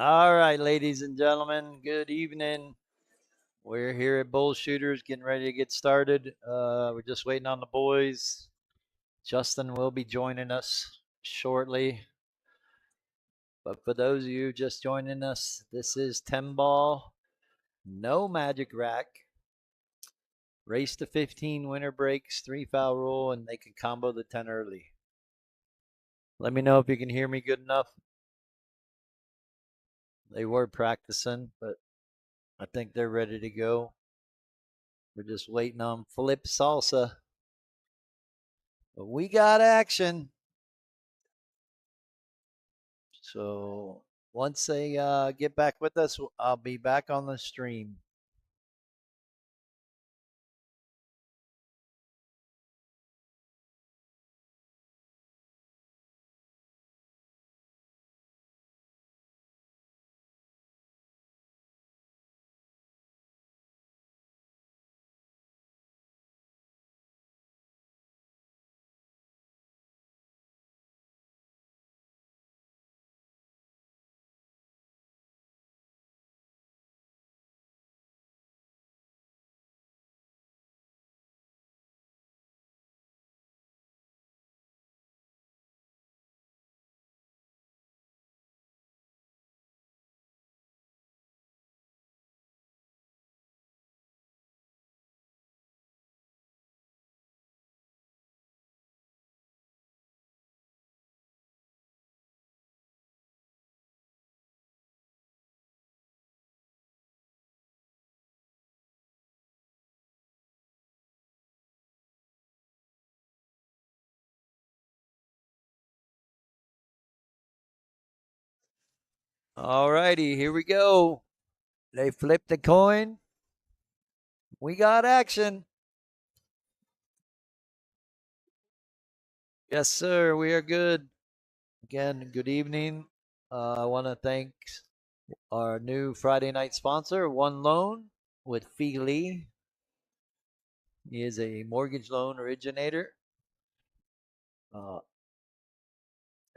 All right, ladies and gentlemen, good evening. We're here at Bull Shooters getting ready to get started. We're just waiting on the boys. Justin will be joining us shortly. But for those of you just joining us, this is 10 ball, no magic rack, race to 15 winner breaks, 3 foul rule, and they can combo the 10 early. Let me know if you can hear me good enough. They were practicing, but I think they're ready to go. We're just waiting on Phillip Salsa. But we got action. So once they get back with us, I'll be back on the stream. All righty, here we go. They flipped the coin. We got action. Yes, sir. We are good. Again, good evening. I want to thank our new Friday night sponsor, One Loan with Phillip. He is a mortgage loan originator. Uh,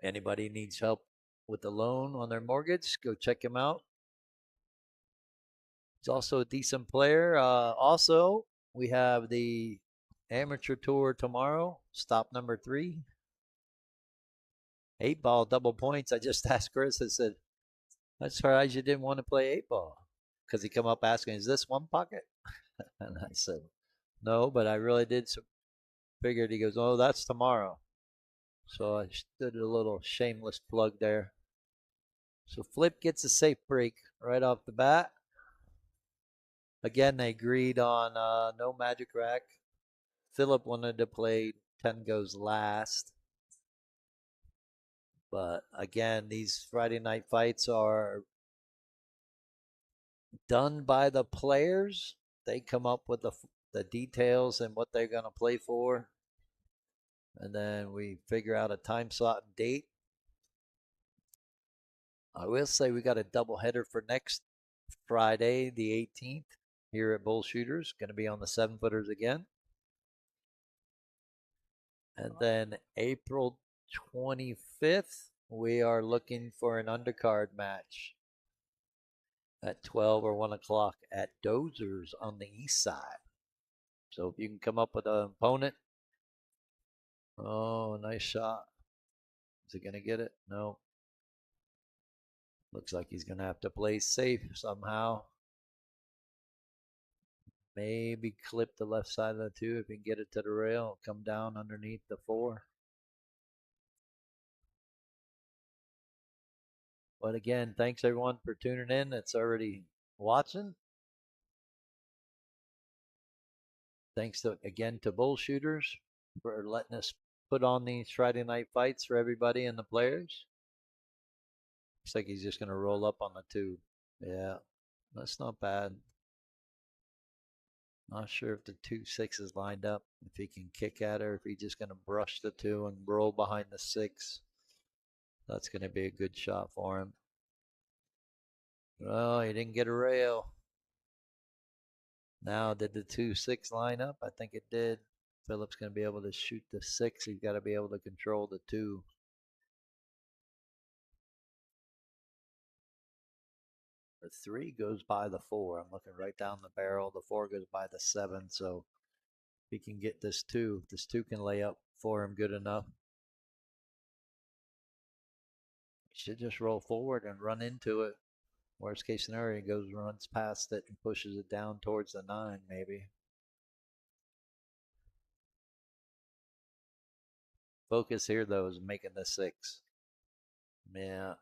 Anybody needs help with a loan on their mortgage, go check him out. He's also a decent player. Also, we have the amateur tour tomorrow, stop number 3. 8 ball double points. I just asked Chris, I said, I'm surprised you didn't want to play 8 ball. Because he come up asking, is this one pocket? And I said, no, but I really did figured. He goes, oh, that's tomorrow. So I did a little shameless plug there. So Flip gets a safe break right off the bat. Again, they agreed on no magic rack. Phillip wanted to play 10 goes last. But again, these Friday night fights are done by the players. They come up with the details and what they're going to play for. And then we figure out a time slot and date. I will say we got a doubleheader for next Friday, the 18th, here at Bull Shooters. Going to be on the 7-footers again. And then April 25th, we are looking for an undercard match at 12 or 1 o'clock at Dozers on the east side. So if you can come up with an opponent. Oh, nice shot. Is he going to get it? No. Looks like he's going to have to play safe somehow. Maybe clip the left side of the 2 if he can get it to the rail. Come down underneath the 4. But again, thanks everyone for tuning in that's already watching. Thanks again to Bull Shooters for letting us put on these Friday night fights for everybody and the players. Looks like he's just going to roll up on the 2. Yeah, that's not bad. Not sure if the 2-6 is lined up, if he can kick at her, if he's just going to brush the 2 and roll behind the 6. That's going to be a good shot for him. Well, he didn't get a rail. Now, did the 2-6 line up? I think it did. Phillip's going to be able to shoot the 6. He's got to be able to control the 2. The 3 goes by the 4. I'm looking right down the barrel. The 4 goes by the 7. So he can get this 2. This 2 can lay up for him good enough. He should just roll forward and run into it. Worst case scenario, he goes, runs past it and pushes it down towards the 9, maybe. Focus here, though, is making the 6. Yeah.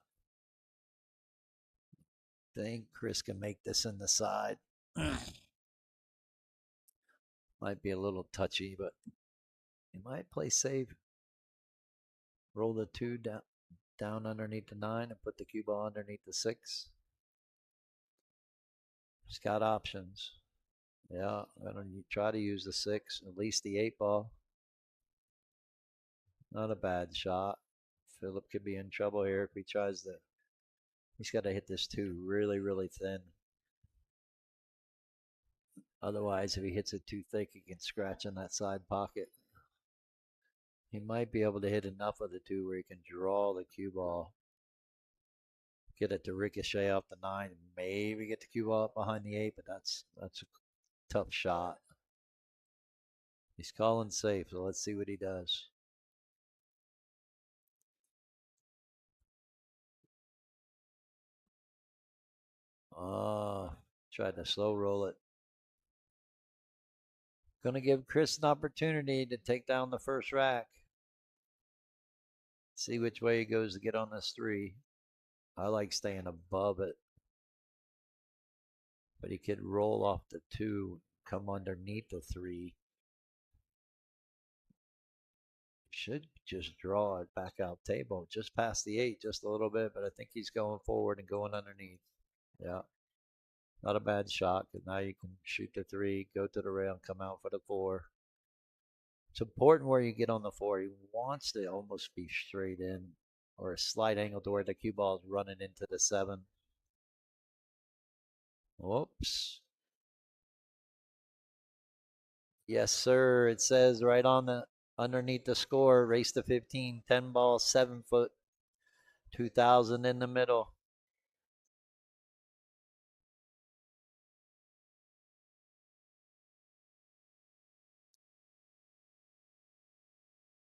Think Chris can make this in the side. Might be a little touchy, but he might play safe. Roll the 2 down underneath the 9 and put the cue ball underneath the 6. He's got options. Yeah, I'm going to try to use the 6, at least the 8 ball. Not a bad shot. Phillip could be in trouble here if he tries to. He's got to hit this 2 really, really thin. Otherwise, if he hits it too thick, he can scratch in that side pocket. He might be able to hit enough of the 2 where he can draw the cue ball. Get it to ricochet off the 9 and maybe get the cue ball up behind the 8, but that's a tough shot. He's calling safe, so let's see what he does. Oh, tried to slow roll it. Going to give Chris an opportunity to take down the first rack. See which way he goes to get on this 3. I like staying above it. But he could roll off the 2, come underneath the 3. Should just draw it back out table, just past the 8, just a little bit, but I think he's going forward and going underneath. Yeah. Not a bad shot, because now you can shoot the 3, go to the rail, and come out for the 4. It's important where you get on the 4. He wants to almost be straight in or a slight angle to where the cue ball is running into the 7. Whoops. Yes, sir. It says right on the underneath the score, race to 15, 10 ball, 7 foot, 2,000 in the middle.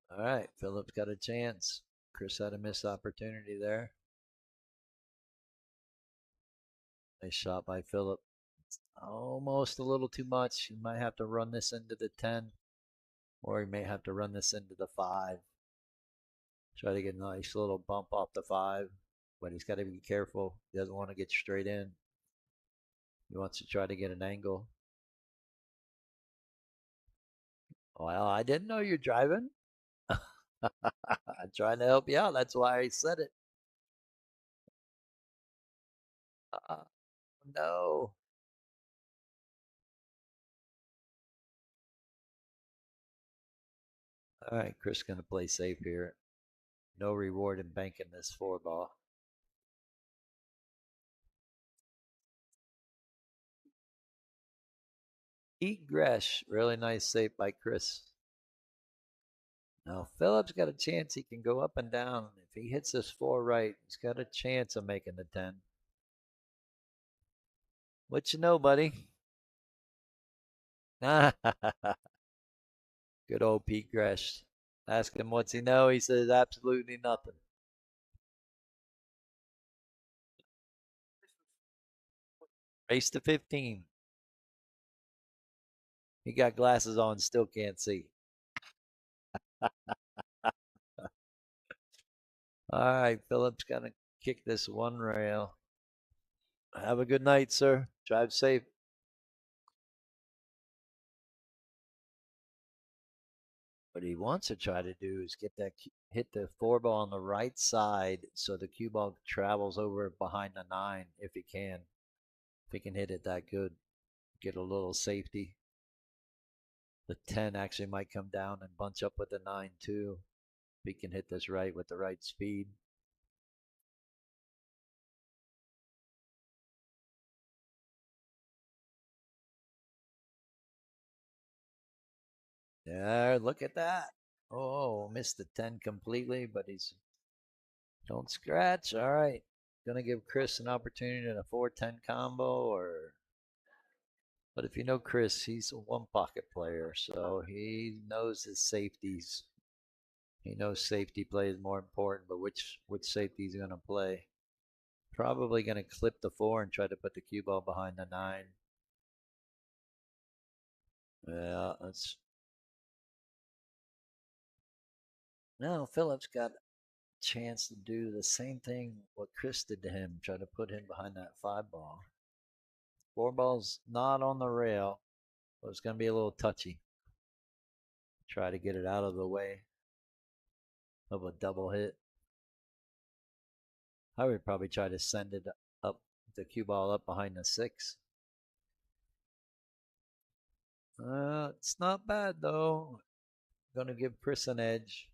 All right, Phillip's got a chance. Chris had a missed opportunity there. Nice shot by Phillip. Almost a little too much. He might have to run this into the 10, or he may have to run this into the 5. Try to get a nice little bump off the 5, but he's got to be careful. He doesn't want to get straight in. He wants to try to get an angle. Well, I didn't know you're driving. I'm trying to help you out. That's why I said it. Uh, no. All right, Chris going to play safe here. No reward in banking this 4 ball. Egress. Really nice save by Chris. Now, Phillip's got a chance he can go up and down. If he hits this 4 right, he's got a chance of making the 10. What you know, buddy? Good old Pete Gresh. Ask him what's he know. He says absolutely nothing. Race to 15. He got glasses on, still can't see. All right, Phillip's gonna kick this 1 rail. Have a good night, sir. Drive safe. What he wants to try to do is get that hit the 4 ball on the right side so the cue ball travels over behind the 9 if he can. If he can hit it that good, get a little safety. The 10 actually might come down and bunch up with the 9 too. If he can hit this right with the right speed. Yeah, look at that. Oh, missed the 10 completely, but he's don't scratch. All right. gonna give Chris an opportunity in a 4-10 combo, or but if you know Chris, he's a one pocket player, so he knows his safeties. He knows safety play is more important, but which safety he's gonna play? Probably gonna clip the 4 and try to put the cue ball behind the 9. Yeah, that's now Phillip's got a chance to do the same thing what Chris did to him, try to put him behind that 5 ball. 4 ball's not on the rail, but it's gonna be a little touchy. Try to get it out of the way of a double hit. I would probably try to send it up, the cue ball up behind the 6. It's not bad though. Gonna give Chris an edge.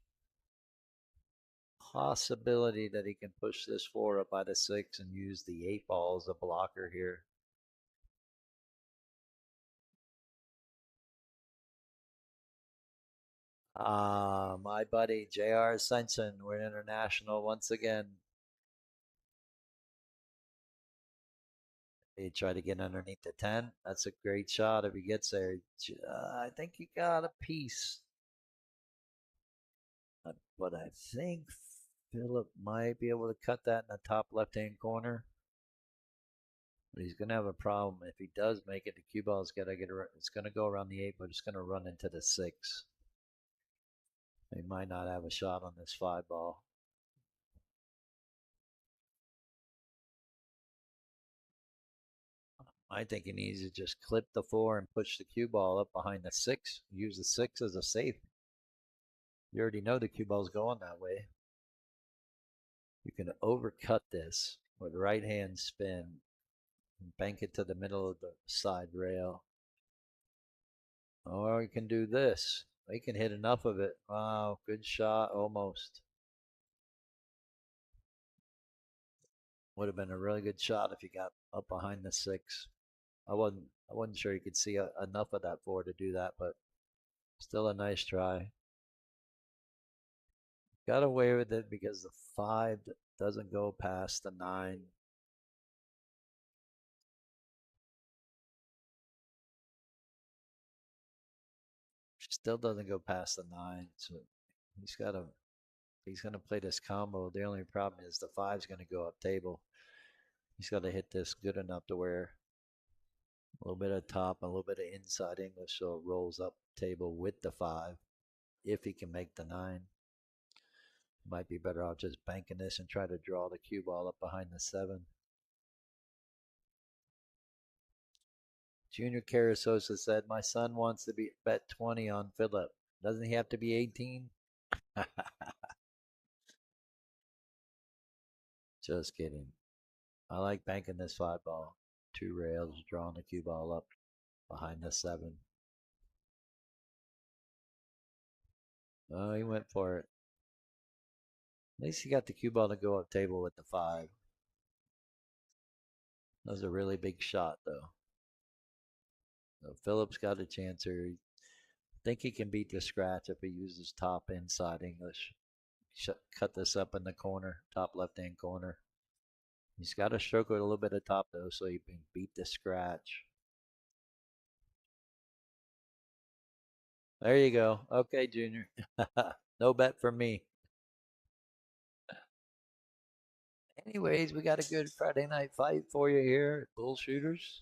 Possibility that he can push this 4 up by the 6 and use the 8 ball as a blocker here. My buddy J.R. Ascension, we're international once again. He tried to get underneath the 10. That's a great shot if he gets there. I think he got a piece. But I think Phillip might be able to cut that in the top left-hand corner. But he's going to have a problem. If he does make it, the cue ball is going to it's going to go around the 8, but it's going to run into the 6. He might not have a shot on this 5 ball. I think he needs to just clip the 4 and push the cue ball up behind the 6. Use the 6 as a safe. You already know the cue ball's going that way. You can overcut this with right hand spin and bank it to the middle of the side rail. Or you can do this. He can hit enough of it. Wow, good shot, almost. Would have been a really good shot if you got up behind the 6. I wasn't sure you could see enough of that 4 to do that, but still a nice try. Got away with it because the 5 doesn't go past the 9. Still doesn't go past the 9. So he's gonna play this combo. The only problem is the 5's gonna go up table. He's got to hit this good enough to where a little bit of top, a little bit of inside English, so it rolls up table with the 5. If he can make the 9, might be better off just banking this and try to draw the cue ball up behind the 7. Junior Carasosa said, "My son wants to bet 20 on Phillip. Doesn't he have to be 18?" Just kidding. I like banking this 5 ball. 2 rails, drawing the cue ball up behind the 7. Oh, he went for it. At least he got the cue ball to go up table with the 5. That was a really big shot, though. So Phillip's got a chance here. I think he can beat the scratch if he uses top inside English. Cut this up in the corner, top left-hand corner. He's got to stroke with a little bit of top, though, so he can beat the scratch. There you go. Okay, Junior. No bet for me. Anyways, we got a good Friday night fight for you here at Bull Shooters.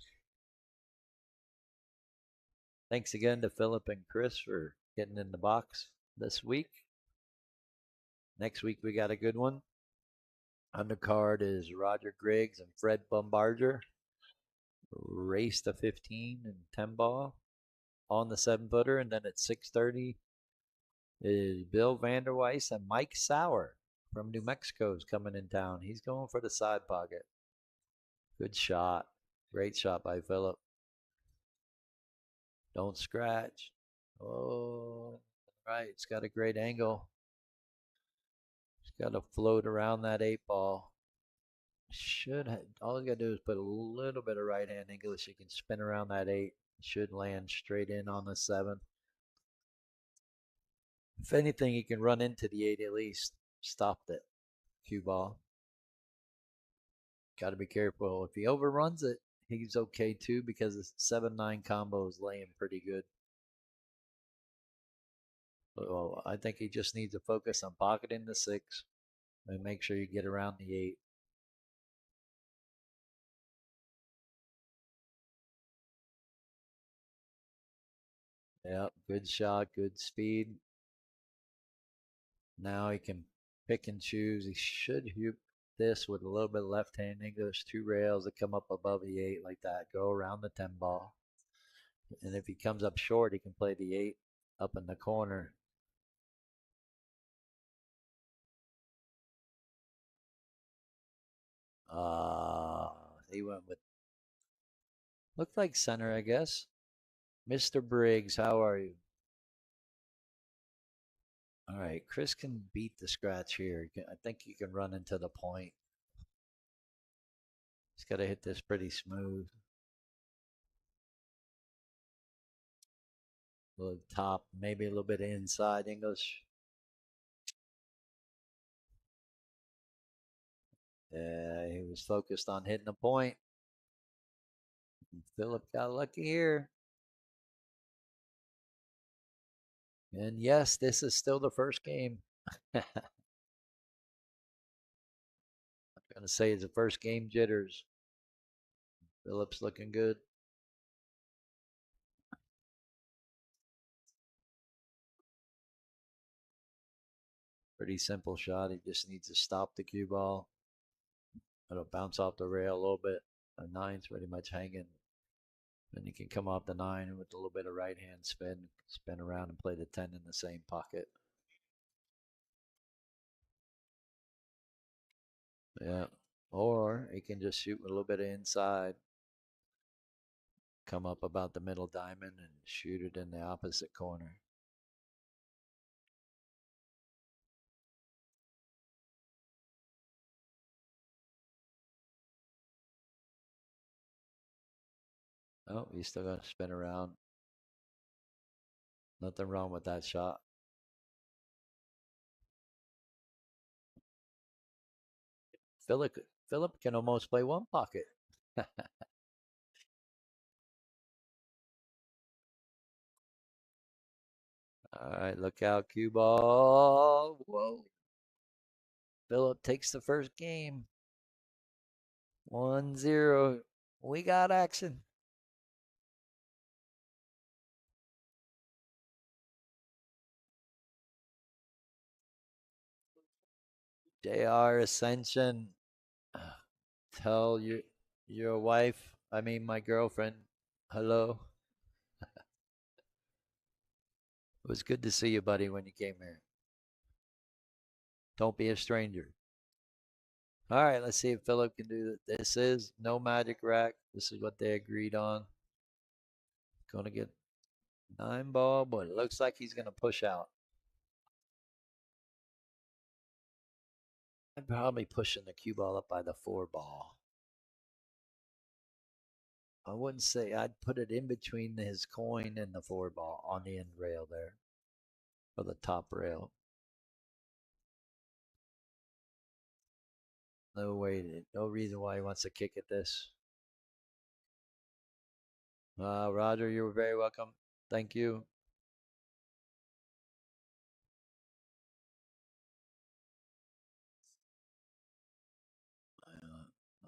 Thanks again to Phillip and Chris for getting in the box this week. Next week we got a good one. Undercard is Roger Griggs and Fred Bombardier. Race to 15 and 10 ball on the 7-footer, and then at 6:30 is Bill Vanderweiss and Mike Sauer from New Mexico is coming in town. He's going for the side pocket. Good shot. Great shot by Phillip. Don't scratch. Oh, right. It's got a great angle. It's got to float around that 8 ball. All you got to do is put a little bit of right hand English. You can spin around that 8. Should land straight in on the 7. If anything, you can run into the 8 at least. Stop it. Cue ball. Got to be careful. If he overruns it, he's okay too because the 7-9 combo is laying pretty good. So I think he just needs to focus on pocketing the 6 and make sure you get around the 8. Yeah, good shot, good speed. Now he can pick and choose. He should hoop this with a little bit of left hand English, 2 rails that come up above the 8 like that. Go around the 10 ball. And if he comes up short, he can play the 8 up in the corner. He went with, looked like center, I guess. Mr. Briggs, how are you? All right, Chris can beat the scratch here. I think he can run into the point. He's got to hit this pretty smooth. A little top, maybe a little bit of inside English. Yeah, he was focused on hitting the point. Phillip got lucky here. And yes, this is still the first game. I'm going to say it's the first game jitters. Phillip's looking good. Pretty simple shot. He just needs to stop the cue ball. It'll bounce off the rail a little bit. The 9's pretty much hanging. Then you can come off the 9 with a little bit of right hand spin around and play the 10 in the same pocket. Yeah. Or he can just shoot with a little bit of inside. Come up about the middle diamond and shoot it in the opposite corner. Oh, he's still going to spin around. Nothing wrong with that shot. Phillip, Phillip can almost play one pocket. All right, look out, cue ball. Whoa. Phillip takes the first game. 1-0. We got action. JR Ascension. Tell your wife, I mean my girlfriend, hello. It was good to see you, buddy, when you came here. Don't be a stranger. All right, let's see if Phillip can do this. This is no magic rack. This is what they agreed on. Going to get 9 ball, but it looks like he's going to push out. I'm probably pushing the cue ball up by the 4 ball. I wouldn't say I'd put it in between his coin and the 4 ball on the end rail there, or the top rail. No way, no reason why he wants to kick at this. Roger, you're very welcome. Thank you. Not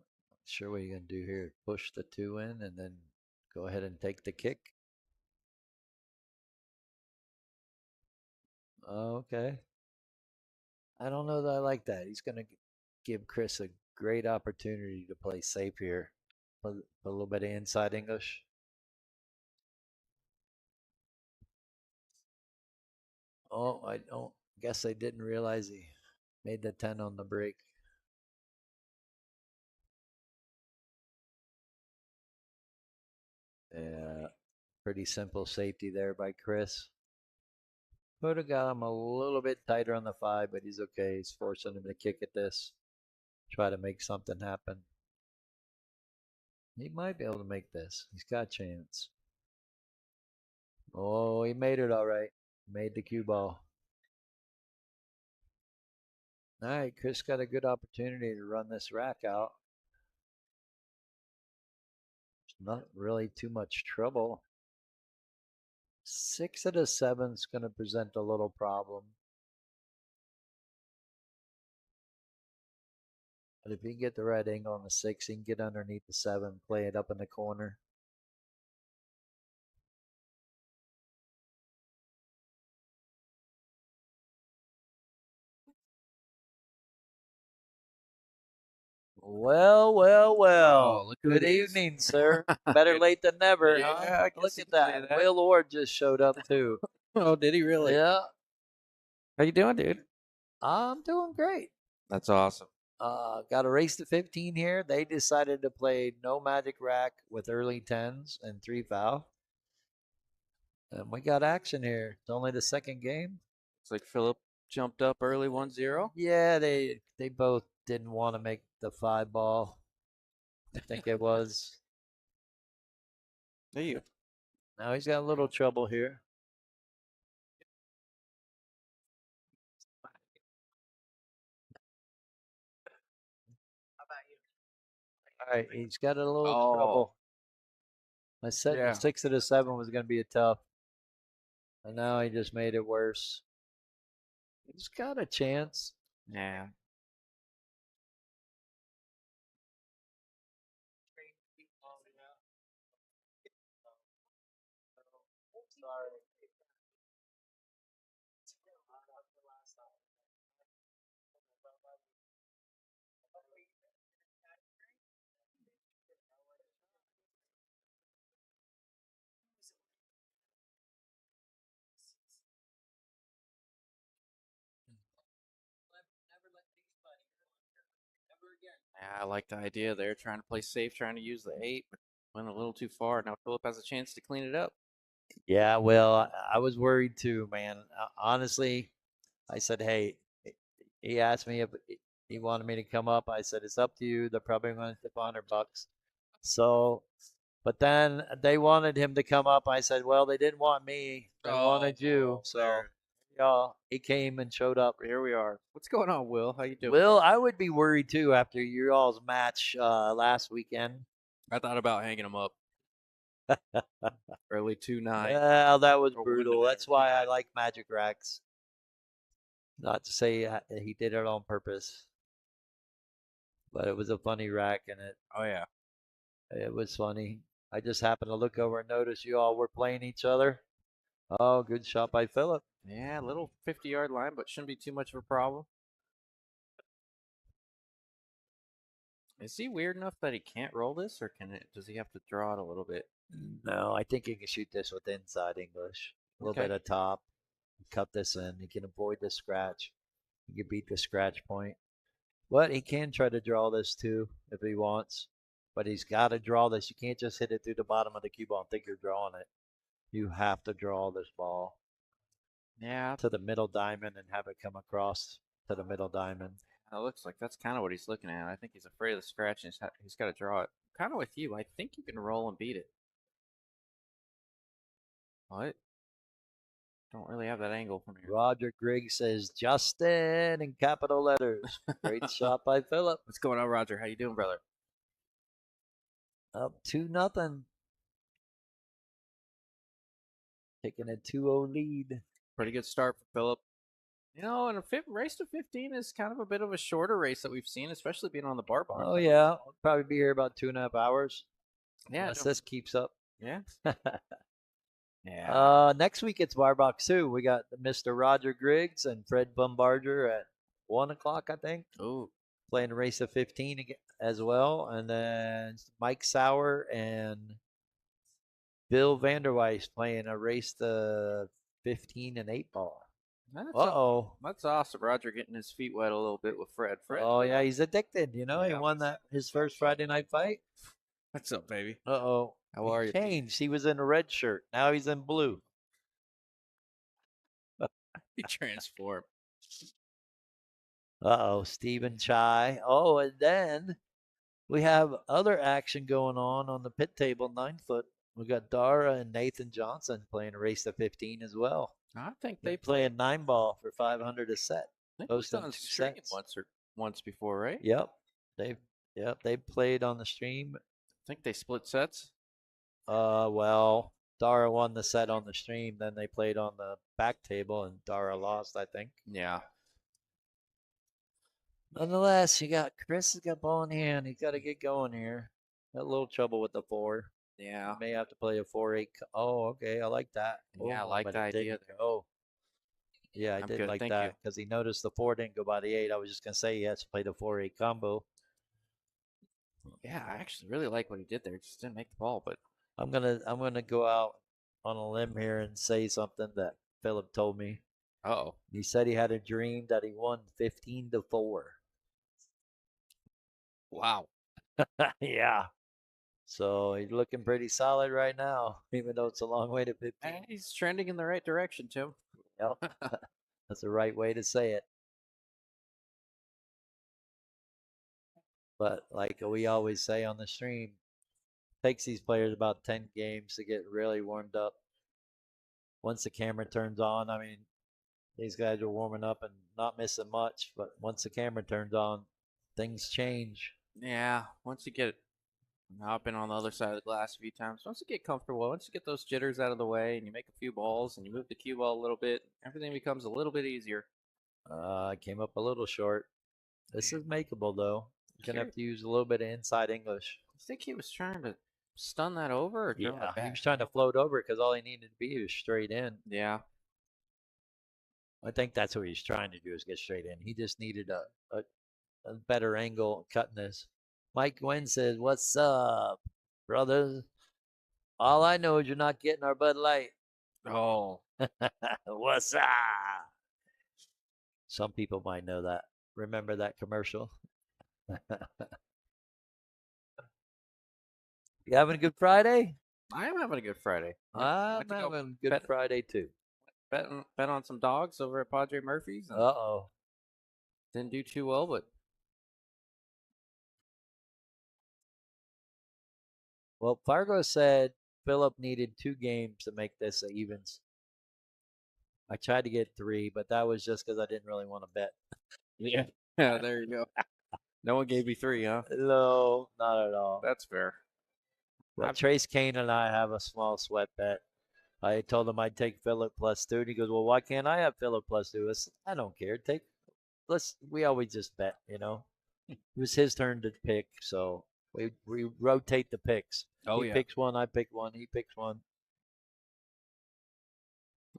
sure what you're gonna do here. Push the 2 in and then go ahead and take the kick. Okay. I don't know that I like that. He's gonna give Chris a great opportunity to play safe here. Put a little bit of inside English. Oh, I don't guess I didn't realize he made the 10 on the break. Yeah, pretty simple safety there by Chris. Could have got him a little bit tighter on the 5, but he's okay. He's forcing him to kick at this. Try to make something happen. He might be able to make this. He's got a chance. Oh, he made it all right. Made the cue ball. All right, Chris got a good opportunity to run this rack out. not really too much trouble. 6 of the 7's going to present a little problem. But if he can get the right angle on the 6, he can get underneath the 7, play it up in the corner. Well, well, well. Oh, good evening, sir. Better late than never, Yeah, huh? I Look guess you at could say that. that. Will Ord just showed up, too. Oh, did he really? Yeah, How you doing, dude? I'm doing great. That's awesome. Got a race to 15 here. They decided to play no magic rack with early 10s and 3 foul. And we got action here. It's only the second game. It's like Phillip jumped up early 1-0. Yeah, they both didn't want to make the 5 ball. I think it was. Hey, you. Now he's got a little trouble here. All right, he's got a little Oh, trouble. I said yeah. the 6 of the 7 was going to be a tough. And now he just made it worse. He's got a chance. Yeah. Yeah, I like the idea there. Trying to play safe, trying to use the 8, but went a little too far. Now Phillip has a chance to clean it up. Yeah, well, I was worried too, man. Honestly, I said, hey, he asked me if he wanted me to come up. I said, it's up to you. They're probably going to tip $100. So, but then they wanted him to come up. I said, well, they didn't want me. They wanted you. So, yeah, he came and showed up. Here we are. What's going on, Will? How you doing? Will, I would be worried too after your all's match last weekend. I thought about hanging him up. Early 2-9. Well, that was Or brutal. winning That's why I like Magic Racks. Not to say he did it on purpose, but it was a funny rack, and Oh, yeah. it was funny. I just happened to look over and notice you all were playing each other. Oh, good shot by Phillip. Yeah, little 50-yard line, but shouldn't be too much of a problem. Is he weird enough that he can't roll this, or does he have to draw it a little bit? No, I think he can shoot this with inside English. A little bit of top. Cut this in. He can avoid the scratch. He can beat the scratch point. But he can try to draw this too if he wants. But he's got to draw this. You can't just hit it through the bottom of the cue ball and think you're drawing it. You have to draw this ball. Yeah. To the middle diamond and have it come across to the middle diamond. It looks like that's kind of what he's looking at. I think he's afraid of the scratch, and he's got to draw it. Kind of with you. I think you can roll and beat it. What? Don't really have that angle from here. Roger Griggs says Justin in capital letters. Great shot by Phillip. What's going on, Roger? How you doing, brother? Up 2-0. Taking a 2-0 lead. Pretty good start for Phillip. You know, and a race to 15 is kind of a bit of a shorter race that we've seen, especially being on the bar box. Oh, yeah. I'll probably be here about 2.5 hours. Yeah. Unless this keeps up. Yeah. Yeah. Next week it's bar box too. We got Mr. Roger Griggs and Fred Bombardier at 1 o'clock, I think. Ooh. Playing a race of 15 again, as well. And then Mike Sauer and Bill Vanderweiss playing a race to 15 and 8 ball. Uh-oh. That's awesome. Roger getting his feet wet a little bit with Fred. Oh, yeah, he's addicted. You know, Yeah. he won his first Friday night fight. What's up, baby? Uh-oh. How are you? Changed. He was in a red shirt. Now he's in blue. He transformed. Uh-oh, Stephen Chai. Oh, and then we have other action going on the pit table, 9-foot. We got Dara and Nathan Johnson playing a race to 15 as well. I think They're they playing 9 ball for 500 a set. I think Both they've done done 2 stream sets. once before, right? Yep. They played on the stream. I think they split sets. Well, Dara won the set on the stream. Then they played on the back table, and Dara lost, I think. Yeah. Nonetheless, you got Chris has got ball in hand. He's got to get going here. Got a little trouble with the 4. Yeah. You may have to play a 4-8. Oh, okay. I like that. Yeah, I Oh, like but the it idea didn't there. go. Yeah, I I'm did good, like thank you. that because he noticed the 4 didn't go by the 8. I was just gonna say he has to play the 4-8 combo. Yeah, I actually really like what he did there. Just didn't make the ball, but I'm gonna go out on a limb here and say something that Phillip told me. oh. He said he had a dream that he won 15-4. Wow. Yeah. So he's looking pretty solid right now, even though it's a long way to 15. He's trending in the right direction, Tim. Yep. That's the right way to say it. But like we always say on the stream, takes these players about 10 games to get really warmed up. Once the camera turns on, I mean, these guys are warming up and not missing much, but once the camera turns on, things change. Yeah, once you get I've been on the other side of the glass a few times. Once you get comfortable, once you get those jitters out of the way and you make a few balls and you move the cue ball a little bit, everything becomes a little bit easier. I came up a little short. This is makeable though. You're gonna Sure. have to use a little bit of inside English. I think he was trying to stun that over or driven Yeah, it he back. was trying to float over it because all he needed to be was straight in. Yeah. I think that's what he's trying to do is get straight in. He just needed a better angle cutting this. Mike Gwynn says, "What's up, brothers? All I know is you're not getting our Bud Light." Oh. What's up? Some people might know that. Remember that commercial? You having a good Friday? I am having a good Friday. Yep. I'm Went to go having a good bet Friday too. bet on some dogs over at Padre Murphy's Uh and oh. didn't do too well, but Well, Fargo said Phillip needed 2 games to make this a evens. I tried to get 3, but that was just because I didn't really want to bet. yeah. Yeah, there you go. No one gave me 3, huh? No, not at all. That's fair. But Trace Kane and I have a small sweat bet. I told him I'd take Phillip +2, and he goes, "Well, why can't I have Phillip +2?" I said, "I don't care. We always just bet, you know." It was his turn to pick, so we rotate the picks. Oh He yeah. picks one, I pick one, he picks one.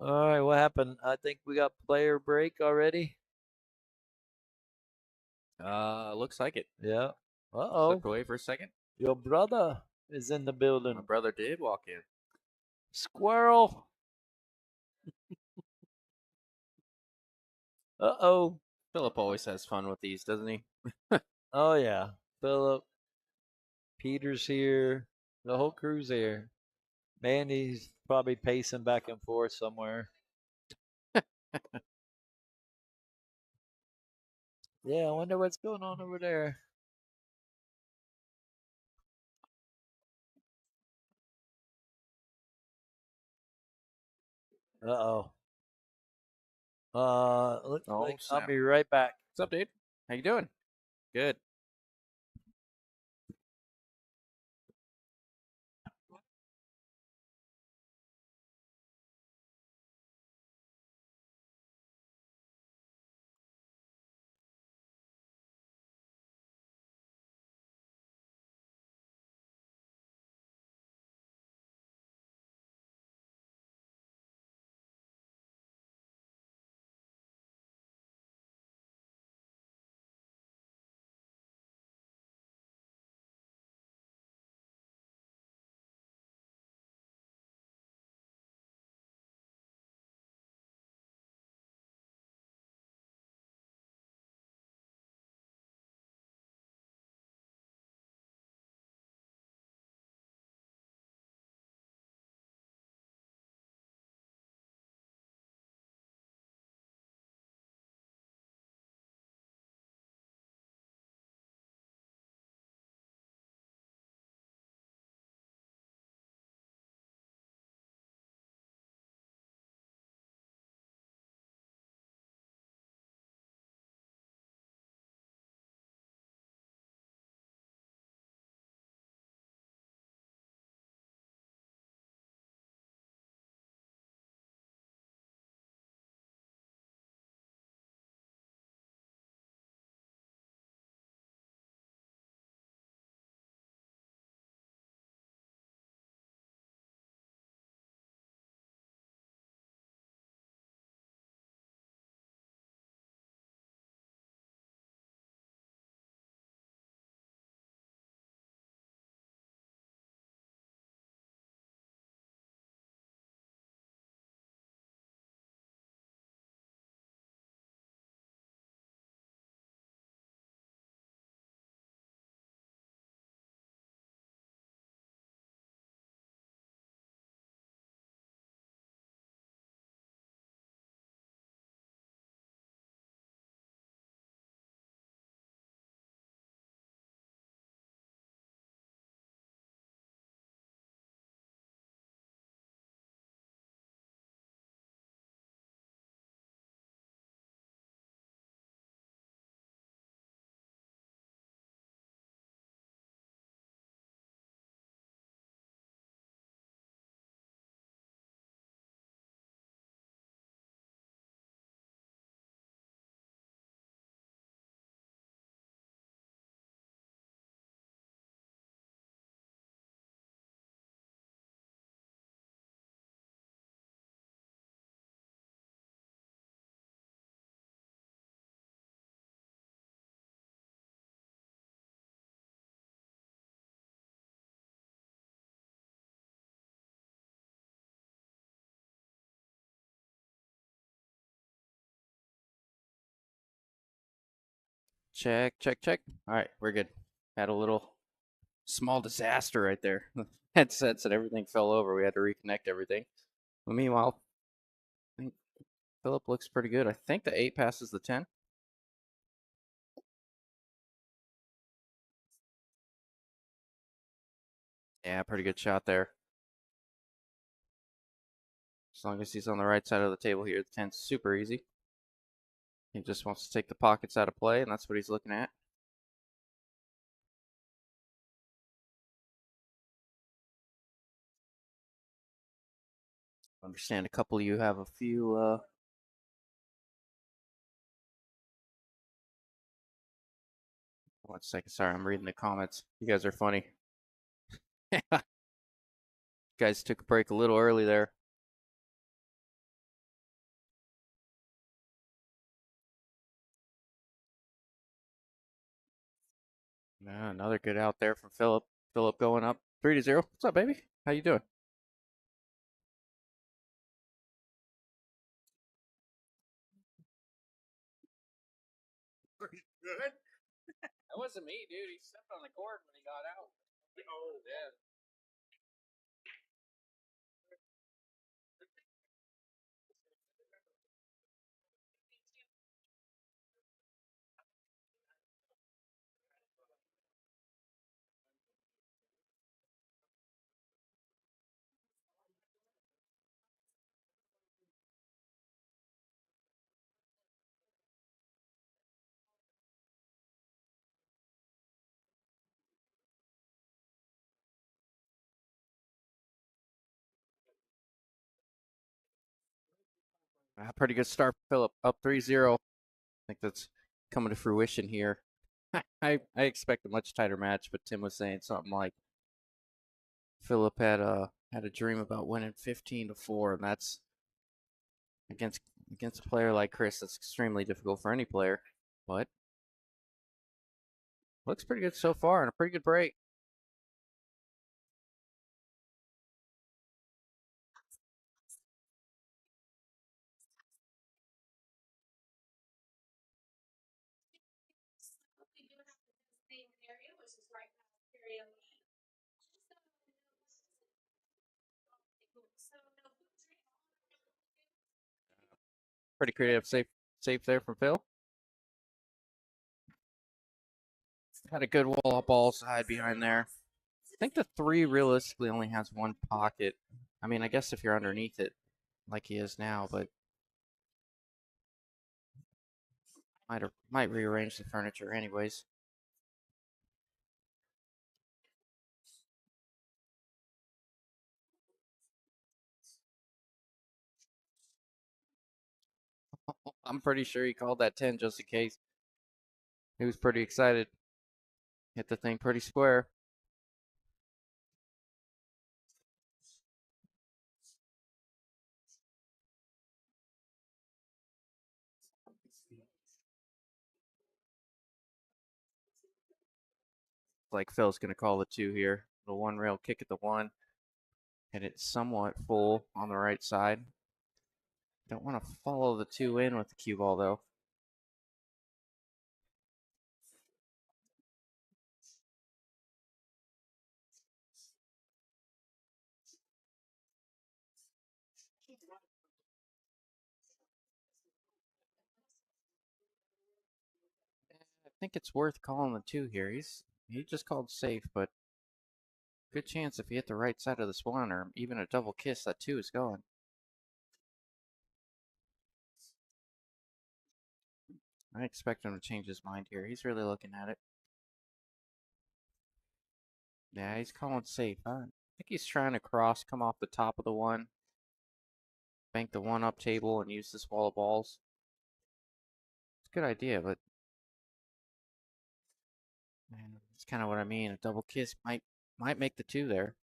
All right, what happened? I think we got player break already. Looks like it. Yeah. Slipped Uh-oh. away for a second. Your brother is in the My building. brother did walk in. Squirrel. Uh-oh. Phillip always has fun with these, doesn't he? Oh, yeah. Phillip, Peter's here. The whole crew's here. Mandy's probably pacing back and forth somewhere. Yeah, I wonder what's going on over there. Uh-oh. Looks Oh like I'll snap! be right back. What's up, dude? How you doing? Good. Check, check, check. All right, we're good. Had a little small disaster right there. Headsets and everything fell over. We had to reconnect everything. But meanwhile, I think Phillip looks pretty good. I think the 8 passes the 10. Yeah, pretty good shot there. As long as he's on the right side of the table here, the 10's super easy. He just wants to take the pockets out of play, and that's what he's looking at. I understand a couple of you have a few. One second, sorry, I'm reading the comments. You guys are funny. You guys took a break a little early there. Another good out there from Phillip. Phillip going up 3-0. What's up, baby? How you doing? Pretty good. That wasn't me, dude. He stepped on the cord when he got out. Oh, yeah. Pretty good start, Phillip. Up 3-0. I think that's coming to fruition here. I expect a much tighter match, but Tim was saying something like Phillip had a dream about winning 15-4, and that's against a player like Chris. That's extremely difficult for any player, but looks pretty good so far and a pretty good break. Pretty creative, safe there from Phil. Had a good wall ball side behind there. I think the 3 realistically only has one pocket. I mean, I guess if you're underneath it, like he is now, but might rearrange the furniture anyways. I'm pretty sure he called that 10 just in case. He was pretty excited. Hit the thing pretty square. Like Phil's gonna call the 2 here. The 1 rail kick at the 1. Hit it somewhat full on the right side. Don't want to follow the 2 in with the cue ball though. I think it's worth calling the 2 here. He just called safe, but good chance if you hit the right side of this 1 or even a double kiss, that 2 is going. I expect him to change his mind here. He's really looking at it. Yeah, he's calling safe. I think he's trying to cross, come off the top of the 1, bank the 1 up table, and use this wall of balls. It's a good idea, but man, it's kind of what I mean. A double kiss might make the 2 there.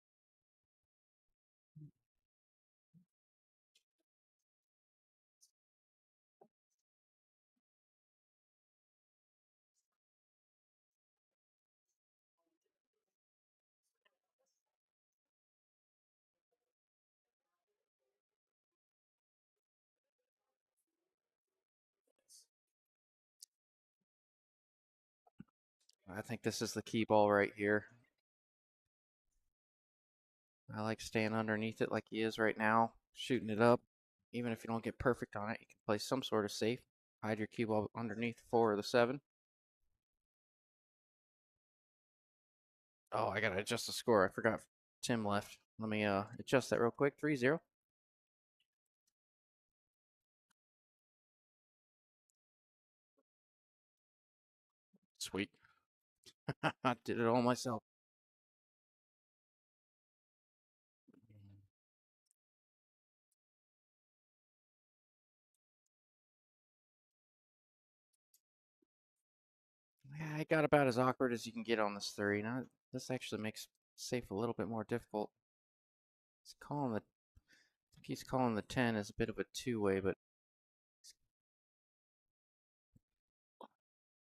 I think this is the key ball right here. I like staying underneath it like he is right now, shooting it up. Even if you don't get perfect on it, you can play some sort of safe. Hide your cue ball underneath the 4 or the 7. Oh, I gotta adjust the score. I forgot Tim left. Let me adjust that real quick. 3-0. Sweet. I did it all myself. Yeah, I got about as awkward as you can get on this 3. Now, this actually makes safe a little bit more difficult. He's calling the, I think he's calling the 10 as a bit of a two-way, but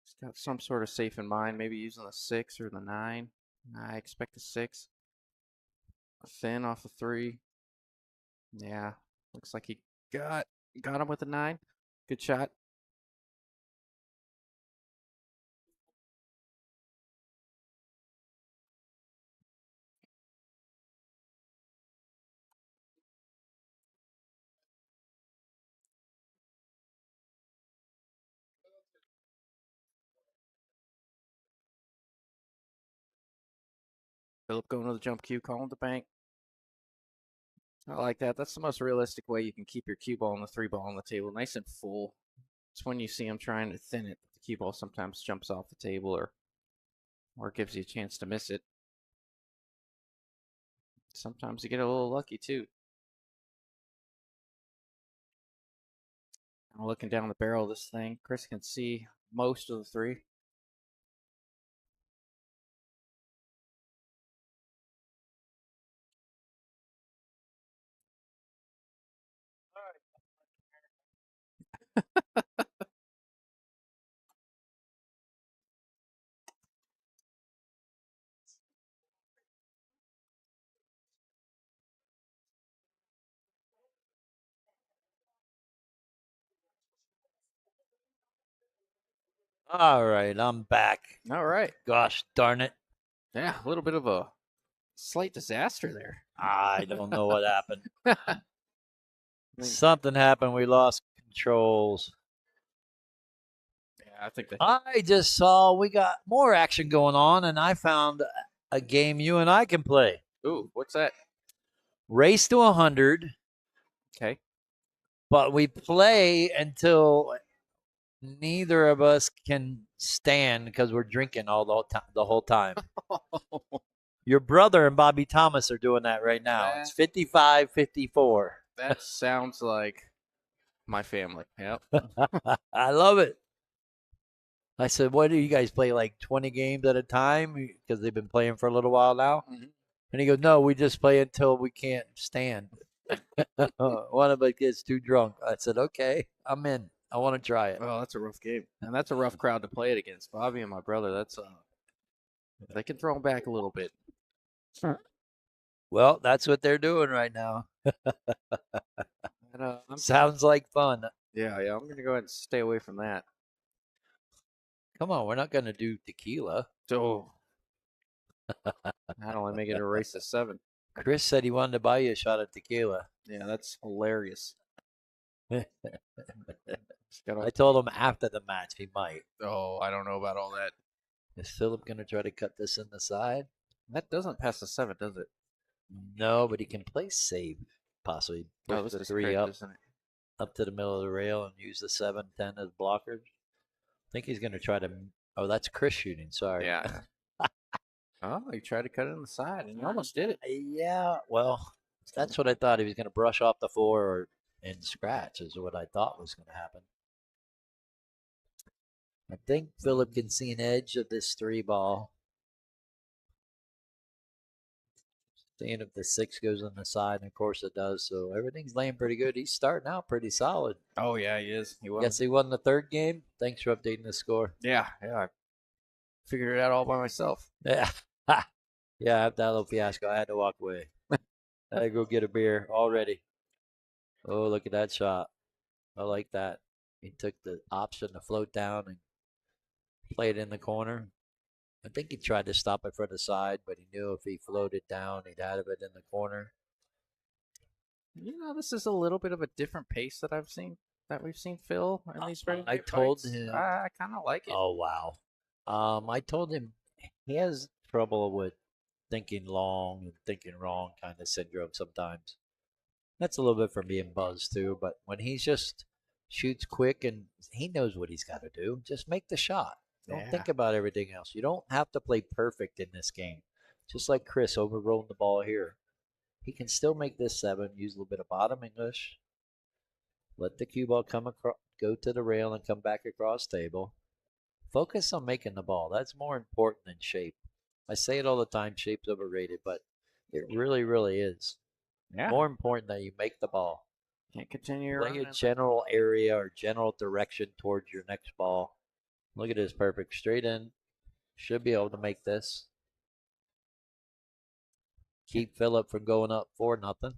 he's got some sort of safe in mind. Maybe using the 6 or the 9. I expect the 6. A thin off the 3. Yeah, looks like he got him with a 9. Good shot. Phillip going to the jump cue, calling the bank. I like that. That's the most realistic way you can keep your cue ball and the 3 ball on the table nice and full. It's when you see him trying to thin it, the cue ball sometimes jumps off the table or gives you a chance to miss it. Sometimes you get a little lucky too. I'm looking down the barrel of this thing. Chris can see most of the 3. All right, I'm back. All right. Gosh darn it. Yeah, a little bit of a slight disaster there. I don't know what happened. I think, Something happened. We lost controls. yeah, I think that. I just saw we got more action going on, and I found a game you and I can play. Ooh, what's that? Race to 100, Okay. but we play until neither of us can stand because we're drinking the whole time. Your brother and Bobby Thomas are doing that right now. It's 55-54. That sounds like my family. Yep. I love it. I said, what do you guys play, like 20 games at a time? Because they've been playing for a little while now. Mhm. And he goes, no, we just play until we can't stand. One of us gets too drunk. I said, okay, I'm in. I want to try it. Well, that's a rough game, and that's a rough crowd to play it against. Bobby and my brother. That's they can throw them back a little bit. Well, that's what they're doing right now. And, Sounds like fun. yeah. I'm gonna go ahead and stay away from that. Come on, we're not going to do tequila. So I'd only make it a race of 7. Chris said he wanted to buy you a shot of tequila. Yeah, that's hilarious. I told him after the match he might. Oh, I don't know about all that. Is Phillip going to try to cut this in the side? That doesn't pass the 7, does it? No, but he can play save, possibly. Oh, Push this the is 3 correct, up, isn't it? up to the middle of the rail and use the 7-10 as blockers. I think he's going to try to. Oh, that's Chris shooting. Sorry. Yeah. Oh, he tried to cut it on the side, and he almost did it. Yeah, well, that's what I thought. He was going to brush off the 4 or and scratch is what I thought was going to happen. I think Phillip can see an edge of this 3 ball. Seeing if the 6 goes on the side, and of course it does. So everything's laying pretty good. He's starting out pretty solid. Oh yeah, he is. He was. Guess he won the 3rd game. Thanks for updating the score. Yeah. I figured it out all by myself. Yeah. Yeah, after that little fiasco, I had to walk away. I had to go get a beer already. Oh, look at that shot. I like that. He took the option to float down and play it in the corner. I think he tried to stop it for the side, but he knew if he floated down, he'd have it in the corner. This is a little bit of a different pace that we've seen Phil in these ready I made told fights. him, I kind of like it. oh wow. I told him he has trouble with thinking long and thinking wrong kind of syndrome sometimes. That's a little bit from being buzzed too, but when he's just shoots quick and he knows what he's got to do, just make the shot. Don't Yeah. think about everything else. You don't have to play perfect in this game. Just like Chris overrolling the ball here. He can still make this 7, use a little bit of bottom English, let the cue ball come across, go to the rail and come back across table. Focus on making the ball. That's more important than shape. I say it all the time, shape's overrated, but it really, really is. Yeah. More important that you make the ball. Can't continue Play a running. general area or general direction towards your next ball. Look at this, perfect. Straight in. Should be able to make this. Keep Phillip from going up 4-0.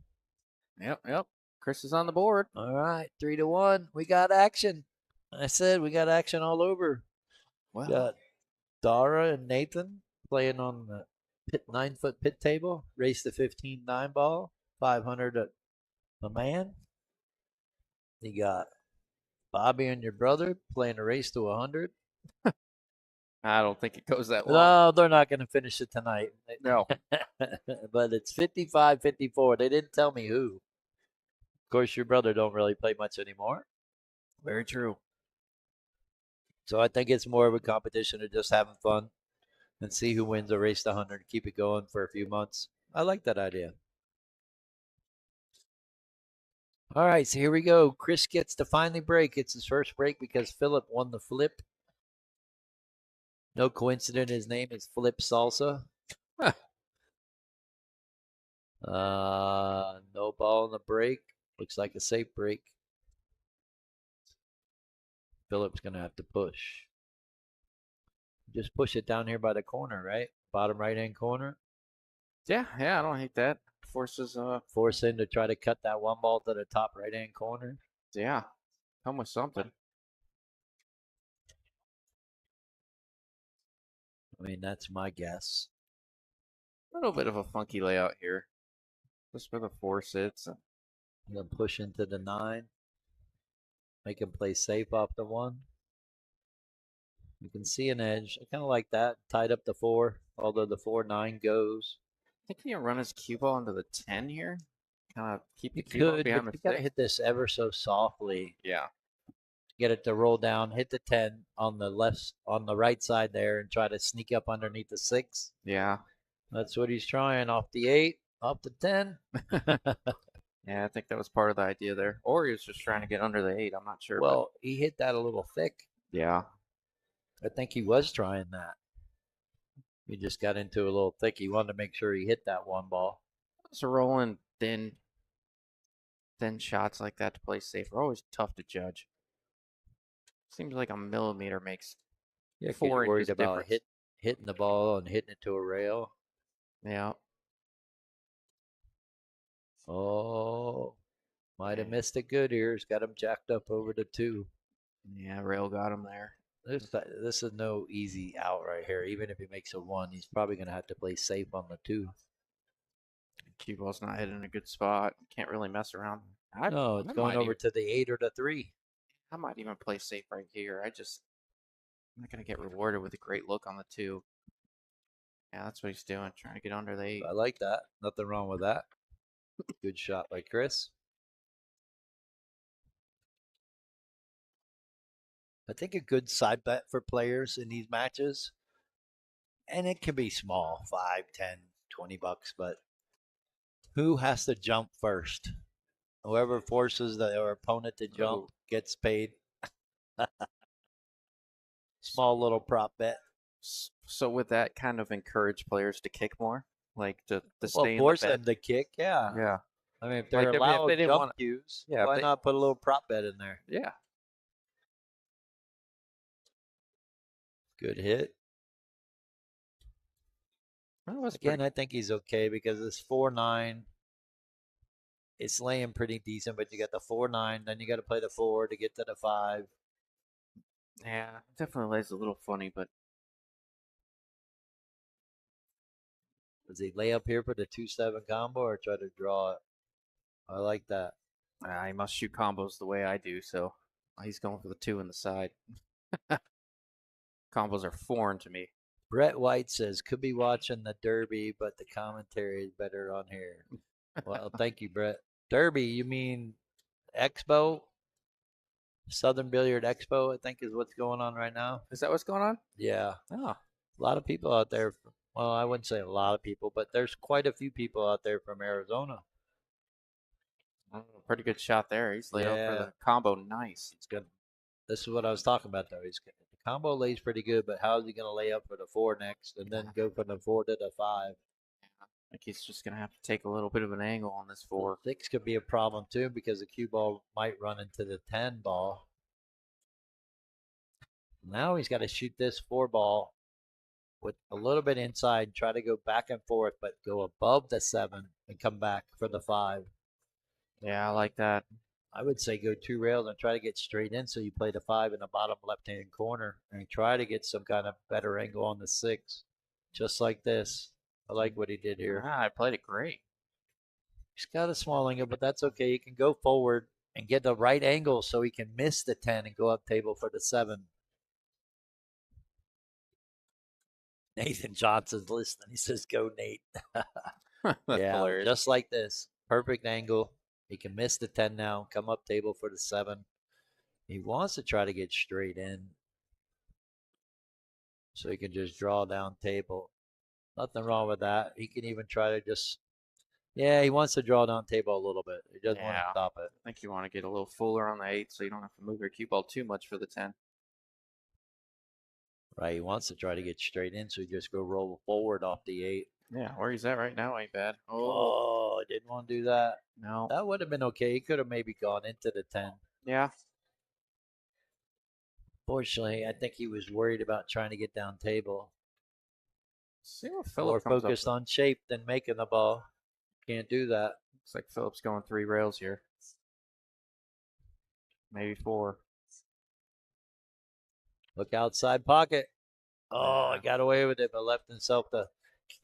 Yep. Chris is on the board. All right, 3-1. We got action. I said we got action all over. Well, Got Dara and Nathan playing on the 9-foot pit table. Race to 15 9 ball. 500 a man. You got Bobby and your brother playing a race to 100. I don't think it goes that long. No, they're not going to finish it tonight. No. But it's 55-54. They didn't tell me who. Of course, your brother don't really play much anymore. Very true. So I think it's more of a competition of just having fun and see who wins a race to 100. Keep it going for a few months. I like that idea. All right, so here we go. Chris gets to finally break. It's his first break because Phillip won the flip. No coincidence, his name is Phillip Salsa. No ball in the break. Looks like a safe break. Phillip's going to have to push. Just push it down here by the corner, right? Bottom right-hand corner. Yeah, I don't hate that. Forces Force him to try to cut that 1 ball to the top right-hand corner. yeah. Come with something. I mean, that's my guess. A little bit of a funky layout here. Just where the 4 sits. I'm going to push into the 9. Make him play safe off the 1. You can see an edge. I kind of like that. Tied up the 4, although the 4-9 goes. I think he can run his cue ball into the 10 here. Kind of keep the You cue ball could, behind but the you got to 6. hit this ever so softly. Yeah. Get it to roll down, hit the 10 on the right side there, and try to sneak up underneath the 6. Yeah. That's what he's trying. Off the 8, off the 10. Yeah, I think that was part of the idea there. Or he was just trying to get under the 8. I'm not sure. Well, he hit that a little thick. Yeah. I think he was trying that. He just got into a little thick. He wanted to make sure he hit that 1 ball. So rolling thin shots like that to play safe are always tough to judge. Seems like a millimeter makes 4 you're worried inches about difference. hitting the ball and hitting it to a rail. Yeah. Oh, might have missed it good here. He's got him jacked up over the 2. Yeah, rail got him there. This is no easy out right here. Even if he makes a 1, he's probably going to have to play safe on the 2. Cue ball's not hitting a good spot. Can't really mess around. No, it's going over to the 8 or the 3. I might even play safe right here. I'm not going to get rewarded with a great look on the 2. Yeah, that's what he's doing, trying to get under the 8. I like that. Nothing wrong with that. Good shot by Chris. I think a good side bet for players in these matches, and it can be small, 5, 10, $20, but who has to jump first? Whoever forces their opponent to jump gets paid. Small little prop bet. So would that kind of encourage players to kick more? Like to stay force in the bed? them to kick, yeah. Yeah. I mean, if they're Like, allowed if they didn't jump wanna- cues, Yeah, why not put a little prop bet in there? Yeah. Good hit. Again, I think he's okay because this 4-9, it's laying pretty decent, but you got the 4-9, then you got to play the 4 to get to the 5. Yeah, definitely lays a little funny, but Does he lay up here for the 2-7 combo or try to draw it? I like that. He must shoot combos the way I do, so he's going for the 2 in the side. Combos are foreign to me. Brett White says, could be watching the Derby, but the commentary is better on here. Well, thank you, Brett. Derby, you mean Expo? Southern Billiard Expo, I think, is what's going on right now. Is that what's going on? Yeah. Oh, A lot of people out there. Well, I wouldn't say a lot of people, but there's quite a few people out there from Arizona. pretty good shot there. He's laid out for Yeah. the combo. Nice. It's good. This is what I was talking about, though. The combo lays pretty good, but how is he going to lay up for the 4 next and then go from the 4 to the 5? I think he's just going to have to take a little bit of an angle on this 4. 6 could be a problem, too, because the cue ball might run into the 10 ball. Now he's got to shoot this 4 ball with a little bit inside, try to go back and forth, but go above the 7 and come back for the 5. Yeah, I like that. I would say go 2 rails and try to get straight in so you play the 5 in the bottom left-hand corner and try to get some kind of better angle on the 6, just like this. I like what he did here. I played it great. He's got a small angle, but that's okay. He can go forward and get the right angle so he can miss the 10 and go up table for the 7. Nathan Johnson's listening. He says, go, Nate. That's yeah, hilarious. just like this. Perfect angle. He can miss the 10 now, come up table for the 7. He wants to try to get straight in so he can just draw down table. Nothing wrong with that. He can even try to just, yeah, he wants to draw down table a little bit. He doesn't want to stop it. I think you want to get a little fuller on the 8 so you don't have to move your cue ball too much for the 10. Right, he wants to try to get straight in, so he just go roll forward off the 8. Yeah, where he's at right now ain't bad. Oh, I didn't want to do that. No. That would have been okay. He could have maybe gone into the 10. Yeah. Fortunately, I think he was worried about trying to get down table. See what More Phillip comes focused up on shape than making the ball. Can't do that. Looks like Phillip's going 3 rails here. Maybe 4. Look outside pocket. Oh, I got away with it, but left himself the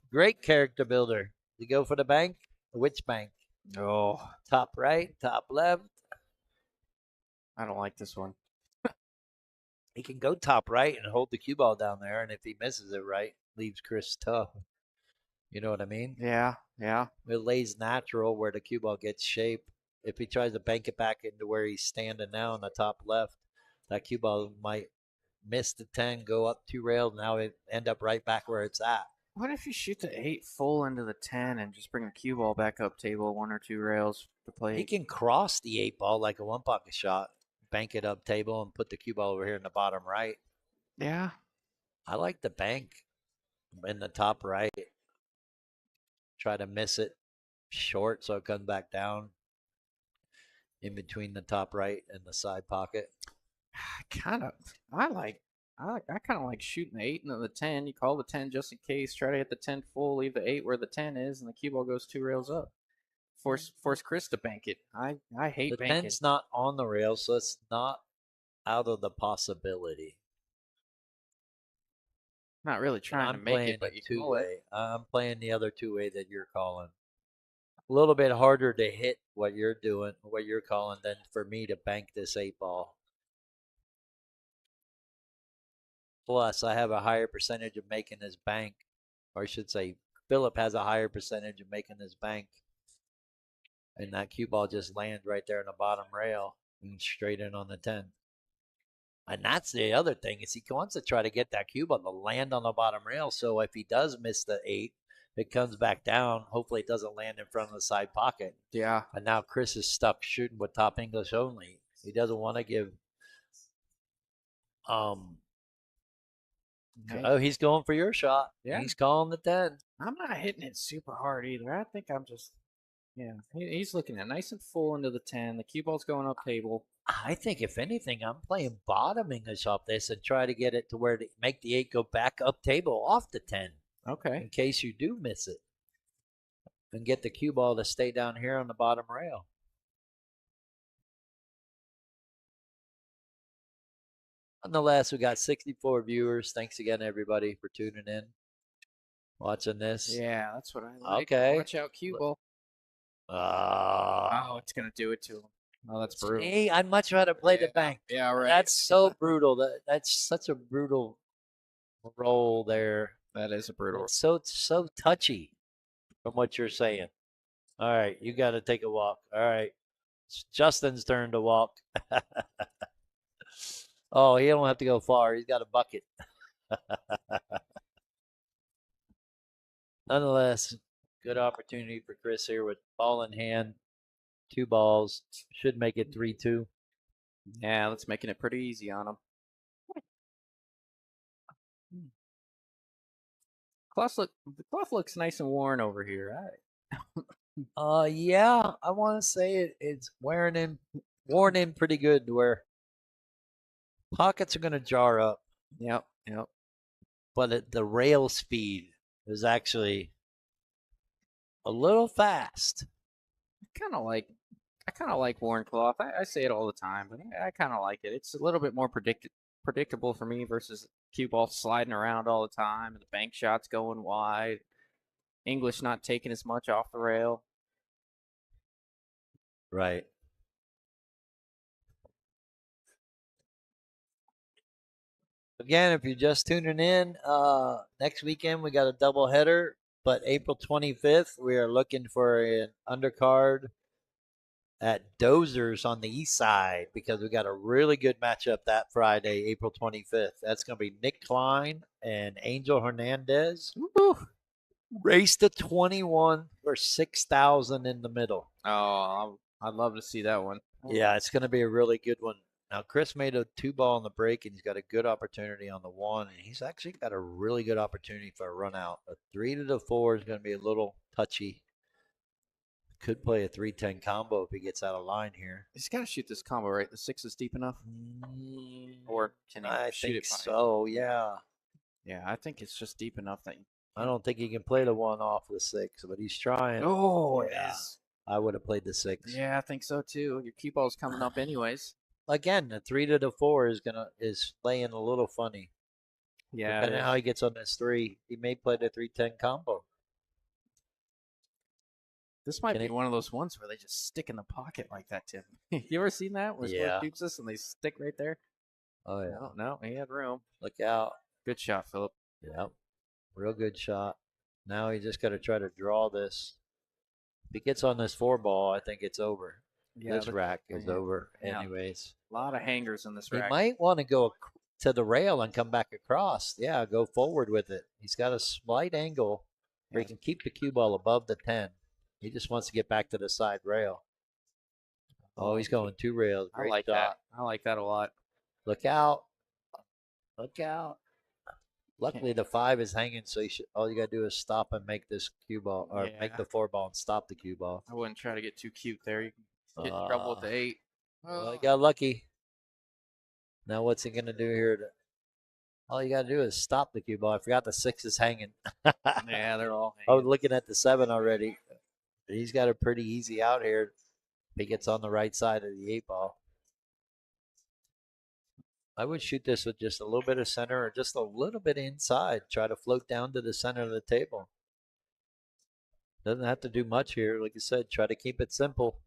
great character builder. Did he go for the bank? Which bank? Oh, Top right, top left. I don't like this one. He can go top right and hold the cue ball down there, and if he misses it right, leaves Chris tough. You know what I mean? Yeah, yeah. It lays natural where the cue ball gets shape. If he tries to bank it back into where he's standing now on the top left, that cue ball might miss the 10, go up 2 rails, now it end up right back where it's at. What if you shoot the 8 full into the 10 and just bring the cue ball back up table 1 or 2 rails to play? He can cross the 8 ball like a 1 pocket shot, bank it up table, and put the cue ball over here in the bottom right. Yeah. I like the bank in the top right. Try to miss it short so it comes back down in between the top right and the side pocket. I kind of like shooting the 8 into the 10. You call the 10 just in case. Try to hit the 10 full, leave the 8 where the 10 is, and the cue ball goes 2 rails up. Force Chris to bank it. I hate the banking. 10's not on the rail, so it's not out of the possibility. Not really trying to make it, but you two-way. I'm playing the other 2-way that you're calling. A little bit harder to hit what you're doing, what you're calling, than for me to bank this 8 ball. Plus, I have a higher percentage of making this bank, or I should say, Phillip has a higher percentage of making this bank. And that cue ball just lands right there in the bottom rail and straight in on the 10. And that's the other thing is he wants to try to get that cue ball to land on the bottom rail. So if he does miss the 8, it comes back down. Hopefully it doesn't land in front of the side pocket. Yeah. And now Chris is stuck shooting with top English only. He doesn't want to give oh, he's going for your shot. Yeah. He's calling the 10. I'm not hitting it super hard either. I think I'm just yeah. He's looking at nice and full into the 10. The cue ball's going up table. I think if anything, I'm playing bottom English off this and try to get it to where to make the 8 go back up table off the 10. Okay. In case you do miss it. And get the cue ball to stay down here on the bottom rail. Nonetheless, we got 64 viewers. Thanks again, everybody, for tuning in. Watching this. Yeah, that's what I like. Okay. Watch out, cue ball. Uh, Oh, it's gonna do it to him. Oh, that's brutal. See, I'd much rather play the bank. Yeah, right. That's so brutal. That's such a brutal roll there. That is a brutal. It's so touchy from what you're saying. All right, you got to take a walk. All right, it's Justin's turn to walk. Oh, he don't have to go far. He's got a bucket. Nonetheless, good opportunity for Chris here with ball in hand, 2 balls. Should make it 3-2. Yeah, that's making it pretty easy on him. The cloth looks nice and worn over here. Yeah, I want to say it's worn in pretty good where pockets are going to jar up, Yep. but the rail speed is actually a little fast. I kind of like worn cloth. I say it all the time, but I kind of like it. It's a little bit more predictable for me versus cue ball sliding around all the time and the bank shots going wide. English not taking as much off the rail. Right. Again, if you're just tuning in, next weekend we got a double header, but April 25th we are looking for an undercard at Dozers on the east side because we got a really good matchup that Friday, April 25th. That's going to be Nick Klein and Angel Hernandez. Woo! Race to 21 for 6,000 in the middle. Oh, I'd love to see that one. Yeah, it's going to be a really good one. Now, Chris made a 2-ball on the break, and he's got a good opportunity on the 1, and he's actually got a really good opportunity for a run out. A 3 to the 4 is going to be a little touchy. Could play a 3-10 combo if he gets out of line here. He's got to shoot this combo, right? The 6 is deep enough? Or can he shoot it? So, yeah. Yeah, I think it's just deep enough that I don't think he can play the 1 off the 6, but he's trying. Oh, yeah. I would have played the 6. Yeah, I think so too. Your cue ball's coming up anyways. Again, the 3 to the 4 is playing a little funny. Yeah. Depending on how he gets on this 3, he may play the 3-10 combo. This might be one of those ones where they just stick in the pocket like that, Tim. You ever seen that? Where someone shoots this and they stick right there? Oh, yeah. No, he had room. Look out. Good shot, Phillip. Yep. Real good shot. Now he just got to try to draw this. If he gets on this 4-ball, I think it's over. Yeah, this rack is over anyways. A lot of hangers in this rack. He might want to go to the rail and come back across. Yeah, go forward with it. He's got a slight angle where he can keep the cue ball above the 10. He just wants to get back to the side rail. Oh, he's going 2 rails. Great I like shot. that. I like that a lot. Look out. Look out. Luckily, the 5 is hanging, so all you got to do is stop and make this cue ball, or make the 4-ball and stop the cue ball. I wouldn't try to get too cute there. You can get in trouble with the 8. Well, he got lucky. Now what's he going to do here? All you got to do is stop the cue ball. I forgot the 6 is hanging. Yeah, they're all hanging. I was looking at the 7 already. He's got a pretty easy out here if he gets on the right side of the 8-ball. I would shoot this with just a little bit of center or just a little bit inside. Try to float down to the center of the table. Doesn't have to do much here. Like I said, try to keep it simple.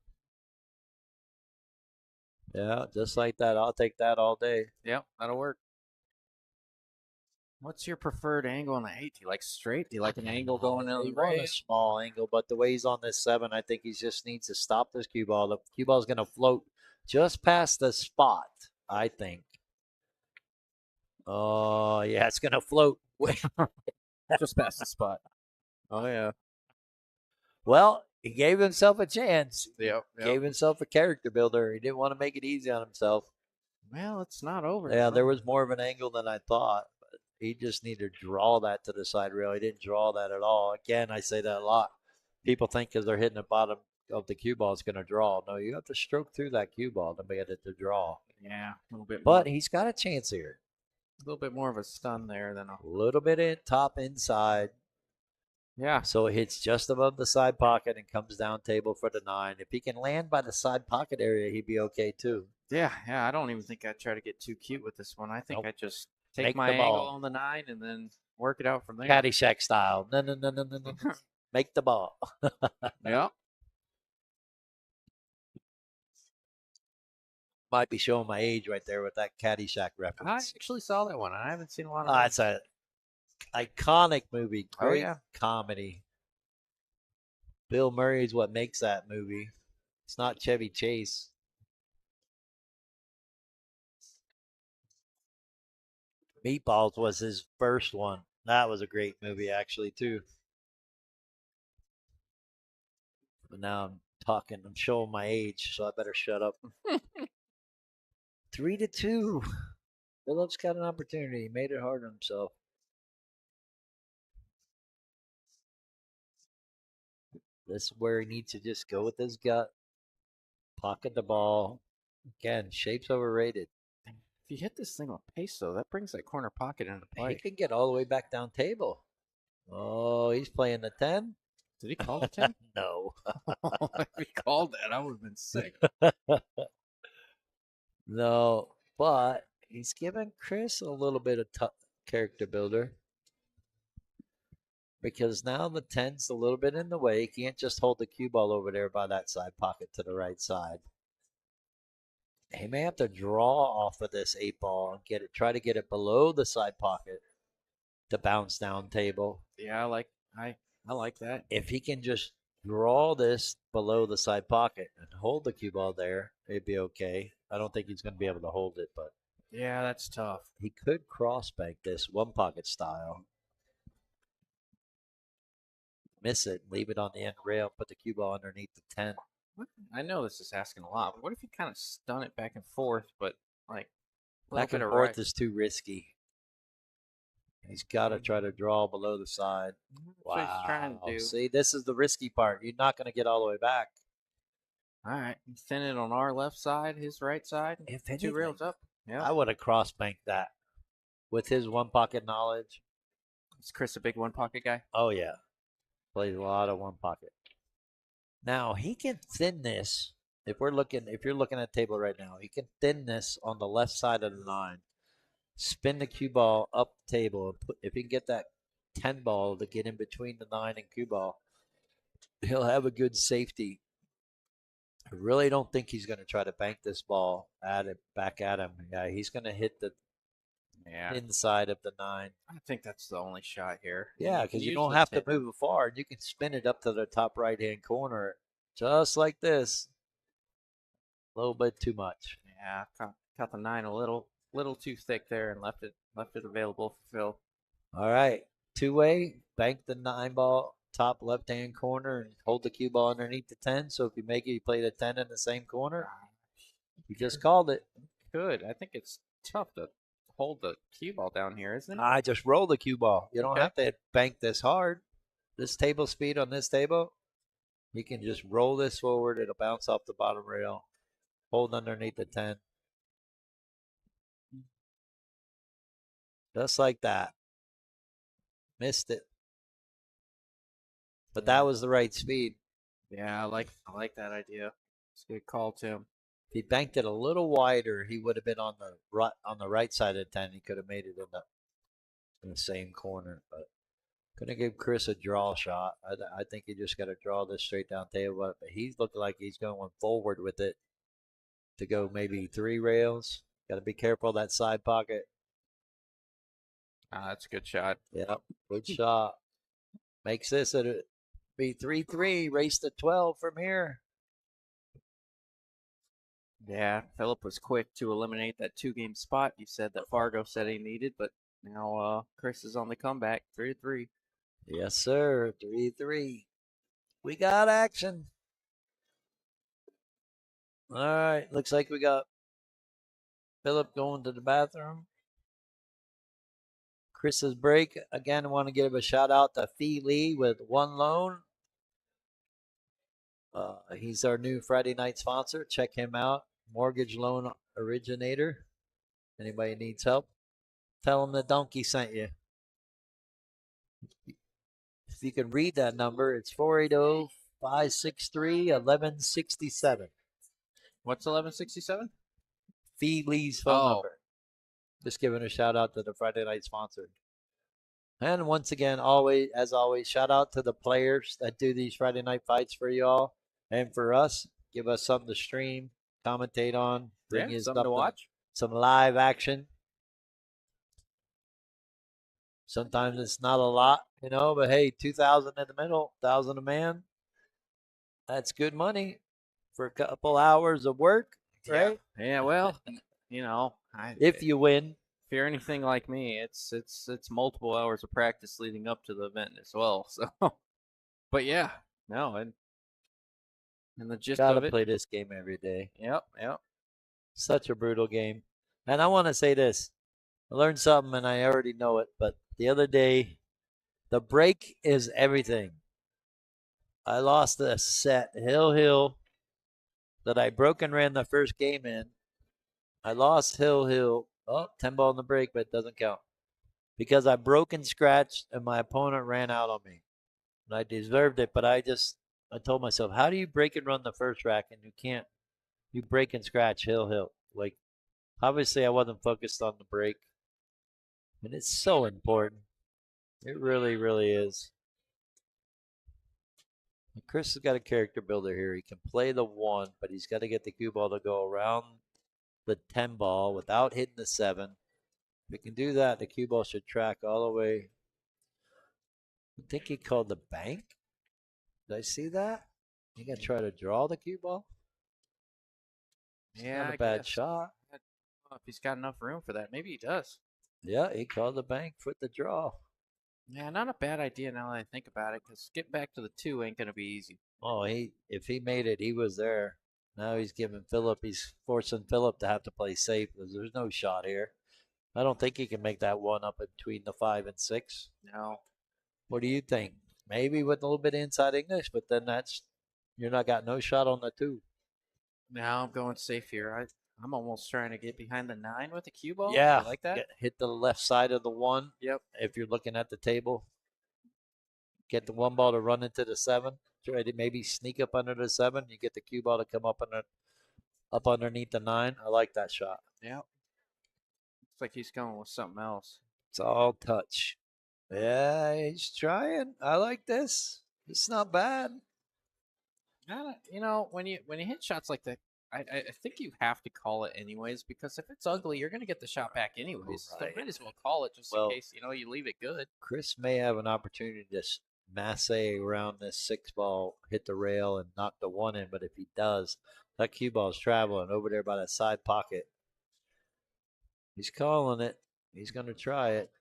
Yeah, just like that. I'll take that all day. Yep, that'll work. What's your preferred angle on the 8? Do you like straight? Do you like an angle going in the rail? A small angle, but the way he's on this 7, I think he just needs to stop this cue ball. The cue ball is going to float just past the spot, I think. Oh, yeah, it's going to float. Just past the spot. Oh, yeah. Well, he gave himself a chance. Yep. Gave himself a character builder. He didn't want to make it easy on himself. Well, it's not over. Yeah, there was more of an angle than I thought. But he just needed to draw that to the side rail. He didn't draw that at all. Again, I say that a lot. People think because they're hitting the bottom of the cue ball, it's going to draw. No, you have to stroke through that cue ball to get it to draw. Yeah, a little bit. But he's got a chance here. A little bit more of a stun there than a little bit in top inside. Yeah. So it hits just above the side pocket and comes down table for the 9. If he can land by the side pocket area, he'd be okay too. Yeah. I don't even think I'd try to get too cute with this one. I think I'd just take my angle on the 9 and then work it out from there. Caddyshack style. No, no, no, no, no, no. Make the ball. Yeah. Might be showing my age right there with that Caddyshack I reference. actually saw that one. I haven't seen a lot of It's a iconic movie. Oh, Great yeah. comedy. Bill Murray is what makes that movie. It's not Chevy Chase. Meatballs was his first one. That was a great movie, actually, too. But now I'm showing my age, so I better shut up. 3-2. Phillip's got an opportunity. He made it hard on himself. This is where he needs to just go with his gut, pocket the ball. Again, shape's overrated. If you hit this thing with pace, though, that brings that corner pocket into He play. can get all the way back down table. Oh, he's playing the 10? Did he call the 10? No. If he called that, I would have been sick. No, but he's giving Chris a little bit of character builder. Because now the 10's a little bit in the way. He can't just hold the cue ball over there by that side pocket to the right side. He may have to draw off of this 8 ball and try to get it below the side pocket to bounce down table. Yeah, I like that. If he can just draw this below the side pocket and hold the cue ball there, it'd be okay. I don't think he's going to be able to hold it, but yeah, that's tough. He could cross bank this one pocket style. Miss it, leave it on the end rail, put the cue ball underneath the 10. I know this is asking a lot, but what if you kind of stun it back and forth, but like back and forth is too risky. He's got to try to draw below the side. That's what he's trying to do. See, this is the risky part. You're not going to get all the way back. All right, thin it on our left side, his right side. If 2 rails up. Yeah, I would have cross banked that with his one pocket knowledge. Is Chris a big one pocket guy? Oh yeah, plays a lot of one pocket. Now he can thin this. If you're looking at the table right now, he can thin this on the left side of the 9. Spin the cue ball up the table, and if he can get that 10 ball to get in between the 9 and cue ball, he'll have a good safety. I really don't think he's going to try to bank this ball back at him. Yeah, he's going to hit the inside of the 9. I think that's the only shot here. Yeah, because you don't have to move it far. You can spin it up to the top right-hand corner just like this. A little bit too much. Yeah, caught the 9 a little too thick there and left it available for Phil. All right, 2-way, bank the 9 ball top left-hand corner and hold the cue ball underneath the 10. So if you make it, you play the 10 in the same corner. You just called it. Good. I think it's tough to hold the cue ball down here, isn't it? I just roll the cue ball. You don't have to bank this hard. This table speed on this table, you can just roll this forward. It'll bounce off the bottom rail. Hold underneath the 10. Just like that. Missed it. But that was the right speed. Yeah, I like that idea. It's a good call, Tim. If he banked it a little wider, he would have been on the right side of the 10. He could have made it in the same corner. But couldn't give Chris a draw shot. I think he just got to draw this straight down table. But he's looking like he's going forward with it to go maybe 3 rails. Got to be careful of that side pocket. That's a good shot. Yep, good shot. Makes this be 3-3. Race to 12 from here. Yeah, Phillip was quick to eliminate that 2-game spot. You said that Fargo said he needed, but now Chris is on the comeback, 3-3. Yes, sir. 3-3. We got action. All right, looks like we got Phillip going to the bathroom. Chris's break. Again, I want to give a shout out to Fee Lee with One Loan. He's our new Friday night sponsor. Check him out. Mortgage loan originator. Anybody needs help, tell him the donkey sent you. If you can read that number, it's 480-563-1167. What's 1167? Fee Lee's phone number. Just giving a shout out to the Friday night sponsor. And once again, always as always, shout out to the players that do these Friday night fights for y'all and for us. Give us something to stream, commentate on, bring Yeah, you something to something, watch. some live action. Sometimes it's not a lot, but hey, 2,000 in the middle, 1,000 a man. That's good money for a couple hours of work, Yeah. right? Yeah. Well, I If you win. if you're anything like me, it's multiple hours of practice leading up to the event as well. So, but yeah, no, and the gist Gotta of it. play this game every day. Yep. Yep. Such a brutal game. And I want to say this. I learned something and I already know it, but the other day, the break is everything. I lost a set Hill that I broke and ran the first game in. I lost Hill. Oh, 10 ball in the break, but it doesn't count. Because I broke and scratched and my opponent ran out on me. And I deserved it, but I told myself, how do you break and run the first rack and you break and scratch Hill? Like, obviously I wasn't focused on the break. And it's so important. It really, really is. Chris has got a character builder here. He can play the 1, but he's got to get the cue ball to go around the 10 ball without hitting the 7. If he can do that, the cue ball should track all the way. I think he called the bank. Did I see that? You got to try to draw the cue ball? It's Yeah, not a I bad guess. shot. I don't know if he's got enough room for that. Maybe he does. Yeah, he called the bank for the draw. Yeah, not a bad idea now that I think about it, because getting back to the 2 ain't gonna be easy. Oh, if he made it, he was there. Now he's forcing Phillip to have to play safe because there's no shot here. I don't think he can make that one up in between the 5 and 6. No. What do you think? Maybe with a little bit of inside English, but then you're not got no shot on the 2. Now I'm going safe here. I'm almost trying to get behind the 9 with the cue ball. You Yeah, like that? hit the left side of the 1. Yep. If you're looking at the table, get the 1 ball to run into the 7. Try to maybe sneak up under the 7. You get the cue ball to come up underneath the 9. I like that shot. Yep. Looks like he's going with something else. It's all touch. Yeah, he's trying. I like this. It's not bad. When you hit shots like that, I think you have to call it anyways, because if it's ugly, you're gonna get the shot back anyways. So Right. might as well call it just Well, in case you leave it good. Chris may have an opportunity to masse around this 6 ball, hit the rail, and knock the 1 in. But if he does, that cue ball's traveling over there by that side pocket. He's calling it. He's going to try it.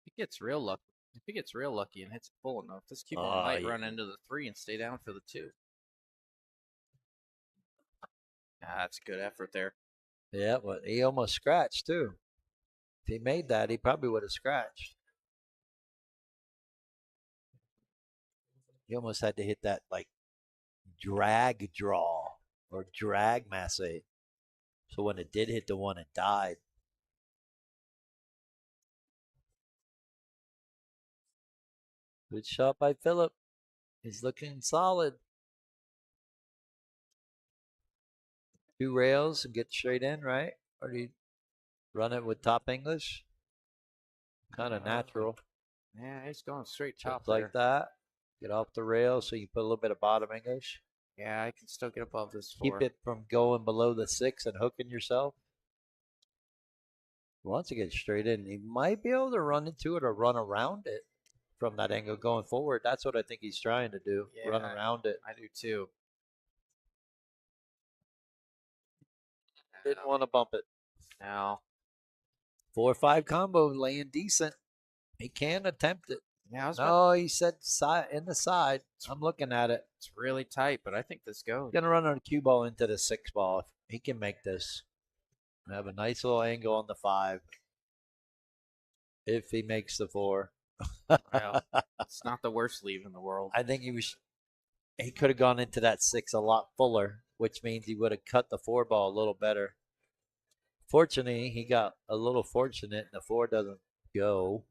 If he gets real lucky and hits it full enough, this cue ball might run into the 3 and stay down for the 2. That's a good effort there. Yeah, but he almost scratched too. If he made that, he probably would have scratched. He almost had to hit that like drag draw or drag masse. So when it did hit the 1, it died. Good shot by Phillip. He's looking solid. 2 rails and get straight in, right? Or do you run it with top English? Kind of natural. Yeah, he's going straight top Just like there. that. Get off the rail so you put a little bit of bottom English. Yeah, I can still get above this 4. Keep it from going below the 6 and hooking yourself. He wants to get straight in. He might be able to run into it or run around it from that angle going forward. That's what I think he's trying to do. Yeah, run around it. I do too. Didn't want to bump it. Now, 4-5 combo laying decent. He can attempt it. yeah, No, he said side in the side. I'm looking at it. it's really tight, but I think this goes. Gonna run a cue ball into the 6 ball. He can make this. Have a nice little angle on the 5. If he makes the 4. Well, it's not the worst leave in the world. I think he could have gone into that 6 a lot fuller, which means he would have cut the 4 ball a little better. Fortunately, he got a little fortunate and the 4 doesn't go.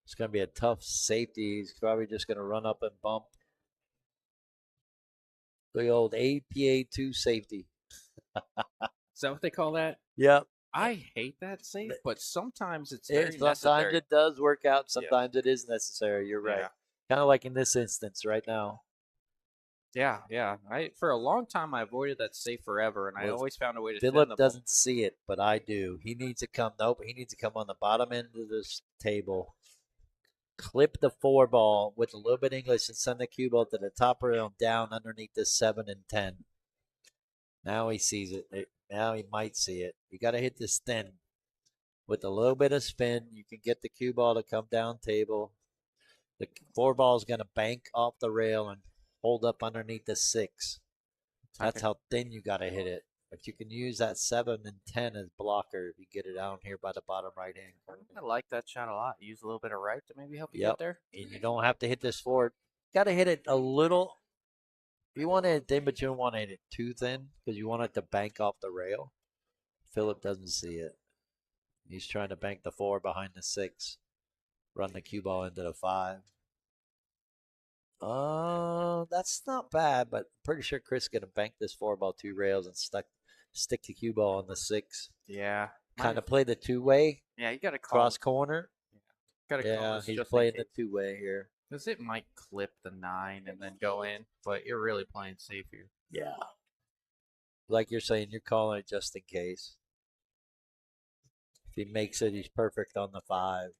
It's going to be a tough safety. He's probably just going to run up and bump. The old APA2 safety. Is that what they call that? Yep. I hate that safe, but sometimes it's very Sometimes necessary. it does work out. Yeah. Sometimes it is necessary. You're right. Yeah. Kind of like in this instance right now. Yeah, yeah. I for a long time I avoided that safe forever, and I Well, always found a way to thin Phillip the ball. doesn't see it, but I do. He needs to come. Nope. He needs to come on the bottom end of this table, clip the 4 ball with a little bit of English, and send the cue ball to the top rail down underneath the 7 and 10. Now he sees it. Now he might see it. You got to hit this thin. With a little bit of spin, you can get the cue ball to come down table. The 4 ball is going to bank off the rail and hold up underneath the 6. That's how thin you got to hit it. But you can use that 7 and 10 as blocker if you get it down here by the bottom right hand corner. I like that shot a lot. Use a little bit of right to maybe help you Yep. get there. And you don't have to hit this forward. Got to hit it a little. You want it thin, but you don't want to hit it too thin because you want it to bank off the rail. Phillip doesn't see it. He's trying to bank the 4 behind the 6. Run the cue ball into the 5. That's not bad, but pretty sure Chris is gonna bank this 4 ball 2 rails and stick the cue ball on the 6. Yeah. Kind of play the 2-way Yeah, you got to call. cross corner. Got to call Yeah, this he's just playing in the case. 2-way here. Because it might clip the 9 and then go in, but you're really playing safe here. Yeah, like you're saying, you're calling it just in case. If he makes it, he's perfect on the 5.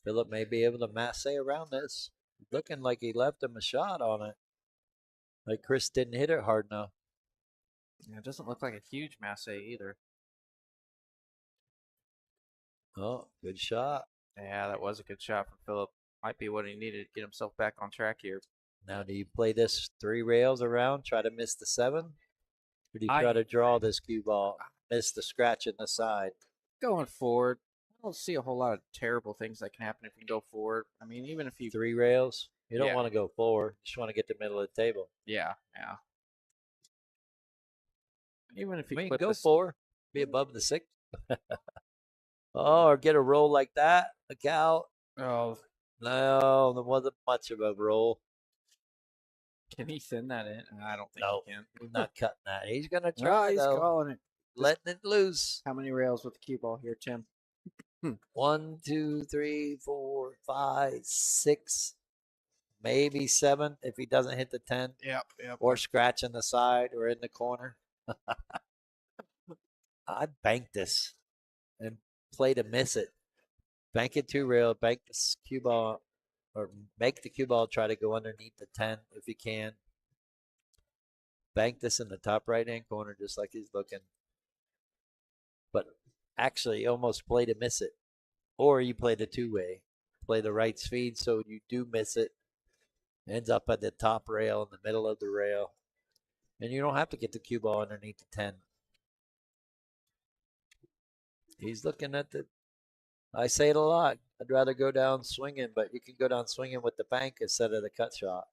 Phillip may be able to masse around this. Looking like he left him a shot on it. Like Chris didn't hit it hard enough. Yeah, it doesn't look like a huge masse either. Oh, good shot. Yeah, that was a good shot from Phillip. Might be what he needed to get himself back on track here. Now, do you play this 3 rails around, try to miss the 7? Or do you try I- to draw this cue ball, miss the scratch in the side? Going forward, I don't see a whole lot of terrible things that can happen if you go forward. I mean, even if you 3 rails? You don't Yeah. want to go forward. You just want to get the middle of the table. Yeah, yeah. Even if you I mean, clip go this, 4, be above the 6. Oh, or get a roll like that. Look out. oh, No, there wasn't much of a roll. can he thin that in? I don't think No, he can. he's not cutting that. He's going to Oh, try, he's though. calling it. Letting it loose. How many rails with the cue ball here, Tim? 1, 2, 3, 4, 5, 6, maybe 7 if he doesn't hit the 10. Yep. Or scratch in the side or in the corner. I'd bank this and play to miss it. Bank it 2 rail, bank the cue ball, or make the cue ball try to go underneath the 10 if you can. Bank this in the top right hand corner just like he's looking. But actually almost play to miss it. Or you play the 2-way. Play the right speed so you do miss it. Ends up at the top rail in the middle of the rail. And you don't have to get the cue ball underneath the 10. He's looking at the. I say it a lot. I'd rather go down swinging, but you can go down swinging with the bank instead of the cut shot.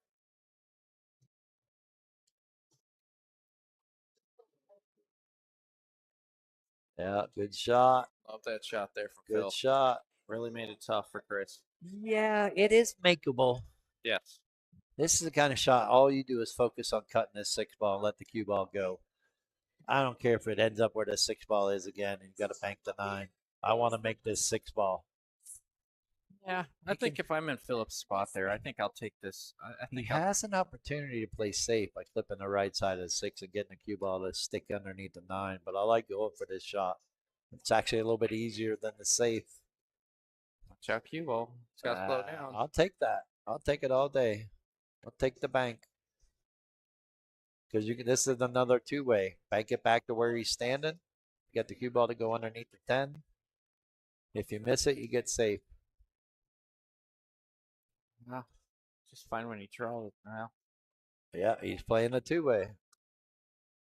Yeah, good shot. Love that shot there from Good Phil. shot. Really made it tough for Chris. Yeah, it is makeable. Yes. This is the kind of shot all you do is focus on cutting this 6 ball and let the cue ball go. I don't care if it ends up where the 6 ball is again and you got to bank the 9. I want to make this 6 ball. Yeah, I think if I'm in Phillip's spot there, I think I'll take this. I He think has an opportunity to play safe by clipping the right side of the 6 and getting the cue ball to stick underneath the 9, but I like going for this shot. It's actually a little bit easier than the safe. watch out, cue ball. It's got to slow down. I'll take that. I'll take it all day. I'll take the bank. Because you can. This is another 2-way. Bank it back to where he's standing. Get the cue ball to go underneath the 10. If you miss it, you get safe. Ah, just fine when you draw it. Well, Yeah, he's playing a 2-way.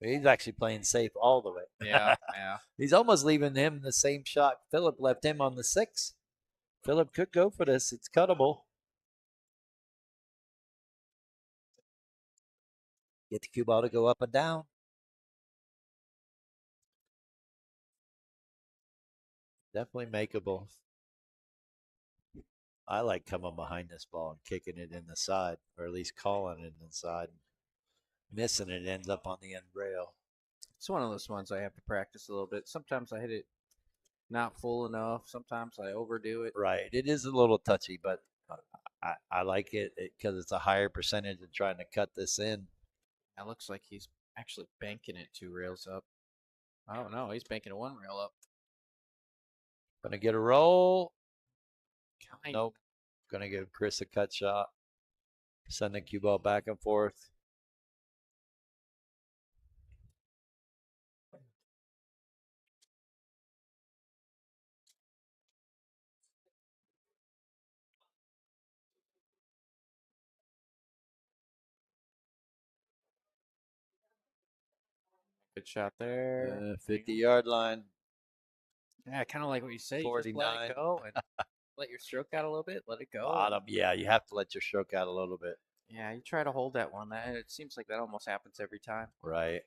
He's actually playing safe all the way. yeah, yeah. He's almost leaving him the same shot Phillip left him on the 6. Phillip could go for this. It's cuttable. Get the cue ball to go up and down. Definitely makeable. I like coming behind this ball and kicking it in the side, or at least calling it inside. Missing it ends up on the end rail. It's one of those ones I have to practice a little bit. Sometimes I hit it not full enough. Sometimes I overdo it. Right. It is a little touchy, but I like it because it's a higher percentage of trying to cut this in. It looks like he's actually banking it 2 rails up. Oh no, he's banking it 1 rail up. Gonna get a roll. Kind Nope. Gonna give Chris a cut shot. Send the cue ball back and forth. Good shot there. 50-yard line. Yeah, kind of like what you say. You just let 49. it go and let your stroke out a little bit. Let it go. Bottom. Yeah, you have to let your stroke out a little bit. Yeah, you try to hold that one. It seems like that almost happens every time. Right.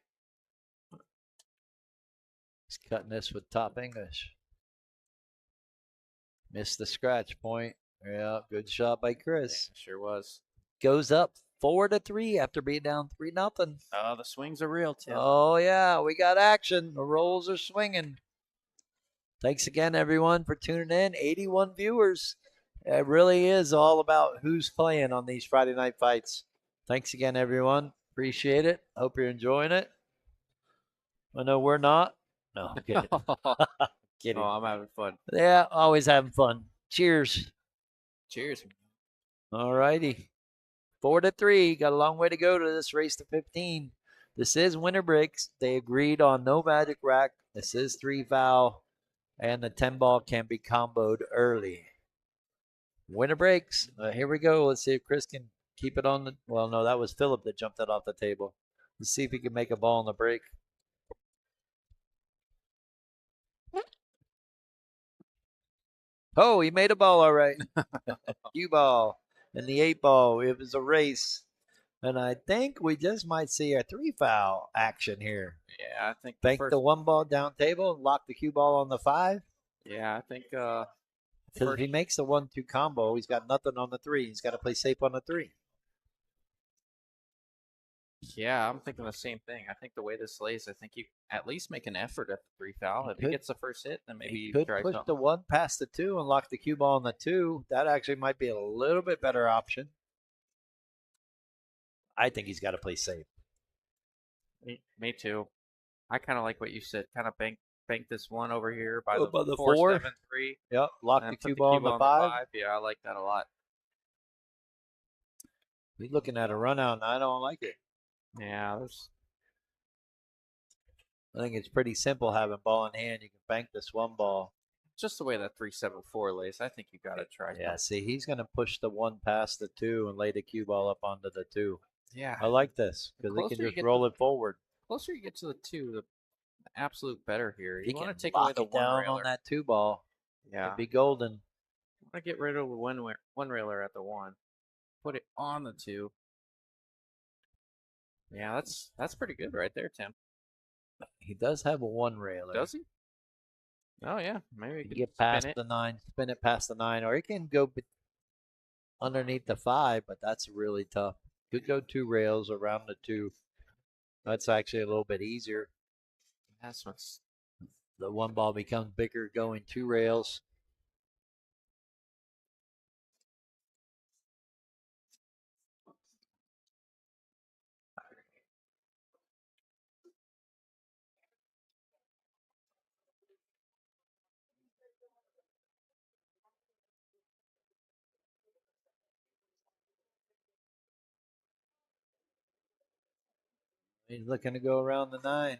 He's cutting this with top English. Missed the scratch point. Yeah, good shot by Chris. Yeah, sure was. Goes up 4-3 after being down 3-0. Oh, the swings are real, Tim. Oh yeah, we got action. The rolls are swinging. Thanks again, everyone, for tuning in. 81 viewers. It really is all about who's playing on these Friday night fights. Thanks again, everyone. Appreciate it. Hope you're enjoying it. I know we're not. No, I'm kidding. Kidding. Oh, I'm having fun. Yeah, always having fun. Cheers. Cheers. All righty. 4-3. Got a long way to go to this race to 15. This is winner breaks. They agreed on no magic rack. This is 3-foul. And the 10 ball can be comboed early. Winner breaks. Here we go. Let's see if Chris can keep it on the. Well, no, that was Phillip that jumped it off the table. Let's see if he can make a ball on the break. Oh, he made a ball all right. Cue ball. And the 8 ball. It was a race. And I think we just might see a 3-foul action here. Yeah, I think Bank the 1 ball down table and lock the cue ball on the 5. Yeah, I think because if he makes the 1-2 combo, he's got nothing on the 3. He's got to play safe on the 3. Yeah, I'm thinking the same thing. I think the way this lays, I think you at least make an effort at the 3-foul. If he gets the first hit, then maybe you could try push something. the 1 past the 2 and lock the cue ball on the 2. That actually might be a little bit better option. I think he's got to play safe. Me too. I kind of like what you said. Kind of bank this one over here by by the the 4-7-3. Yep, lock the cue ball on the 5. Yeah, I like that a lot. He's looking at a run out, and I don't like it. Yeah, I think it's pretty simple having ball in hand. You can bank this 1 ball. just the way that 3-7-4 lays. I think you got to try. Yeah, see, he's going to push the 1 past the 2 and lay the cue ball up onto the 2. Yeah, I like this because he can just roll it forward. Closer you get to the 2, the absolute better here. He You want can to take away the lock it down 1-railer on that 2 ball. Yeah, It'd be golden. You want to get rid of the 1-railer at the 1. Put it on the 2. Yeah, that's pretty good right there, Tim. He does have a 1-railer. Does he? Oh yeah, maybe he can get past the 9, spin it past the 9, or he can go underneath the 5. But that's really tough. Could go 2 rails around the 2. That's actually a little bit easier. That's what's the 1 ball becomes bigger going 2 rails. He's looking to go around the 9.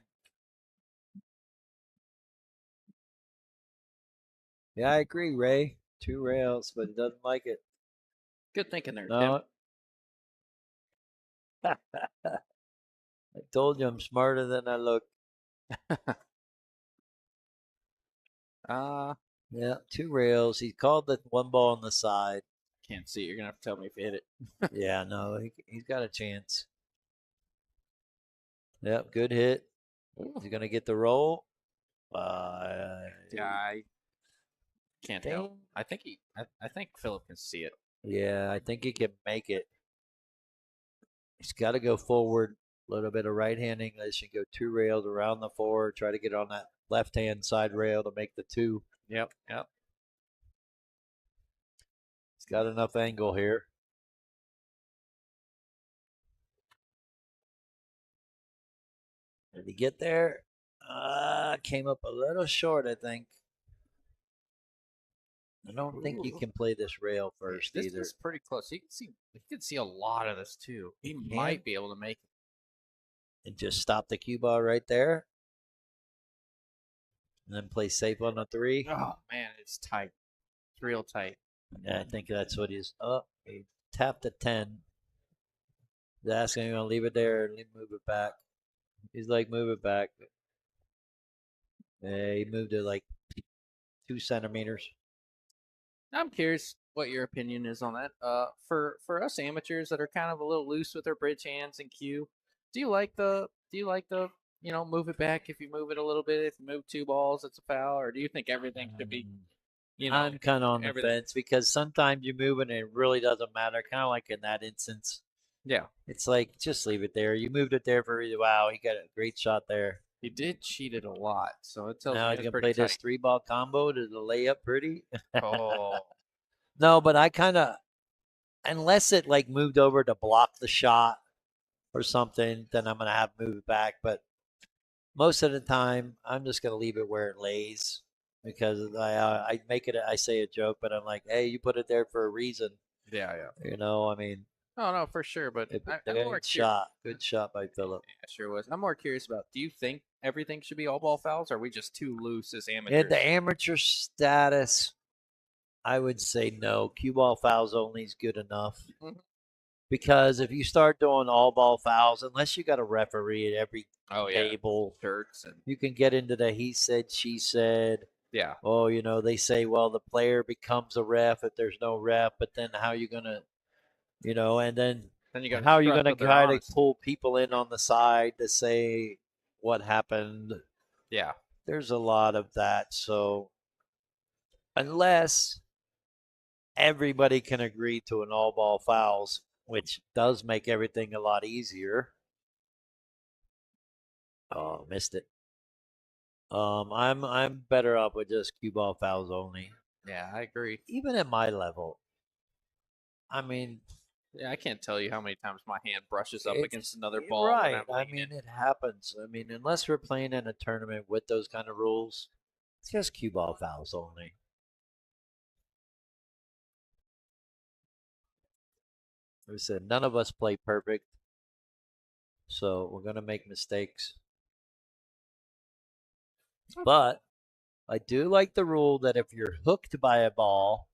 Yeah, I agree, Ray. 2 rails, but he doesn't like it. Good thinking there, no. Tim. I told you I'm smarter than I look. Yeah, 2 rails. He called the 1 ball on the side. Can't see it. You're gonna have to tell me if you hit it. Yeah, no, he's got a chance. Yep, good hit. He's gonna get the roll. Yeah, I can't tell. I think Phillip can see it. Yeah, I think he can make it. He's got to go forward. A little bit of right-hand English and go 2 rails around the 4. Try to get on that left-hand side rail to make the 2. Yep. It's got enough angle here. Did he get there? Came up a little short, I think. I don't think you can play this rail first This either. is pretty close. You can see a lot of this too. He can. might be able to make it. And just stop the cue ball right there. And then play safe on the 3. Oh man, it's tight. It's real tight. Yeah, I think that's what he's up. He tapped the 10. He's asking him to leave it there and move it back. He's like, move it back. Yeah, he moved it like 2 centimeters. I'm curious what your opinion is on that. For us amateurs that are kind of a little loose with their bridge hands and cue, do you like the move it back if you move it a little bit? If you move 2 balls, it's a foul, or do you think everything should be, I'm kind of on the everything? fence because sometimes you move it and it really doesn't matter. Kind of like in that instance. Yeah, It's like, just leave it there. You moved it there for, wow, he got a great shot there. he did cheat it a lot, so it tells Now me he's it's going to pretty play this tight. 3-ball combo to the layup pretty. Oh, No, but I kind of, unless it like moved over to block the shot or something, then I'm going to have to move it back. But most of the time, I'm just going to leave it where it lays because I make it, I say a joke, but I'm like, hey, you put it there for a reason. yeah. I mean, Oh no, for sure. But I'm more good curious. shot. Good shot by Phillip. Yeah, sure was. I'm more curious about. Do you think everything should be all ball fouls? Or are we just too loose as In amateurs? the amateur status, I would say no. Cue ball fouls only is good enough. Mhm. Because if you start doing all ball fouls, unless you got a referee at every Oh yeah, table, shirts and you can get into the he said, she said. yeah. Oh, they say, well, the player becomes a ref if there's no ref, but then how you gonna, and then Then you got to how are you trust gonna that they're try to honest. pull people in on the side to say what happened? Yeah. There's a lot of that. So unless everybody can agree to an all ball fouls, which does make everything a lot easier. Oh, missed it. I'm better up with just cue ball fouls only. Yeah, I agree. Even at my level. I mean, Yeah, I can't tell you how many times my hand brushes up it's against another ball when right. I'm I leaning. mean, it happens. I mean, unless we're playing in a tournament with those kind of rules, it's just cue ball fouls only. Like I said, none of us play perfect, so we're gonna make mistakes. But I do like the rule that if you're hooked by a ball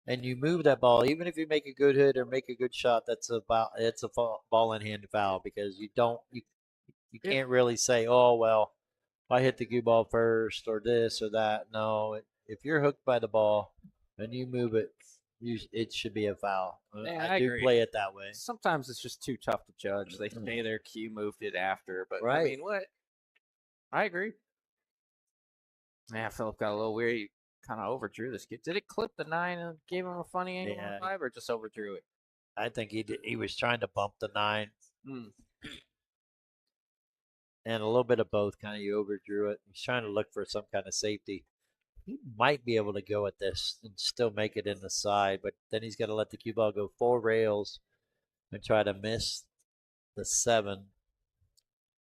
and you move that ball, even if you make a good hit or make a good shot, it's a ball in hand foul because you If can't really say, oh well, I hit the cue ball first or this or that. No, if you're hooked by the ball and you move it, it should be a foul. yeah, I I do agree. play it that way. Sometimes it's just too tough to judge. They say their cue moved it after, but I Right. mean, what? I agree. Yeah, Phillip got a little weird. He kind of overdrew this kid. Did it clip the 9 and gave him a funny angle on the Yeah, 5, or just overdrew it? I think he was trying to bump the 9 Hmm. and a little bit of both. Kind of you overdrew it. He's trying to look for some kind of safety. He might be able to go at this and still make it in the side, but then he's got to let the cue ball go 4 rails and try to miss the 7.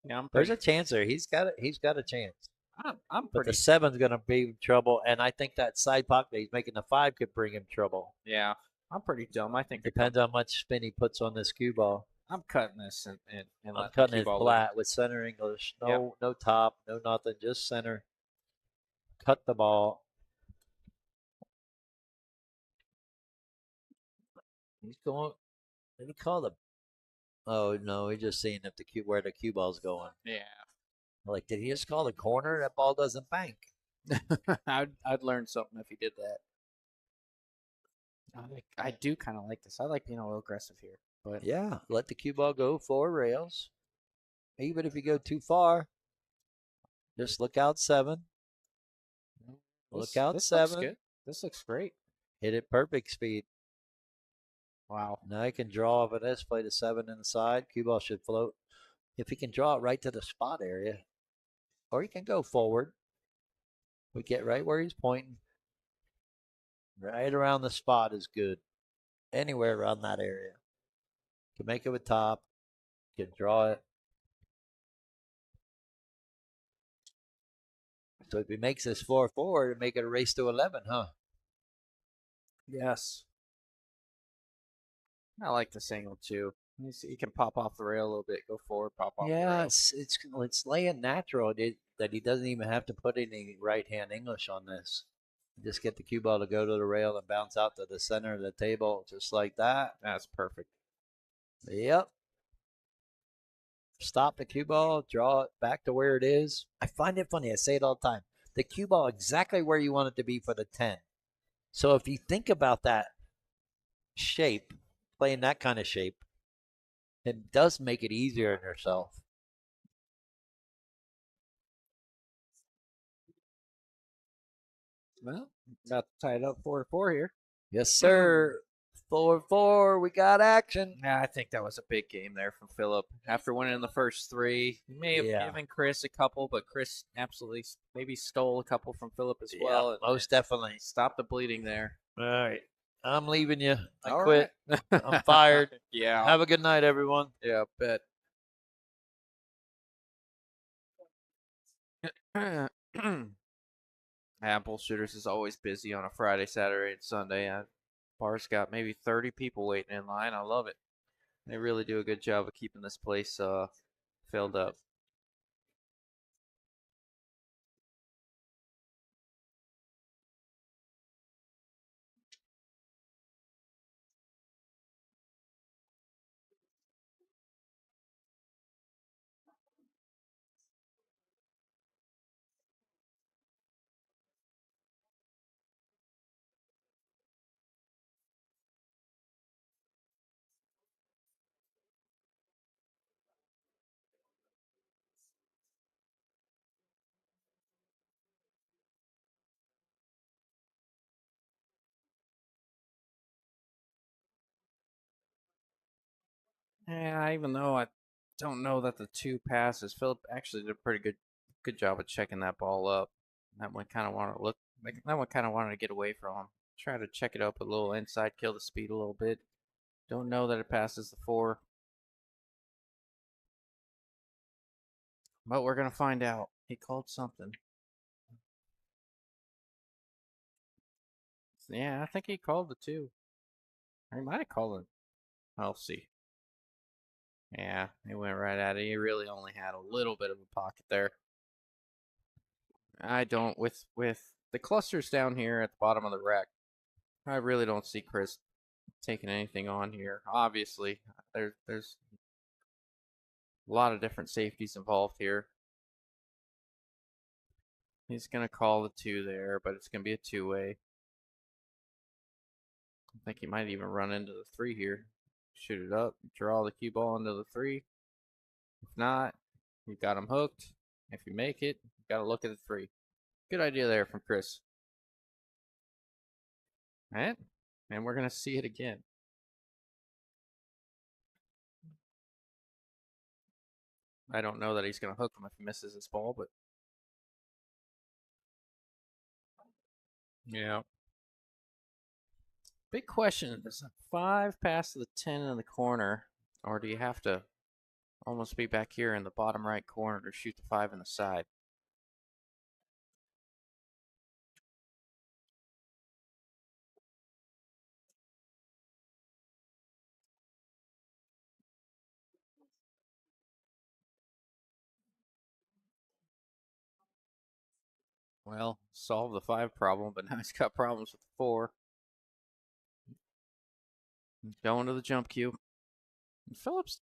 Yeah, I'm There's pretty. a chance there. He's got a chance. I'm But the pretty. 7's going to be in trouble, and I think that side pocket he's making the 5 could bring him trouble. Yeah, I'm pretty dumb. I think Depends how much spin he puts on this cue ball. I'm cutting this and I'm letting the cutting cue it ball live. flat with center English. Yep. No top, no nothing, just center. Cut the ball. He's going. Did he call the? Oh no, he's just seeing if where the cue ball's going. Yeah. Like, did he just call the corner? That ball doesn't bank. I'd learn something if he did that. I do kind of like this. I like being a little aggressive here, but Yeah, let the cue ball go 4 rails. Even if you go too far, just look out 7. Look out this looks 7. good. This looks great. Hit it perfect speed. Wow. Now he can draw over this, play the 7 inside. Cue ball should float. If he can draw it right to the spot area, or he can go forward. We get right where he's pointing. Right around the spot is good. Anywhere around that area. Can make it with top. Can draw it. So if he makes this 4-4, it'd make it a race to 11, huh? Yes. I like this angle too. He can pop off the rail a little bit, go forward, pop off the Yeah, rail. it's laying natural that he doesn't even have to put any right hand English on this. Just get the cue ball to go to the rail and bounce out to the center of the table just like that. That's perfect. Yep. Stop the cue ball, draw it back to where it is. I find it funny. I say it all the time. The cue ball exactly where you want it to be for the 10. So if you think about that shape, playing that kind of shape, it does make it easier on yourself. Well, about to tie it up 4-4 here. Yes, sir. 4-4. We got action. Yeah, I think that was a big game there from Phillip. After winning the first three, he may have given Chris a couple, but Chris absolutely maybe stole a couple from Phillip as well. Most definitely. Stop the bleeding there. All right. I'm leaving you. I All quit. right. I'm fired. Yeah. Have a good night, everyone. Yeah, bet. Apple Shooters is always busy on a Friday, Saturday, and Sunday. Bar's got maybe 30 people waiting in line. I love it. They really do a good job of keeping this place filled up. Yeah, even though I don't know that the two passes, Phillip actually did a pretty good job of checking that ball up. That one kind of wanted to look like that one kind of wanted to get away from him. Try to check it up a little inside, kill the speed a little bit. Don't know that it passes the 4, but we're gonna find out. He called something. Yeah, I think he called the 2. He might have called it. I'll see. Yeah, he went right at it. He really only had a little bit of a pocket there. I don't with the clusters down here at the bottom of the rack. I really don't see Chris taking anything on here. Obviously, there's a lot of different safeties involved here. He's gonna call the 2 there, but it's gonna be a 2-way. I think he might even run into the 3 here. Shoot it up, draw the cue ball into the 3. If not, you got him hooked. If you make it, you gotta look at the 3. Good idea there from Chris. All right, and we're gonna see it again. I don't know that he's gonna hook him if he misses this ball, but yeah. Big question: does a 5 pass to the 10 in the corner, or do you have to almost be back here in the bottom right corner to shoot the 5 in the side? Well, solve the 5 problem, but now he's got problems with the 4. He's going to the jump cue. Phillip's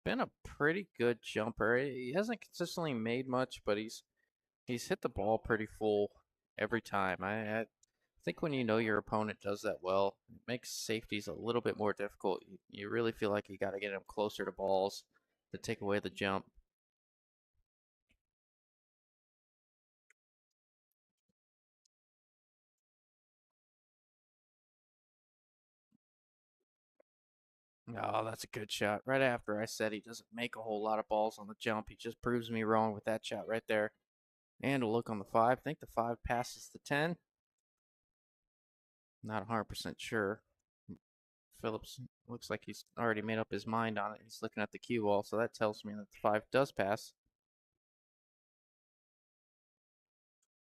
been a pretty good jumper. He hasn't consistently made much, but he's hit the ball pretty full every time. I think when you know your opponent does that well, it makes safeties a little bit more difficult. You really feel like you got to get him closer to balls to take away the jump. Oh, that's a good shot. Right after I said he doesn't make a whole lot of balls on the jump, he just proves me wrong with that shot right there. And a look on the 5. I think the 5 passes the 10. Not 100% sure. Phillips looks like he's already made up his mind on it. He's looking at the cue ball, so that tells me that the 5 does pass.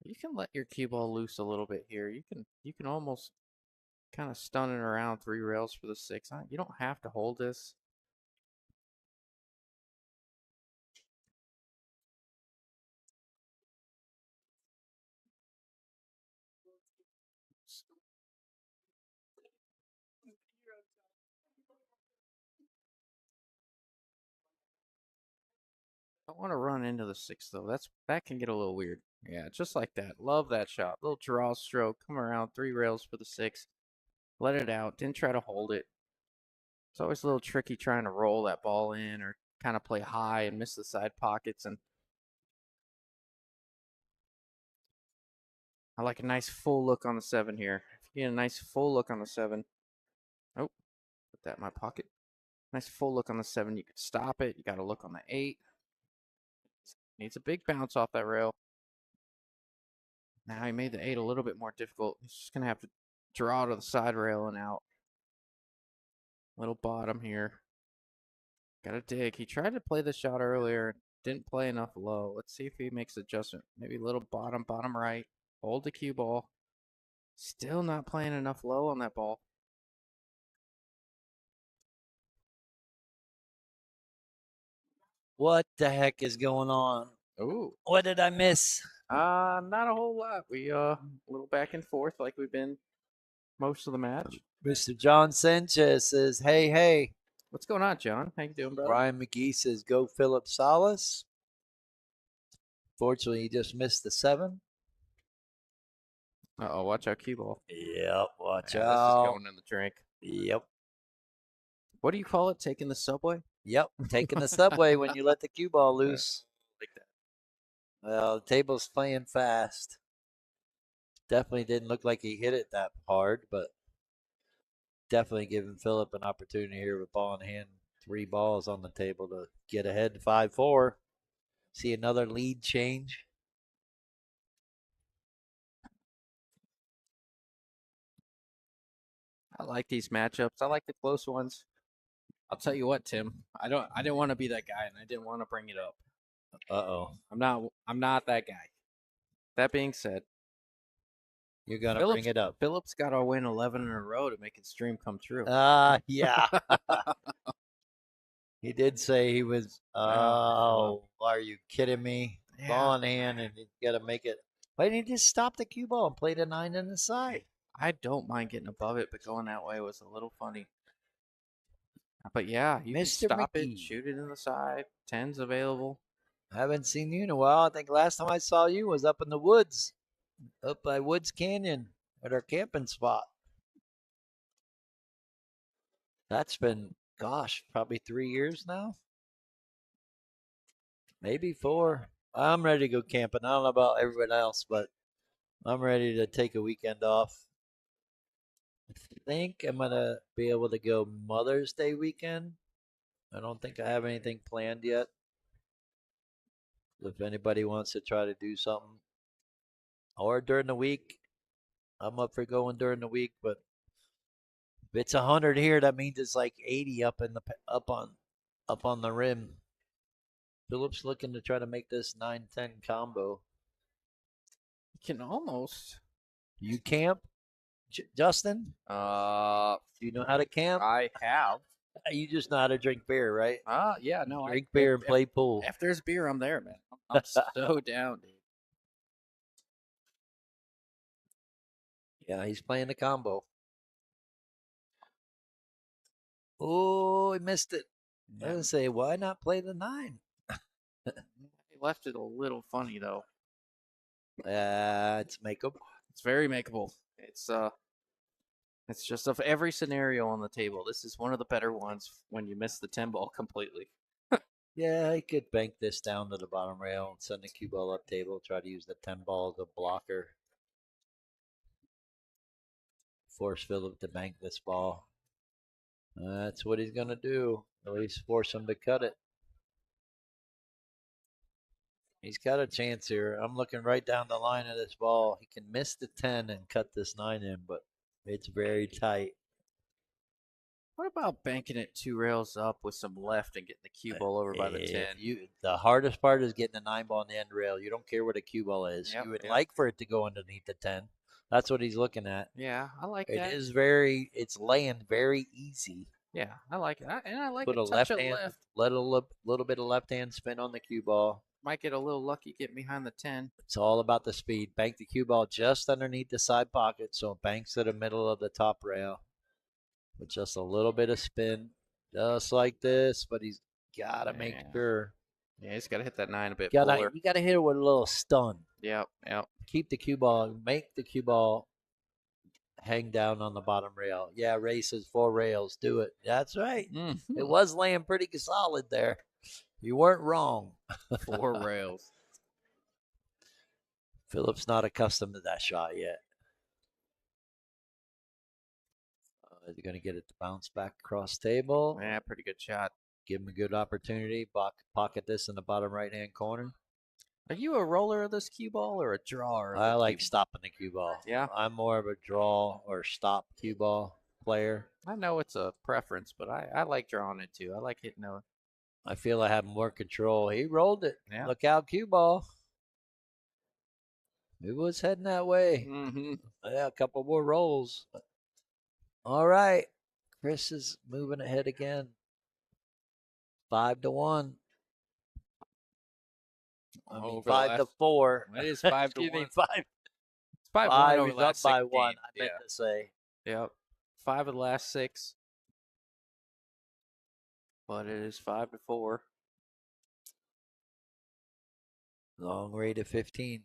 You can let your cue ball loose a little bit here. You can almost kind of stun it around 3 rails for the 6. You don't have to hold this. I want to run into the 6 though. That can get a little weird. Yeah, just like that. Love that shot. Little draw stroke. Come around 3 rails for the 6. Let it out. Didn't try to hold it. It's always a little tricky trying to roll that ball in or kind of play high and miss the side pockets. And I like a nice full look on the 7 here. If you get a nice full look on the 7. Oh, put that in my pocket. Nice full look on the 7. You can stop it. You got to look on the 8. Needs a big bounce off that rail. Now he made the 8 a little bit more difficult. He's just going to have to draw to the side rail and out. Little bottom here. Got to dig. He tried to play the shot earlier. Didn't play enough low. Let's see if he makes adjustment. Maybe a little bottom right. Hold the cue ball. Still not playing enough low on that ball. What the heck is going on? Ooh. What did I miss? Not a whole lot. We a little back and forth like we've been most of the match. Mr. John Sanchez says, hey, hey. What's going on, John? How you doing, brother? Brian McGee says, go Phillip Salas. Fortunately, he just missed the 7. Uh-oh, watch out, cue ball. Yep, watch Yeah, out. this is going in the drink. Yep. What do you call it? Taking the subway? Yep, taking the subway when you let the cue ball loose. Like that. Well, the table's playing fast. Definitely didn't look like he hit it that hard, but definitely giving Phillip an opportunity here with ball in hand. 3 balls on the table to get ahead 5-4. See another lead change. I like these matchups. I like the close ones. I'll tell you what, Tim. I didn't want to be that guy and I didn't want to bring it up. Uh-oh. I'm not that guy. That being said, you're going to bring it up. Phillip's got to win 11 in a row to make his dream come true. Yeah. He did say he was, oh, are you kidding me? Yeah. Ball in hand, and you got to make it. Why didn't he just stop the cue ball and play the 9 in the side? I don't mind getting above it, but going that way was a little funny. But yeah, you can stop it, shoot it in the side. 10's available. I haven't seen you in a while. I think last time I saw you was up in the woods, up by Woods Canyon at our camping spot. That's been, gosh, probably 3 years now. Maybe 4. I'm ready to go camping. I don't know about everyone else, but I'm ready to take a weekend off. I think I'm going to be able to go Mother's Day weekend. I don't think I have anything planned yet. If anybody wants to try to do something, or during the week, I'm up for going during the week. But if it's 100 here, that means it's like 80 up on the rim. Phillip's looking to try to make this 9-10 combo. You can almost. You camp, Justin? Do you know how to camp? I have. You just know how to drink beer, right? Yeah, no. Drink beer and play pool. If there's beer, I'm there, man. I'm so down, dude. Yeah, he's playing the combo. Oh, he missed it. I was gonna say, why not play the 9? He left it a little funny though. It's makeable. It's very makeable. It's just of every scenario on the table. This is one of the better ones when you miss the 10 ball completely. Yeah, he could bank this down to the bottom rail and send the cue ball up table. Try to use the 10 ball as a blocker. Force Phillip to bank this ball. That's what he's going to do. At least force him to cut it. He's got a chance here. I'm looking right down the line of this ball. He can miss the 10 and cut this 9 in, but it's very tight. What about banking it 2 rails up with some left and getting the cue ball over by the 10? The hardest part is getting the 9 ball on the end rail. You don't care what a cue ball is. Yep, You would yep. like for it to go underneath the 10. That's what he's looking at. Yeah, I like It that. it's laying very easy. Yeah, I like it. And I like Put a a touch left of hand, left. let a little bit of left hand spin on the cue ball. Might get a little lucky getting behind the 10. It's all about the speed. Bank the cue ball just underneath the side pocket, so it banks to the middle of the top rail with just a little bit of spin, just like this. But he's got to make sure. Yeah, he's got to hit that 9 a bit You fuller. got to hit it with a little stun. Yep, yep. Keep the cue ball, make the cue ball hang down on the bottom rail. Yeah, races 4 rails. Do it. That's right. Mm-hmm. It was laying pretty solid there. You weren't wrong. 4 rails. Phillip's not accustomed to that shot yet. Is he going to get it to bounce back across table? Yeah, pretty good shot. Give him a good opportunity. Pocket this in the bottom right-hand corner. Are you a roller of this cue ball or a drawer? I like stopping the cue ball. Yeah. I'm more of a draw or stop cue ball player. I know it's a preference, but I like drawing it too. I like hitting it. I feel I have more control. He rolled it. Yeah. Look out, cue ball. It was heading that way. Mm-hmm. Yeah, a couple more rolls. All right. Chris is moving ahead again. 5-1. I mean, 5-4. It is 5-1. Excuse me, 5. It's 5-1 over He's the last up by 6 1. games. I meant to say. Yep. 5 of the last 6. But it is 5-4. Long way to 15.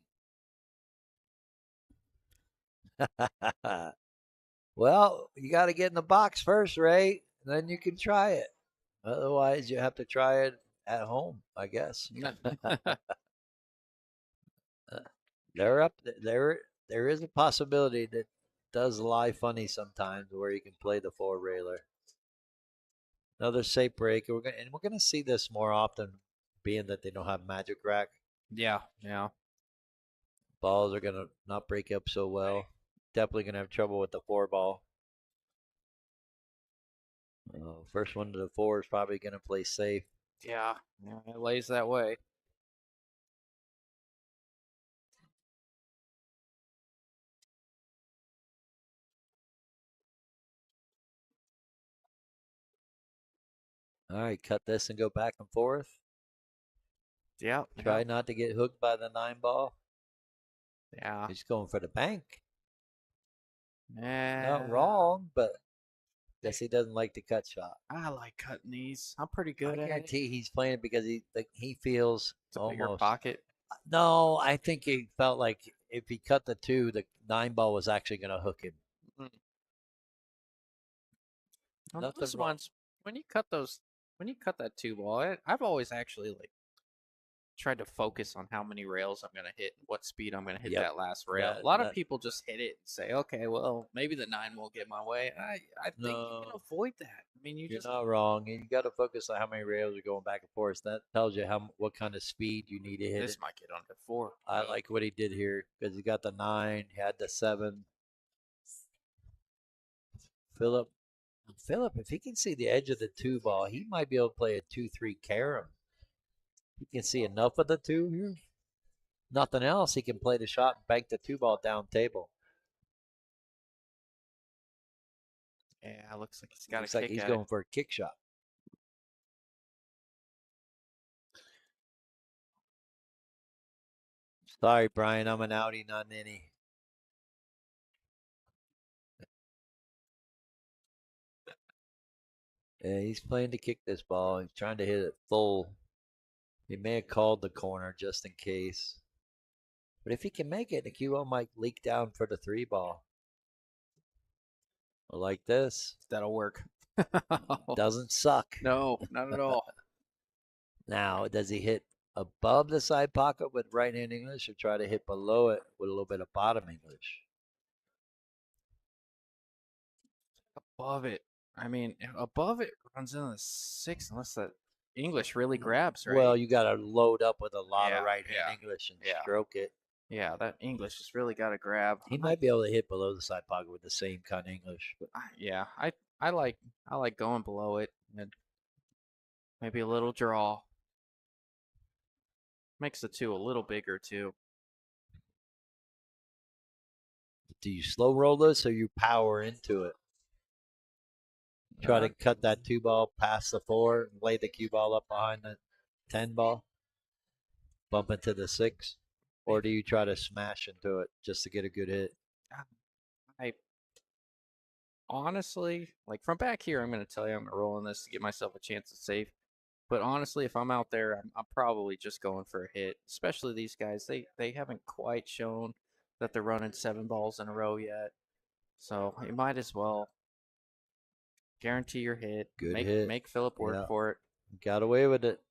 Well, you got to get in the box first, Ray. Then you can try it. Otherwise, you have to try it at home, I guess. They're up there. There is a possibility that does lie funny sometimes, where you can play the 4 railer. Another safe break. We're gonna see this more often, being that they don't have magic rack. Yeah, yeah. Balls are gonna not break up so well. Definitely gonna have trouble with the 4 ball. First one to the 4 is probably gonna play safe. Yeah, it lays that way. All right, cut this and go back and forth. Yeah. Try not to get hooked by the 9 ball. Yeah. He's going for the bank. Yeah. Not wrong, but guess he doesn't like the cut shot. I like cutting these. I'm pretty good I at it. guarantee he's playing it because he feels It's a bigger pocket. No, I think he felt like if he cut the 2, the 9 ball was actually going to hook him. On those ones, when you cut that 2 ball, I've always actually tried to focus on how many rails I'm going to hit, what speed I'm going to hit that last rail. A lot of people just hit it and say, okay, well, maybe the 9 won't get my way. I think you can avoid that. I mean, you're not wrong. You got to focus on how many rails are going back and forth. That tells you what kind of speed you need to hit. This might get under 4. I like what he did here because he got the 9, he had the 7. Phillip, if he can see the edge of the 2 ball, he might be able to play a 2-3 carom. He can see enough of the 2 here. Nothing else. He can play the shot and bank the 2 ball down table. Yeah, looks like he's got looks like he's going for a kick shot. Sorry, Brian. I'm an outie, not an innie. Yeah, he's playing to kick this ball. He's trying to hit it full. He may have called the corner just in case. But if he can make it, the cue ball might leak down for the 3 ball. Like this. That'll work. Doesn't suck. No, not at all. Now, does he hit above the side pocket with right-hand English or try to hit below it with a little bit of bottom English? Above it. I mean, above it runs into the 6 unless that English really grabs, right? Well, you got to load up with a lot of Yeah, right hand yeah, English and yeah, stroke it. yeah. That English has really got to grab. He might be able to hit below the side pocket with the same kind of English, but Yeah, I like going below it and maybe a little draw. Makes the two a little bigger too. do you slow roll this or you power into it? Try Uh, to cut that 2 ball past the 4 and lay the cue ball up behind the 10 ball, bump into the 6? Or do you try to smash into it just to get a good hit? I honestly, like from back here, I'm going to tell you I'm going to roll in this to give myself a chance to save. But honestly, if I'm out there, I'm probably just going for a hit. Especially these guys, they haven't quite shown that they're running 7 balls in a row yet. So you might as well guarantee your hit. Good Make hit. make Phillip work Yeah. for it. Got away with it.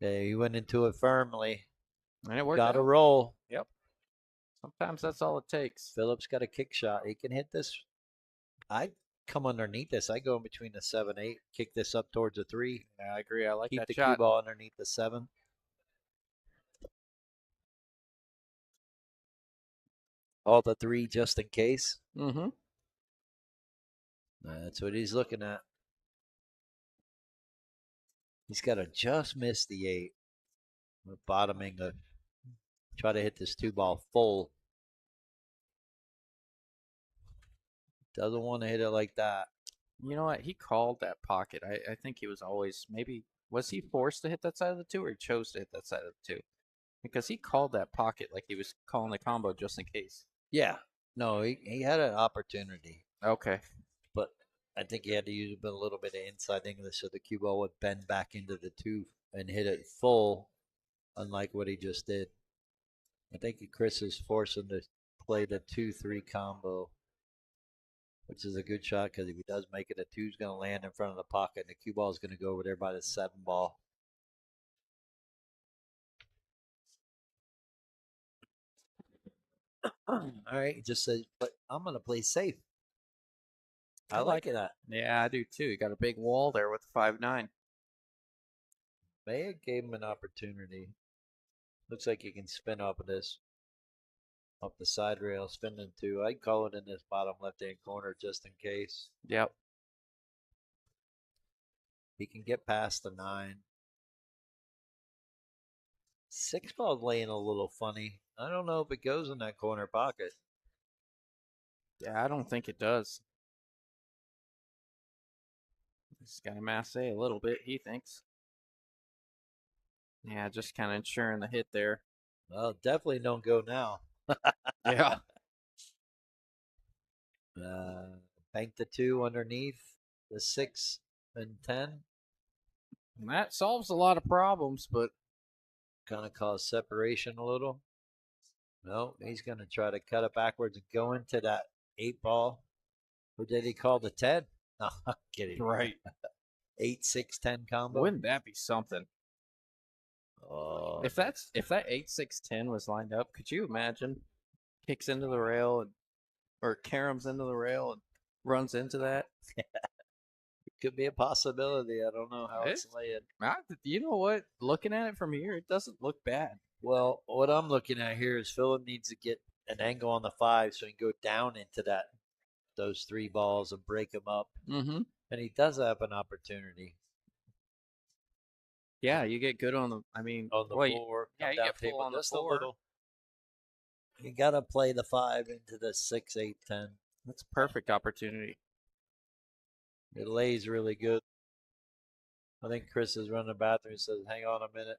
Yeah, he went into it firmly. And it worked Got to out. roll. Yep. Sometimes that's all it takes. Phillip's got a kick shot. He can hit this. I come underneath this. I go in between the 7, 8, kick this up towards the 3. Yeah, I agree. I like Keep that the cue shot. ball underneath the 7. All the 3 just in case. Mm-hmm. That's what he's looking at. He's got to just miss the 8. We're bottoming the. Try to hit this 2 ball full. Doesn't want to hit it like that. You know what? He called that pocket. I think he was always maybe was he forced to hit that side of the 2 or he chose to hit that side of the 2? Because he called that pocket like he was calling the combo just in case. Yeah. No, he had an opportunity, Okay. but I think he had to use a little bit of inside English so the cue ball would bend back into the 2 and hit it full, unlike what he just did. I think Chris is forcing to play the 2-3 combo, which is a good shot because if he does make it, a 2's going to land in front of the pocket and the cue ball is going to go over there by the 7 ball. All right, he just says, but I'm going to play safe. I like that. Yeah, I do too. You got a big wall there with the 5-9. Maya gave him an opportunity. Looks like he can spin off of this. Up the side rail, spinning 2. I'd call it in this bottom left-hand corner just in case. Yep. He can get past the 9. 6 ball laying a little funny. I don't know if it goes in that corner pocket. Yeah, I don't think it does. He's got a masse a little bit, he thinks. Yeah, just kind of ensuring the hit there. Well, definitely don't go now. Yeah. Bank the 2 underneath the 6 and 10. And that solves a lot of problems, but Kind of cause separation a little. No, he's going to try to cut it backwards and go into that 8 ball. Or did he call the 10? No, I'm kidding. right. 8, 6, 10 combo. Wouldn't that be something? Oh, If that 8-6-10 was lined up, could you imagine? Kicks into the rail and or caroms into the rail and runs into that. it could be a possibility. I don't know how it's laying. You know what? Looking at it from here, it doesn't look bad. Well, what I'm looking at here is Phillip needs to get an angle on the 5 so he can go down into those 3 balls and break them up. Mm-hmm. And he does have an opportunity. Yeah, you get good on the. I mean, on the well, floor. yeah, you get full on the just floor. a little. You got to play the 5 into the 6, 8, 10. That's a perfect opportunity. It lays really good. I think Chris is running the bathroom and says, hang on a minute.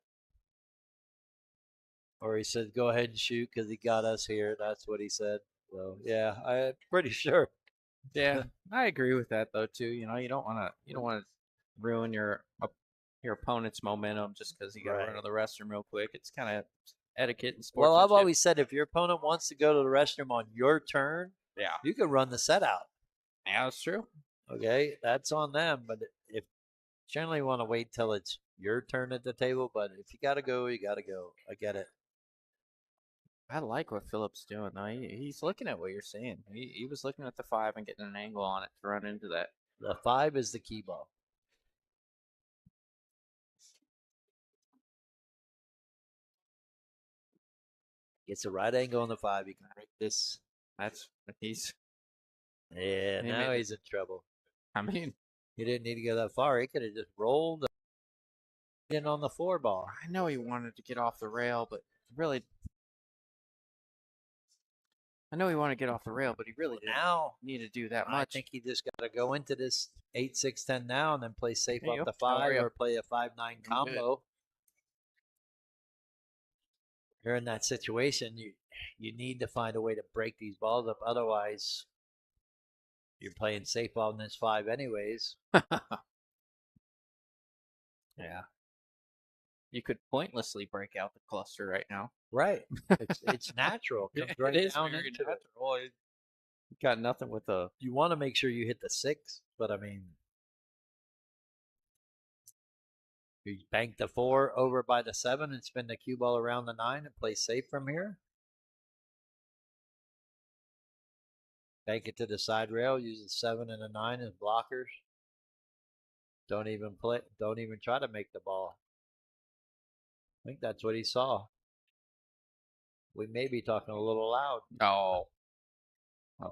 Or he said, go ahead and shoot because he got us here. That's what he said. So, yeah, I'm pretty sure. Yeah, I agree with that though too. You know, you don't want to ruin your opponent's momentum just because you got to Right. run to the restroom real quick. It's kind of etiquette and Well, sportsmanship. I've always said if your opponent wants to go to the restroom on your turn, yeah, you can run the set out. yeah, that's true. Okay, that's on them. But if generally want to wait till it's your turn at the table, but if you got to go, you got to go. I get it. I like what Phillip's doing though. He's looking at what you're saying. He was looking at the 5 and getting an angle on it to run into that. The 5 is the key ball. Gets a right angle on the 5. You can break this. That's he's. Yeah, now he's in trouble. I mean, he didn't need to go that far. He could have just rolled in on the 4 ball. I know he wanted to get off the rail, but really, I know he wanted to get off the rail, but he really didn't Now need to do that I much. think he just got to go into this 8-6-10 now and then play safe There you off go. the 5 ya? or play a 5-9 combo. You're in that situation. You need to find a way to break these balls up. Otherwise, you're playing safe on this 5 anyways. Yeah. You could pointlessly break out the cluster right now. Right. It's natural. It comes right it is down very into natural. It got nothing with a. You want to make sure you hit the 6, but I mean, you bank the 4 over by the 7 and spin the cue ball around the 9 and play safe from here. Bank it to the side rail, use the 7 and the 9 as blockers. Don't even try to make the ball. I think that's what he saw. We may be talking a little loud. Oh,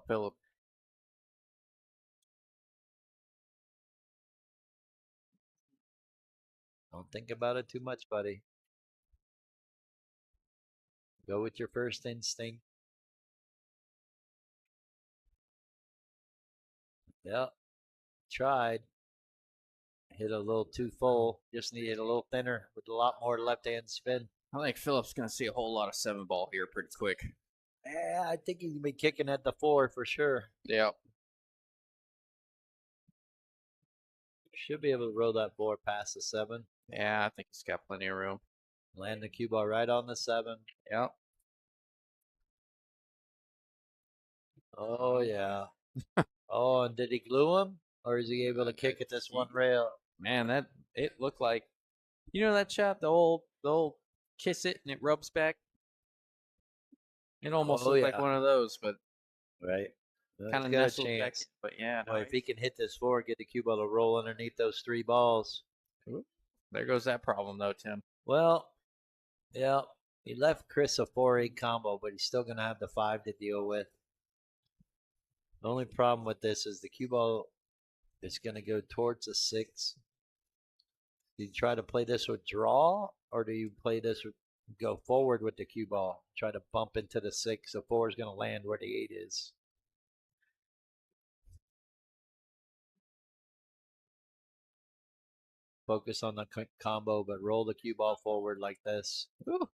Phillip. Don't think about it too much, buddy. Go with your first instinct. Yep. Tried. Hit a little too full. Just needed a little thinner with a lot more left-hand spin. I think Phillip's going to see a whole lot of 7 ball here pretty quick. Yeah, I think he's going to be kicking at the 4 for sure. Yeah. Should be able to roll that board past the 7. Yeah, I think he's got plenty of room. Land the cue ball right on the 7. Yep. Oh, yeah. Oh, and did he glue him? Or is he able to kick at this one rail? Man, it looked like, you know that shot, the old kiss it and it rubs back. It almost looked like one of those, but right, kind of nestled back. But yeah, no, if he can hit this 4, get the cue ball to roll underneath those 3 balls. There goes that problem, though, Tim. Well, yeah, he left Chris a 4-8 combo, but he's still going to have the 5 to deal with. The only problem with this is the cue ball is going to go towards the 6. Do you try to play this with draw, or do you play this with go forward with the cue ball? Try to bump into the 6. The 4 is going to land where the 8 is. Focus on the combo, but roll the cue ball forward like this. Ooh.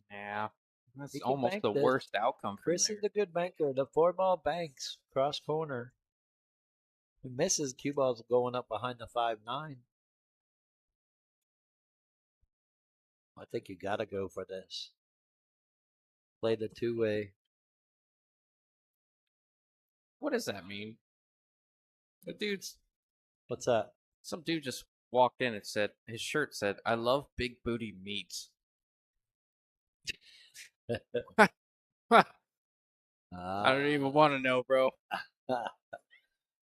Yeah, that's almost the worst outcome. Chris is the good banker. The 4 ball banks cross corner. He misses, cue ball's going up behind the 5-9. I think you got to go for this. Play the 2-way. What does that mean? The dude's. What's that? Some dude just walked in and said, his shirt said, "I love big booty meats." I don't even want to know, bro.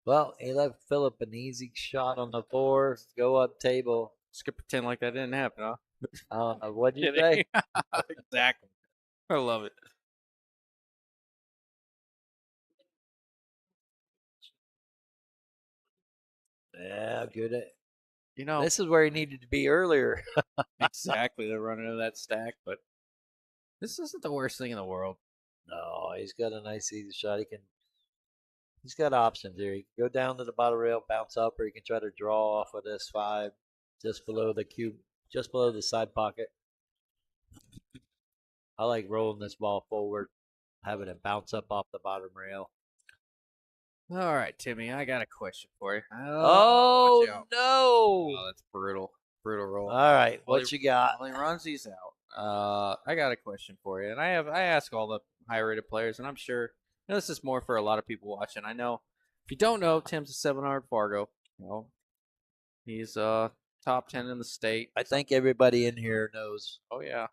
Well, he left Phillip an easy shot on the 4. Go up table. Just gonna pretend like that didn't happen, huh? What'd you say? Exactly. I love it. Yeah, good. You know, this is where he needed to be earlier. Exactly. They're running into that stack, but this isn't the worst thing in the world. No, he's got a nice easy shot. He's got options here. He can go down to the bottom rail, bounce up, or he can try to draw off of this 5 just below the cube, just below the side pocket. I like rolling this ball forward, having it bounce up off the bottom rail. All right, Timmy, I got a question for you. Oh, no. Oh, that's brutal. Brutal roll. All right, what you got? Well, he runs these out. I got a question for you, and I ask all the high-rated players, and I'm sure this is more for a lot of people watching. I know if you don't know, Tim's a 700 Fargo. You know, he's top 10 in the state. I think everybody in here knows. Oh yeah,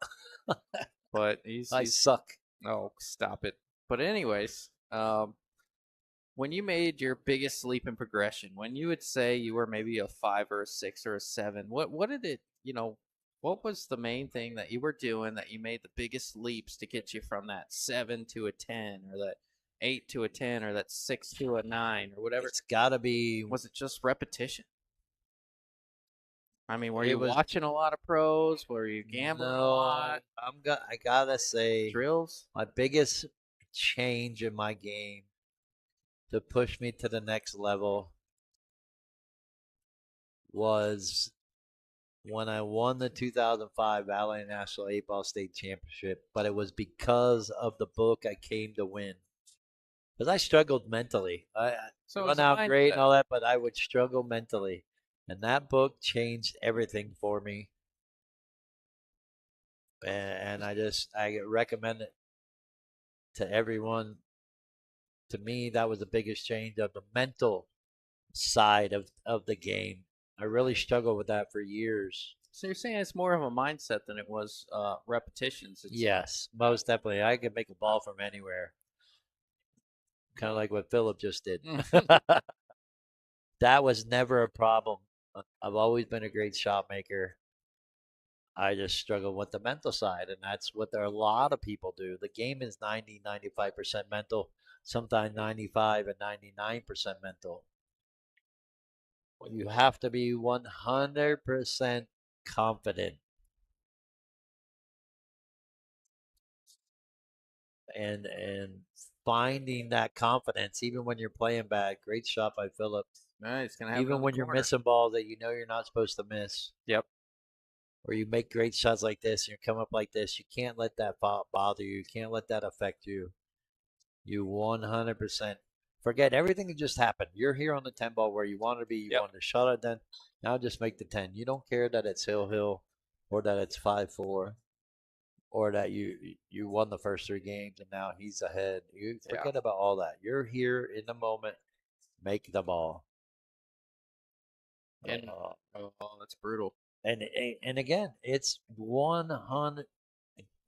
but I suck. Oh, stop it. But anyways, when you made your biggest leap in progression, when you would say you were maybe a 5 or a 6 or a 7, what did it, what was the main thing that you were doing that you made the biggest leaps to get you from that 7 to a 10 or that 8 to a 10 or that 6 to a 9 or whatever? It's got to be. Was it just repetition? I mean, were It you was watching a lot of pros? Were you gambling a no. lot? I gotta say, Drills? my biggest change in my game to push me to the next level was when I won the 2005 Valley National 8-Ball State Championship, but it was because of the book I came to win. Because I struggled mentally. I So run it's a out great and mindset. all that, but I would struggle mentally. And that book changed everything for me. And I recommend it to everyone. To me, that was the biggest change of the mental side of the game. I really struggled with that for years. So you're saying it's more of a mindset than it was repetitions. Yes, most definitely. I could make a ball from anywhere, kind of like what Phillip just did. That was never a problem. I've always been a great shot maker. I just struggle with the mental side, and that's what a lot of people do. The game is 90-95% mental, sometimes 95 and 99% mental. You have to be 100% confident. And finding that confidence, even when you're playing bad. Great shot by Phillip. Nice, gonna have it Even on the when you're corner. missing balls that you know you're not supposed to miss, Yep. or you make great shots like this and you come up like this, you can't let that bother you. You can't let that affect you. You 100% forget everything that just happened. You're here on the 10 ball where you want to be. You Yep. want to shot it then. Now just make the 10. You don't care that it's hill or that it's 5-4 or that you won the first 3 games and now he's ahead. You Yeah. forget about all that. You're here in the moment. Make the ball. And that's brutal. And again, it's 100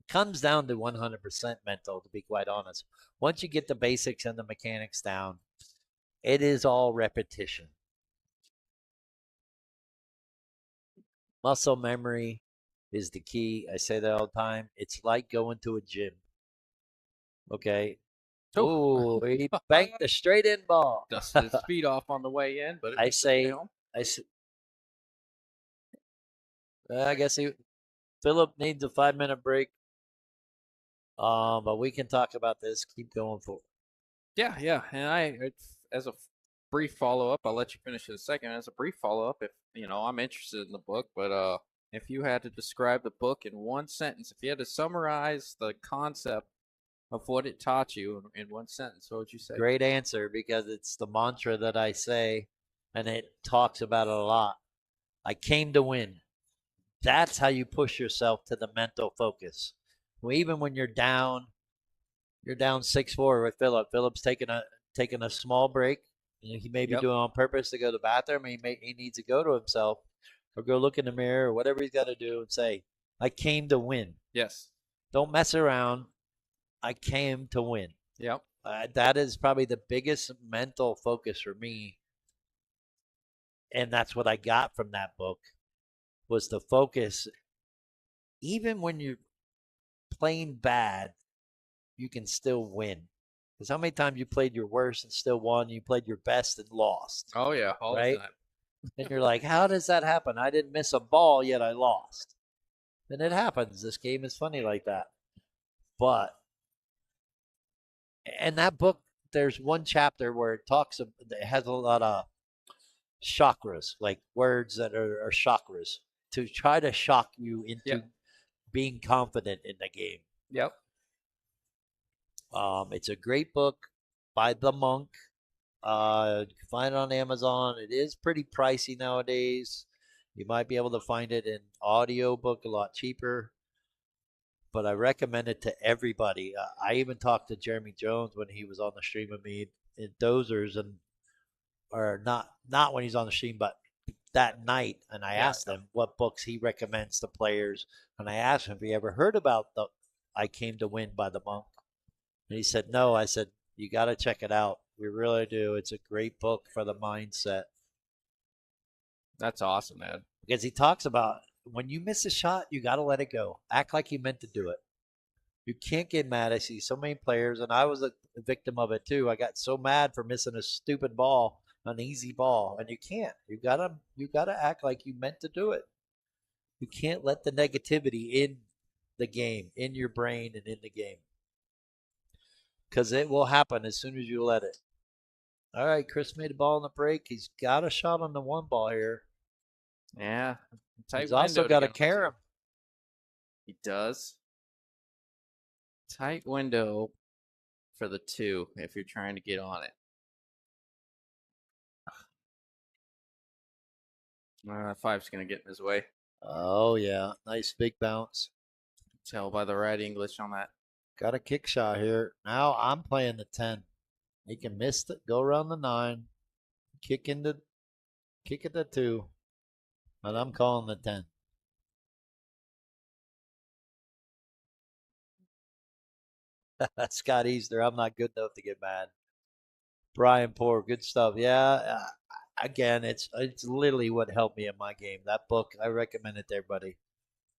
comes down to 100% mental, to be quite honest. Once you get the basics and the mechanics down, it is all repetition. Muscle memory is the key. I say that all the time. It's like going to a gym. Okay. Oh, Ooh, he banked the straight in ball. dusted his feet off on the way in, but it I makes his way say, home. I guess Phillip needs a 5 minute break. But we can talk about this. Keep going for. Yeah, yeah. And as a brief follow up, I'll let you finish in a second. As a brief follow up, if I'm interested in the book, but if you had to describe the book in one sentence, if you had to summarize the concept of what it taught you in one sentence, what would you say? Great answer, because it's the mantra that I say, and it talks about it a lot. I came to win. That's how you push yourself to the mental focus. Well, even when you're down 6-4 with Phillip. Phillip's taking a small break. He may be Yep. doing it on purpose to go to the bathroom. He needs to go to himself or go look in the mirror or whatever he's got to do and say, I came to win. Yes. Don't mess around. I came to win. Yep. That is probably the biggest mental focus for me. And that's what I got from that book was the focus. Even when you're playing bad, you can still win. Because how many times you played your worst and still won? You played your best and lost, Oh yeah, all the right? time. And you're like, how does that happen? I didn't miss a ball, yet I lost. And it happens. This game is funny like that. But, and that book, there's one chapter where it has a lot of chakras, like words that are chakras, to try to shock you into Yep. being confident in the game. Yep. It's a great book by the monk. You can find it on Amazon. It is pretty pricey nowadays. You might be able to find it in audiobook a lot cheaper, but I recommend it to everybody. I even talked to Jeremy Jones when he was on the stream with me in Dozers, or not when he's on the stream, but that night, and I asked him what books he recommends to players, and I asked him if he ever heard about the I Came to Win by the monk, and he said no. I said you got to check it out. We really do. It's a great book for the mindset That's awesome, man. because he talks about when you miss a shot, you got to let it go. Act like you meant to do it. You can't get mad. I see so many players, and I was a victim of it too. I got so mad for missing a stupid ball, an easy ball, and you can't. You gotta act like you meant to do it. You can't let the negativity in the game, in your brain, and in the game, because it will happen as soon as you let it. All right, Chris made a ball in the break. He's got a shot on the one ball here. Yeah. Tight He's also window got a get on the carom. two. He does. Tight window for the 2 if you're trying to get on it. Five's going to get in his way. Oh yeah, nice big bounce. Tell by the right English on that. Got a kick shot here. Now I'm playing the 10. He can miss it, go around the 9, kick at the 2, and I'm calling the 10. Scott Easter, I'm not good enough to get mad. Brian Poor, good stuff. Yeah, again, it's literally what helped me in my game. That book, I recommend it to everybody.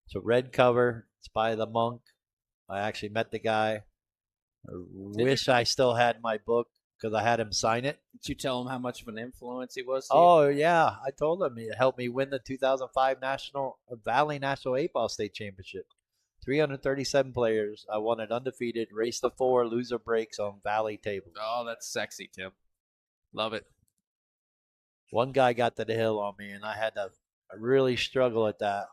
It's a red cover. It's by the monk. I actually met the guy. I wish I still had my book because I had him sign it. Did you tell him how much of an influence he was to you? Oh yeah, I told him it helped me win the 2005 Valley National 8-Ball State Championship. 337 players. I won it undefeated. Race to 4, loser breaks on Valley table. Oh, that's sexy, Tim. Love it. One guy got to the hill on me, and I had to really struggle at that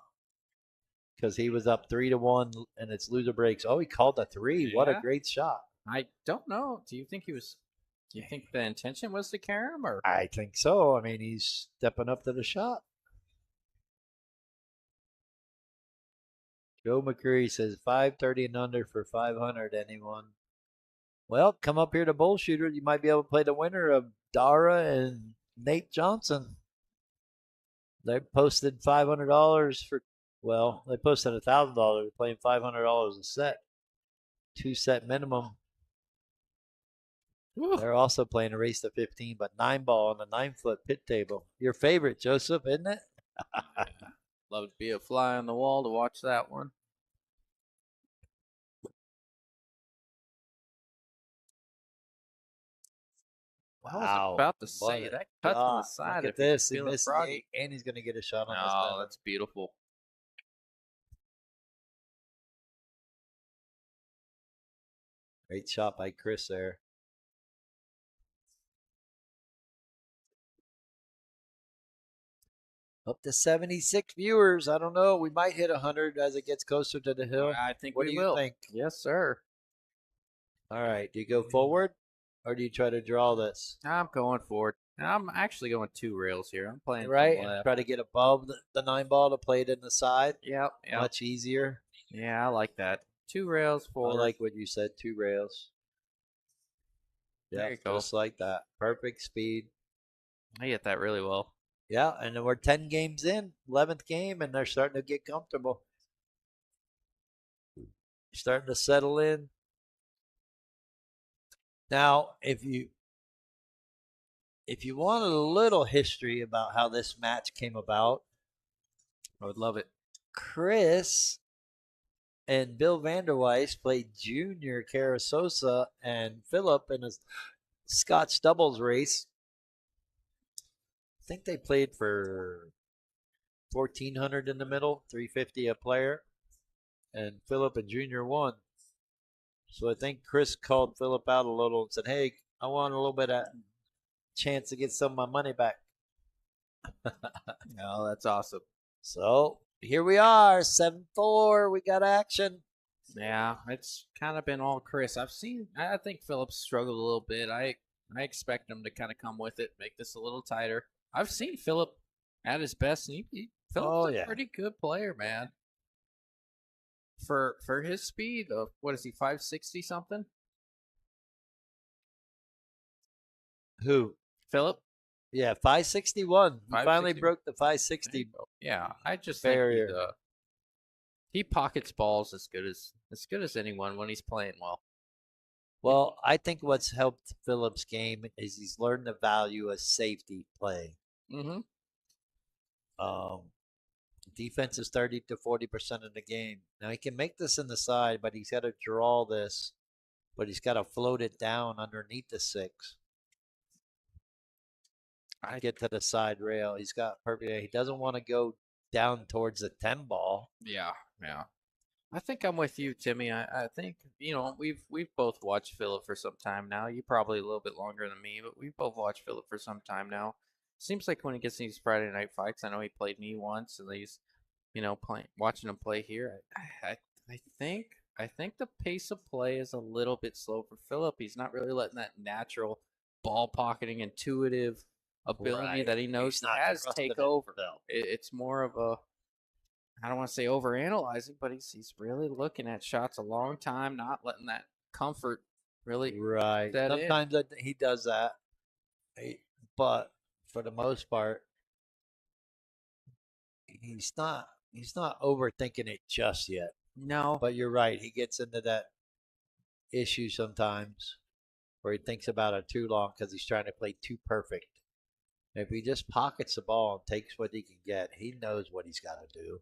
because he was up 3-1, and it's loser breaks. Oh, he called a 3. What a Yeah. great shot! I don't know. Do you think the intention was to carry him, or? I think so. I mean, he's stepping up to the shot. Joe McCreary says 530 and under for 500. Anyone? Well, come up here to Bullshooter. You might be able to play the winner of Dara and Nate Johnson. They posted $500 for. Well, they posted $1,000. Playing $500 a set, 2-set minimum. Woo. They're also playing a race to 15, but 9-ball on the 9-foot pit table. Your favorite, Joseph, isn't it? Love to be a fly on the wall to watch that one. I was about to say that cut to the side. Look at this. He missed the 8, and he's going to get a shot on this. Oh, that's beautiful. Great shot by Chris there. Up to 76 viewers. I don't know. We might hit 100 as it gets closer to the hill. I think What we do will. you think? Yes, sir. All right. Do you go forward or do you try to draw this? I'm going forward. I'm actually going 2 rails here. I'm playing Right. from left. Try to get above the 9-ball to play it in the side. Yep. Much easier. Yeah, I like that. 2 rails forward. I like what you said. 2 rails. Yeah, There you go. just like that. Perfect speed. I get that really well. Yeah, and then we're 10 games in, 11th game, and they're starting to get comfortable. Starting to settle in. Now, if you wanted a little history about how this match came about, I would love it. Chris and Bill Vanderweiss played Junior Carasosa and Phillip in a Scotch doubles race. I think they played for 1,400 in the middle, 350 a player, and Phillip and Junior won. So I think Chris called Phillip out a little and said, "Hey, I want a little bit of chance to get some of my money back." Oh, that's awesome. So here we are, 7-4. We got action. Yeah, it's kind of been all Chris. I think Phillips struggled a little bit. I expect him to kind of come with it, make this a little tighter. I've seen Phillip at his best, and Phillip's a pretty good player, man. For his speed of, what is he, 560 something? Who? Phillip? Yeah, 561. He finally 560. broke the 560 Yeah, I just barrier. think he pockets balls as good as anyone when he's playing well. Well, I think what's helped Phillip's game is he's learned the value of safety play. Mm-hmm. Um, Defense is 30 to 40% of the game. Now he can make this in the side, but he's got to draw this, but he's got to float it down underneath the 6. I Get to the side rail. He's got perfect. He doesn't want to go down towards the 10 ball. Yeah, yeah. I think I'm with you, Timmy. I think we've both watched Phillip for some time now. You probably a little bit longer than me, but we've both watched Phillip for some time now. Seems like when he gets these Friday night fights, I know he played me once, and these playing watching him play here. I think the pace of play is a little bit slow for Phillip. He's not really letting that natural ball pocketing, intuitive ability Right. that he knows He's he not has trusting take it. over. No. It's more of a, I don't want to say overanalyzing, but he's really looking at shots a long time, not letting that comfort really Right. set in. Sometimes he does that, but for the most part, he's not overthinking it just yet. No, But you're right. He gets into that issue sometimes where he thinks about it too long because he's trying to play too perfect. If he just pockets the ball and takes what he can get, he knows what he's got to do.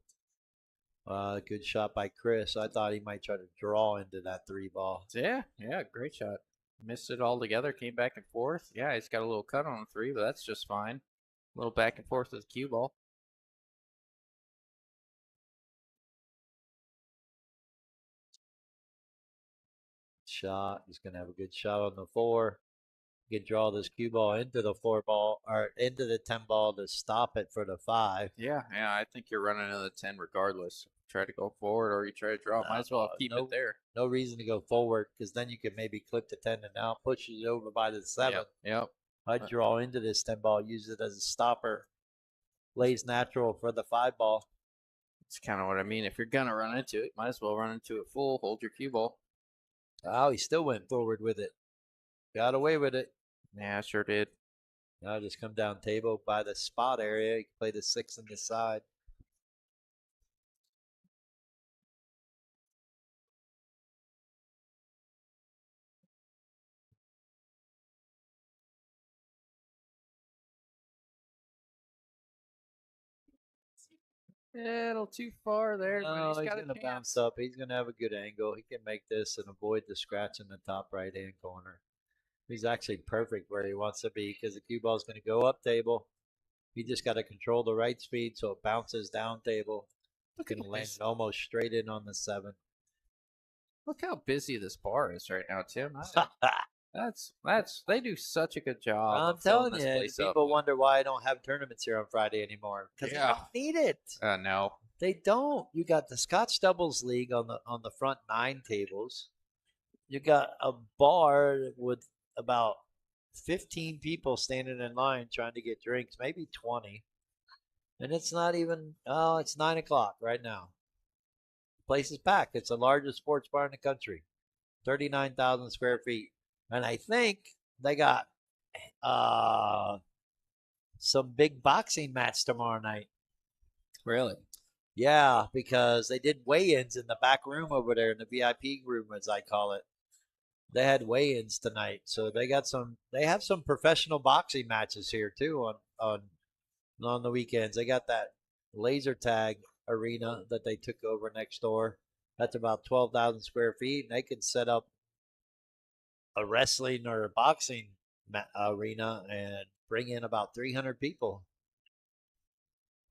Good shot by Chris. I thought he might try to draw into that 3 ball. yeah, great shot. Missed it altogether. Came back and forth. Yeah, he's got a little cut on the 3, but that's just fine. A little back and forth with the cue ball. Shot. He's going to have a good shot on the 4. He can draw this cue ball into the 4 ball or into the 10 ball to stop it for the 5. Yeah, I think you're running into the 10 regardless. Try to go forward or you try to draw. Might as well keep it there. No reason to go forward because then you can maybe clip the 10 and now push it over by the 7. Yep. I'd draw into this 10 ball, use it as a stopper. Lays natural for the 5 ball. It's kind of what I mean. If you're going to run into it, might as well run into it full. Hold your cue ball. Oh, he still went forward with it. Got away with it. Yeah, sure did. Now just come down table by the spot area. You can play the 6 on the side. A little too far there, but No, he's he's got a going to bounce chance. up. He's going to have a good angle. He can make this and avoid the scratch in the top right-hand corner. He's actually perfect where he wants to be because the cue ball is going to go up table. He just got to control the right speed so it bounces down table. Look Can at land this. almost straight in on the 7. Look how busy this bar is right now, Tim. That's they do such a good job I'm of filling telling this you, place up. people wonder why I don't have tournaments here on Friday anymore because they Yeah. don't need it. No. They don't. You got the Scotch Doubles League on the front 9 tables. You got a bar with about 15 people standing in line trying to get drinks, maybe 20. And it's not even, oh, it's 9 o'clock right now. The place is packed. It's the largest sports bar in the country, 39,000 square feet. And I think they got uh, some big boxing match tomorrow night. Really? Yeah, because they did weigh-ins in the back room over there in the VIP room, as I call it. They had weigh-ins tonight, so they got some. They have some professional boxing matches here too on the weekends. They got that laser tag arena that they took over next door. That's about 12,000 square feet, and they could set up a wrestling or a boxing arena and bring in about 300 people.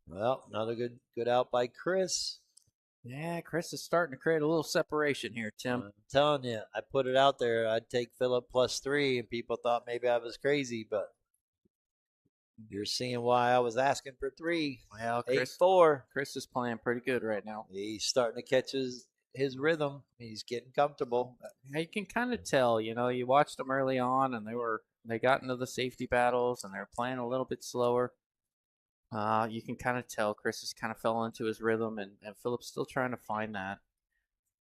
Well, another good out by Chris. Yeah, Chris is starting to create a little separation here, Tim. I'm telling you, I put it out there. I'd take Phillip +3, and people thought maybe I was crazy, but you're seeing why I was asking for 3. Well, 8-4. Chris is playing pretty good right now. He's starting to catch his rhythm. He's getting comfortable. You can kind of tell, you watched them early on, and they got into the safety battles, and they're playing a little bit slower. You can kind of tell Chris has kind of fell into his rhythm, and Phillip's still trying to find that.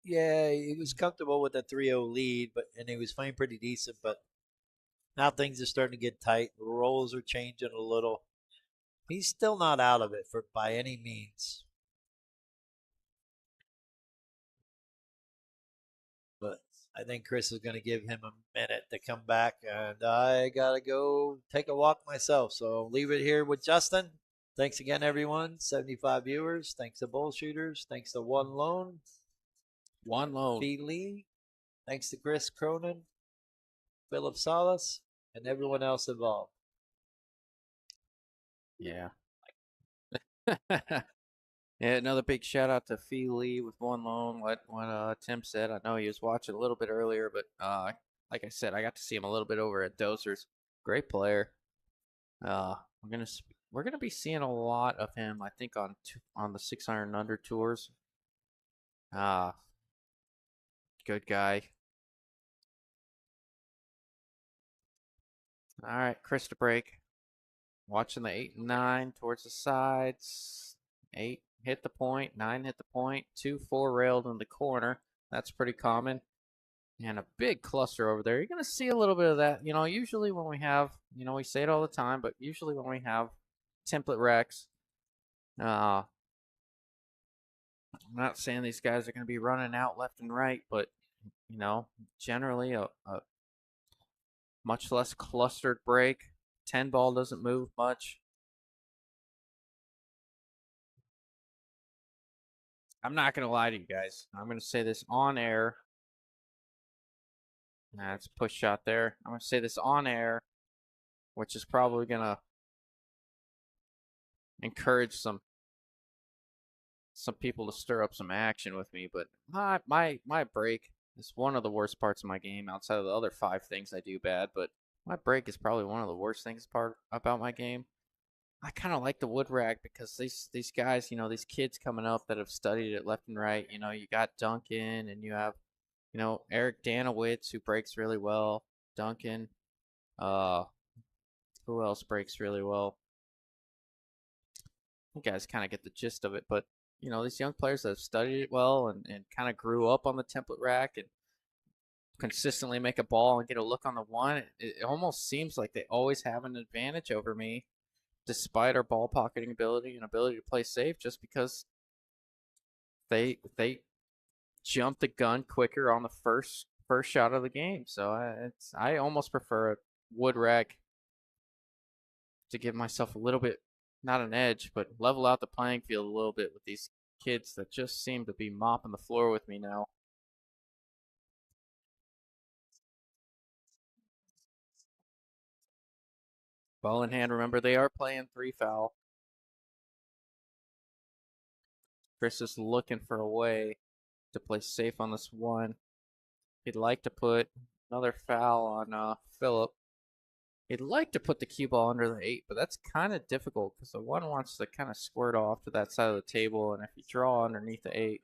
Yeah, he was comfortable with the 3-0 lead, and he was playing pretty decent. But now things are starting to get tight. The roles are changing a little. He's still not out of it by any means. But I think Chris is going to give him a minute to come back, and I got to go take a walk myself. So I'll leave it here with Justin. Thanks again, everyone. 75 viewers. Thanks to Bullshooters. Thanks to One Lone. Phillip. Thanks to Chris Cronin, Phillip Salas, and everyone else involved. Yeah. Yeah, another big shout out to Phillip with One Lone. What Tim said. I know he was watching a little bit earlier, but like I said, I got to see him a little bit over at Dozers. Great player. We're gonna be seeing a lot of him. I think on the 600 and under tours. Uh Good guy. All right, Chris to break. Watching the 8 and 9 towards the sides. 8 hit the point, 9 hit the point, 2 4 railed in the corner. That's pretty common. And a big cluster over there. You're going to see a little bit of that. Usually when we have, we say it all the time, but usually when we have template wrecks, I'm not saying these guys are going to be running out left and right, but, generally a much less clustered break. 10 ball doesn't move much. I'm not going to lie to you guys. I'm going to say this on air. That's a push shot there. I'm going to say this on air, which is probably going to encourage some people to stir up some action with me. But my break is one of the worst parts of my game outside of the other 5 things I do bad. But my break is probably one of the worst things about my game. I kind of like the wood rag because these guys, these kids coming up that have studied it left and right. You got Duncan and you have, Eric Danowitz who breaks really well. Duncan, who else breaks really well? You guys kind of get the gist of it, but these young players that have studied it well and kind of grew up on the template rack and consistently make a ball and get a look on the one, it almost seems like they always have an advantage over me despite our ball pocketing ability and ability to play safe, just because they jump the gun quicker on the first shot of the game. So I almost prefer a wood rag to give myself a little bit, not an edge, but level out the playing field a little bit with these kids that just seem to be mopping the floor with me now. Ball in hand, remember they are playing 3 foul. Chris is looking for a way to play safe on this one. He'd like to put another foul on Phillip. He'd like to put the cue ball under the 8, but that's kind of difficult because the 1 wants to kind of squirt off to that side of the table, and if you draw underneath the 8,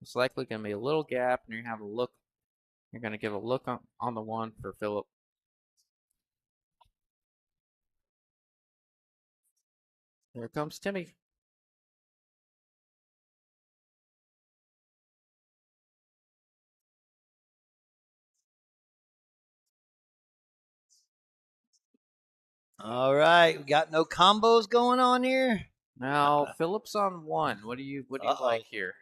it's likely going to be a little gap, and you're going to give a look on the 1 for Phillip. Here comes Timmy. All right, we got no combos going on here. Now Phillip's on 1. What do you like here?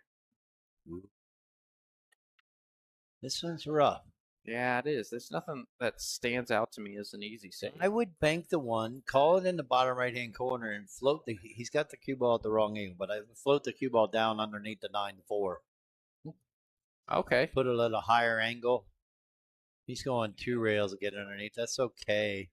This one's rough. Yeah, it is. There's nothing that stands out to me as an easy save. I would bank the 1, call it in the bottom right-hand corner, and float the. He's got the cue ball at the wrong angle, but I would float the cue ball down underneath the 9-4. Okay. Put it at a higher angle. He's going 2 rails to get underneath. That's okay.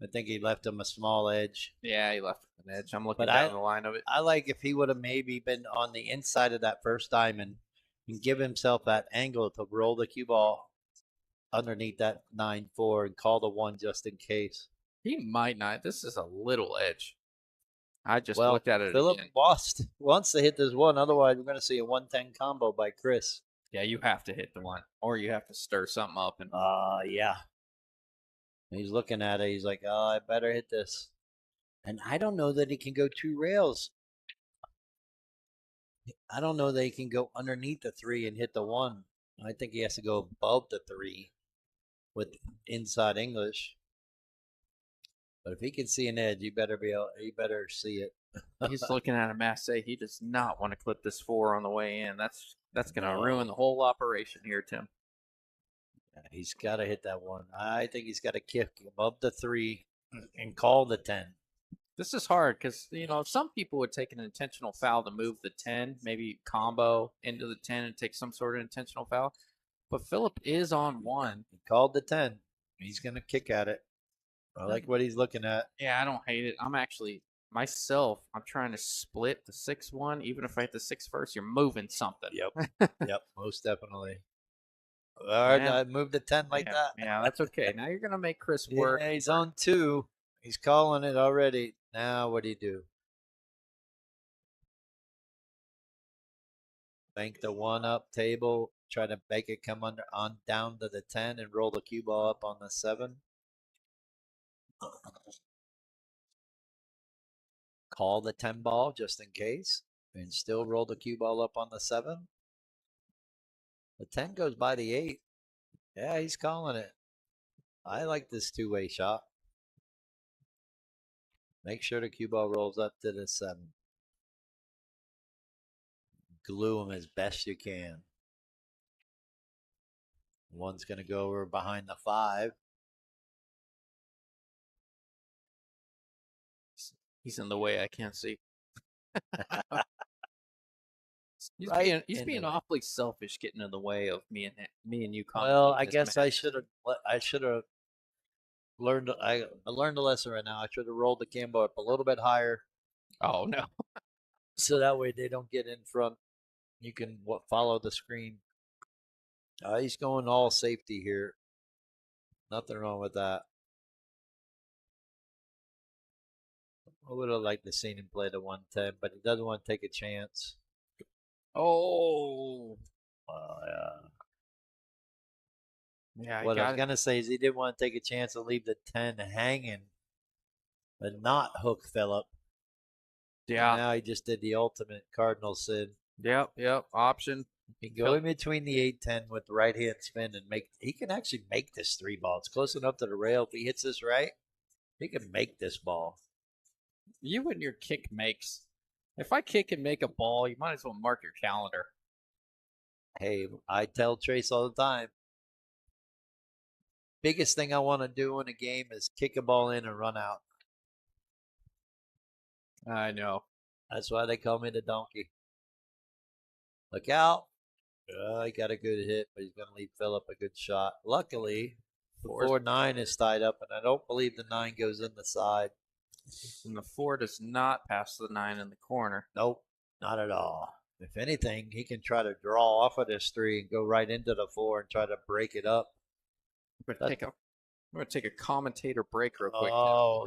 I think he left him a small edge. Yeah, he left an edge. I'm looking down the line of it. I like if he would have maybe been on the inside of that first diamond and give himself that angle to roll the cue ball underneath that 9-4 and call the 1 just in case. He might not. This is a little edge. I just looked at it Phillip again. wants to hit this 1. Otherwise, we're going to see a 110 combo by Chris. Yeah, you have to hit the 1, or you have to stir something up. And yeah. He's looking at it. He's like, oh, I better hit this. And I don't know that he can go 2 rails. I don't know that he can go underneath the 3 and hit the 1. I think he has to go above the 3 with inside English. But if he can see an edge, you better see it. He's looking at a Masse. He does not want to clip this 4 on the way in. That's going to ruin the whole operation here, Tim. He's got to hit that one. I think he's got to kick above the 3 and call the 10. This is hard because, some people would take an intentional foul to move the 10, maybe combo into the 10 and take some sort of intentional foul. But Phillip is on 1. He called the 10. He's going to kick at it. I like what he's looking at. Yeah, I don't hate it. I'm actually, myself, I'm trying to split the 6-1. Even if I hit the 6 first, you're moving something. Yep. Yep, most definitely. All right, I moved the 10 like that. Yeah, that's okay. Now you're going to make Chris work. Yeah, he's on 2. He's calling it already. Now what do you do? Bank the 1 up table. Try to make it come on down to the 10 and roll the cue ball up on the 7. Call the 10 ball just in case and still roll the cue ball up on the 7. The 10 goes by the 8. Yeah, he's calling it. I like this two-way shot. Make sure the cue ball rolls up to the 7. Glue him as best you can. One's going to go over behind the 5. He's in the way. I can't see. He's being awfully selfish, getting in the way of me and you. Well, I guess I should have learned. I learned a lesson right now. I should have rolled the cambo up a little bit higher. Oh no! So that way they don't get in front. You can follow the screen. He's going all safety here. Nothing wrong with that. I would have liked to seen him play the 110, but he doesn't want to take a chance. Oh. Yeah. What I was going to say is he didn't want to take a chance and leave the 10 hanging, but not hook Phillip. Yeah. And now he just did the ultimate Cardinal sin. Yep. Option. He can go in between the 8-10 with the right hand spin and he can actually make this 3 ball. It's close enough to the rail. If he hits this right, he can make this ball. You and your kick makes. If I kick and make a ball, you might as well mark your calendar. Hey, I tell Trace all the time. Biggest thing I want to do in a game is kick a ball in and run out. I know. That's why they call me the donkey. Look out. He got a good hit, but he's going to leave Phillip a good shot. Luckily, the 4-9 is tied up, and I don't believe the 9 goes in the side. And the 4 does not pass the 9 in the corner. Nope, not at all. If anything, he can try to draw off of this 3 and go right into the 4 and try to break it up. I'm going to take a commentator break real quick.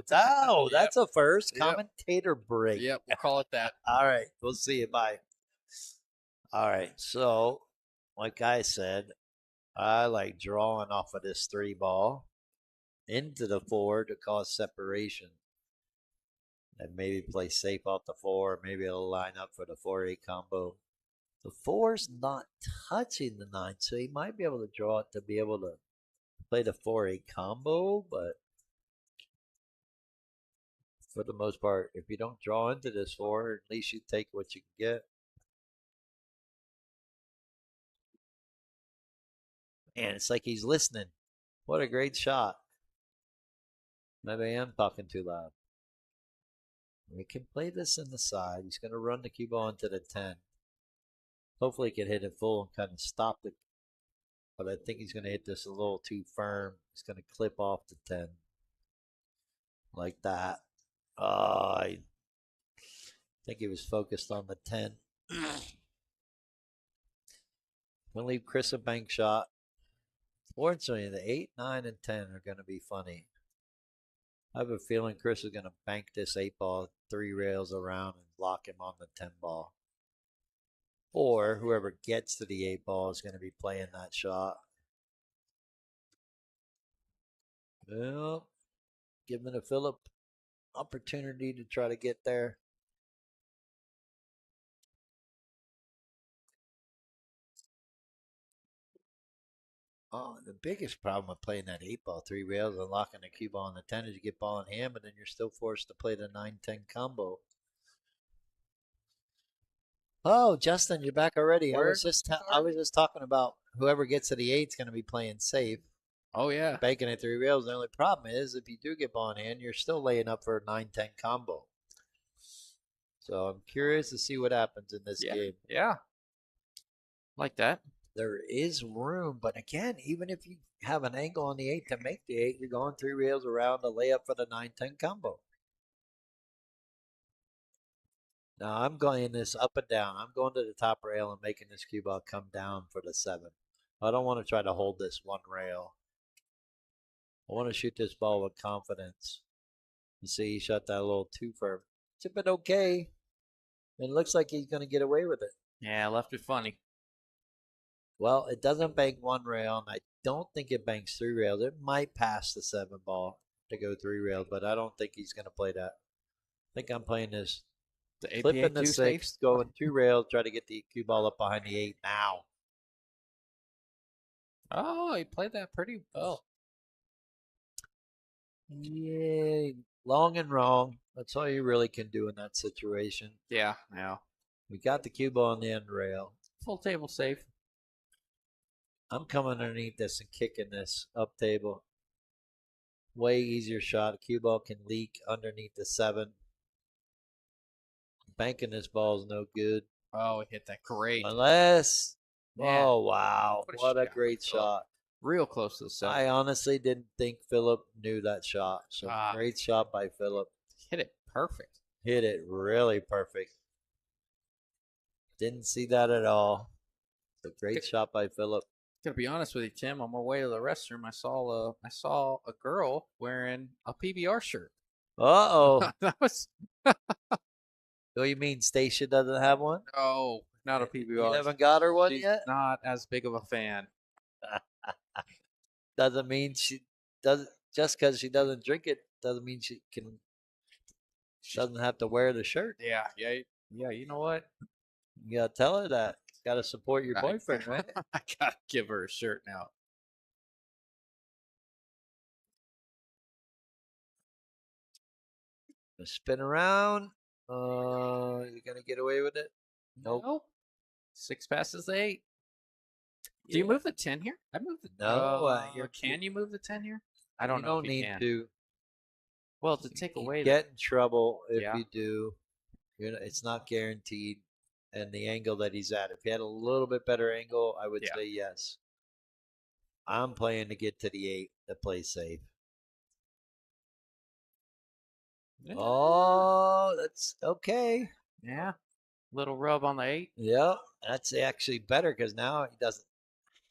That's a first. Yep. Commentator break. Yep, we'll call it that. All right, we'll see you. Bye. All right, so like I said, I like drawing off of this 3 ball into the 4 to cause separation. And maybe play safe off the 4. Maybe it'll line up for the 4-8 combo. The 4's not touching the 9, so he might be able to draw it to be able to play the 4-8 combo, but for the most part, if you don't draw into this 4, at least you take what you can get. And it's like he's listening. What a great shot. Maybe I am talking too loud. We can play this in the side. He's going to run the cue ball into the 10. Hopefully he can hit it full and kind of stop it. But I think he's going to hit this a little too firm. He's going to clip off the 10. Like that. I think he was focused on the 10. I'm going to leave Chris a bank shot. Fortunately, the 8, 9, and 10 are going to be funny. I have a feeling Chris is going to bank this 8 ball 3 rails around and lock him on the 10 ball. Or whoever gets to the 8 ball is going to be playing that shot. Well, giving a Phillip opportunity to try to get there. Oh, the biggest problem with playing that 8 ball 3 rails and locking the cue ball on the 10 is you get ball in hand, but then you're still forced to play the 9-10 combo. Oh, Justin, you're back already. I Where was just you I are? was just talking about whoever gets to the 8's going to be playing safe, Oh yeah. banking at 3 rails. The only problem is if you do get ball in hand, you're still laying up for a 9-10 combo. So I'm curious to see what happens in this Yeah. game. Yeah. Like that. There is room, but again, even if you have an angle on the 8 to make the 8, you're going 3 rails around to lay up for the 9-10 combo. Now I'm going this up and down. I'm going to the top rail and making this cue ball come down for the 7. I don't want to try to hold this one rail. I want to shoot this ball with confidence. You see, he shot that little 2 for chip it okay. And it looks like he's going to get away with it. Yeah, left it funny. Well, it doesn't bank 1 rail, and I don't think it banks 3 rails. It might pass the 7 ball to go 3 rails, but I don't think he's going to play that. I think I'm playing this. The APA Flipping the 2 safe. 6, going 2 rails, try to get the cue ball up behind the 8 now. Oh, he played that pretty well. Yeah, long and wrong. That's all you really can do in that situation. Yeah. Yeah. We got the cue ball on the end rail. Full table safe. I'm coming underneath this and kicking this up table. Way easier shot. A cue ball can leak underneath the 7. Banking this ball is no good. Oh, he hit that great. Unless, Man, oh wow, what a shot great by Phillip. shot. Real close to the 7. I honestly didn't think Phillip knew that shot. So great shot by Phillip. Hit it perfect. Hit it really perfect. Didn't see that at all. It's a great shot by Phillip. Gonna be honest with you, Tim. On my way to the restroom, I saw a girl wearing a PBR shirt. Uh-oh. That was Oh, you mean Stacia doesn't have one? no, not a PBR. You haven't got her one She's yet? not as big of a fan. Doesn't mean she doesn't, just because she doesn't drink it doesn't mean she doesn't have to wear the shirt. Yeah. You know what? You gotta tell her that. You gotta support your boyfriend, right? I gotta give her a shirt now. Spin around. You're gonna get away with it? Nope. 6 passes the 8. Do you move the 10 here? I moved the No. Can you move the 10 here? I don't you know. don't if you need can. to. Well, to take away Get in trouble if Yeah. you do. It's not guaranteed. And the angle that he's at. If he had a little bit better angle, I would say yes. I'm playing to get to the 8 to play safe. Oh, that's okay. Yeah. Little rub on the 8. Yeah, that's actually better because now he doesn't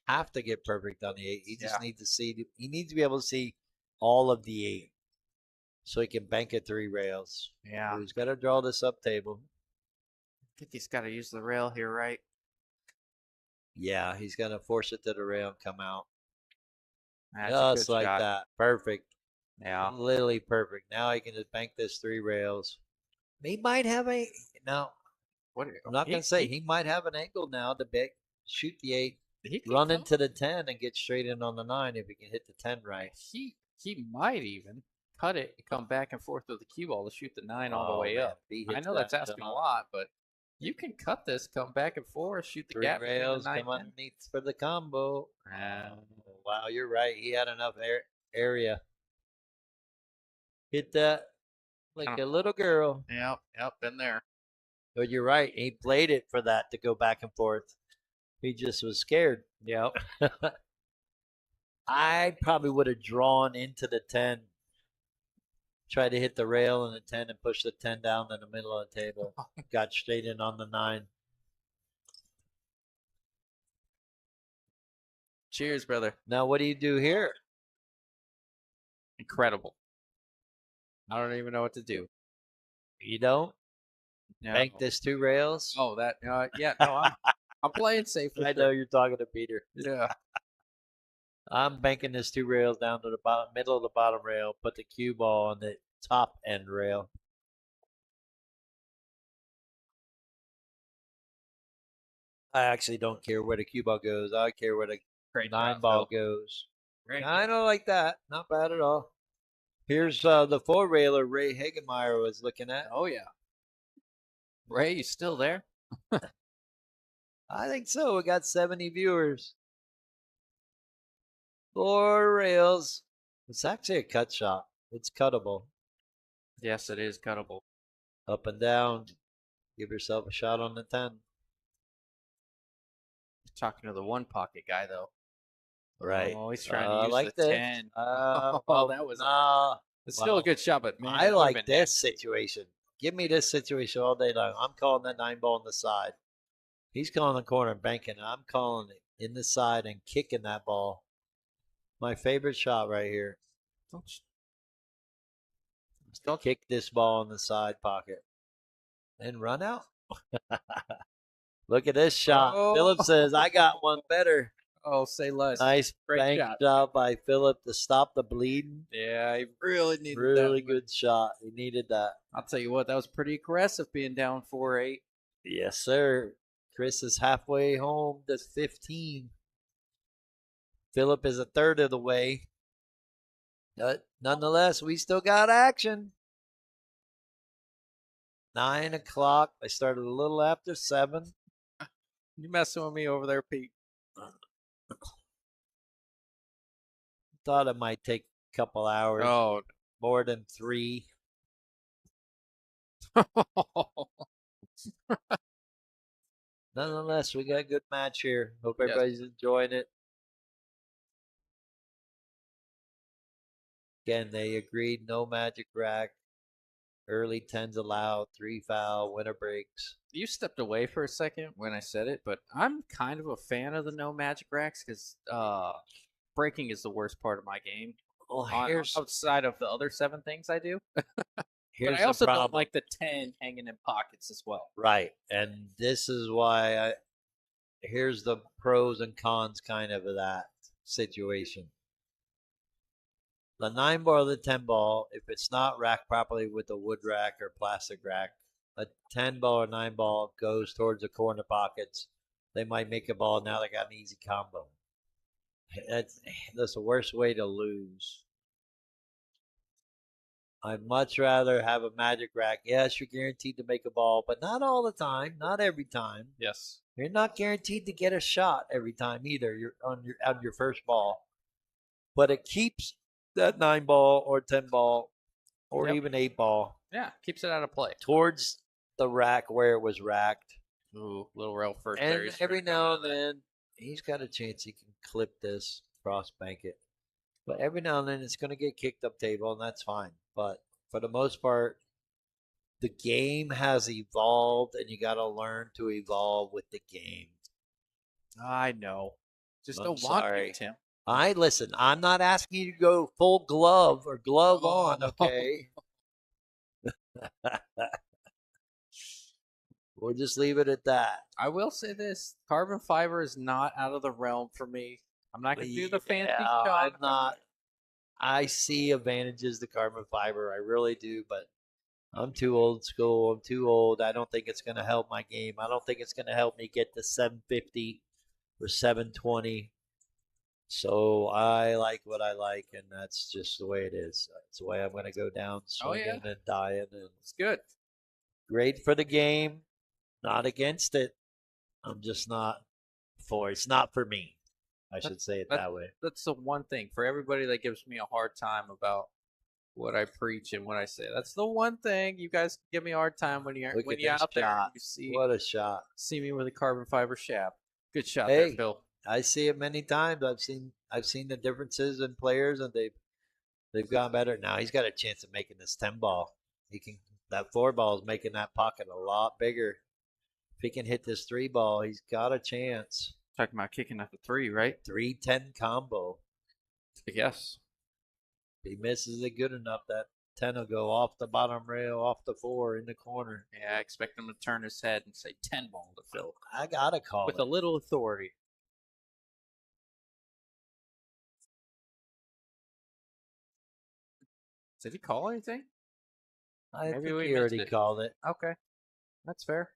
have to get perfect on the 8. He just needs to see. He needs to be able to see all of the 8, so he can bank at 3 rails. Yeah. He's got to draw this up table. I think he's got to use the rail here, right? Yeah, he's going to force it to the rail and come out. That's Just a good like shot. that. Perfect. Yeah. Literally perfect. Now he can just bank this 3 rails. He might have a now. I'm not going to say he might have an angle now to shoot the 8, run into the 10, and get straight in on the 9 if he can hit the 10 right. He might even cut it and come back and forth with the cue ball to shoot the 9 all the way up. I know that's asking a lot, but you can cut this, come back and forth, shoot the 3 gap rails, between the 9 come underneath for the combo. Wow, you're right. He had enough area. Hit that like a little girl. Yep, been there. But you're right. He played it for that to go back and forth. He just was scared. Yep. I probably would have drawn into the 10, tried to hit the rail in the 10 and push the 10 down in the middle of the table. Got straight in on the 9. Cheers, brother. Now, what do you do here? Incredible. I don't even know what to do. You don't? No. Bank this 2 rails? Oh, that, yeah, no, I'm playing safe. I know you're talking to Peter. Yeah. I'm banking this 2 rails down to the middle of the bottom rail, put the cue ball on the top end rail. I actually don't care where the cue ball goes. I care where the 9 ball goes. I don't like that. Not bad at all. Here's the 4 railer Ray Hagemeyer was looking at. Oh, yeah. Ray, you still there? I think so. We got 70 viewers. 4 rails. It's actually a cut shot. It's cuttable. Yes, it is cuttable. Up and down. Give yourself a shot on the 10. Talking to the one pocket guy though. Right. Oh, he's trying to use like the this. 10. Well, That was nah. it's still a good shot, but man, I it would have like been this nasty. situation. Give me this situation all day long. I'm calling that 9 ball on the side. He's calling the corner and banking. I'm calling it in the side and kicking that ball. My favorite shot right here. Don't Kick this ball in the side pocket and run out. Look at this shot. Oh. Phillip says, I got one better. Oh, say less. Nice Great bank shot. job by Phillip to stop the bleeding. Yeah, he really needed that. Really good shot. He needed that. I'll tell you what, that was pretty aggressive being down 4-8. Yes, sir. Chris is halfway home to 15. Phillip is a third of the way. But nonetheless, we still got action. 9 o'clock. I started a little after 7. You messing with me over there, Pete? Thought it might take a couple hours. Oh. More than 3. Nonetheless, we got a good match here. Hope everybody's enjoying it. Again, they agreed no magic rack. Early 10s allowed, 3 foul, winner breaks. You stepped away for a second when I said it, but I'm kind of a fan of the no magic racks because breaking is the worst part of my game. Well, outside of the other 7 things I do. Here's but I also the don't like the 10 hanging in pockets as well. Right. And this is why here's the pros and cons kind of that situation. The 9 ball or the 10 ball, if it's not racked properly with a wood rack or plastic rack, a 10 ball or 9 ball goes towards the corner pockets. They might make a ball. Now they got an easy combo. That's the worst way to lose. I'd much rather have a magic rack. Yes, you're guaranteed to make a ball, but not all the time, not every time. Yes. You're not guaranteed to get a shot every time either. You're on your first ball. But it keeps that 9 ball or 10 ball or even 8 ball. Yeah, keeps it out of play. Towards the rack where it was racked. Ooh, little rail first. And every now and then he's got a chance he can clip this, cross bank it. But every now and then it's going to get kicked up table, and that's fine. But for the most part, the game has evolved, and you got to learn to evolve with the game. I know. Just don't want me, Tim. Listen, I'm not asking you to go full glove or glove on, okay? We'll just leave it at that. I will say this. Carbon fiber is not out of the realm for me. I'm not going to do the fancy shot. I'm not. I see advantages to carbon fiber. I really do, but I'm too old school. I'm too old. I don't think it's going to help my game. I don't think it's going to help me get to 750 or 720. So I like what I like, and that's just the way it is. That's the way I'm going to go down, swinging and dying. And it's good. Great for the game. Not against it. I'm just not for it. It's not for me. I should say it that way. That's the one thing for everybody that gives me a hard time about what I preach and what I say. That's the one thing you guys give me a hard time when you're out there. And you see what a shot! See me with a carbon fiber shaft. Good shot there, Phil. I see it many times. I've seen the differences in players, and they've gotten better. Now he's got a chance of making this 10 ball. That 4 ball is making that pocket a lot bigger. If he can hit this 3 ball, he's got a chance. Talking about kicking at the 3, right? 3-10 combo. Yes. If he misses it good enough, that 10 will go off the bottom rail, off the 4 in the corner. Yeah, I expect him to turn his head and say 10 ball to Phil. I gotta call with a little authority. Did he call anything? I think he already called it. Okay. That's fair.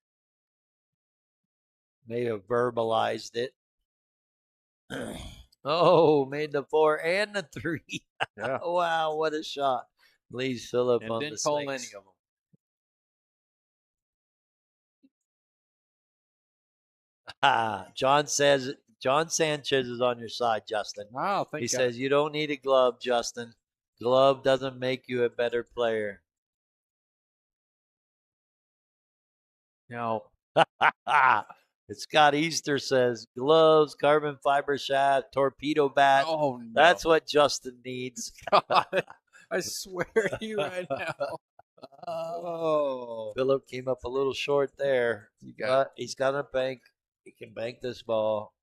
May have verbalized it. Oh, made the 4 and the 3. Yeah. Wow, what a shot. Leaves Phillip on the didn't call any of them. John says John Sanchez is on your side, Justin. Oh, He thank God. says you don't need a glove, Justin. Glove doesn't make you a better player. No. Scott Easter says gloves, carbon fiber shaft, torpedo bat. Oh no. That's what Justin needs. God, I swear to you right now. Oh. Phillip came up a little short there, You got but he's got a bank. He can bank this ball.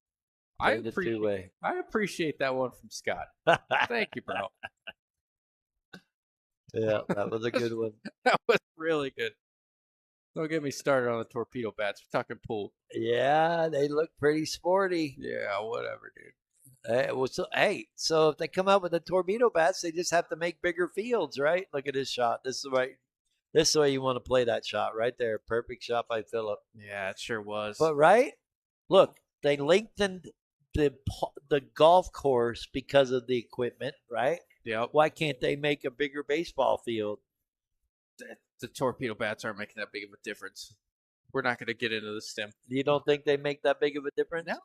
I Play the two-way. appreciate that one from Scott. Thank you, bro. Yeah, that was a good one. That was really good. Don't get me started on the torpedo bats. We're talking pool. Yeah, they look pretty sporty. Yeah, whatever, dude. So if they come out with the torpedo bats, they just have to make bigger fields, right? Look at this shot. This is the way you want to play that shot right there. Perfect shot by Phillip. Yeah, it sure was. But right, look, they lengthened the golf course because of the equipment, right? Yep. Why can't they make a bigger baseball field? The torpedo bats aren't making that big of a difference. We're not going to get into the stem. You don't think they make that big of a difference? No,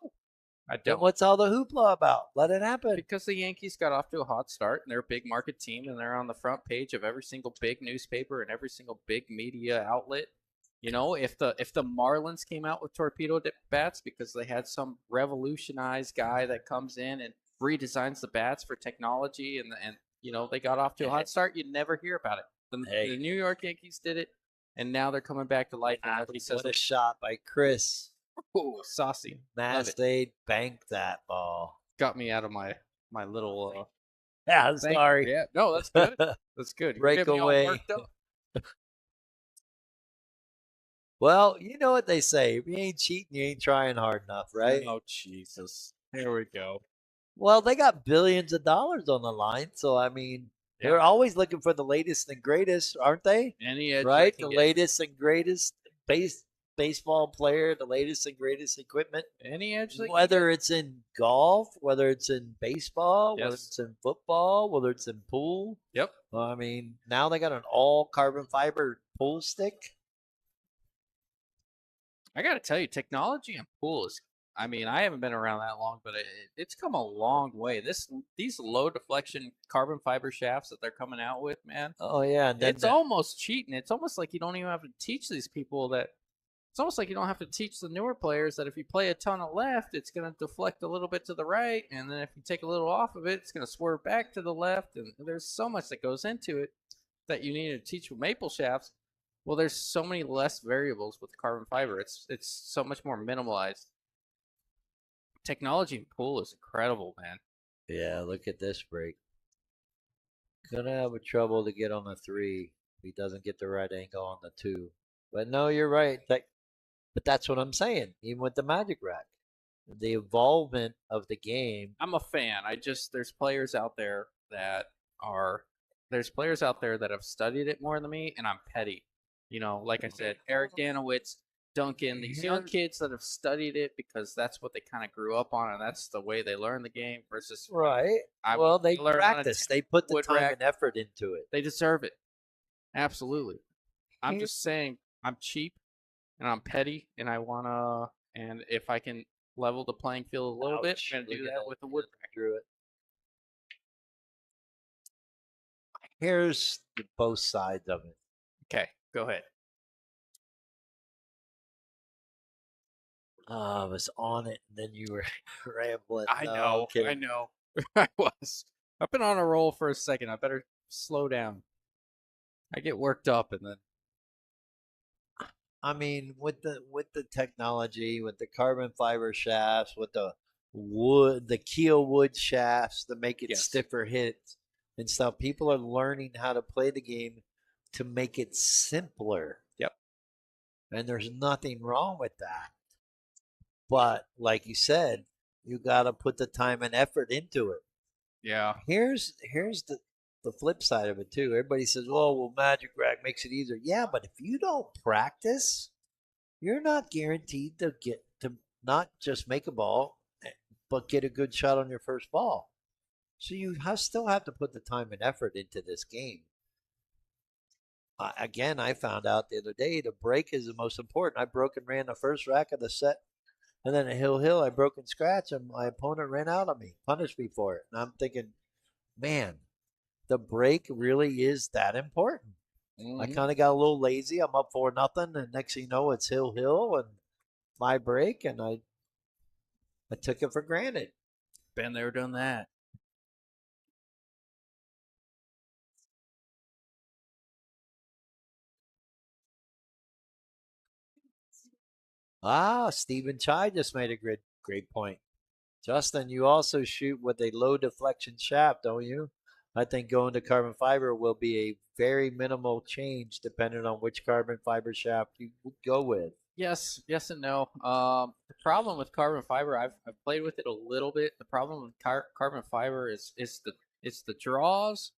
I Then don't. what's all the hoopla about? Let it happen. Because the Yankees got off to a hot start and they're a big market team and they're on the front page of every single big newspaper and every single big media outlet. You know, if the Marlins came out with torpedo bats because they had some revolutionized guy that comes in and redesigns the bats for technology and you know they got off to a hot start, you'd never hear about it. The New York Yankees did it, and now they're coming back to life. And What a shot by Chris. Oh, saucy. Mastade banked that ball. Got me out of my little. Yeah, sorry. Yeah, no, that's good. That's good. Breakaway. Well, you know what they say. If you ain't cheating, you ain't trying hard enough, right? Oh, Jesus. Here we go. Well, they got billions of dollars on the line. So, I mean, they're always looking for the latest and greatest, aren't they? Any edge right? The latest and greatest baseball player, the latest and greatest equipment. Any edge, whether it's in golf, whether it's in baseball, whether it's in football, whether it's in pool. Yep. I mean, now they got an all carbon fiber pool stick. I got to tell you, technology in pool is. I mean, I haven't been around that long, but it's come a long way. These low deflection carbon fiber shafts that they're coming out with, man. Oh yeah, it's almost cheating. It's almost like you don't even have to teach these people that. It's almost like you don't have to teach the newer players that if you play a ton of left, it's going to deflect a little bit to the right, and then if you take a little off of it, it's going to swerve back to the left. And there's so much that goes into it that you need to teach with maple shafts. Well, there's so many less variables with carbon fiber. It's so much more minimalized. Technology in pool is incredible, man. Yeah, look at this break. Gonna have a trouble to get on the 3 if he doesn't get the right angle on the 2. But no, you're right. But that's what I'm saying. Even with the Magic Rack, the involvement of the game. I'm a fan. There's players out there that have studied it more than me, and I'm petty. You know, like I said, Eric Danowitz, Duncan, these young kids that have studied it because that's what they kind of grew up on and that's the way they learn the game versus right. Well, they practice. They put the time and effort into it. They deserve it. Absolutely. I'm just saying I'm cheap and I'm petty and I want to, and if I can level the playing field a little bit, I'm going to do that with the wood through it. Here's both sides of it. Okay, go ahead. I was on it, and then you were rambling. I know. I was. I've been on a roll for a second. I better slow down. I get worked up, and then. I mean, with the technology, with the carbon fiber shafts, with the wood, the keel wood shafts that make it stiffer hits and stuff, people are learning how to play the game to make it simpler. Yep. And there's nothing wrong with that. But like you said, you got to put the time and effort into it. Yeah. Here's the flip side of it too. Everybody says, "Oh, well, Magic Rack makes it easier." Yeah, but if you don't practice, you're not guaranteed to get to not just make a ball, but get a good shot on your first ball. So you still have to put the time and effort into this game. Again, I found out the other day the break is the most important. I broke and ran the first rack of the set And then at Hill, I broke and scratch, and my opponent ran out on me, punished me for it. And I'm thinking, man, the break really is that important. I Mm-hmm. kind of got a little lazy. I'm up 4-0, and next thing you know, it's Hill and my break, and I took it for granted. Been there, done that. Stephen Chai just made a great point. Justin, you also shoot with a low deflection shaft, don't you? I think going to carbon fiber will be a very minimal change depending on which carbon fiber shaft you go with. Yes, yes and no. The problem with carbon fiber, I've played with it a little bit. The problem with carbon fiber is the draws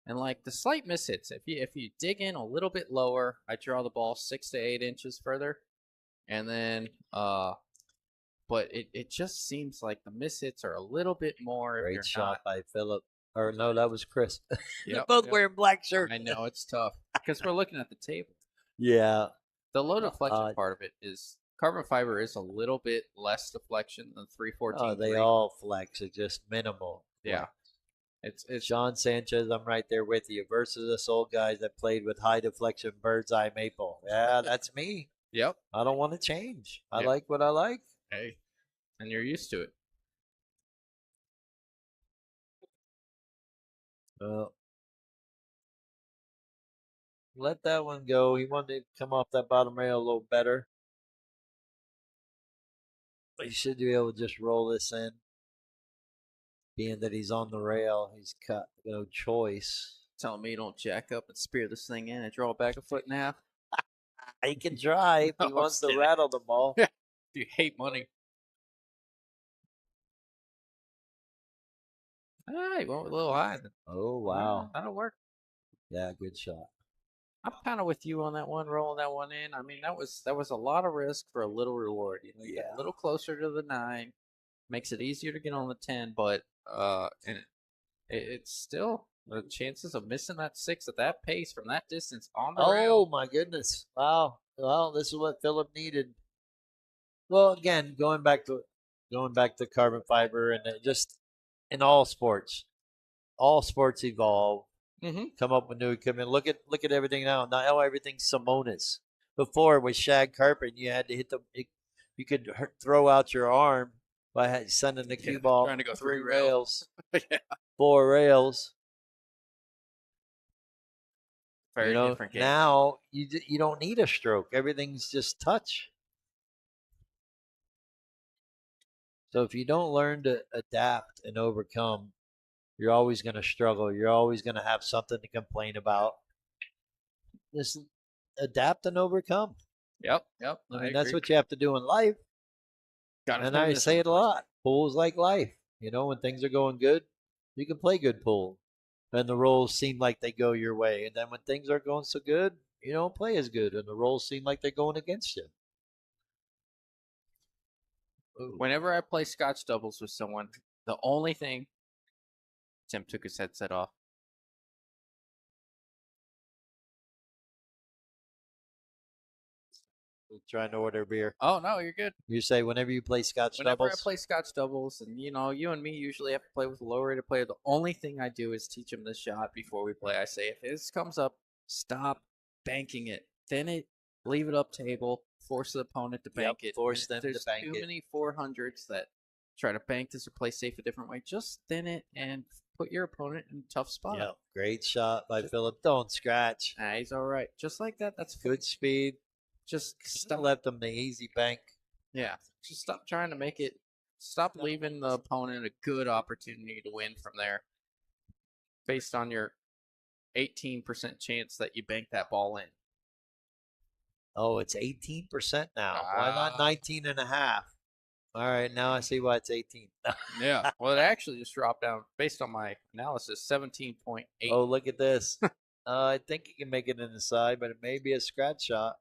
and like the slight mishits. If you dig in a little bit lower, I draw the ball 6 to 8 inches further, and then but it just seems like the mishits are a little bit more if Great you're shot not. by Phillip. Or no, that was Chris. They're Yep, both yep. wearing black shirts. I know it's tough because we're looking at the table. Yeah. The low deflection Uh, part of it is carbon fiber is a little bit less deflection than 314 they all flex. It's just minimal. Yeah, Flex. it's Sean Sanchez, I'm right there with you. Versus us old guys that played with high deflection bird's eye maple. Yeah, that's me. yep. I don't want to change. I Yep. like what I like. Hey, and you're used to it. Uh, let that one go. He wanted to come off that bottom rail a little better. But he should be able to just roll this in. Being that he's on the rail, he's got no choice. Telling me you don't jack up and spear this thing in and draw it back a foot and a half. He can try if No, he I'm wants just to kidding. rattle the ball. You hate money. Hey, went a little high. Oh, wow. That'll work. Yeah, good shot. I'm kind of with you on that one, rolling that one in. I mean, that was a lot of risk for a little reward. You know, you get Yeah. a little closer to the 9, makes it easier to get on the 10, but and it's still the chances of missing that 6 at that pace from that distance on the Oh, rail. my goodness. Wow. Well, this is what Phillip needed. Well, again, going back to carbon fiber and just in all sports evolve, Mm-hmm. come up with new equipment. Look at everything now. Now everything's Simonis. Before with shag carpet, you had to hit you could throw out your arm by sending the cue ball Trying to go 3 3 rails. rails, Yeah. 4 rails. Very different game. Now you don't need a stroke. Everything's just touch. So if you don't learn to adapt and overcome, you're always going to struggle. You're always going to have something to complain about. Just adapt and overcome. Yep, yep. I I mean, that's agree. what you have to do in life. Got to And turn I this say into it a lot. Pool's like life. When things are going good, you can play good pool. And the rolls seem like they go your way. And then when things aren't going so good, you don't play as good. And the rolls seem like they're going against you. Ooh. Whenever I play Scotch doubles with someone, the only thing Tim took his headset off. Trying to order beer. Oh no, you're good. You say whenever you play Scotch Whenever I doubles? play Scotch doubles, and you and me usually have to play with a low rated player, the only thing I do is teach him the shot before we play. I say, if this comes up, stop banking it. Thin it, leave it up table, force the opponent to bank it. Force them to There's bank too it. many 400s that try to bank this or play safe a different way. Just thin it and put your opponent in a tough spot. Yep. Great shot by Phillip. Don't scratch. He's all right. Just like that. That's Good speed. Just Still left him the easy bank. Yeah, just stop trying to make it. Stop leaving the opponent a good opportunity to win from there, based on your 18% chance that you bank that ball in. Oh, it's 18% now. Why not 19 and a half? All right, now I see why it's 18. Yeah, well, it actually just dropped down based on my analysis, 17.8. Oh, look at this. I think he can make it in the side, but it may be a scratch shot.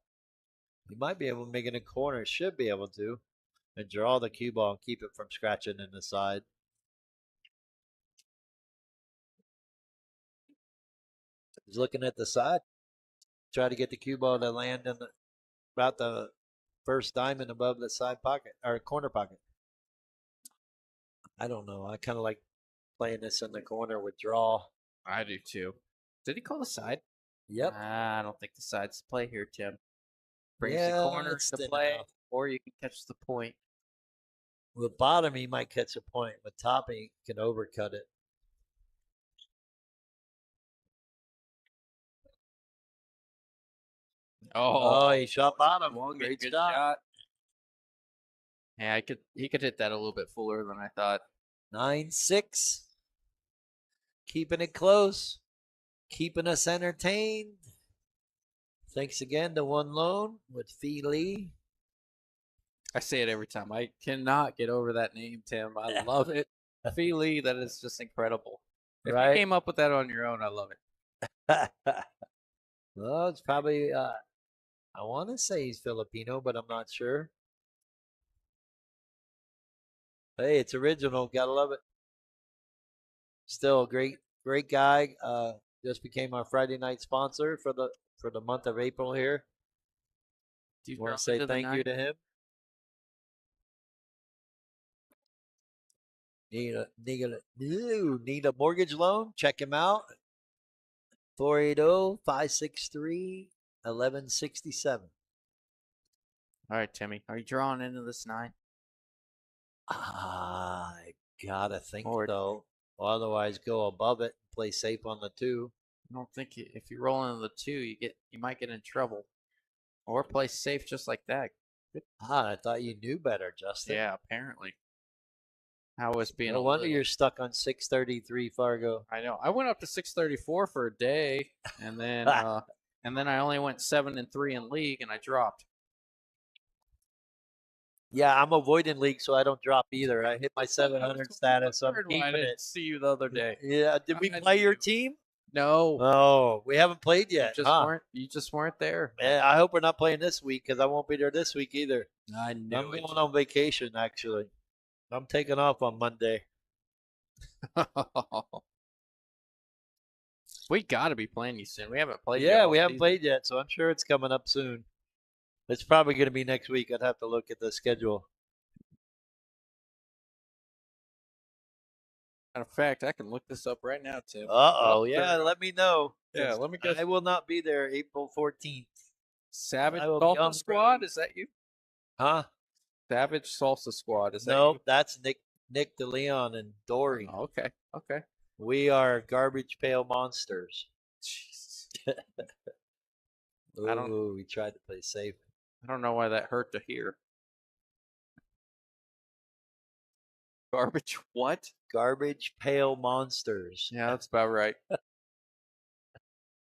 He might be able to make it in a corner. Should be able to. And draw the cue ball and keep it from scratching in the side. He's looking at the side. Try to get the cue ball to land in about the first diamond above the side pocket or corner pocket. I don't know. I kind of like playing this in the corner with draw. I do too. Did he call the side? Yep. I don't think the side's the play here, Tim. Brings the Yeah, corner it's to thin play, enough. or you can catch the point. With bottom, he might catch a point, but top, he can overcut it. Oh, he shot bottom. Great good stop. shot. Yeah, he could hit that a little bit fuller than I thought. 9-6. Keeping it close. Keeping us entertained. Thanks again to One Loan with Phillip. I say it every time. I cannot get over that name, Tim. I love it. Phillip, that is just incredible. If you came up with that on your own, I love it. Well, it's probably, I want to say he's Filipino, but I'm not sure. Hey, it's original. Gotta love it. Still a great guy. Just became our Friday night sponsor for the month of April here. Do you want to say thank you to him? Need a mortgage loan? Check him out. 480-563-1167. All right, Timmy. Are you drawing into this 9? I gotta think so. Otherwise, go above it and play safe on the 2. I don't think if you roll into the 2, you might get in trouble, or play safe just like that. I thought you knew better, Justin. Yeah, apparently. I was being. No wonder you're stuck on 633 Fargo. I know. I went up to 634 for a day, and then I only went 7-3 in league, and I dropped. Yeah, I'm avoiding league, so I don't drop either. I hit my 700 status, so I'm keeping I didn't it. see you the other day. Yeah, did we play your team? No. Oh, we haven't played yet. You just weren't there. Yeah, I hope we're not playing this week because I won't be there this week either. I know. I'm going on vacation, actually. I'm taking off on Monday. We got to be playing you soon. We haven't played. Yeah, we haven't played yet, so I'm sure it's coming up soon. It's probably going to be next week. I'd have to look at the schedule. Matter of fact, I can look this up right now, Tim. Uh-oh. Yeah, let me know. Yeah, let me guess. I will not be there April 14th. Savage Salsa Squad? Is that you? Huh? Savage Salsa Squad. Is that you? Nope, that's Nick DeLeon and Dory. Oh, okay. Okay. We are Garbage Pail Monsters. Jesus. Ooh, we tried to play safe. I don't know why that hurt to hear. Garbage what? Garbage Pail Monsters. Yeah, that's about right.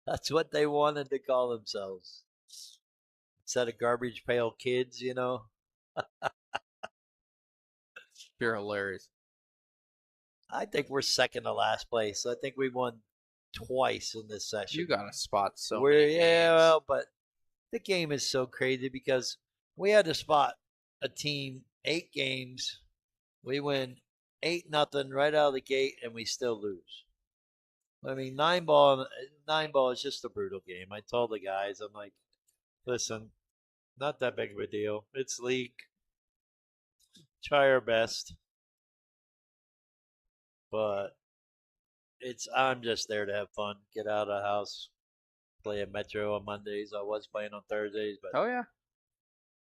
That's what they wanted to call themselves. Instead of Garbage Pail Kids, you know. You're hilarious. I think we're second to last place. I think we won twice in this session. You got a spot, so well, but the game is so crazy because we had to spot a team 8 games. We win 8-0 right out of the gate, and we still lose. I mean, 9-ball is just a brutal game. I told the guys, I'm like, listen, not that big of a deal. It's league. Try our best. But I'm just there to have fun, get out of the house, play at Metro on Mondays. I was playing on Thursdays, but oh yeah,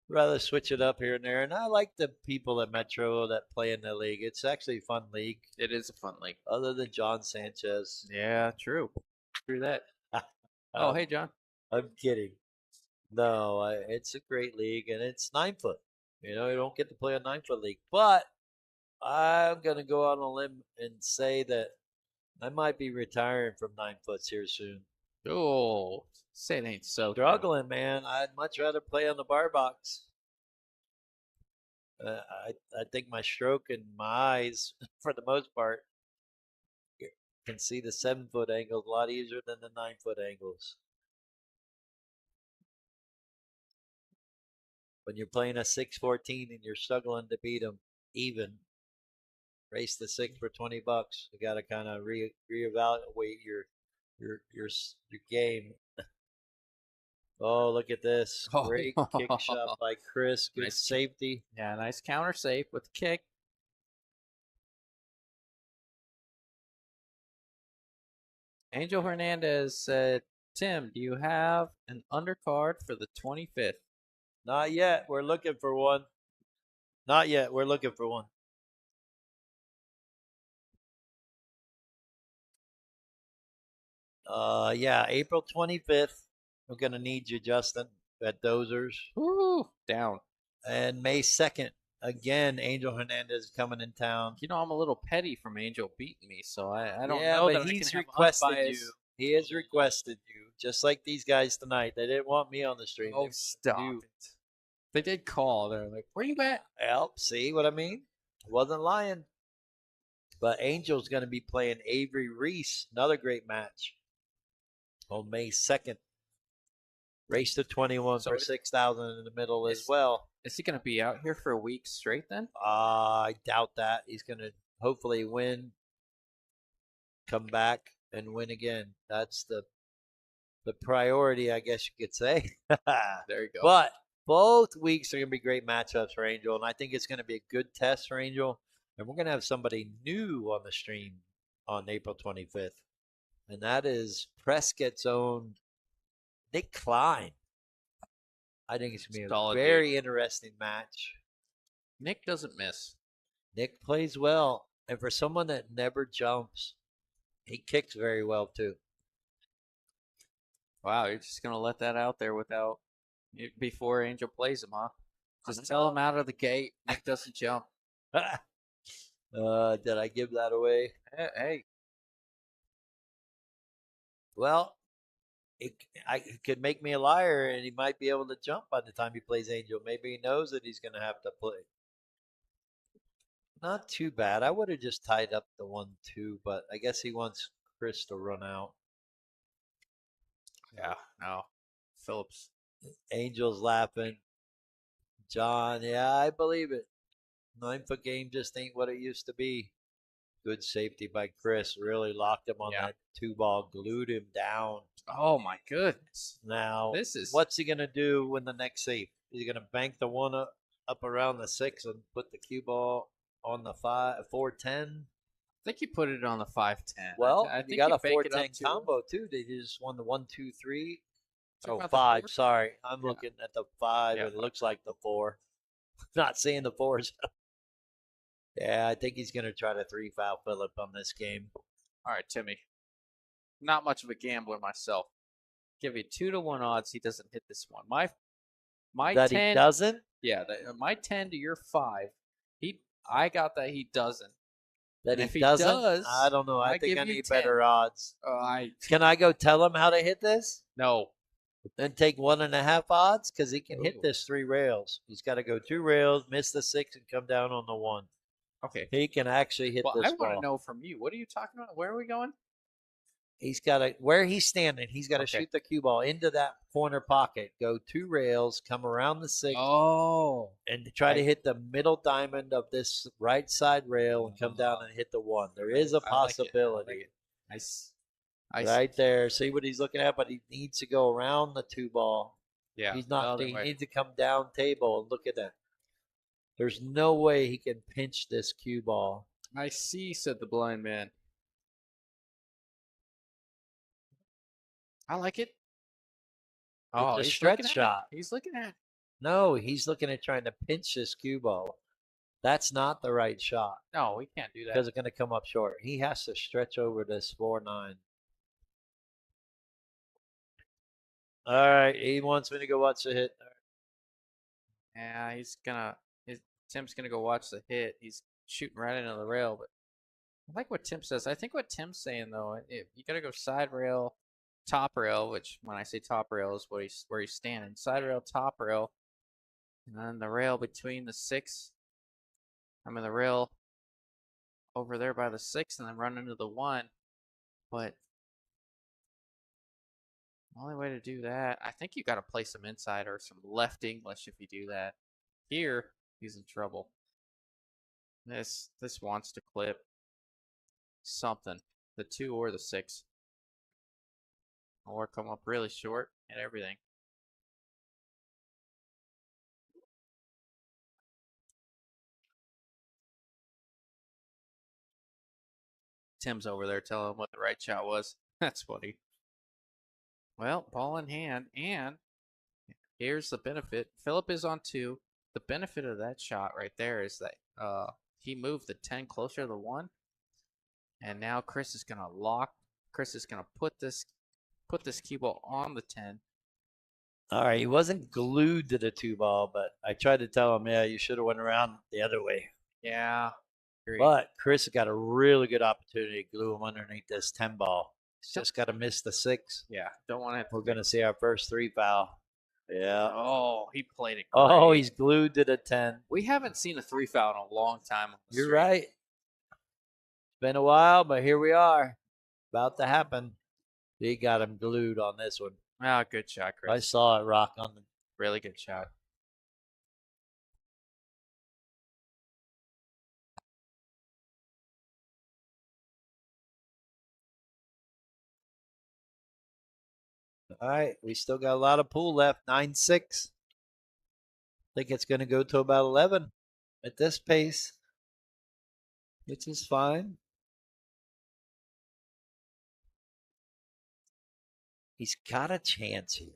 rather switch it up here and there. And I like the people at Metro that play in the league. It's actually a fun league. It is a fun league. Other than John Sanchez. Yeah, true. True that. Oh, hey, John. I'm kidding. No, it's a great league, and it's 9-foot. You know, you don't get to play a 9-foot league. But I'm going to go out on a limb and say that I might be retiring from 9-foots here soon. Oh, say it ain't so. Struggling, man. I'd much rather play on the bar box. I think my stroke and my eyes, for the most part, can see the 7-foot angles a lot easier than the 9-foot angles. When you're playing a 6-14 and you're struggling to beat them even, race the 6 for $20. You got to kind of reevaluate your game. Oh, look at this. Oh, Great kick shot by Chris. Good nice, safety. yeah, nice counter save with the kick. Angel Hernandez said, "Tim, do you have an undercard for the 25th?" Not yet. We're looking for one. Not yet. We're looking for one. Yeah, April 25th. We're gonna need you, Justin, at Dozers. Woo, down. And May 2nd, again, Angel Hernandez coming in town. You know, I'm a little petty from Angel beating me, so I don't Yeah, know but that I can he's have requested unbiased. you. He has requested you, just like these guys tonight. They didn't want me on the stream. Oh, stop it. They did call. They're like, "Where you at?" Well, see what I mean? I wasn't lying. But Angel's going to be playing Avery Reese, another great match on May 2nd. Race to 21 So for 6,000 in the middle as well. Is he going to be out here for a week straight then? I doubt that. He's going to hopefully win, come back, and win again. That's the priority, I guess you could say. There you go. But both weeks are going to be great matchups for Angel, and I think it's going to be a good test for Angel. And we're going to have somebody new on the stream on April 25th, and that is Prescott's own Nick Klein. I think it's going to be a very interesting match. Nick doesn't miss. Nick plays well, and for someone that never jumps, he kicks very well too. Wow, you're just going to let that out there without before Angel plays him, huh? Just tell him out of the gate. Nick doesn't jump. Did I give that away? Hey. Well, it could make me a liar, and he might be able to jump by the time he plays Angel. Maybe he knows that he's going to have to play. Not too bad. I would have just tied up the 1-2, but I guess he wants Chris to run out. Yeah, no. Phillips. Angel's laughing. John, yeah, I believe it. 9-foot game just ain't what it used to be. Good safety by Chris. Really locked him on that 2-ball, glued him down. Oh my goodness. Now, this is what's he gonna do when the next safe? Is he gonna bank the one up around the 6 and put the cue ball on the 4-10? I think you put it on the 5-10. Well, I think you got a bank it 4-10 up combo too. They just won the 1-2-3. Talking Oh, about the 5. four? Sorry, I'm Yeah. looking at the 5. Yeah, It looks like the 4. Not seeing the 4s. Yeah, I think he's gonna try to 3-foul Phillip on this game. All right, Timmy. Not much of a gambler myself. Give you 2-1 odds he doesn't hit this one. My That 10. he doesn't? Yeah, my 10 to your 5. I got that he doesn't. That And he if he doesn't? does, I don't know. I I think give I you need 10. better odds. I Can I go tell him how to hit this? no. Then take 1.5 odds? Because he can hit Ooh. this 3 rails. He's got to go 2 rails, miss the 6, and come down on the 1. Okay. He can actually hit Well, this I want to ball. know from you. What are you talking about? Where are we going? He's got to, where he's standing, he's got to Okay. shoot the cue ball into that corner pocket, go 2 rails, come around the 6, Oh. and try to hit the middle diamond of this right side rail and come down and hit the 1. There is a possibility. Right there. See what he's looking at, but he needs to go around the 2 ball. Yeah. He's not. He needs to come down table and look at that. There's no way he can pinch this cue ball. I see, said the blind man. I like it. Oh, It's a he's stretch looking at shot. it. He's looking at it. No, he's looking at trying to pinch this cue ball. That's not the right shot No, we can't do that. because it's going to come up short. He has to stretch over this 4-9. All right, he wants me to go watch the hit. Yeah, Tim's gonna go watch the hit. He's shooting right into the rail, but I like what Tim says. I think what Tim's saying though, you gotta go side rail, top rail, which when I say top rail is where he's standing. Side rail, top rail, and then the rail between the 6. The rail over there by the 6, and then run into the 1. But the only way to do that, I think you got to play some inside or some left English if you do that. Here, he's in trouble. This wants to clip something, the 2 or the 6, or come up really short and everything. Tim's over there telling him what the right shot was. That's funny. Well, ball in hand, and here's the benefit. Phillip is on 2. The benefit of that shot right there is that he moved the 10 closer to the 1, and now Chris is gonna lock. Chris is gonna put this cue ball on the 10. All right, he wasn't glued to the 2 ball, but I tried to tell him, yeah, you should have went around the other way. Yeah. Agreed. But Chris got a really good opportunity to glue him underneath this 10 ball. He's just got to miss the 6. Yeah, don't want to. We're going to see our first 3 foul. Yeah. Oh, he played it great. Oh, he's glued to the 10. We haven't seen a 3 foul in a long time. You're right. It's been a while, but here we are. About to happen. He got him glued on this one. Ah, good shot, Chris. I saw it rock on the. Really good shot. All right, we still got a lot of pool left. 9-6. I think it's going to go to about 11 at this pace, which is fine. He's got a chance here.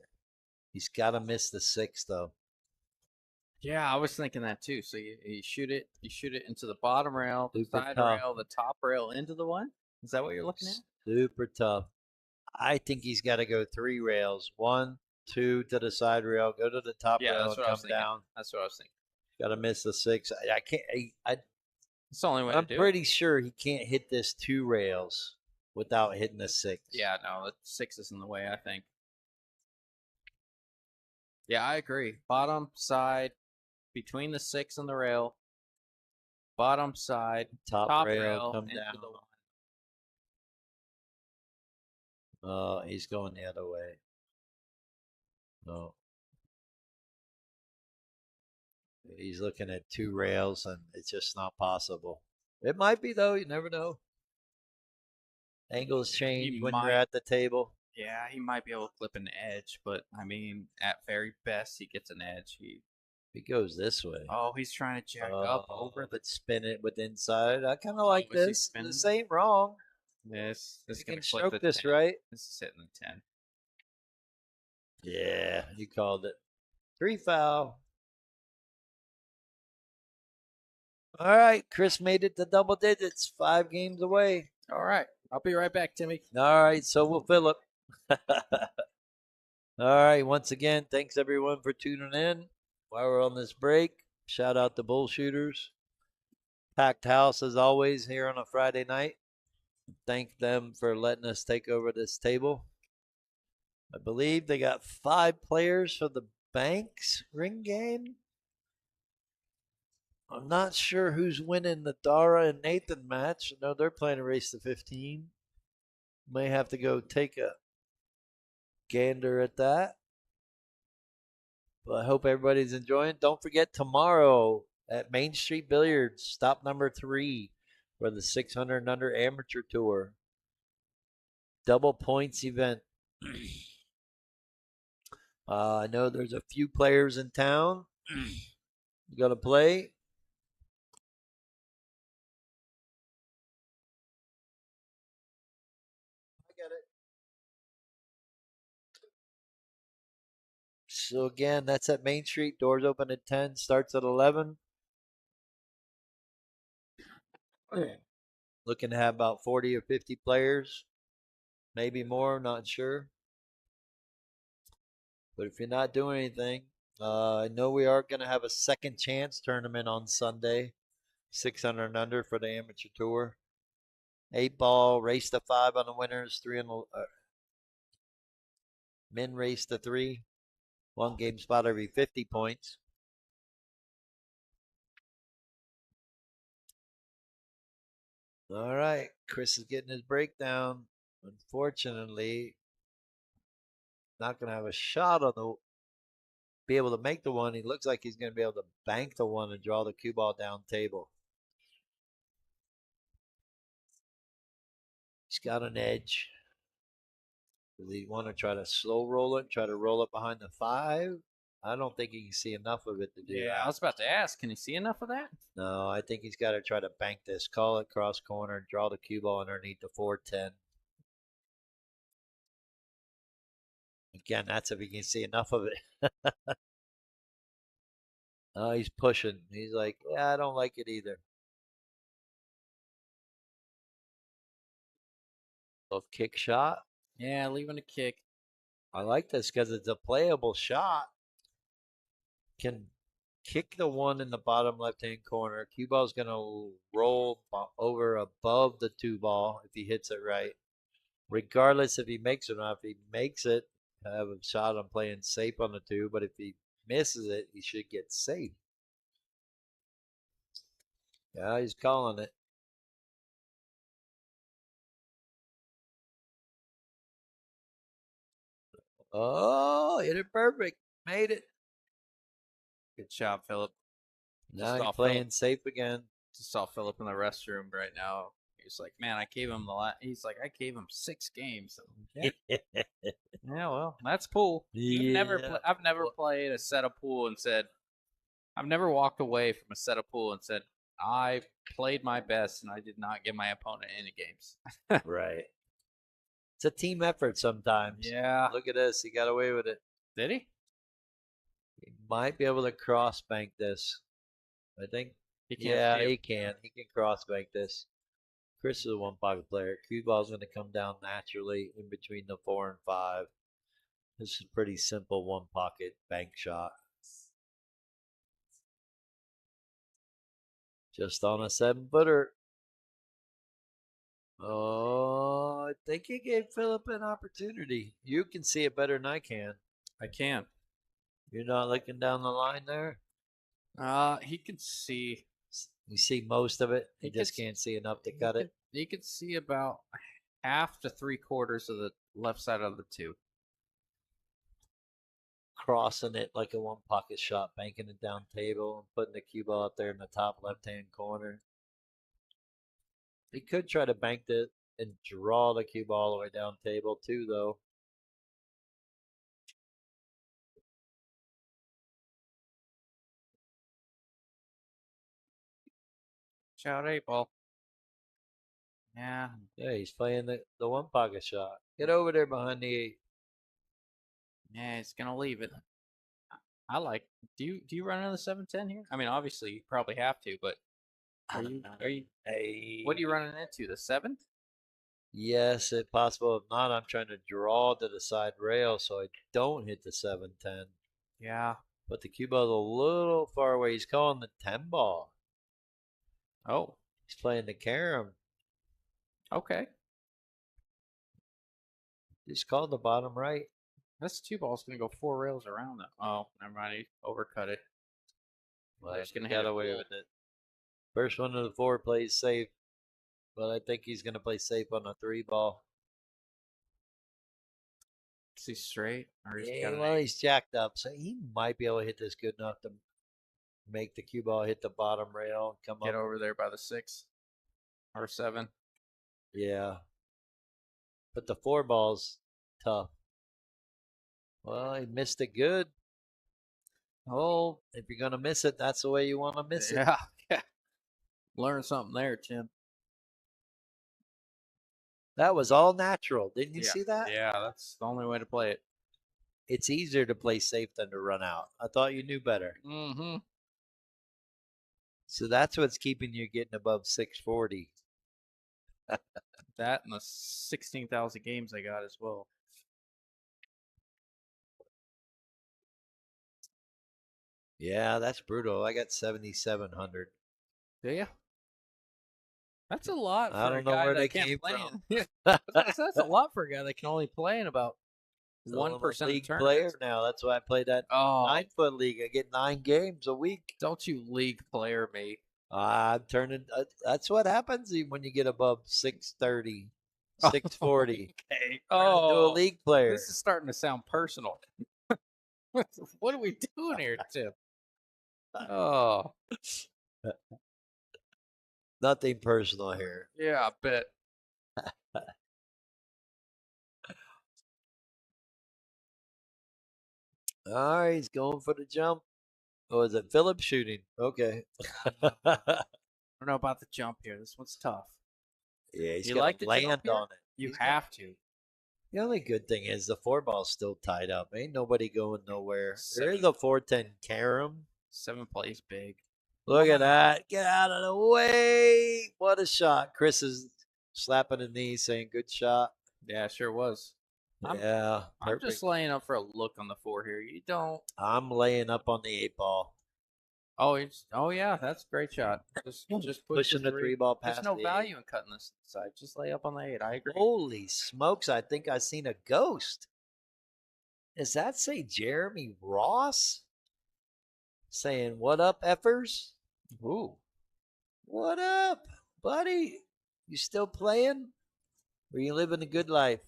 He's got to miss the 6, though. Yeah, I was thinking that too. So you shoot it into the bottom rail, the Super side tough. rail, the top rail into the 1. Is that what you're looking at? Super tough. I think he's got to go 3 rails. 1, 2 to the side rail, go to the top rail, and come down. That's what I was thinking. Got to miss the 6. I can't. It's the only way I'm to do pretty sure he can't hit this 2 rails without hitting the 6. Yeah, no, the 6 is in the way, I think. Yeah, I agree. Bottom side, between the 6 and the rail. Bottom side, top rail, come into down. the 1. Oh, he's going the other way. No. He's looking at 2 rails, and it's just not possible. It might be, though. You never know. Angles change when you're at the table. Yeah, he might be able to clip an edge, but I mean, at very best, he gets an edge. He goes this way. Oh, he's trying to jack up over but spin it with inside. I kind of like this. This ain't wrong. This can stroke this 10. Right. This is hitting the 10. Yeah, you called it. 3 foul. All right, Chris made it to double digits. 5 games away. All right, I'll be right back, Timmy. All right, so will Phillip. All right, once again, thanks everyone for tuning in. While we're on this break, shout out to Bull Shooters. Packed house as always here on a Friday night. Thank them for letting us take over this table. I believe they got 5 players for the Banks ring game. I'm not sure who's winning the Dara and Nathan match. I know they're playing a race to 15. May have to go take a gander at that. But I hope everybody's enjoying. Don't forget tomorrow at Main Street Billiards, stop number 3 for the 600 and under amateur tour. Double points event. I know there's a few players in town. You gonna play? I got it. So again, that's at Main Street. Doors open at 10, starts at 11. Looking to have about 40 or 50 players, maybe more, not sure. But if you're not doing anything, I know we are going to have a second chance tournament on Sunday, 600 and under for the amateur tour. 8 ball, race to 5 on the winners, 3 on the men race to 3. 1 game spot every 50 points. All right, Chris is getting his breakdown. Unfortunately, not going to have a shot on the be able to make the 1. He looks like he's going to be able to bank the 1 and draw the cue ball down table. He's got an edge. Does he want to try to slow roll it, try to roll it behind the 5? I don't think he can see enough of it to do Yeah, I that. was about to ask, can you see enough of that? No, I think he's got to try to bank this, call it cross corner, draw the cue ball underneath the 410. Again, that's if he can see enough of it. Oh, he's pushing. He's like, yeah, I don't like it either. Little kick shot. Yeah, leaving a kick. I like this because it's a playable shot. Can kick the one in the bottom left-hand corner. Cue ball's going to roll over above the 2 ball if he hits it right. Regardless if he makes it or not. If he makes it, I have a shot on playing safe on the 2. But if he misses it, he should get safe. Yeah, he's calling it. Oh, hit it perfect. Made it. Good job, Phillip. Now he's playing safe again. Just saw Phillip in the restroom right now. He's like, man, I gave him he's like, I gave him 6 games. Yeah, yeah, well, that's pool. Yeah. I've never played a set of pool and said, I've never walked away from a set of pool and said, I played my best and I did not give my opponent any games. Right. It's a team effort sometimes. Yeah. Look at this. He got away with it. Did he? He might be able to cross bank this. I think. He can. He can cross bank this. Chris is a 1 pocket player. Cue ball's going to come down naturally in between the 4 and 5. This is a pretty simple 1 pocket bank shot. Just on a 7-footer. Oh, I think he gave Phillip an opportunity. You can see it better than I can. I can. You're not looking down the line there? He can see. You see most of it. He just can't see enough to cut it. He could see about half to 3/4 of the left side of the 2. Crossing it like a 1 pocket shot, banking it down table and putting the cue ball up there in the top left-hand corner. He could try to bank it and draw the cue ball all the way down table too, though. Shout 8-ball. Yeah. Yeah, he's playing the 1 pocket shot. Get over there behind the 8. Yeah, he's gonna leave it. I like. Do you run another 7-10 here? I mean, obviously you probably have to, but are you? Hey. What are you running into? The 7th? Yes, if possible. If not, I'm trying to draw to the side rail so I don't hit the 7-10. Yeah. But the cue ball's a little far away. He's calling the 10 ball. Oh. He's playing the carom. Okay. He's called the bottom right. This 2-ball's gonna go 4 rails around them. Oh, never mind. He overcut it. Well, he's gonna get away with it. First one of the 4 plays safe, but I think he's gonna play safe on a 3-ball. Is he straight? Or he's jacked up, so he might be able to hit this good enough to make the cue ball hit the bottom rail and come get up. over there by the 6 or 7. Yeah, but the 4-ball's tough. Well, he missed it good. Oh, if you're gonna miss it, that's the way you want to miss it. Yeah. Learn something there, Tim. That was all natural. Didn't you see that? Yeah, that's the only way to play it. It's easier to play safe than to run out. I thought you knew better. Mm-hmm. So that's what's keeping you getting above 640. That and the 16,000 games I got as well. Yeah, that's brutal. I got 7,700. Do you? That's a lot for I don't a know guy where that they can't came play from. That's a lot for a guy that can only play in about 1% league of player tournaments. now. That's why I play that 9-foot league. I get 9 games a week. Don't you league player me? I'm turning. That's what happens when you get above 630, 640. Okay. To a league player. This is starting to sound personal. What are we doing here, Tim? Oh. Nothing personal here. Yeah, I bet. All right, he's going for the jump. Oh, is it Phillip shooting? Okay. I don't know about the jump here. This one's tough. Yeah, he's You gonna like the jump land here? on it. You He's gonna. have to. The only good thing is the four ball's still tied up. Ain't nobody going nowhere. There is Seven, a 410 carom. seven plays big. Look at that. Get out of the way. What a shot. Chris is slapping his knee saying, good shot. Yeah, sure was. I'm Yeah, I'm just perfect. laying up for a look on the four here. You don't. I'm laying up on the eight ball. Oh yeah, that's a great shot. Just push the Pushing the three. three ball There's past no the eight. value in cutting this side. Just lay up on the eight. I agree. Holy smokes, I think I seen a ghost. Does that say Jeremy Ross? Saying, what up, effers? Ooh. What up, buddy? You still playing? Or you living a good life?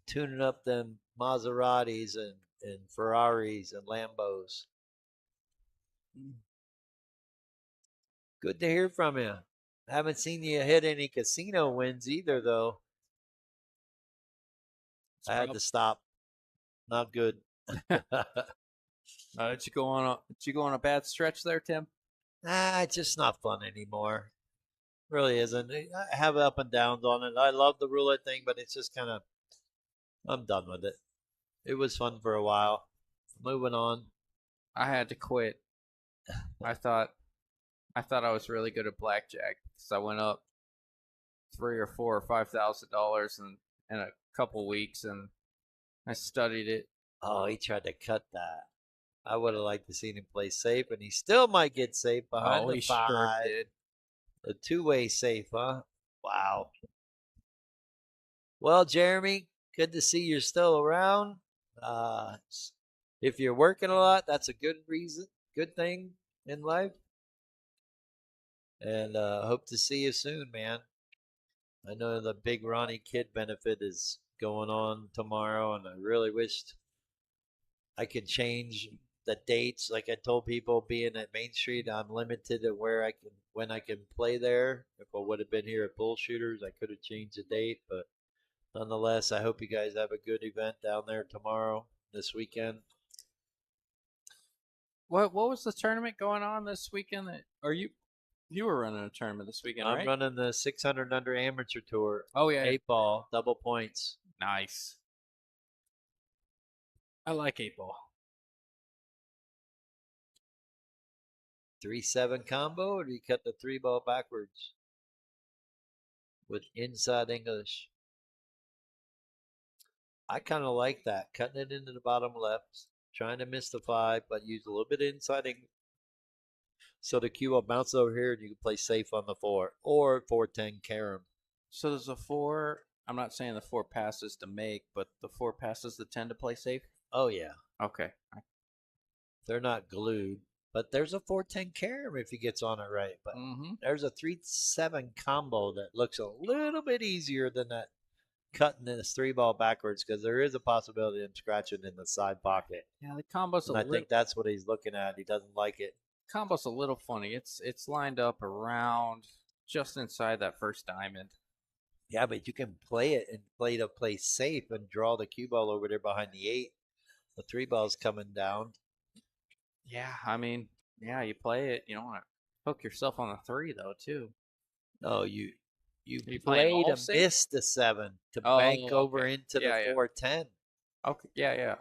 Tuning up them Maseratis and Ferraris and Lambos. Good to hear from you. Haven't seen you hit any casino wins either, though. I had to stop. Not good. Did you go on a bad stretch there, Tim? It's just not fun anymore. Really isn't. I have up and downs on it. I love the roulette thing, but it's just kind of, I'm done with it. It was fun for a while. Moving on. I had to quit. I thought I was really good at blackjack because I went up 3 or 4 or 5 thousand dollars in a couple weeks, and I studied it. Oh, he tried to cut that. I would have liked to seen him play safe, and he still might get safe behind Oh, the he sure five. did. A two-way safe, huh? Wow. Well, Jeremy, good to see you're still around. Uh, if you're working a lot, that's a good reason, good thing in life. And hope to see you soon, man. I know the big Ronnie Kid benefit is going on tomorrow, and I really wished I could change the dates. Like I told people, being at Main Street, I'm limited to where I can when I can play there. If I would have been here at Bull Shooters, I could have changed the date. But nonetheless, I hope you guys have a good event down there tomorrow, this weekend. What was the tournament going on this weekend? Are you were running a tournament this weekend, I'm right? running the 600 under amateur tour, Oh yeah, eight ball, double points. nice. I like eight ball. 3-7 combo, or do you cut the three ball backwards with inside English? I kind of like that, cutting it into the bottom left, trying to miss the five, but use a little bit of inside English. So the cue will bounce over here, and you can play safe on the four or 410 carom. So there's a four. I'm not saying the four passes to make, but the four passes the 10 to play safe. Oh yeah, Okay. they're not glued, but there's a 410 carom if he gets on it right. But Mm-hmm. there's a 3-7 combo that looks a little bit easier than that cutting this three ball backwards, because there is a possibility of him scratching in the side pocket. Yeah, the combo's And I think that's what he's looking at. He doesn't like it. combo's a little funny. It's lined up around just inside that first diamond. Yeah, but you can play it and play safe and draw the cue ball over there behind the eight. The three ball's coming down. Yeah, I mean, yeah, you play it. You don't want to hook yourself on the three though, too. No, you Are you playing play all to safe? miss the seven to Oh, bank over okay. into the Yeah, yeah. 410. Okay, yeah, yeah.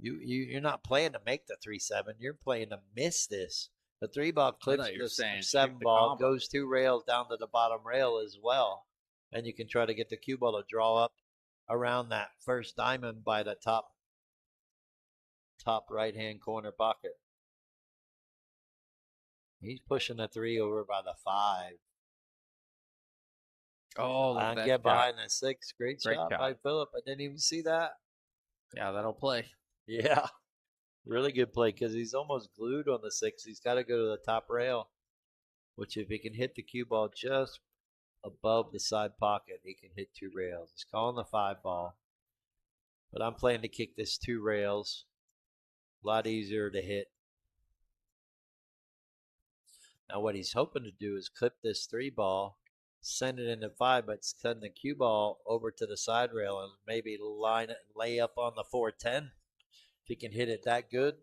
You're not playing to make the 3-7. You're playing to miss this. The three ball I clips thought you were the saying seven shoot the ball, combo. goes 2 rails down to the bottom rail as well, and you can try to get the cue ball to draw up around that first diamond by the top right hand corner pocket. He's pushing the three over by the five. Oh, look at And that get shot. behind the six. Great Great shot shot. by Phillip. I didn't even see that. Yeah, that'll play. Yeah, really good play because he's almost glued on the six. He's got to go to the top rail, which if he can hit the cue ball just above the side pocket, he can hit 2 rails. He's calling the five ball. But I'm planning to kick this 2 rails. A lot easier to hit. Now what he's hoping to do is clip this three ball send it into 5, but send the cue ball over to the side rail and maybe line it and lay up on the 410. If he can hit it that good.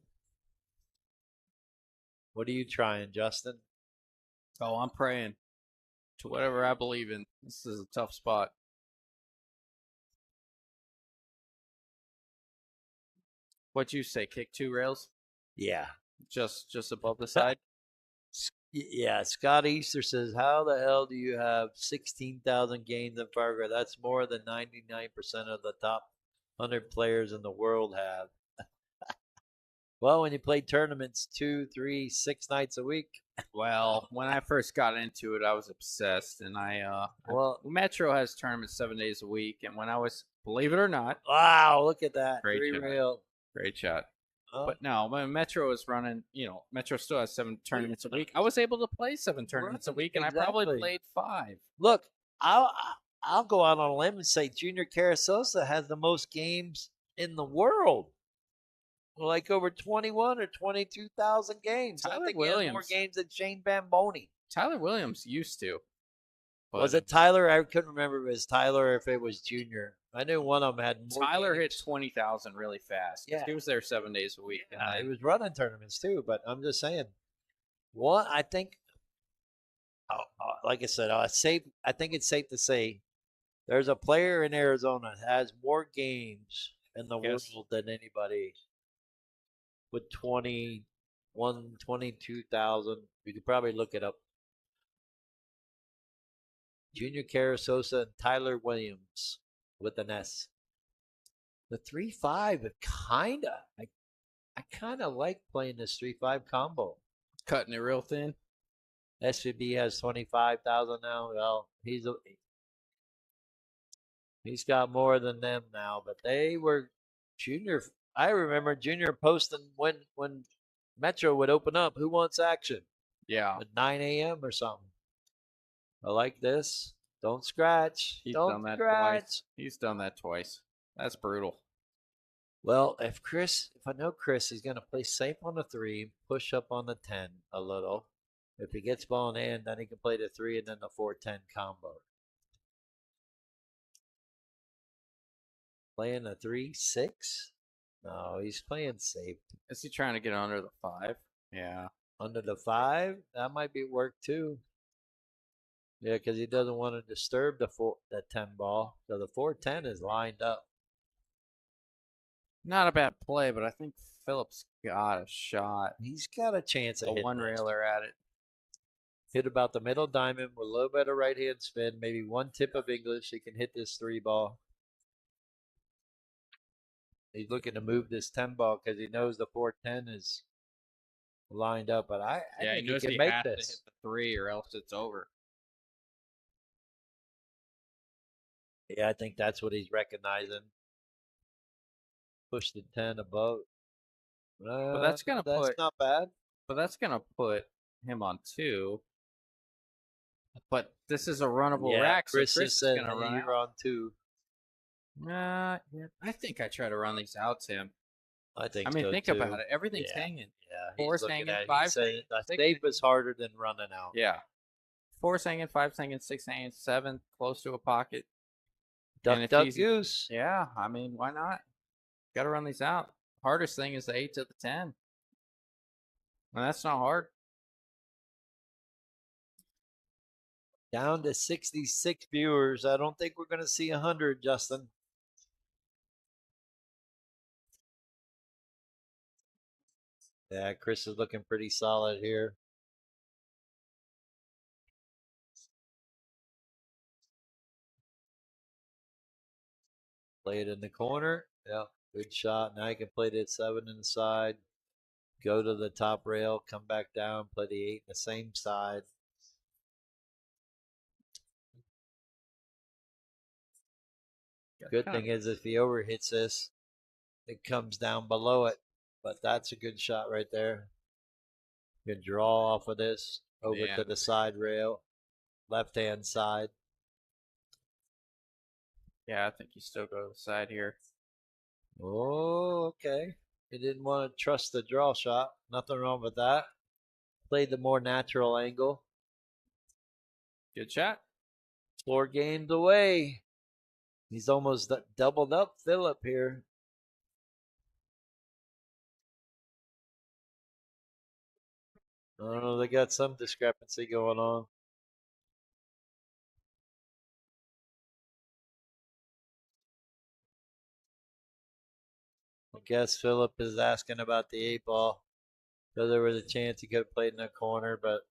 What are you trying, Justin? Oh, I'm praying to whatever I believe in. This is a tough spot. What'd you say? Kick 2 rails? Yeah. Just above the side? Yeah, Scott Easter says, how the hell do you have 16,000 games in Fargo? That's more than 99% of the top 100 players in the world have. Well, when you play tournaments 2, 3, 6 nights a week. Well, when I first got into it, I was obsessed, and Metro has tournaments 7 days a week, and when I was, believe it or not, wow, look at that. Great 3 shot. rail. Great shot. Oh, But no, when Metro is running, Metro still has 7 tournaments a week. I was able to play 7 tournaments a week, and I probably played 5. Look, I'll go out on a limb and say Junior Carasosa has the most games in the world. Like over 21 or 22,000 games. I think he has more games than Shane Bamboni. Tyler Williams used to. Was it Tyler? I couldn't remember if it was Tyler or if it was Junior. I knew one of them had more. Tyler hit 20,000 really fast. Yeah. He was there 7 days a week. Yeah, he was running tournaments too, but I'm just saying. One, I think, like I said, I think it's safe to say there's a player in Arizona that has more games in the world than anybody with 21, 22,000. You could probably look it up. Junior Carasosa and Tyler Williams with an S. The 3-5, I kind of like playing this 3-5 combo. Cutting it real thin. SVB has 25,000 now. Well, he's got more than them now, but they were Junior. I remember Junior posting when Metro would open up. Who wants action? Yeah, at 9 a.m. or something. I like this. Don't scratch. Don't scratch. He's done that twice. That's brutal. Well, if I know Chris, he's going to play safe on the 3, push up on the 10 a little. If he gets ball in hand, then he can play the 3 and then the 4-10 combo. Playing the 3-6? No, he's playing safe. Is he trying to get under the 5? Yeah. Under the 5? That might be work too. Yeah, because he doesn't want to disturb the 10 ball. So the 4-10 is lined up. Not a bad play, but I think Phillip's got a shot. He's got a chance of hitting one railer at it. Hit about the middle diamond with a little bit of right hand spin, maybe one tip of English. He can hit this 3 ball. He's looking to move this 10 ball because he knows the 4-10 is lined up. But I think he can make this. To hit the 3 or else it's over. Yeah, I think that's what he's recognizing. Push the 10 above. But that's not bad. But that's gonna put him on 2. But this is a runnable rack, Chris so Chris is gonna run you're on 2. Yeah, I think I try to run these out, Tim. I think. I mean, so think too. about it. Everything's hanging. Yeah, 4's hanging, 5's hanging. The safe is harder than running out. Yeah, 4's hanging, 5's hanging, 6 hanging, 7 close to a pocket. Duck, goose. Yeah, I mean, why not? Got to run these out. Hardest thing is the 8 to the 10. And that's not hard. Down to 66 viewers. I don't think we're going to see 100, Justin. Yeah, Chris is looking pretty solid here. Play it in the corner. Yeah, good shot. Now you can play the 7 inside. Go to the top rail, come back down, play the 8 in the same side. Good thing is if he overhits this, it comes down below it. But that's a good shot right there. You can draw off of this over to the side rail, left-hand side. Yeah, I think you still go to the side here. Oh, okay. He didn't want to trust the draw shot. Nothing wrong with that. Played the more natural angle. Good shot. 4 games away. He's almost doubled up Phillip here. I don't know. They got some discrepancy going on. I guess Phillip is asking about the 8 ball. So there was a chance he could have played in the corner, but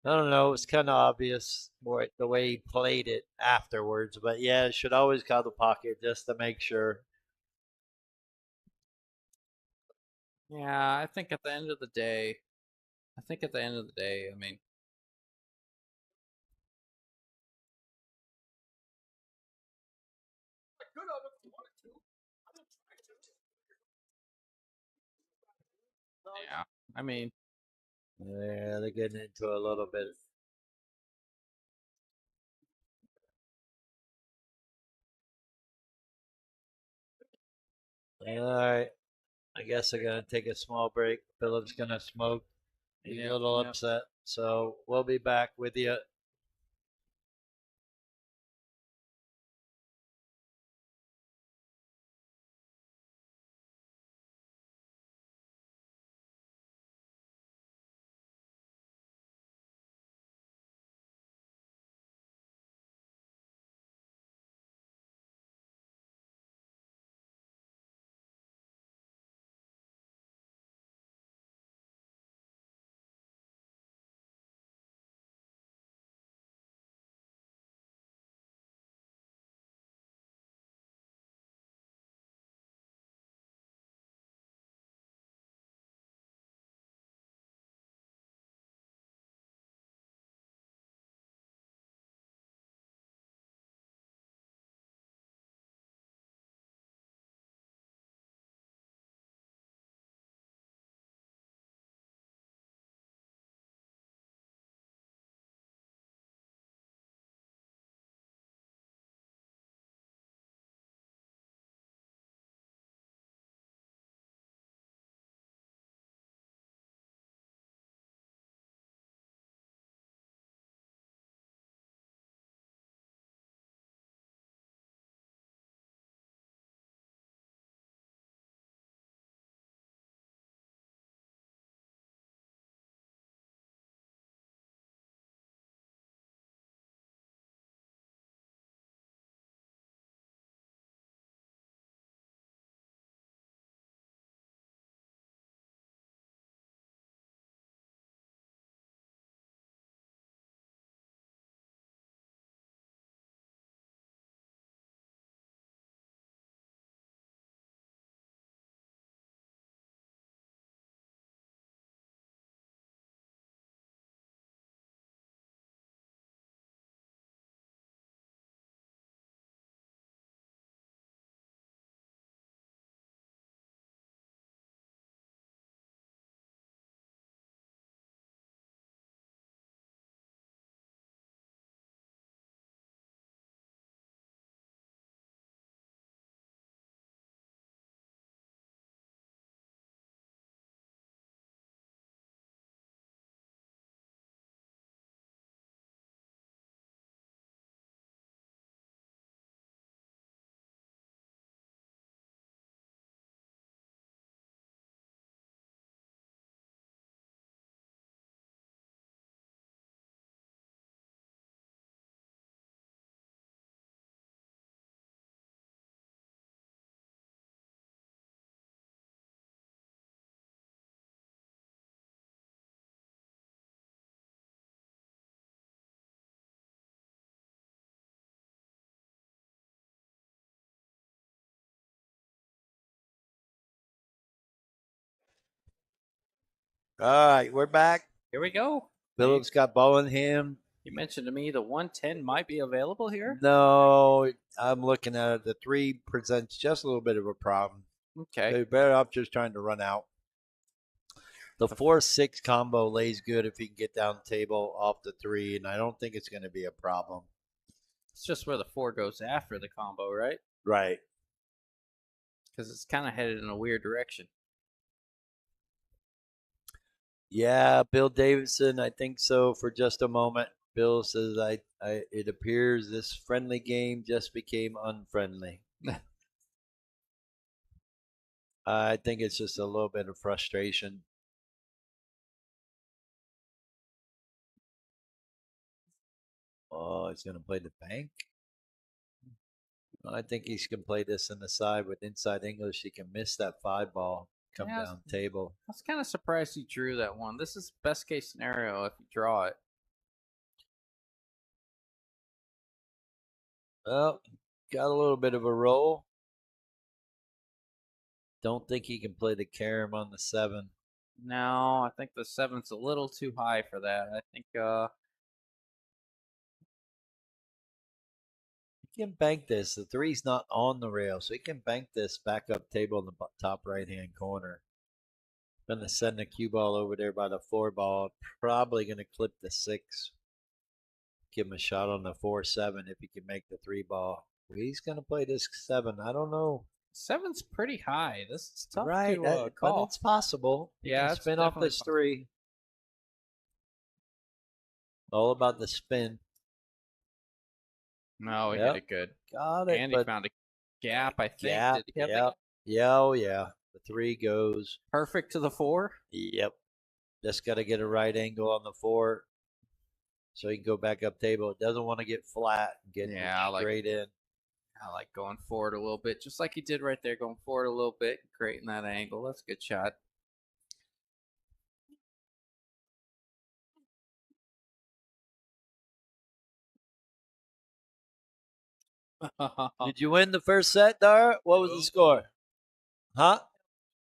I don't know. It was kind of obvious the way he played it afterwards. But yeah, should always call the pocket just to make sure. Yeah, I think at the end of the day, I mean, yeah, I mean, Yeah, they're getting into a little bit. All right. I guess they're going to take a small break. Phillip's going to smoke. He's a little upset. So we'll be back with you. All right, we're back. here we go. Phillip's got ball in him. You mentioned to me the 110 might be available here. No, I'm looking at it. The 3 presents just a little bit of a problem. Okay. They're better off just trying to run out. The 4-6 combo lays good if you can get down the table off the 3, and I don't think it's going to be a problem. It's just where the 4 goes after the combo, right? Right. Because it's kind of headed in a weird direction. Yeah, Bill Davidson, I think so for just a moment. Bill says, it appears this friendly game just became unfriendly. I think it's just a little bit of frustration. Oh, he's going to play the bank. I think he can play this in the side with inside English. He can miss that 5 ball, come down table. I was kind of surprised he drew that one. This is best case scenario if you draw it. Well, got a little bit of a roll. Don't think he can play the carom on the 7. No, I think the 7's a little too high for that. I think he can bank this. The 3's not on the rail, so he can bank this back up table in the top right-hand corner. Gonna send the cue ball over there by the 4 ball. Probably gonna clip the 6. Give him a shot on the 4-7 if he can make the 3 ball. He's gonna play this 7. I don't know. 7's pretty high. This is tough right, to call. But it's possible. He yeah, can spin off this 3. All about the spin. No, he hit it good. Got it. And he found a gap, I think. Gap, yeah. Oh, yeah. The 3 goes. Perfect to the 4? Yep. Just got to get a right angle on the 4 so he can go back up table. It doesn't want to get flat and get straight in. I like going forward a little bit, just like he did right there, going forward a little bit, creating that angle. That's a good shot. Did you win the first set, Dara? What was the score? Huh?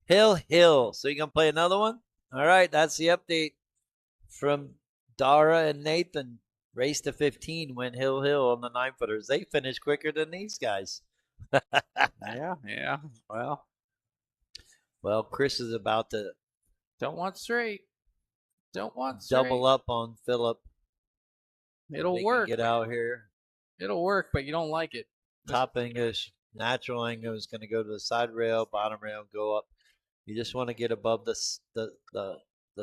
Hill. So you going to play another one? All right, that's the update from Dara and Nathan. Race to 15, win Hill on the 9-footers. They finished quicker than these guys. yeah. Well, Chris is about to Don't want straight. Double up on Phillip. It'll work. Get out here. It'll work, but you don't like it. Top English, natural English is going to go to the side rail, bottom rail, go up. You just want to get above the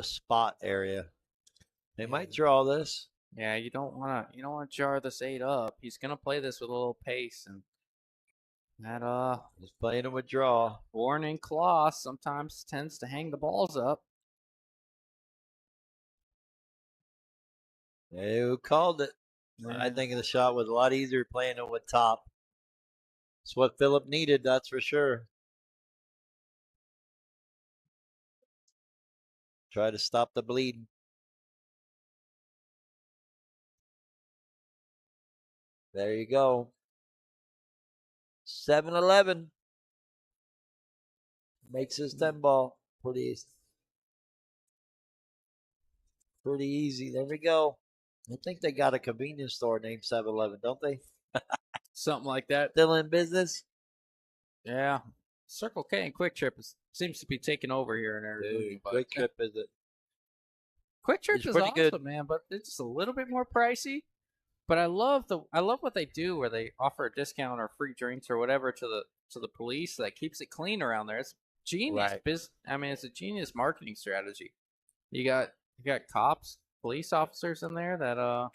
spot area. They might draw this. Yeah, you don't want to jar this 8 up. He's going to play this with a little pace, and that he's playing it with draw. Born in claw sometimes tends to hang the balls up. Who called it? Yeah. I think the shot was a lot easier playing it with top. It's what Phillip needed, that's for sure. Try to stop the bleeding. There you go. 7-11. Makes his 10 ball. Pretty easy. There we go. I think they got a convenience store named 7-Eleven, don't they? Something like that. Still in business? Yeah. Circle K and Quick Trip seems to be taking over here in Arizona. Quick Trip is it? Quick Trip is awesome, good. Man, but it's just a little bit more pricey. But I love what they do where they offer a discount or free drinks or whatever to the police that keeps it clean around there. It's genius. Right. I mean, it's a genius marketing strategy. You got cops, police officers in there that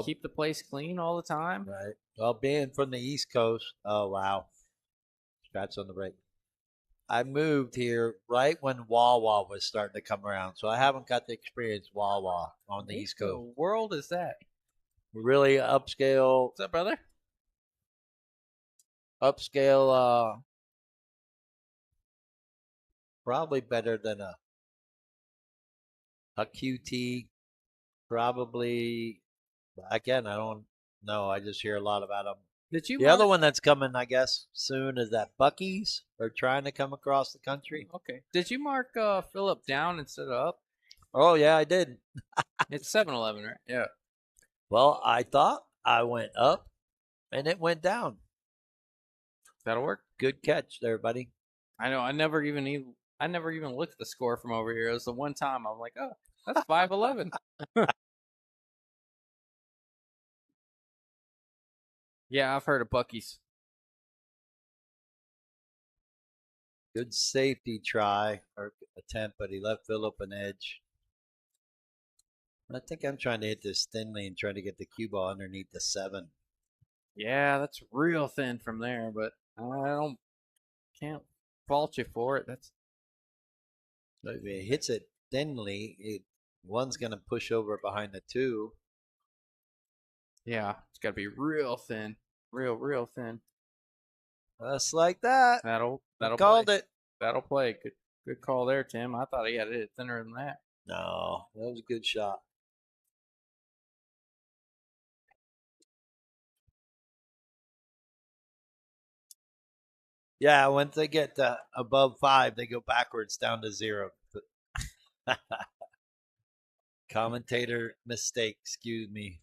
keep the place clean all the time. Right. Well, being from the East Coast, oh wow, scratch on the brake. I moved here right when Wawa was starting to come around, so I haven't got to experience Wawa on the East Coast. What world is that? Really upscale. What's up, brother? Upscale, probably better than a QT. Probably, again, I don't know. I just hear a lot about them. The other one that's coming, I guess, soon is that Buc-ee's. They're trying to come across the country. Okay. Did you mark Phillip down instead of up? Oh, yeah, I did. It's 7-Eleven, right? Yeah. Well, I thought I went up, and it went down. That'll work. Good catch there, buddy. I know. I never even looked at the score from over here. It was the one time I'm like, oh, that's 5-11. Yeah, I've heard of Buc-ee's. Good safety try or attempt, but he left Phillip an edge. I think I'm trying to hit this thinly and try to get the cue ball underneath the 7. Yeah, that's real thin from there, but I can't fault you for it. That's If it hits it thinly, one's going to push over behind the 2. yeah, it's got to be real thin, real thin. Just like that. I That'll play. called it. That'll play. Good call there, Tim. I thought he had it thinner than that. No, that was a good shot. Yeah, once they get above 5, they go backwards down to 0. Commentator mistake, excuse me.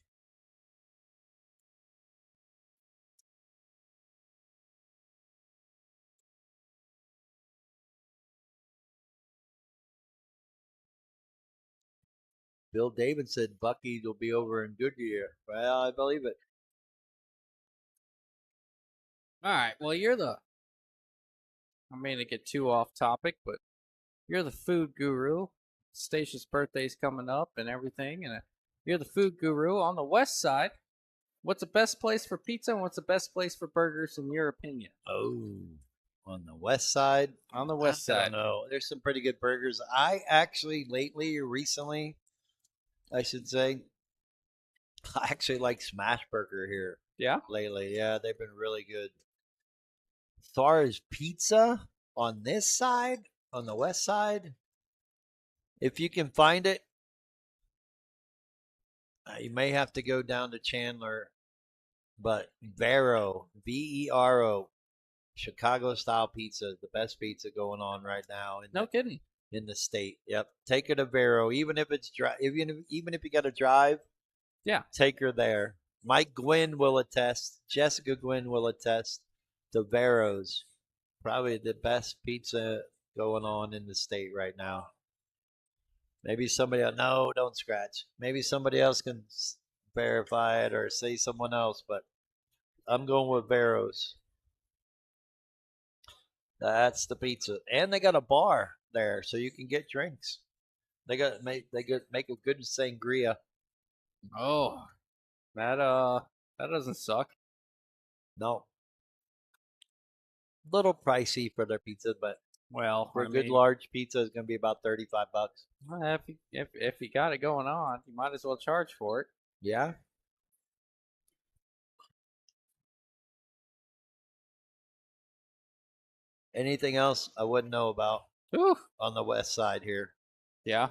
Bill David said Bucky's will be over in Goodyear. Well, I believe it. All right. Well, you're the. I mean to get too off topic, but you're the food guru. Stacia's birthday's coming up and everything, and you're the food guru on the west side. What's the best place for pizza and what's the best place for burgers in your opinion? Oh, on the west side? On the west I side. don't know. There's some pretty good burgers. I actually recently, I should say, I actually like Smash Burger here Yeah. lately. Yeah, they've been really good. As far as pizza on this side, on the west side, if you can find it, you may have to go down to Chandler, but Vero, Vero, Chicago style pizza is the best pizza going on right now No kidding. in the state. Yep, take her to Vero, even if it's dry. Even if you got to drive, Yeah. take her there. Mike Gwynn will attest. Jessica Gwynn will attest. The Vero's probably the best pizza going on in the state right now. Maybe somebody else. No, don't scratch. Maybe somebody else can verify it or say someone else, but I'm going with Vero's. That's the pizza, and they got a bar there, so you can get drinks. They make a good sangria. Oh, that that doesn't suck. No, little pricey for their pizza, but Well, for I a good mean, large pizza, it's gonna be about $35. if you got it going on, you might as well charge for it. Yeah. Anything else I wouldn't know about Ooh. on the west side here? Yeah.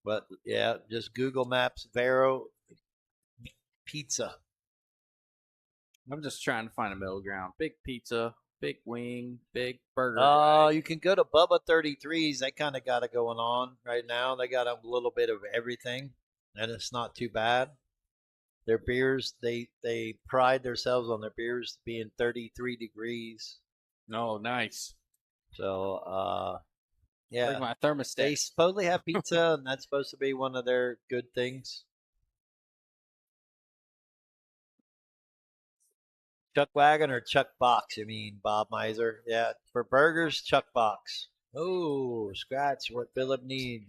But yeah, just Google Maps Vero pizza. I'm just trying to find a middle ground. Big pizza, big wing, big burger Oh, guy. you can go to Bubba 33s. They kind of got it going on right now. They got a little bit of everything, and it's not too bad. Their beers, they pride themselves on their beers being 33 degrees. No, nice. So, Bring yeah, my they thermostat. supposedly have pizza, and that's supposed to be one of their good things. Chuck Wagon or Chuck Box? You mean Bob Miser? Yeah, for burgers, Chuck Box. Oh, scratch what Phillip needs.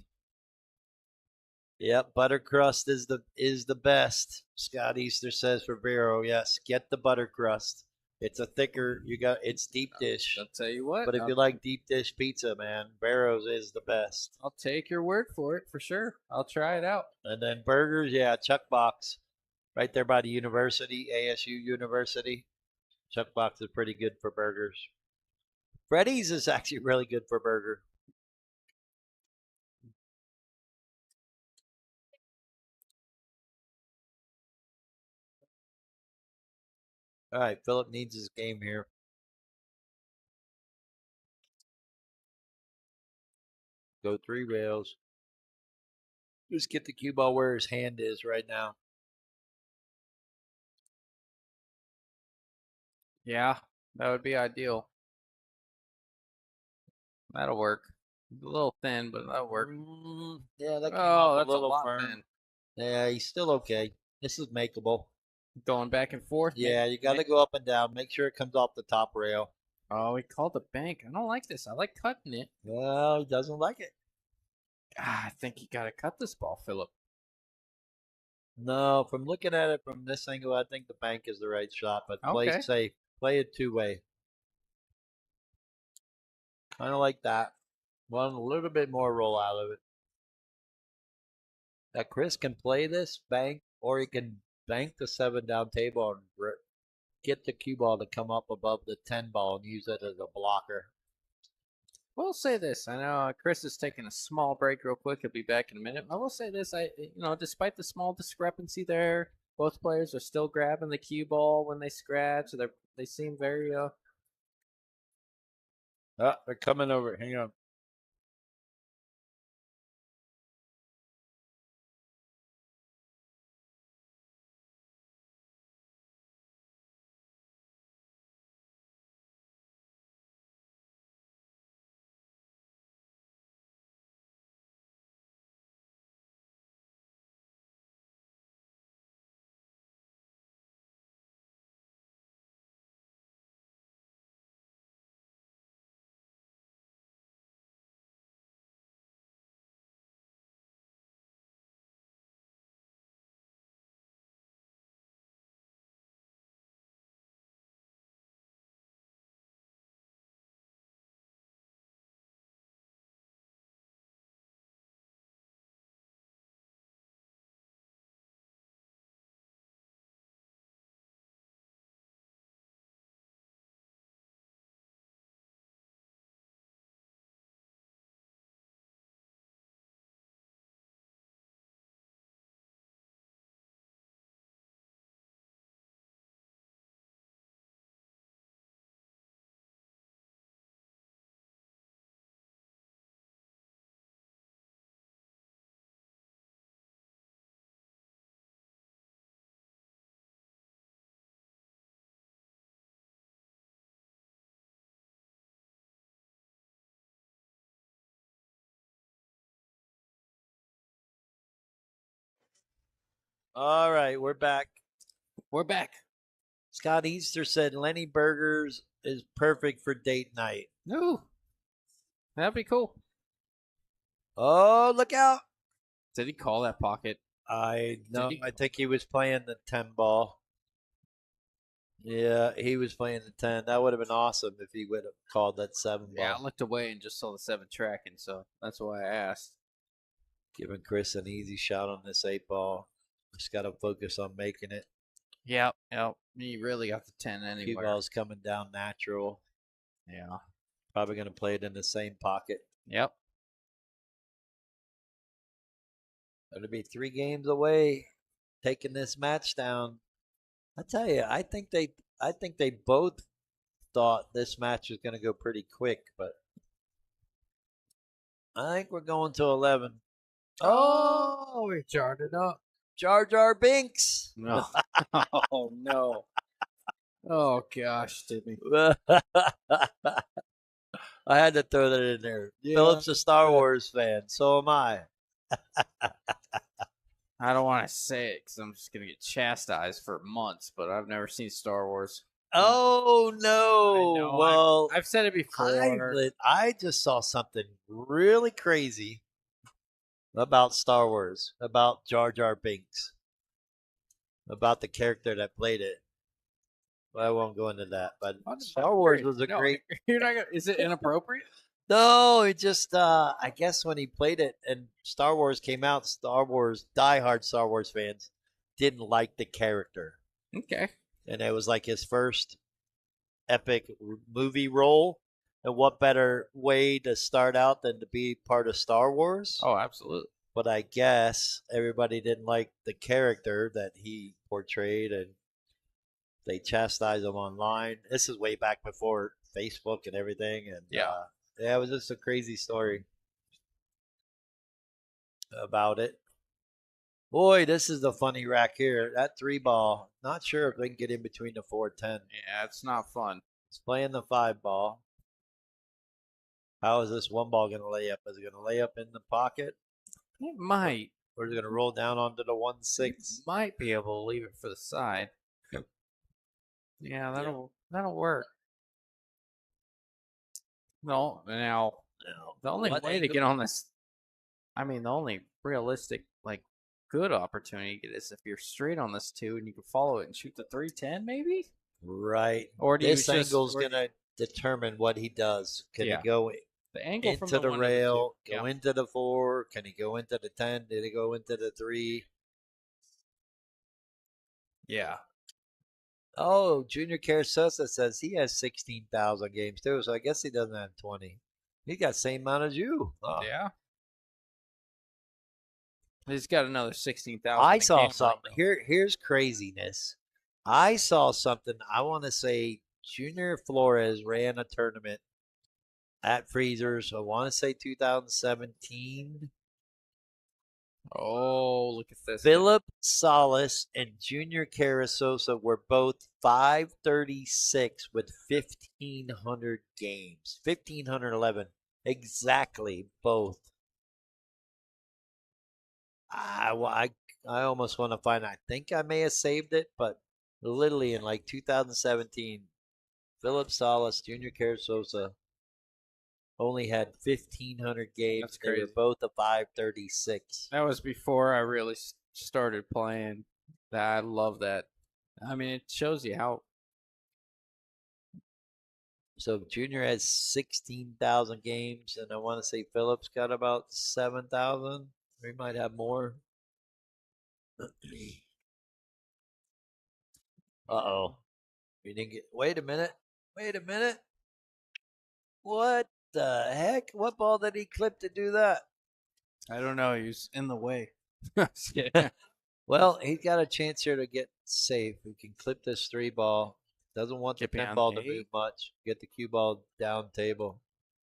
Yep, butter crust is the best. Scott Easter says for Vero. Yes, get the butter crust. It's a thicker. It's deep dish. I'll tell you what. But if you like deep dish pizza, man, Vero's is the best. I'll take your word for it for sure. I'll try it out. And then burgers, yeah, Chuck Box, right there by the university, ASU University. Chuck Box is pretty good for burgers. Freddy's is actually really good for burger. All right, Phillip needs his game here. Go 3 rails. Just get the cue ball where his hand is right now. Yeah, that would be ideal. That'll work. A little thin, but that'll work. Yeah, that came Oh, off a that's a little lot firm. thin. Yeah, he's still okay. This is makeable. Going back and forth. Yeah, you got to go up and down. Make sure it comes off the top rail. Oh, he called the bank. I don't like this. I like cutting it. Well, he doesn't like it. I think you got to cut this ball, Phillip. No, from looking at it from this angle, I think the bank is the right shot, but play Okay. safe. Play it two-way. Kind of like that. Want a little bit more roll out of it. That Chris can play this bank, or he can bank the 7 down table and get the cue ball to come up above the 10 ball and use it as a blocker. We'll say this. I know Chris is taking a small break real quick. He'll be back in a minute. I will say this. Despite the small discrepancy there, both players are still grabbing the cue ball when they scratch. They seem very They're coming over. Hang on. All right, we're back. we're back. Scott Easter said Lenny Burgers is perfect for date night. Ooh, that'd be cool. Oh, look out. Did he call that pocket? I think he was playing the 10 ball. Yeah, he was playing the 10. That would have been awesome if he would have called that 7 ball. Yeah, I looked away and just saw the 7 tracking, so that's why I asked. Giving Chris an easy shot on this 8 ball. Just got to focus on making it. Yep. He really got the 10 Cue anywhere. ball's coming down natural. Yeah. Probably going to play it in the same pocket. Yep. Going to be 3 games away, taking this match down. I tell you, I think they both thought this match was going to go pretty quick, but I think we're going to 11. Oh, we jarred it up. Jar Jar Binks. No. Oh no. Oh gosh, Timmy. I had to throw that in there. Yeah. Phillip's a Star Wars fan. So am I. I don't want to say it because I'm just gonna get chastised for months. But I've never seen Star Wars. Oh no! Well, I've said it before. I just saw something really crazy about Star Wars, about Jar Jar Binks, about the character that played it. Well, I won't go into that, but Star Wars was a great. You're not gonna. Is it inappropriate? No, it just I guess when he played it and Star Wars came out, diehard Star Wars fans didn't like the character. Okay. And it was like his first epic movie role. And what better way to start out than to be part of Star Wars? Oh, absolutely. But I guess everybody didn't like the character that he portrayed, and they chastised him online. This is way back before Facebook and everything, and Yeah. yeah, it was just a crazy story about it. Boy, this is the funny rack here. That 3 ball, not sure if they can get in between the 4-10. Yeah, it's not fun. It's playing the 5 ball. How is this 1 ball going to lay up? Is it going to lay up in the pocket? It might. Or is it going to roll down onto the 1-6? Might be able to leave it for the side. Yeah, that'll work. No, now the only way to get on this, I mean, the only realistic good opportunity to get is if you're straight on this 2 and you can follow it and shoot the 310 maybe? Right. Or do you This just angle's going to determine what he does. Can he Yeah. go the angle from into the the 1 to the 2? rail, Yeah. go into the 4? Can he go into the 10? Did he go into the 3? Yeah. Oh, Junior Carasosa says he has 16,000 games too, so I guess he doesn't have 20. He got the same amount as you. Oh. Yeah. He's got another 16,000 I in saw gambling, something. though. Here's craziness. I saw something. I want to say Junior Flores ran a tournament at Freezers. I want to say 2017. Oh, look at this. Phillip, Salas, and Junior Carasosa were both 536 with 1,500 games. 1,511. Exactly, both. I almost want to find. I think I may have saved it, but literally in like 2017, Phillip Salas, Junior Carasosa only had 1,500 games. That's They were crazy. both a 536. That was before I really started playing. I love that. I mean, it shows you how. So Junior has 16,000 games, and I want to say Phillip's got about 7,000. We might have more. Uh-oh. We didn't get. Wait a minute. Wait a minute. What the heck? What ball did he clip to do that? I don't know. He's in the way. Well, he's got a chance here to get safe. He can clip this 3 ball. Doesn't want the Get 10 beyond ball the to move 8. much. Get the cue ball down table.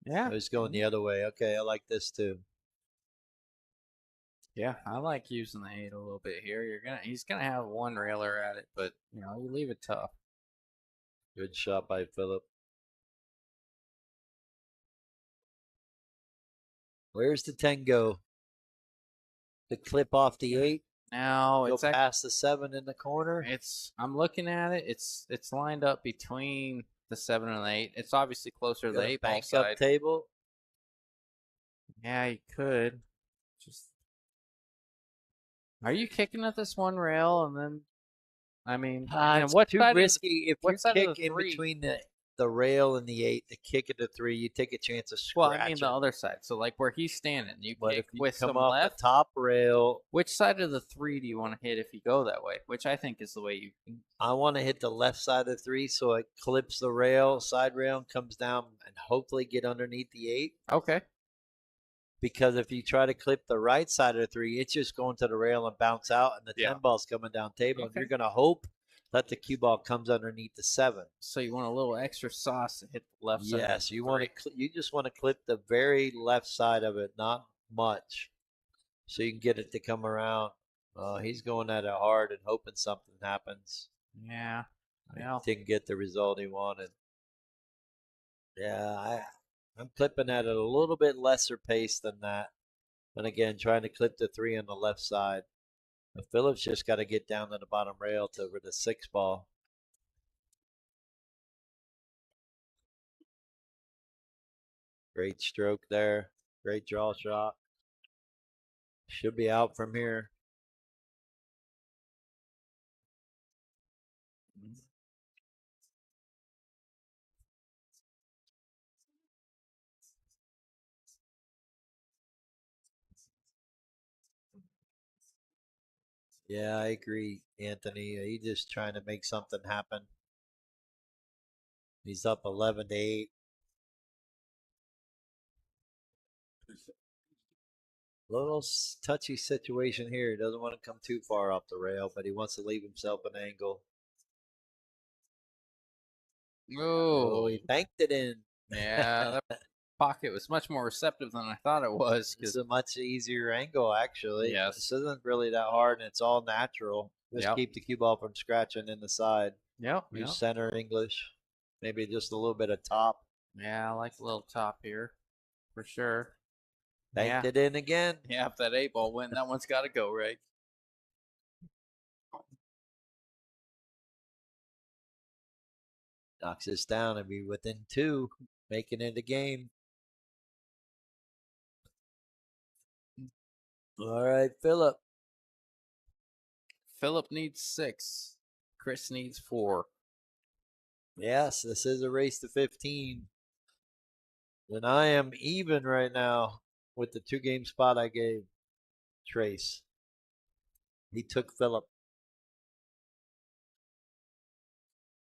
Yeah. Oh, he's going the other way. Okay, I like this too. Yeah, I like using the 8 a little bit here. He's gonna have one railer at it, but you leave it tough. Good shot by Phillip. Where's the 10 go? The clip off the 8? Now Go it's past the 7 in the corner? I'm looking at it. It's lined up between the 7 and the 8. It's obviously closer to the Got a 8 ball bank side. up table? Yeah, you could. Just Are you kicking at this one rail and then I mean, It's what too side risky. If you what side of kick the in 3? between the rail and the 8, the kick at the 3, you take a chance of Well, scratching. I mean the other side. So like where he's standing, you But kick if you with come some off left. the top rail, Which side of the 3 do you want to hit if you go that way? Which I think is the way you. I want to hit the left side of the 3 so it clips the rail, side rail, and comes down and hopefully get underneath the 8. Okay. Because if you try to clip the right side of the 3, it's just going to the rail and bounce out, and the 10 ball's coming down table, and Okay. you're going to hope that the cue ball comes underneath the 7. So you want a little extra sauce to hit the left side. Yes, you just want to clip the very left side of it, not much, so you can get it to come around. He's going at it hard and hoping something happens. Yeah. Well, didn't get the result he wanted. Yeah, I'm clipping at a little bit lesser pace than that. And again, trying to clip the 3 on the left side. But Phillips just got to get down to the bottom rail to over the 6 ball. Great stroke there. Great draw shot. Should be out from here. Yeah, I agree, Anthony. He's just trying to make something happen. He's up 11-8. Little touchy situation here. He doesn't want to come too far off the rail, but he wants to leave himself an angle. Oh, he banked it in. Yeah, that pocket was much more receptive than I thought it was. It's a much easier angle, actually. Yes. This isn't really that hard, and it's all natural. Just keep the cue ball from scratching in the side. Use center English. Maybe just a little bit of top. Yeah, I like a little top here, for sure. Banked it in again. Yeah, if that 8 ball went, that one's got to go, right? Knocks this down and be within 2, making it a game. All right, Phillip. Phillip needs 6. Chris needs 4. Yes, this is a race to 15. And I am even right now with the 2-game spot I gave Trace. He took Phillip.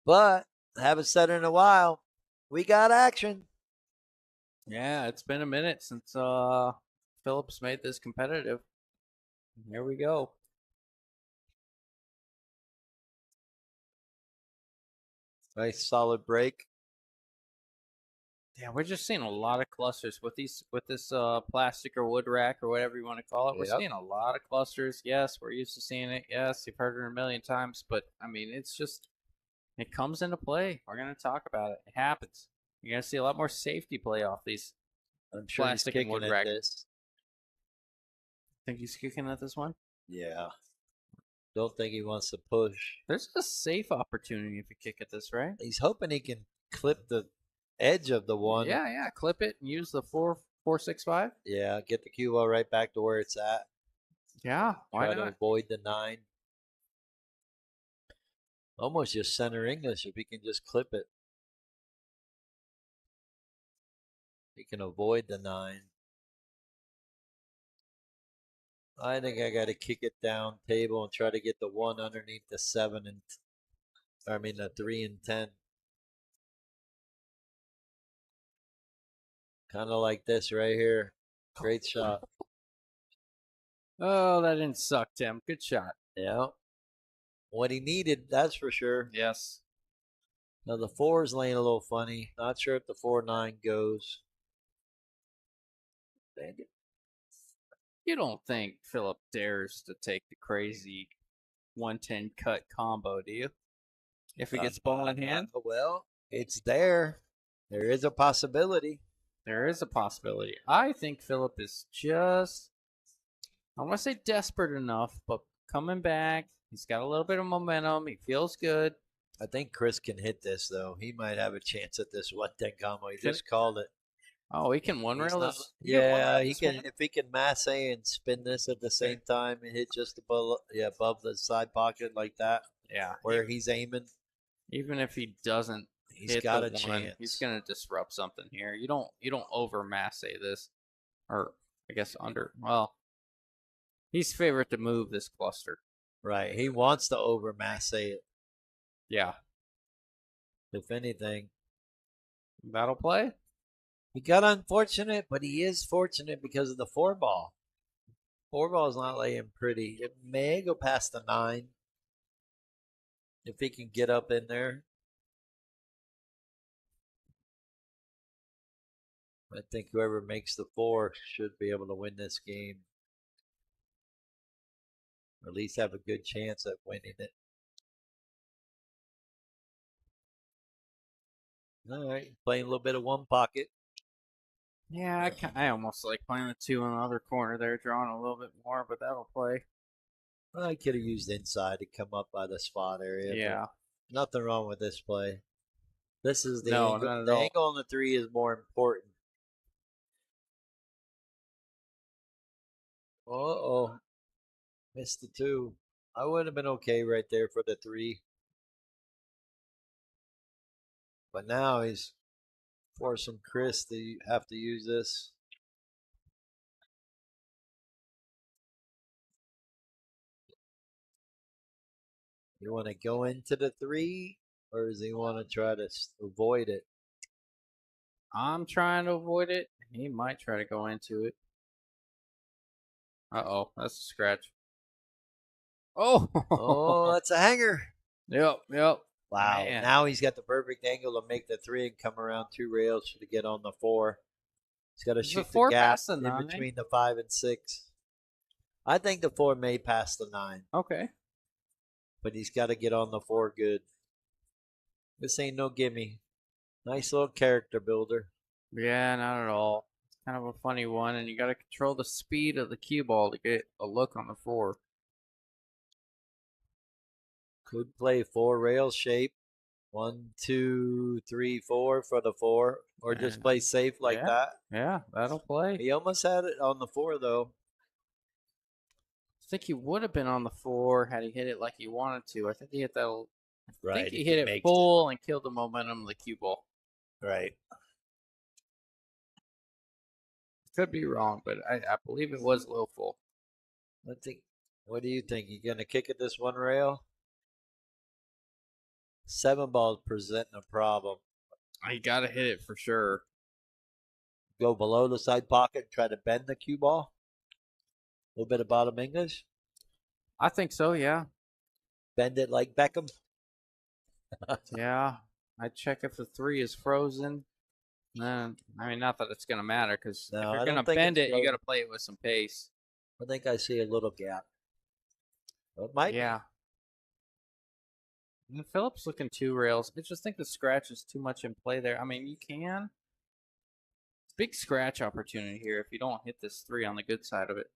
But haven't said it in a while. We got action. Yeah, it's been a minute since Phillip's made this competitive. Here we go. Nice solid break. Yeah, we're just seeing a lot of clusters with this plastic or wood rack or whatever you want to call it. We're seeing a lot of clusters. Yes, we're used to seeing it. Yes, you've heard it a million times, but I mean, it's just it comes into play. We're gonna talk about it. It happens. You're gonna see a lot more safety play off these I'm sure plastic he's and wood kicking rack. at this. Think he's kicking at this one? Yeah. Don't think he wants to push. There's a safe opportunity if you kick at this, right? He's hoping he can clip the edge of the one. Yeah. Clip it and use the 4.65. Yeah, get the cue ball right back to where it's at. Yeah, why Try not? to avoid the 9. Almost just center English if he can just clip it. He can avoid the 9. I think I got to kick it down table and try to get the 1 underneath the 7 and the 3 and 10. Kind of like this right here. Great shot. Oh, that didn't suck, Tim. Good shot. Yeah. What he needed, that's for sure. Yes. Now the 4 is laying a little funny. Not sure if the 4-9 goes. Dang it. You don't think Phillip dares to take the crazy 110 cut combo, do you? If he gets ball in hand? Well, it's there. There is a possibility. There is a possibility. I think Phillip is just, I don't want to say desperate enough, but coming back. He's got a little bit of momentum. He feels good. I think Chris can hit this, though. He might have a chance at this 110 combo. He just called it. Oh, he can one rail this. Yeah, he can. If he can masse and spin this at the same time and hit just above the side pocket like that. Yeah, where he's aiming. Even if he doesn't, he's got a chance. He's gonna disrupt something here. You don't over masse this, or I guess under. Well, he's favored to move this cluster. Right, he wants to over masse it. Yeah. If anything, that'll play. He got unfortunate, but he is fortunate because of the 4 ball. 4 ball is not laying pretty. It may go past the 9 if he can get up in there. I think whoever makes the 4 should be able to win this game. Or at least have a good chance at winning it. All right, playing a little bit of one pocket. Yeah, I almost like playing the 2 in the other corner there, drawing a little bit more, but that'll play. I could have used inside to come up by the spot area. Yeah. Nothing wrong with this play. This is the angle. Angle. The angle on the 3 is more important. Uh-oh. Missed the 2. I would have been okay right there for the 3. But now he's forcing Chris to have to use this. You want to go into the 3, or does he want to try to avoid it? I'm trying to avoid it. He might try to go into it. Uh-oh, that's a scratch. Oh, that's a hanger. Yep. Wow. Man. Now he's got the perfect angle to make the 3 and come around 2 rails to get on the 4. He's got to shoot the gap in between the 5 and 6. I think the 4 may pass the 9. Okay. But he's got to get on the 4 good. This ain't no gimme. Nice little character builder. Yeah, not at all. It's kind of a funny one, and you got to control the speed of the cue ball to get a look on the 4. Could play 4 rail shape. 1, 2, 3, 4 for the 4. Or just play safe like that. Yeah, that'll play. He almost had it on the 4, though. think he would have been on the 4 had he hit it like he wanted to. I think he hit that. I Right. think he If hit he it makes full and killed the momentum of the cue ball. it. Right. Could be wrong, but I believe it was low full. I think. What do you think? You gonna kick at this one rail? 7 balls presenting a problem. I gotta hit it for sure. Go below the side pocket and try to bend the cue ball. A little bit of bottom English. I think so, yeah. Bend it like Beckham. Yeah. I check if the 3 is frozen. Then, I mean, not that it's gonna matter, because if No, you're I gonna don't think bend it's it, you frozen. gotta play it with some pace. I think I see a little gap. It might Yeah. And Phillip's looking 2 rails. I just think the scratch is too much in play there. I mean, you can. Big scratch opportunity here if you don't hit this 3 on the good side of it.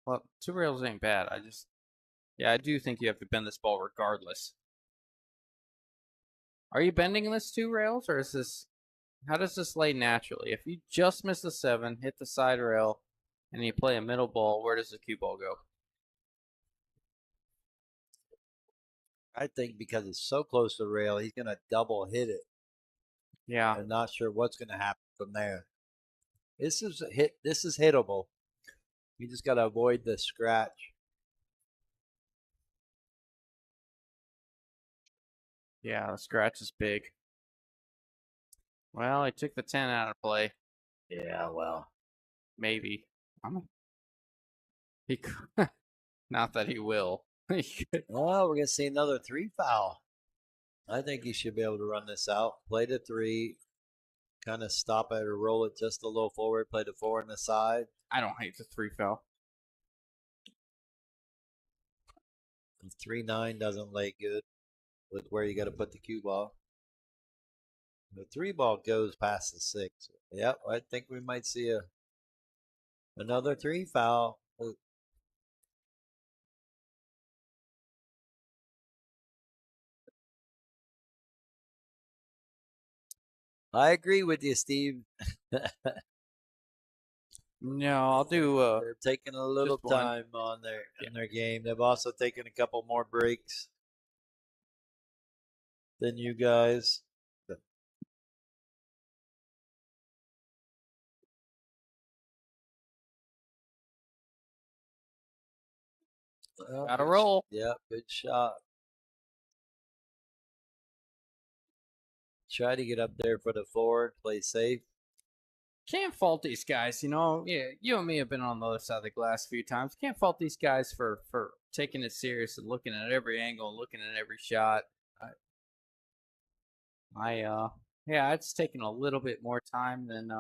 Well, 2 rails ain't bad. Yeah, I do think you have to bend this ball regardless. Are you bending this 2 rails, or is this, how does this lay naturally? If you just miss the 7, hit the side rail, and you play a middle ball, where does the cue ball go? I think because it's so close to the rail, he's gonna double hit it. Yeah. I'm not sure what's gonna happen from there. This is hit. This is hittable. You just gotta avoid the scratch. Yeah, the scratch is big. Well, I took the 10 out of play. Yeah, well, Maybe. He could. Not that he will. well, we're gonna see another 3 foul. I think he should be able to run this out. Play the 3, kind of stop it or roll it just a little forward. Play the 4 on the side. I don't hate the 3 foul. The 3-9 doesn't lay good with where you got to put the cue ball. The 3 ball goes past the 6. Yep, I think we might see another 3 foul. I agree with you, Steve. No, I'll do They're taking a little just one. time on their game. They've also taken a couple more breaks than you guys. Well, Gotta roll. Yeah, good shot. Try to get up there for the forward, play safe. Can't fault these guys, you know. Yeah, you and me have been on the other side of the glass a few times. Can't fault these guys for taking it serious and looking at every angle and looking at every shot. Yeah, it's taken a little bit more time than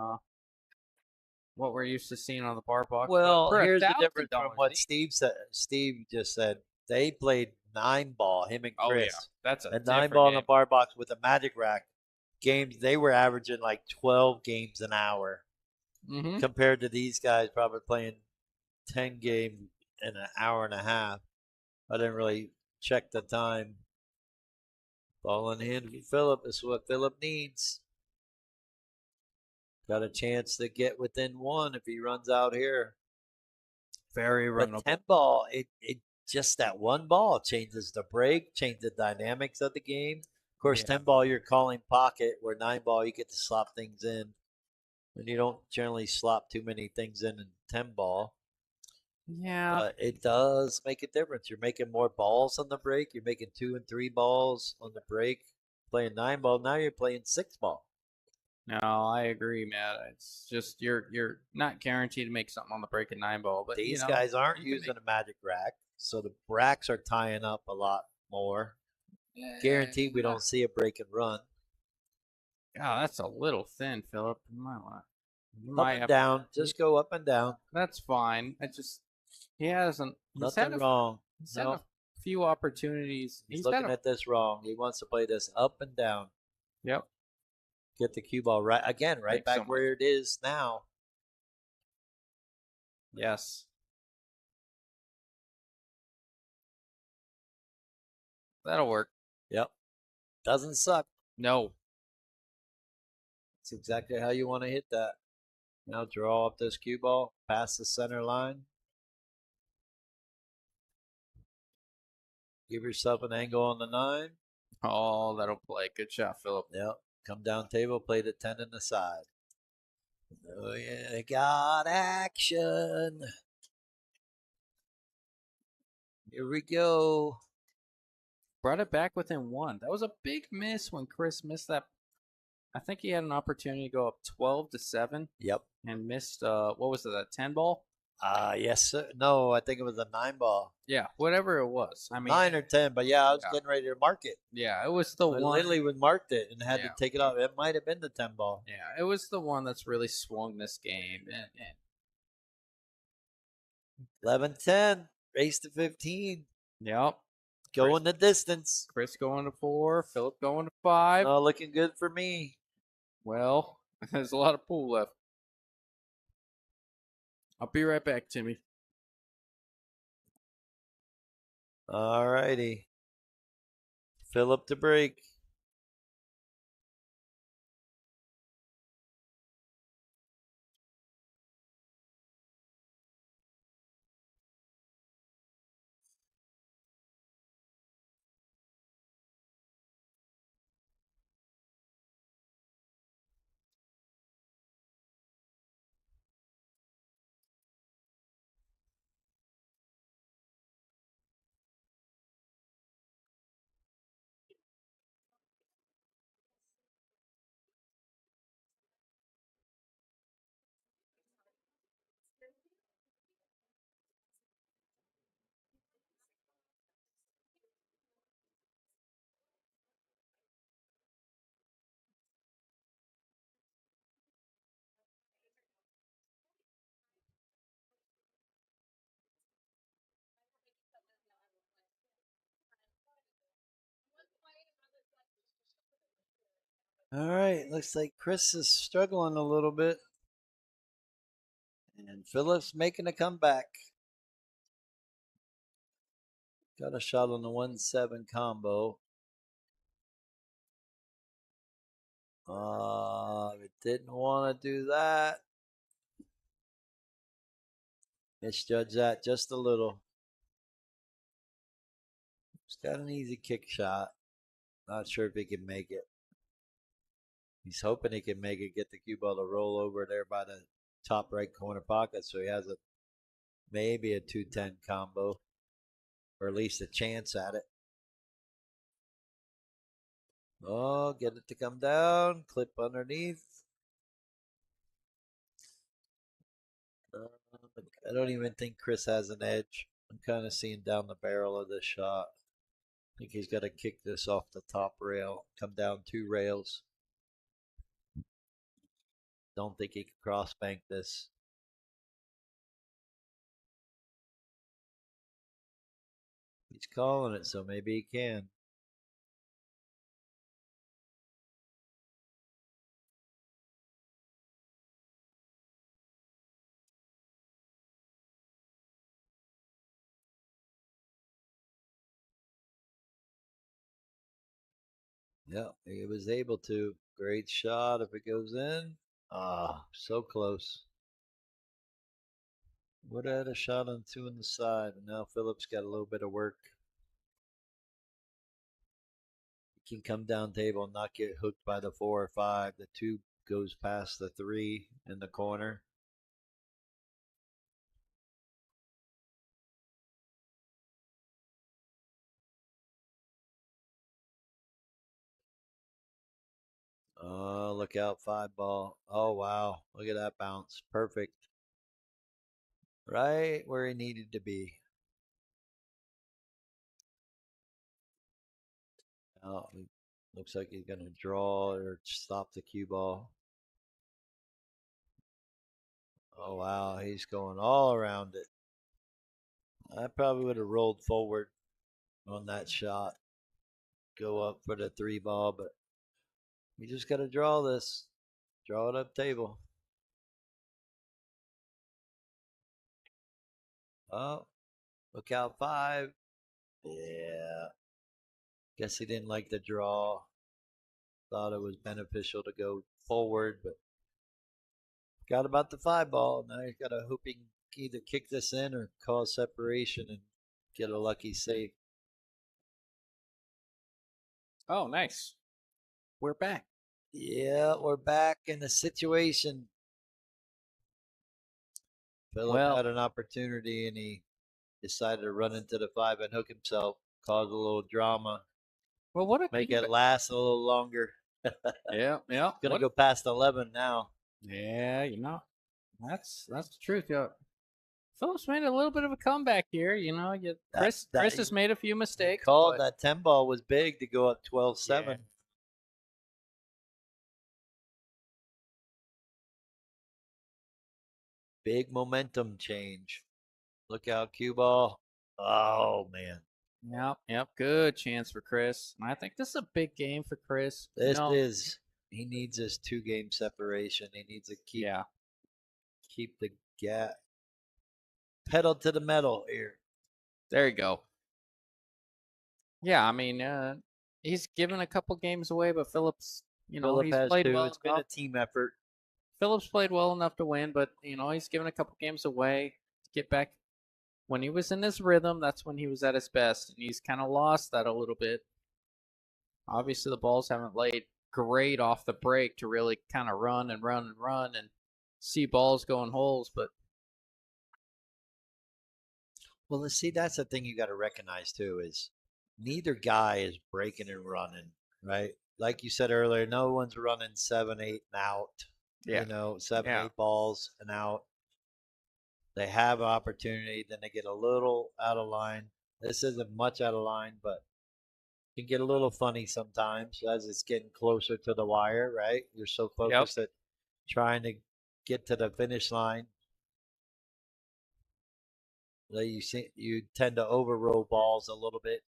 what we're used to seeing on the bar box. Well, For here's the $1,000, difference from what Steve said. Steve just said they played 9 ball, him and Oh yeah, Chris. that's a And different 9 ball in game. the bar box with a magic rack games. They were averaging like 12 games an hour Mm-hmm. compared to these guys probably playing 10 games in an hour and a half. I didn't really check the time. Ball in hand for Phillip is what Phillip needs. Got a chance to get within 1 if he runs out here. Very But runnable. 10 ball, it just that 1 ball changes the break, changes the dynamics of the game. Of course, Yeah. 10 ball you're calling pocket, where 9 ball you get to slop things in. And you don't generally slop too many things in 10 ball. Yeah. But it does make a difference. You're making more balls on the break. You're making 2 and 3 balls on the break. Playing 9 ball, now you're playing 6 ball. No, I agree, Matt. It's just you're not guaranteed to make something on the break at 9 ball, but These you know, guys aren't you can using a magic rack, so the racks are tying up a lot more. Guaranteed we don't see a break and run. Oh, that's a little thin, Phillip. You might want. Up and down. Just go up and down. That's fine. I just he hasn't. Nothing wrong. He's had a few opportunities. He's looking at this wrong. He wants to play this up and down. Yep. Get the cue ball right again, right Thanks so back where it is now. Yes. That'll work. Yep. Doesn't suck. No. It's exactly how you want to hit that. Now draw up this cue ball past the center line. Give yourself an angle on the 9. Oh, that'll play. Good shot, Phillip. Yep. Come down table, play the 10 in the side. Oh, yeah, got action. Here we go. Brought it back within 1. That was a big miss when Chris missed that. I think he had an opportunity to go up 12-7. Yep. And missed, what was it, that 10 ball? Yes, sir. No, I think it was a 9 ball. Yeah, whatever it was. I mean, 9 or 10, but yeah, I was yeah. getting ready to mark it. Yeah, it was the I one. literally would marked it and had Yeah. to take it off. It might have been the 10 ball. Yeah, it was the one that's really swung this game. And 11-10, race to 15. yep. Going the distance. Chris going to 4, Phillip going to 5. Oh, looking good for me. Well, there's a lot of pool left. I'll be right back, Timmy. All righty. Phillip to break. All right, looks like Chris is struggling a little bit. And Phillip's making a comeback. Got a shot on the 1-7 combo. It didn't want to do that. Misjudged that just a little. He's got an easy kick shot. Not sure if he can make it. He's hoping he can make it, get the cue ball to roll over there by the top right corner pocket, so he has maybe a 2-10 combo, or at least a chance at it. Oh, get it to come down, clip underneath. I don't even think Chris has an edge. I'm kind of seeing down the barrel of this shot. I think he's got to kick this off the top rail, come down 2 rails. Don't think he can cross bank this. He's calling it, so maybe he can. Yeah, he was able to. Great shot if it goes in. Ah, so close. Would have had a shot on 2 on the side, and now Phillip's got a little bit of work. He can come down table and not get hooked by the 4 or 5. The 2 goes past the 3 in the corner. Oh, look out, 5 ball. Oh, wow. Look at that bounce. Perfect. Right where he needed to be. Oh, looks like he's going to draw or stop the cue ball. Oh, wow. He's going all around it. I probably would have rolled forward on that shot. Go up for the 3 ball, but you just got to draw this. Draw it up table. Oh, look out, 5. Yeah. Guess he didn't like the draw. Thought it was beneficial to go forward, but Got about the 5 ball. Now he's got to hope he can either kick this in or cause separation and get a lucky save. Oh, nice. We're back. Yeah, we're back in the situation. Phillip Well, had an opportunity and he decided to run into the 5 and hook himself, cause a little drama, what a make keep it it. last a little longer. Yeah, yeah. Gonna go past 11 now. Yeah, that's the truth. Yeah. Phillips made a little bit of a comeback here. That Chris has made a few you mistakes, called but that 10 ball was big to go up 12-7. yeah. Big momentum change. Look out, cue ball. Oh man. Yep. Good chance for Chris. And I think this is a big game for Chris. This is he needs this 2 game separation. He needs to Yeah. keep the gap pedal to the metal here. There you go. Yeah, I mean, he's given a couple games away, but Phillips, Phillip he's has played 2. well It's been a enough. team effort. Phillips played well enough to win, but he's given a couple games away to get back. When he was in his rhythm, that's when he was at his best, and he's kind of lost that a little bit. Obviously, the balls haven't laid great off the break to really kind of run and see balls going holes, but Well, let's see, that's the thing you got to recognize too is neither guy is breaking and running, right? Like you said earlier, no one's running 7, 8 and out. yeah, Seven, yeah, 8 balls and out. They have an opportunity, then they get a little out of line. This isn't much out of line, but can get a little funny sometimes as it's getting closer to the wire, right? You're so yep, focused at trying to get to the finish line that you tend to overroll balls a little bit,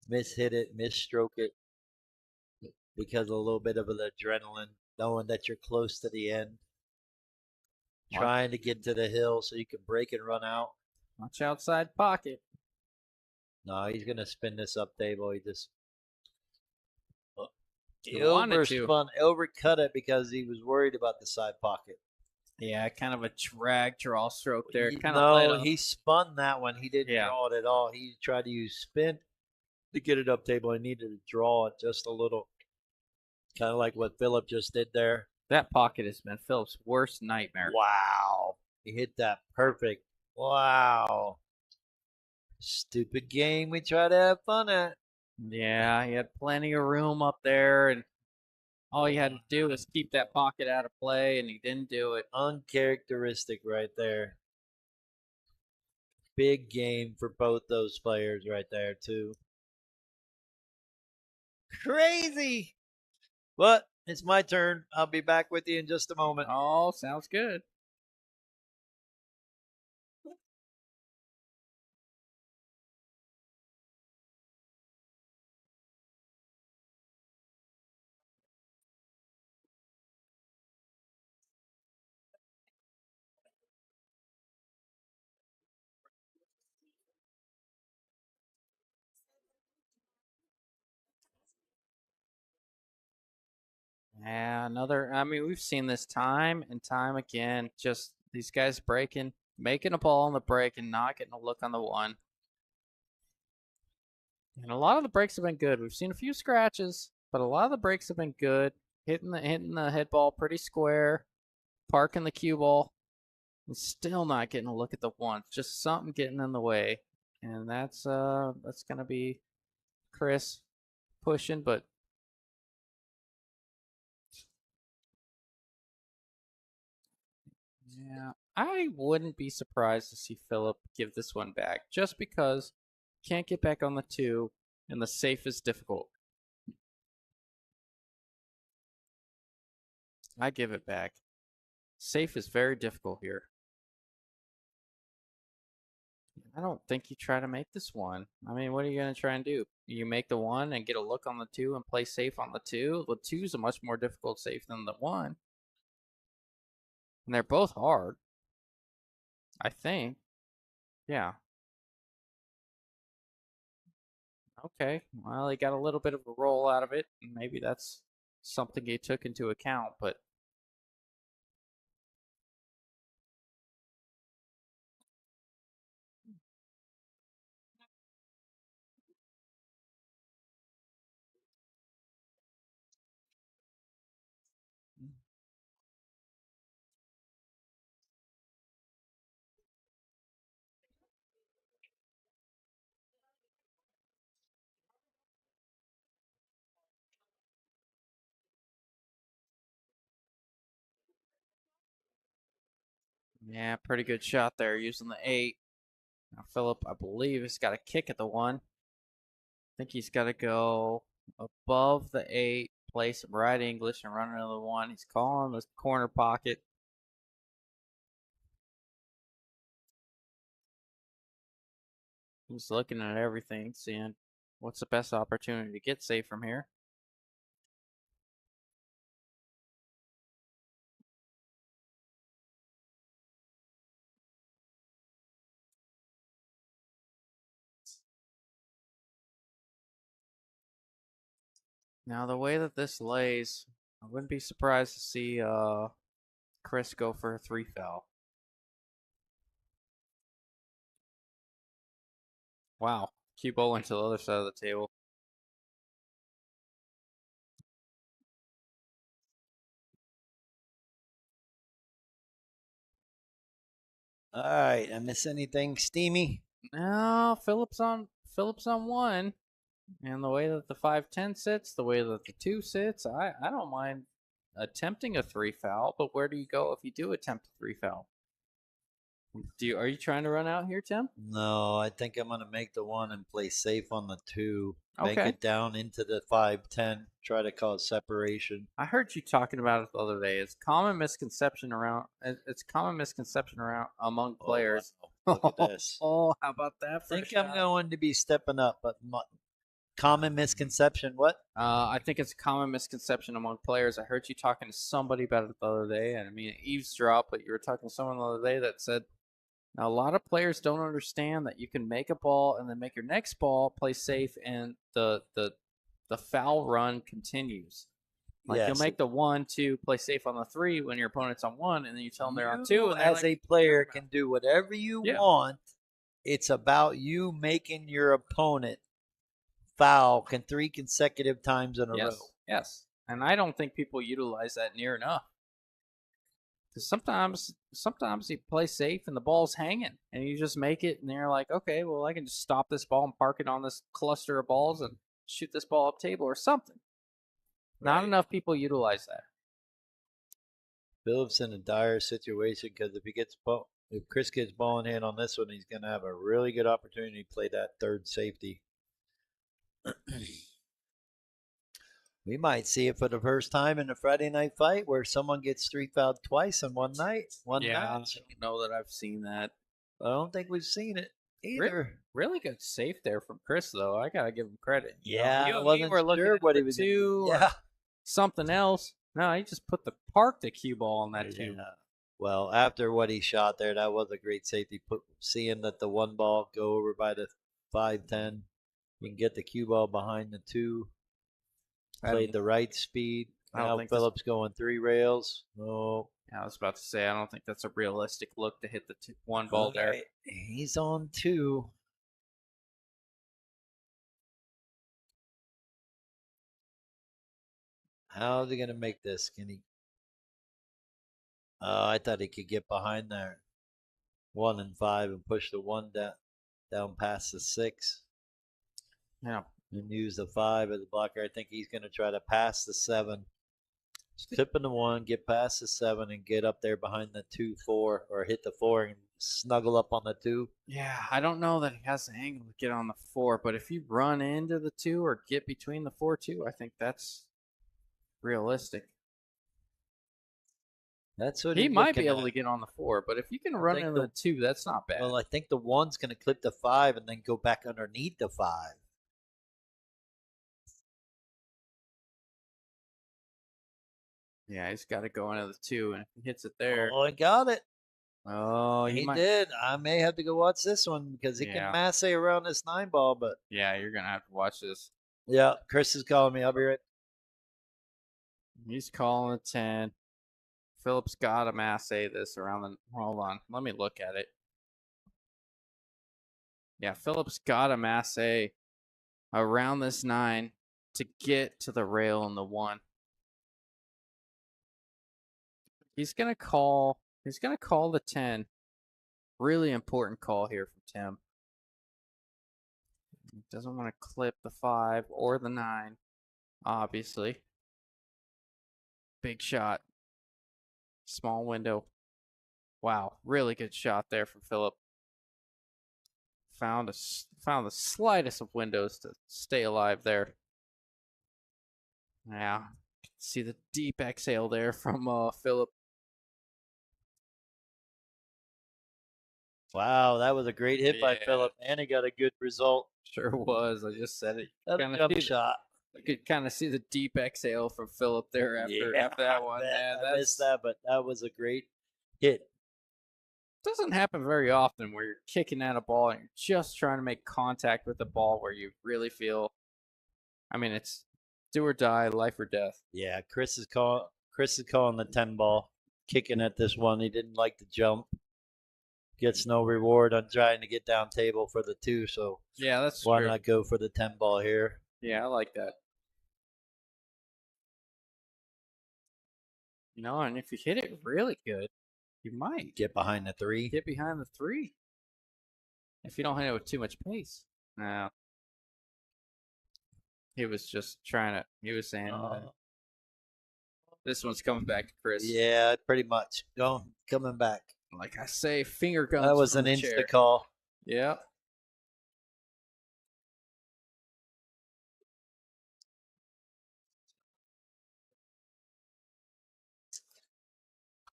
miss hit it, miss stroke it because of a little bit of an adrenaline, knowing that you're close to the end, trying to get to the hill so you can break and run out. watch outside pocket. No, he's gonna spin this up table. He He wanted to. overcut it because he was worried about the side pocket. Yeah, kind of a drag draw stroke there. Kind of let No, up. he spun that one. He didn't Yeah, draw it at all. He tried to use spin to get it up table. He needed to draw it just a little, kind of like what Phillip just did there. that pocket has been Phillips' worst nightmare. Wow. He hit that perfect. Wow. Stupid game we try to have fun at. Yeah, he had plenty of room up there, and all he had to do was keep that pocket out of play, and he didn't do it. Uncharacteristic right there. Big game for both those players right there, too. Crazy. But it's my turn. I'll be back with you in just a moment. Oh, sounds good. Yeah, I mean, we've seen this time and time again. Just these guys breaking, making a ball on the break and not getting a look on the one. And a lot of the breaks have been good. We've seen a few scratches, but a lot of the breaks have been good. Hitting the head ball pretty square, parking the cue ball, and still not getting a look at the one. Just something getting in the way. And that's gonna be Chris pushing, but yeah, I wouldn't be surprised to see Phillip give this one back just because can't get back on the two and the safe is difficult. I give it back. Safe is very difficult here. I don't think you try to make this one. I mean, what are you going to try and do? You make the one and get a look on the two and play safe on the two? The two is a much more difficult safe than the one. And they're both hard, I think. Yeah. Okay. Well, he got a little bit of a roll out of it. And maybe that's something he took into account, but Yeah, pretty good shot there using the 8. Now Phillip, I believe, has got a kick at the 1. I think he's got to go above the 8, play some right English, and run another 1. He's calling the corner pocket. He's looking at everything, seeing what's the best opportunity to get safe from here. Now, the way that this lays, I wouldn't be surprised to see Chris go for a 3 foul. Wow. Cue bowling to the other side of the table. All right, I miss anything steamy? No, Phillip's on 1. And the way that the 5-10 sits, the way that the 2 sits, I don't mind attempting a 3 foul, but where do you go if you do attempt a 3 foul? Are you trying to run out here, Tim? No, I think I'm gonna make the 1 and play safe on the 2. Make Okay. it down into the 5-10. Try to cause separation. I heard you talking about it the other day. It's common misconception around among players. Wow. Look at this. Oh, how about that? I think I'm going to be stepping up, but common misconception. What? I think it's a common misconception among players. I heard you talking to somebody about it the other day, and I mean eavesdrop, but you were talking to someone the other day that said now a lot of players don't understand that you can make a ball and then make your next ball play safe, and the foul run continues. Like you'll Yes. make the 1, 2, play safe on the 3 when your opponent's on 1, and then you tell them they're on 2. You, And as like, a player, can do whatever you Yeah. want. It's about you making your opponent foul 3 consecutive times in a row. Yes, and I don't think people utilize that near enough. Because sometimes you play safe and the ball's hanging, and you just make it, and they're like, okay, well, I can just stop this ball and park it on this cluster of balls and shoot this ball up table or something. Right. Not enough people utilize that. Phillip's in a dire situation because if Chris gets ball in hand on this one, he's going to have a really good opportunity to play that third safety. We might see it for the first time in a Friday night fight where someone gets 3 fouled twice in one night. Match. I don't know that I've seen that. I don't think we've seen it either. Really good safe there from Chris, though. I gotta give him credit. Yeah, you I wasn't were looking sure at what the he was 2 doing. Yeah. Something else. No, he just parked the cue ball on that 2. Yeah. Well, after what he shot there, that was a great safety. Seeing that the 1 ball go over by the 5-10, you can get the cue ball behind the 2. Played the right speed. Now Phillip's going 3 rails. Oh. I was about to say, I don't think that's a realistic look to hit the 1 ball there. He's on 2. How's he going to make this? Can he? I thought he could get behind there. 1 and 5 and push the 1 down past the 6. Yeah. And use the 5 as a blocker. I think he's going to try to pass the 7. Tipping the 1, get past the 7, and get up there behind the 2-4, or hit the 4 and snuggle up on the 2. Yeah, I don't know that he has the angle to get on the 4, but if you run into the 2 or get between the 4-2, I think that's realistic. That's what he might be able to get on the 4, but if you can run into the 2, that's not bad. Well, I think the 1's going to clip the 5 and then go back underneath the 5. Yeah, he's got to go into the 2, and if he hits it there. Oh, I got it. Oh, he did. I may have to go watch this one because he can masse around this 9 ball, but. Yeah, you're going to have to watch this. Yeah, Chris is calling me. I'll be right. He's calling a 10. Phillip's got to masse this around the. Hold on. Let me look at it. Yeah, Phillip's got to masse around this 9 to get to the rail in the 1. He's gonna call the 10. Really important call here from Tim. He doesn't want to clip the 5 or the 9, obviously. Big shot. Small window. Wow, really good shot there from Phillip. Found the slightest of windows to stay alive there. Yeah, see the deep exhale there from Phillip. Wow, that was a great hit by Yeah. Phillip, and he got a good result. Sure was. I just said it. That Kind of jump shot. I could kind of see the deep exhale from Phillip there after that one. Man, I missed that, but that was a great hit. Doesn't happen very often where you're kicking at a ball and you're just trying to make contact with the ball where you really feel. I mean, it's do or die, life or death. Yeah, Chris is calling the 10 ball, kicking at this one. He didn't like the jump. Gets no reward on trying to get down table for the 2, so Yeah, that's why true. not go for the 10 ball here? Yeah, I like that. You know, and if you hit it really good, you might Get behind the 3. get behind the 3 if you don't hit it with too much pace. No, he was just trying to. He was saying this one's coming back to Chris. Yeah, pretty much. Coming back. Like I say, finger guns. That was from an the insta chair. call. Yeah.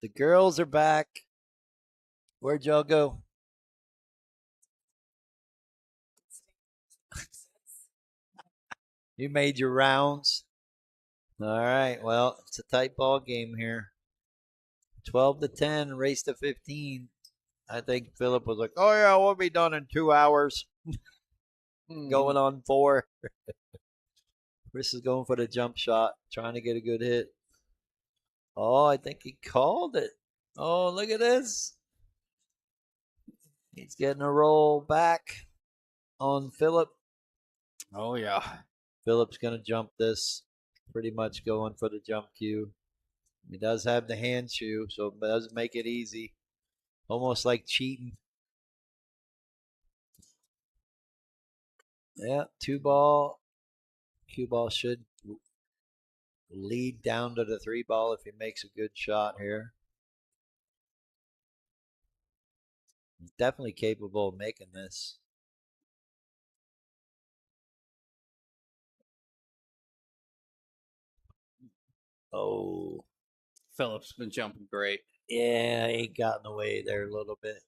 The girls are back. Where'd y'all go? You made your rounds. All right. Well, it's a tight ball game here. 12-10, race to 15. I think Phillip was like, "Oh yeah, we'll be done in 2 hours." Going on 4. Chris is going for the jump shot, trying to get a good hit. Oh, I think he called it. Oh, look at this. He's getting a roll back on Phillip. Oh yeah. Phillip's going to jump this. Pretty much going for the jump cue. He does have the hand shoe, so it does make it easy. Almost like cheating. Yeah, 2 ball. Cue ball should lead down to the 3 ball if he makes a good shot here. He's definitely capable of making this. Oh. Phillip's been jumping great. Yeah, he got in the way there a little bit.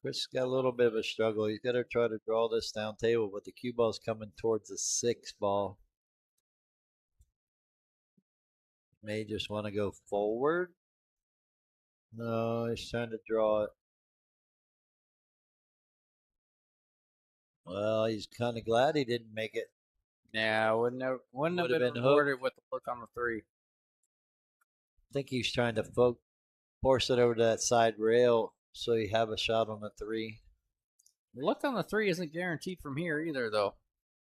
Chris got a little bit of a struggle. He's got to try to draw this down table, but the cue ball's coming towards the 6 ball. May just want to go forward. No, he's trying to draw it. Well, he's kind of glad he didn't make it. Yeah, wouldn't have been rewarded with the look on the 3. I think he's trying to force it over to that side rail so you have a shot on the 3. The look on the 3 isn't guaranteed from here either, though.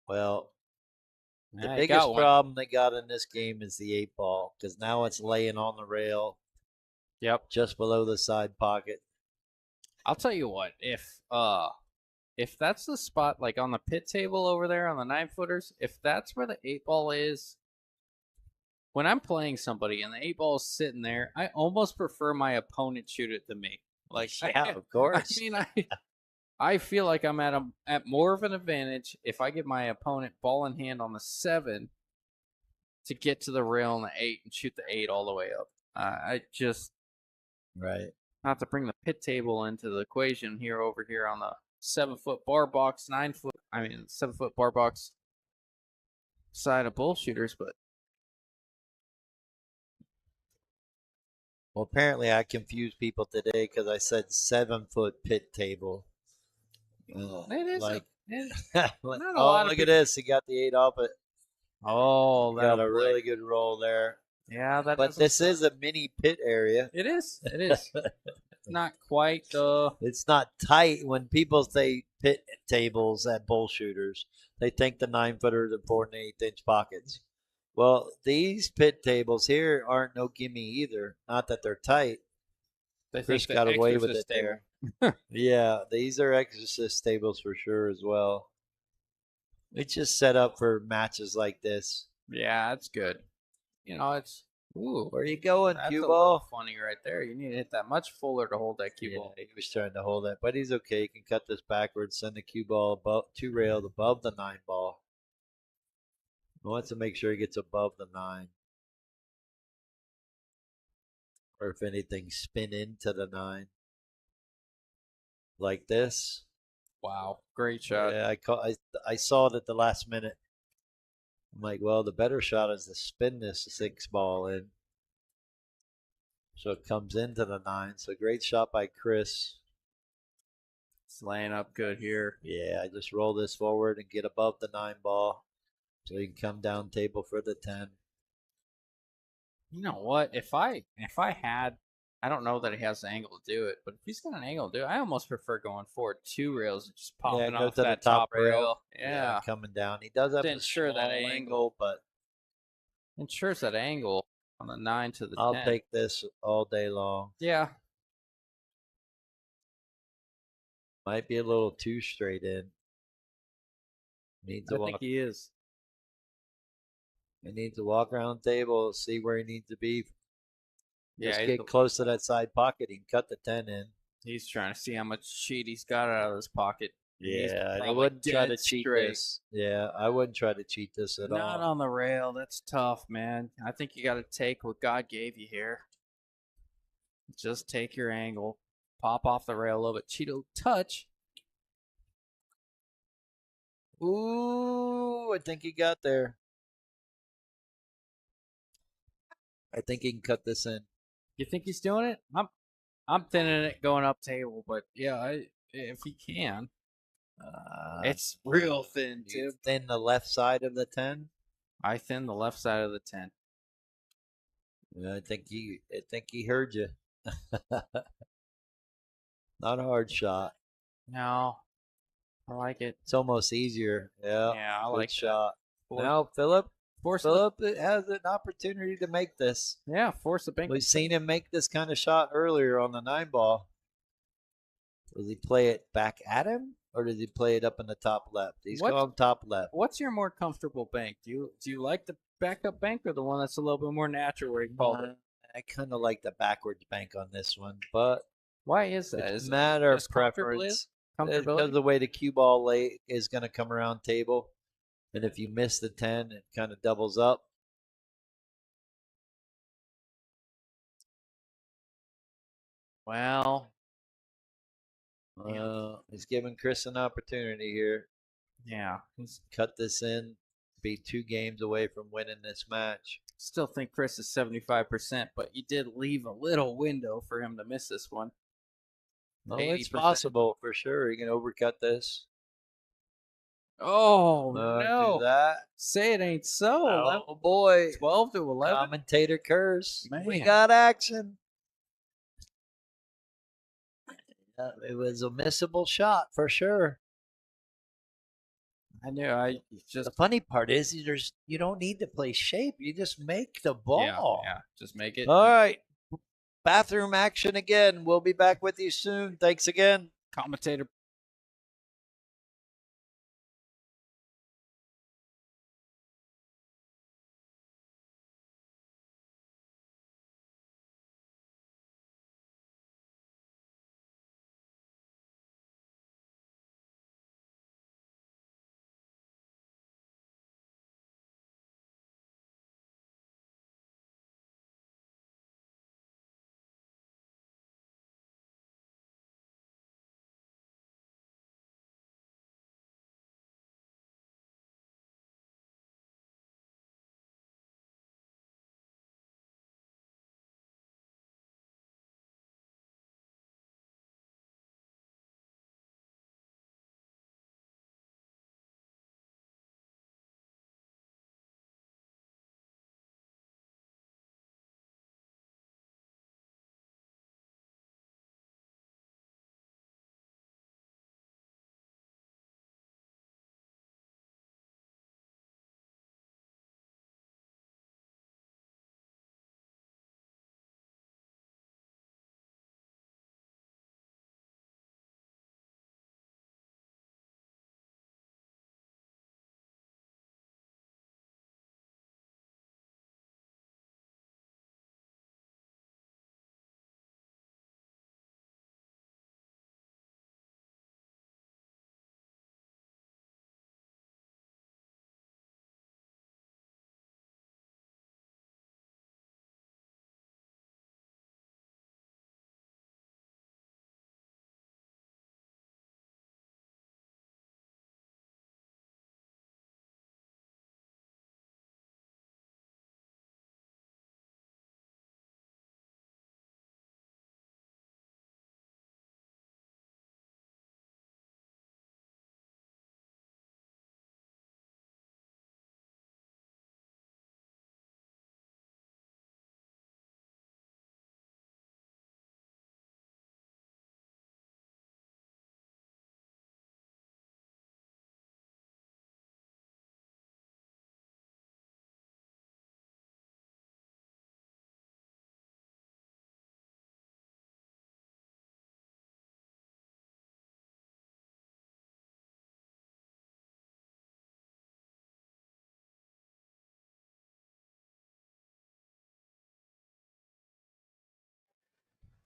Well, the biggest problem they got in this game is the 8 ball because now it's laying on the rail. Yep. Just below the side pocket. I'll tell you what, if that's the spot like on the pit table over there on the 9-footers, if that's where the 8 ball is, when I'm playing somebody and the 8 ball is sitting there, I almost prefer my opponent shoot it than me. Like, yeah, of course. I mean, I feel like I'm at more of an advantage if I get my opponent ball in hand on the 7 to get to the rail on the 8 and shoot the 8 all the way up. I just right. Not to bring the pit table into the equation here over here on the 7-foot bar box, 7-foot bar box side of bull shooters, but well, apparently I confused people today because I said 7-foot pit table. it is like, oh, look at this! He got the 8 off it. Oh, got a really good roll there. Yeah, but this is a mini pit area. It is. It is. It's not quite. It's not tight. When people say pit tables at bull shooters, they think the 9-footers and 4 1/8-inch pockets. Well, these pit tables here aren't no gimme either. Not that they're tight. Chris got away with it there. Yeah, these are exorcist tables for sure as well. It's just set up for matches like this. Yeah, it's good. You know, it's Ooh, Where you going, that's cue a little ball? funny right there. You need to hit that much fuller to hold that cue Yeah, ball. he was trying to hold it, but he's okay. He can cut this backwards, send the cue ball above 2 rails above the 9 ball. He wants to make sure he gets above the 9. Or if anything, spin into the 9. Like this. Wow, great shot. Yeah, I saw it at the last minute. I'm like, well, the better shot is to spin this 6 ball in. So it comes into the 9. So great shot by Chris. It's laying up good here. Yeah, I just roll this forward and get above the 9 ball. So you can come down table for the 10. You know what? If I had, I don't know that he has the angle to do it, but if he's got an angle to do it, I almost prefer going forward 2 rails and just Yeah, popping go off to the that top top rail. rail. Yeah, Coming down. He does have to a ensure that small angle. but Ensures that angle on the 9 to the I'll 10. take this all day long. Yeah. Might be a little too straight in. Needs to I think walk. he is. He needs to walk around the table, see where he needs to be. Yeah, Just get close to that side pocket. He can cut the 10 in. he's trying to see how much cheat he's got out of his pocket. Yeah, I wouldn't try to cheat this. Yeah, I wouldn't try to cheat this at Not all. on the rail. That's tough, man. I think you got to take what God gave you here. Just take your angle, pop off the rail a little bit. Cheeto touch. Ooh, I think he got there. I think he can cut this in. You think he's doing it? I'm thinning it going up table, but yeah, if he can, it's real thin You too. thin the left side of the 10. I thin the left side of the 10. I think he heard you. Not a hard shot. No, I like it. It's almost easier. Yeah, Yeah, I good like shot. that. Now Phillip Force has an opportunity to make this. yeah, force the bank. We've seen him make this kind of shot earlier on the 9 ball. Does he play it back at him, or does he play it up in the top left? He's going top left. What's your more comfortable bank? Do you like the backup bank or the one that's a little bit more natural where you call it? I kind of like the backwards bank on this one, but Why is that? it's Is a it matter of just preference. Because comfortability? of the way the cue ball lay is going to come around table, and if you miss the 10, it kind of doubles up. Well, He's giving Chris an opportunity here. yeah. Cut this in, be 2 games away from winning this match. Still think Chris is 75%, but you did leave a little window for him to miss this one. Well, it's 80%. possible for sure. He can overcut this. Oh Do that. Say it ain't so. Oh boy. 12 to 11. Commentator curse. We Man. got action. It was a missable shot for sure. I knew. I just The funny part is you don't need to play shape. You just make the ball. yeah. Just make it. All right. Bathroom action again. We'll be back with you soon. Thanks again. Commentator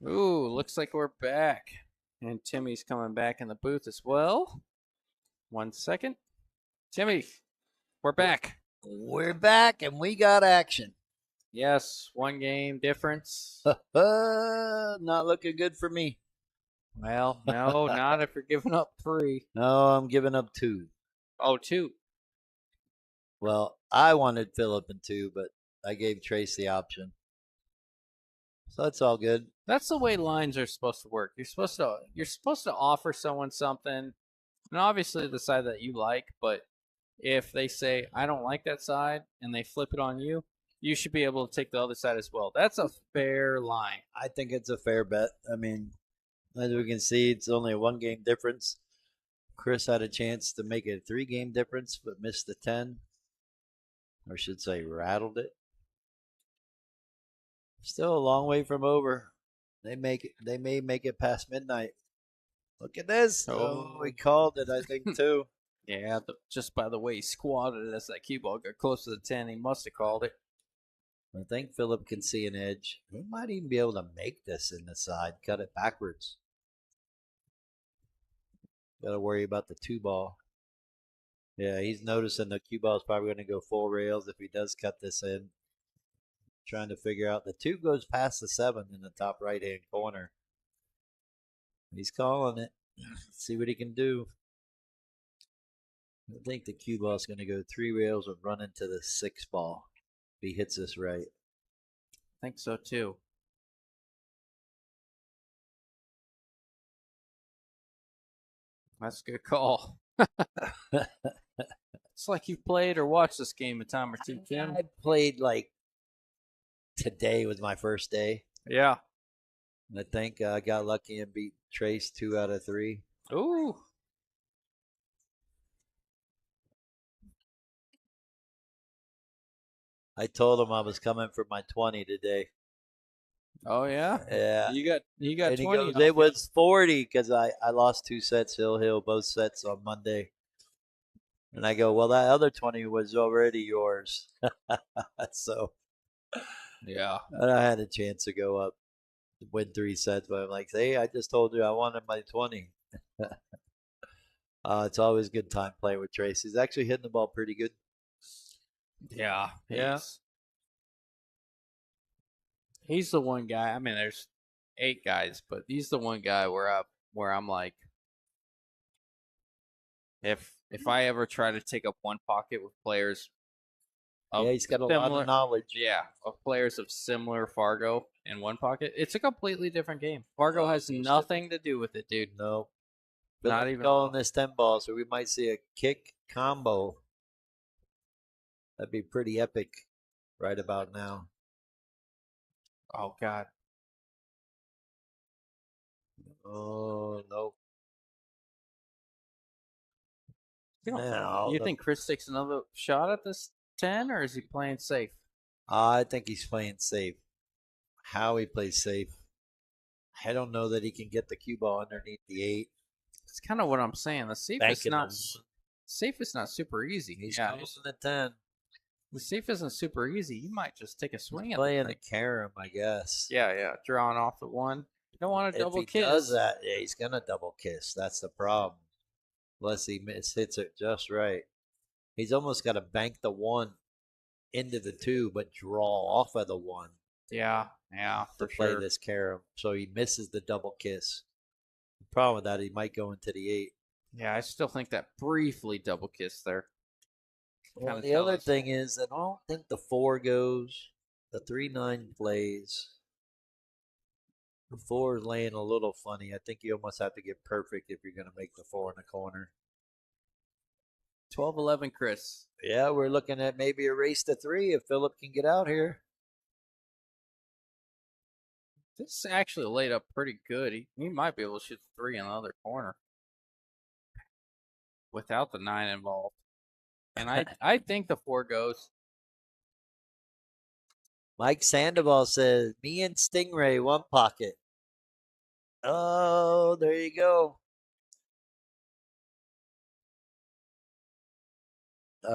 Ooh, looks like we're back. And Timmy's coming back in the booth as well. 1 second. Timmy, we're back. We're back and we got action. Yes, 1 game difference. Not looking good for me. Well, no, not if you're giving up 3. No, I'm giving up 2. Oh, 2. Well, I wanted Phillip in 2, but I gave Trace the option. So that's all good. That's the way lines are supposed to work. You're supposed to offer someone something, and obviously the side that you like, but if they say I don't like that side and they flip it on you, you should be able to take the other side as well. That's a fair line. I think it's a fair bet. I mean, as we can see, it's only a 1 game difference. Chris had a chance to make it a 3 game difference, but missed the 10. Or should say, rattled it. Still a long way from over. They may make it past midnight. Look at this. Oh, we called it, I think, too. Yeah, just by the way he squatted as that cue ball got close to the 10, he must have called it. I think Phillip can see an edge. He might even be able to make this in the side, cut it backwards. Got to worry about the 2 ball. Yeah, he's noticing the cue ball is probably going to go full rails if he does cut this in. Trying to figure out the 2 goes past the 7 in the top right hand corner. He's calling it. Let's see what he can do. I think the cue ball is going to go 3 rails and run into the 6 ball if he hits this right. I think so too. That's a good call. It's like you've played or watched this game a time or two, Tim. I played like today was my first day. Yeah. I think I got lucky and beat Trace 2 out of 3. Ooh. I told him I was coming for my 20 today. Oh yeah. Yeah. You got And 20. he goes, it was 40 because I lost 2 sets hill both sets on Monday. And I go, well, that other 20 was already yours. So yeah. and I had a chance to go up, win 3 sets, but I'm like, hey, I just told you I wanted my 20. It's always a good time playing with Trace. He's actually hitting the ball pretty good. Yeah. Yes. He's the one guy. I mean, there's 8 guys, but he's the one guy where I'm like, if I ever try to take up one pocket with players, Yeah, he's got a lot of knowledge. Yeah, of players of similar Fargo in one pocket, it's a completely different game. Fargo has nothing to do with it, dude. No, Not even calling this 10 ball, so we might see a kick combo. That'd be pretty epic right about now. Oh God. Oh no. You think Chris takes another shot at this 10, or is he playing safe? I think he's playing safe. How he plays safe, I don't know that he can get the cue ball underneath the 8. It's kind of what I'm saying. The safe is not super easy. He's closing the 10. The safe isn't super easy. You might just take a swing at playing a carom, I guess. Yeah. Drawing off the 1. You don't want to double kiss. If he does that, yeah, he's gonna double kiss. That's the problem. Unless he hits it just right. He's almost got to bank the 1 into the 2, but draw off of the 1. Yeah, to play this carom. So he misses the double kiss. The problem with that, he might go into the 8. Yeah, I still think that briefly double kiss there. Well, the other thing is, I don't think the 4 goes. The 3-9 plays. The 4 is laying a little funny. I think you almost have to get perfect if you're going to make the 4 in the corner. 12-11, Chris. Yeah, we're looking at maybe a race to 3 if Phillip can get out here. This actually laid up pretty good. He might be able to shoot 3 in the other corner without the 9 involved. And I think the 4 goes. Mike Sandoval says, me and Stingray, 1 pocket. Oh, there you go.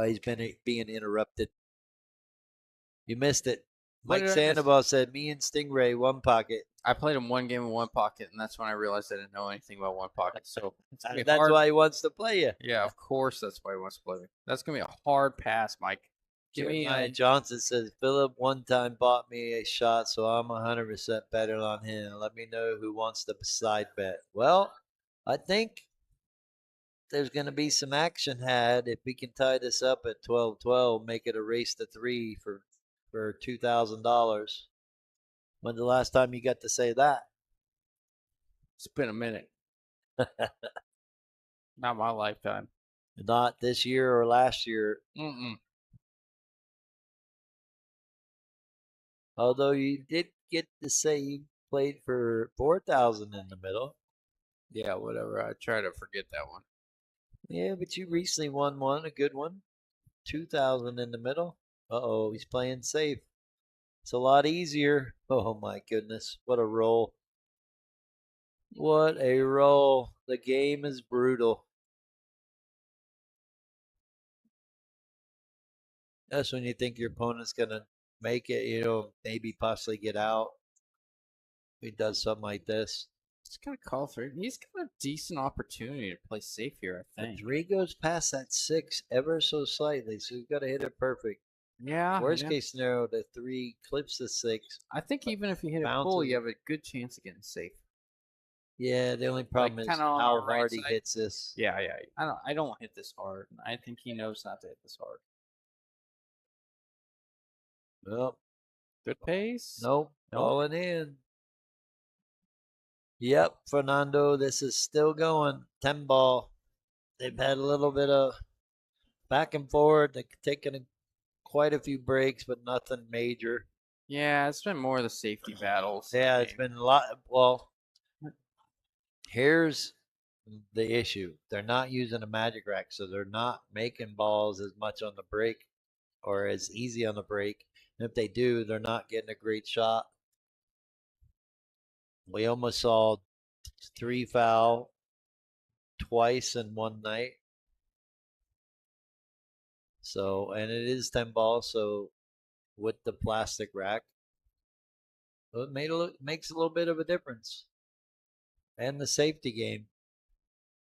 He's been being interrupted. You missed it. Mike Sandoval said, me and Stingray, 1 pocket. I played him one game in one pocket, and that's when I realized I didn't know anything about one pocket. So it's gonna be That's hard. why he wants to play you. Yeah, of course, that's why he wants to play me. That's gonna be a hard pass, Mike. Give me Jeremiah Johnson says Phillip one time bought me a shot, so I'm 100% better on him. Let me know who wants the side bet. Well, I think there's going to be some action had if we can tie this up at 12-12, make it a race to 3 for $2,000. When's the last time you got to say that? It's been a minute. Not my lifetime. Not this year or last year. Mm-mm. Although you did get to say you played for 4,000 in the middle. Yeah, whatever. I try to forget that one. Yeah, but you recently won one, a good one. 2,000 in the middle. Uh-oh, he's playing safe. It's a lot easier. Oh my goodness, what a roll. What a roll. The game is brutal. That's when you think your opponent's going to make it, maybe possibly get out. He does something like this. He's gonna call through. He's got a decent opportunity to play safe here, I The think. 3 goes past that 6 ever so slightly, so you've got to hit it perfect. Yeah. Worst case scenario, the 3 clips the 6. I think even if you hit it bounces. full, you have a good chance of getting safe. Yeah, the only problem is how hard he hits this. Yeah. I don't hit this hard. I think he knows not to hit this hard. Well, good pace. Nope. Falling in. Yep, Fernando, this is still going. 10 ball. They've had a little bit of back and forward. They've taken quite a few breaks, but nothing major. Yeah, it's been more of the safety battles. Yeah, it's been a lot. Well, here's the issue. They're not using a magic rack, so they're not making balls as much on the break or as easy on the break. And if they do, they're not getting a great shot. We almost saw 3 foul twice in one night. So, and it is 10 balls, so with the plastic rack, it makes a little bit of a difference. And the safety game.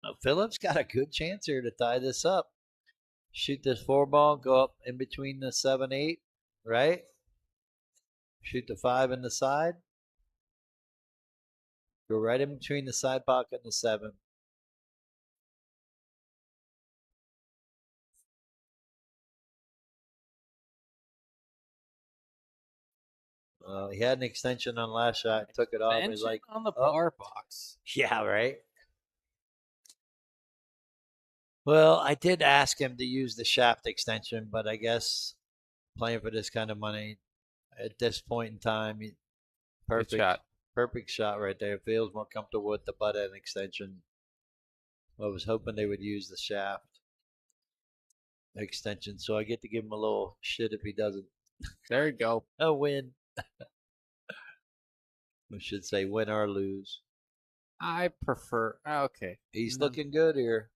Now, Phillip's got a good chance here to tie this up. Shoot this 4 ball, go up in between the 7-8, right? Shoot the 5 in the side. Go right in between the side pocket and the 7. He had an extension on last shot, took it off. He's like, on the bar box. Yeah, right. Well, I did ask him to use the shaft extension, but I guess playing for this kind of money at this point in time, perfect shot right there. Feels more comfortable with the butt end extension. I was hoping they would use the shaft extension, so I get to give him a little shit if he doesn't. There you go. A win. We should say win or lose. I prefer. Okay. He's looking good here.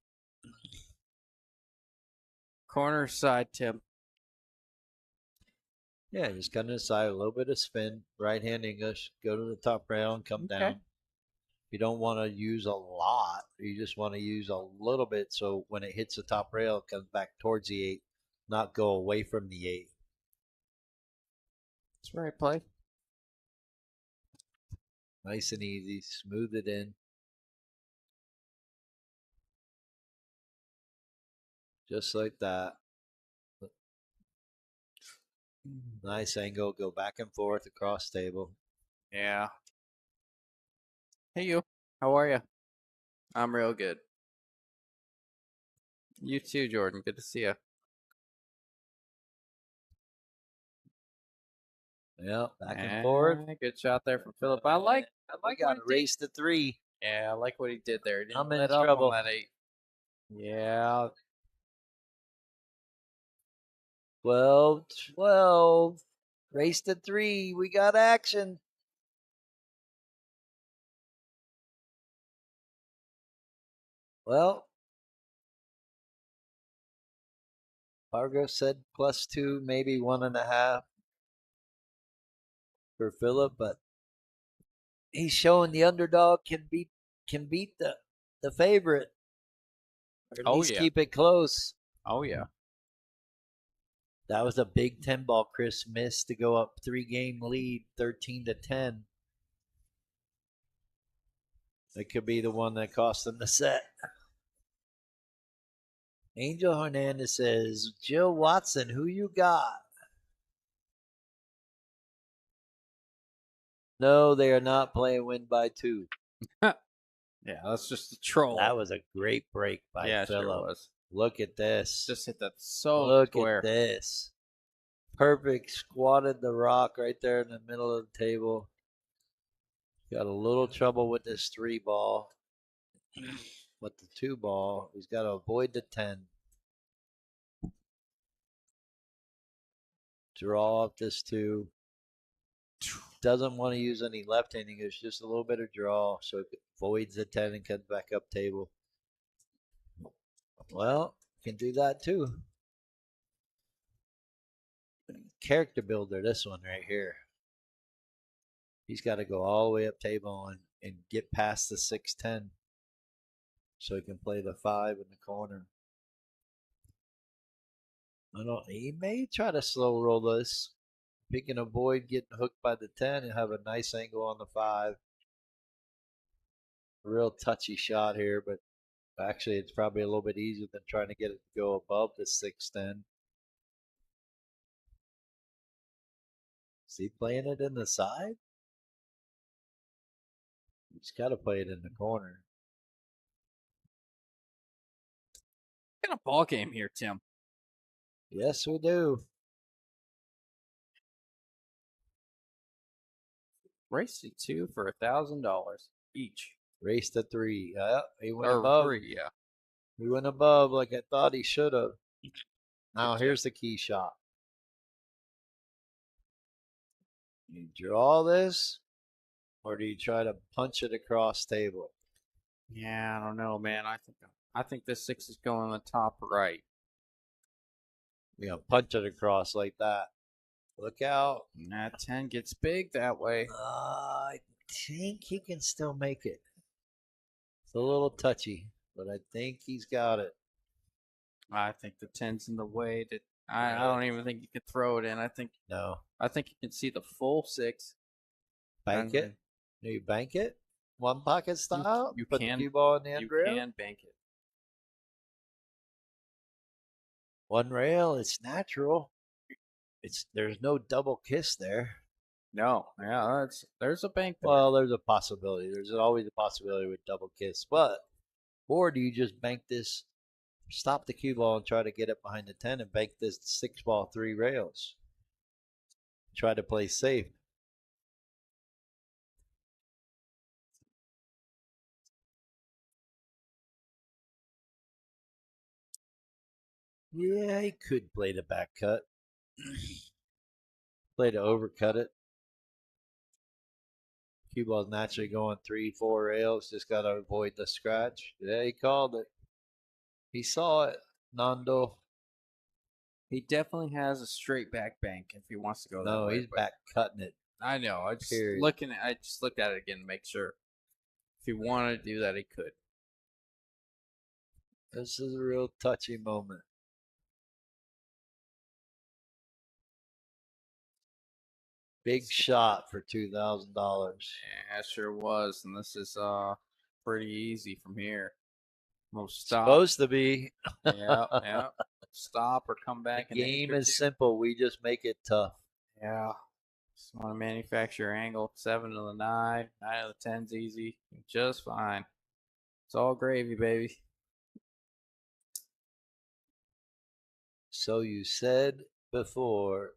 Corner side, Tim. Yeah, just kind of decide a little bit of spin, right hand English, go to the top rail and come down. You don't want to use a lot. You just want to use a little bit so when it hits the top rail, it comes back towards the 8, not go away from the 8. That's where I play. Nice and easy. Smooth it in. Just like that. Nice angle. Go back and forth across table. Yeah. Hey, you. How are you? I'm real good. You too, Jordan. Good to see you. Yeah, back and forth. Good shot there from Phillip. I like got to race to 3. Yeah, I like what he did there. He didn't I'm in let up trouble. on that 8. Yeah. 12-12. Race to 3. We got action. Well, Fargo said +2, maybe 1.5 for Phillip, but he's showing the underdog can beat the favorite, or at Oh least yeah. keep it close. Oh yeah. That was a big 10 ball Chris missed to go up 3-game lead, 13-10. It could be the one that cost them the set. Angel Hernandez says, Jill Watson, who you got? No, they are not playing win by 2. Yeah, that's just a troll. That was a great break by yeah, Phillip. sure was. Look at this. Just hit that so Look square. at this. Perfect. Squatted the rock right there in the middle of the table. Got a little trouble with this 3 ball. But the 2 ball, he's got to avoid the 10. Draw up this 2. Doesn't want to use any left-handing. It's just a little bit of draw, so it avoids the 10 and comes back up table. Well, can do that too. Character builder, this one right here. He's got to go all the way up table and get past the 6-10 so he can play the 5 in the corner. He may try to slow roll this. He can avoid getting hooked by the 10 and have a nice angle on the 5. A real touchy shot here, but actually it's probably a little bit easier than trying to get it to go above the 6-10. Is he playing it in the side? He's got to play it in the corner. Got a ball game here, Tim. Yes, we do. Race to 2 for $1,000 each. Race to 3. He went Or above. 3, yeah. He went above like I thought he should have. Now here's the key shot. You draw this, or do you try to punch it across table? Yeah, I don't know, man. I think this 6 is going on the top right. Punch it across like that. Look out. That 10 gets big that way. I think he can still make it. It's a little touchy, but I think he's got it. I think the 10's in the way. I don't even think you could throw it in. I think No. you can see the full 6. Bank it? Do you bank it? One pocket style? You Put can, the cue ball in the end rail? You can bank it. One rail, it's natural. There's no double kiss there. No, yeah, there's a bank there. Well, there's a possibility. There's always a possibility with double kiss. Or do you just bank this, stop the cue ball and try to get it behind the 10 and bank this 6 ball 3 rails? Try to play safe. Yeah, he could play the back cut. Play to overcut it. Cue ball's naturally going 3, 4 rails. Just got to avoid the scratch. Yeah, he called it. He saw it, Nando. He definitely has a straight back bank if he wants to go that way. No, he's back cutting it. I know. I just looked at it again to make sure. If he wanted to do that, he could. This is a real touchy moment. Big shot for $2,000. Yeah, it sure was. And this is pretty easy from here. We'll stop. Supposed to be. Yeah. Stop or come back. The game is simple. We just make it tough. Yeah. Just want to manufacture angle 7 to the 9. 9 to the 10's easy. Just fine. It's all gravy, baby. So you said before.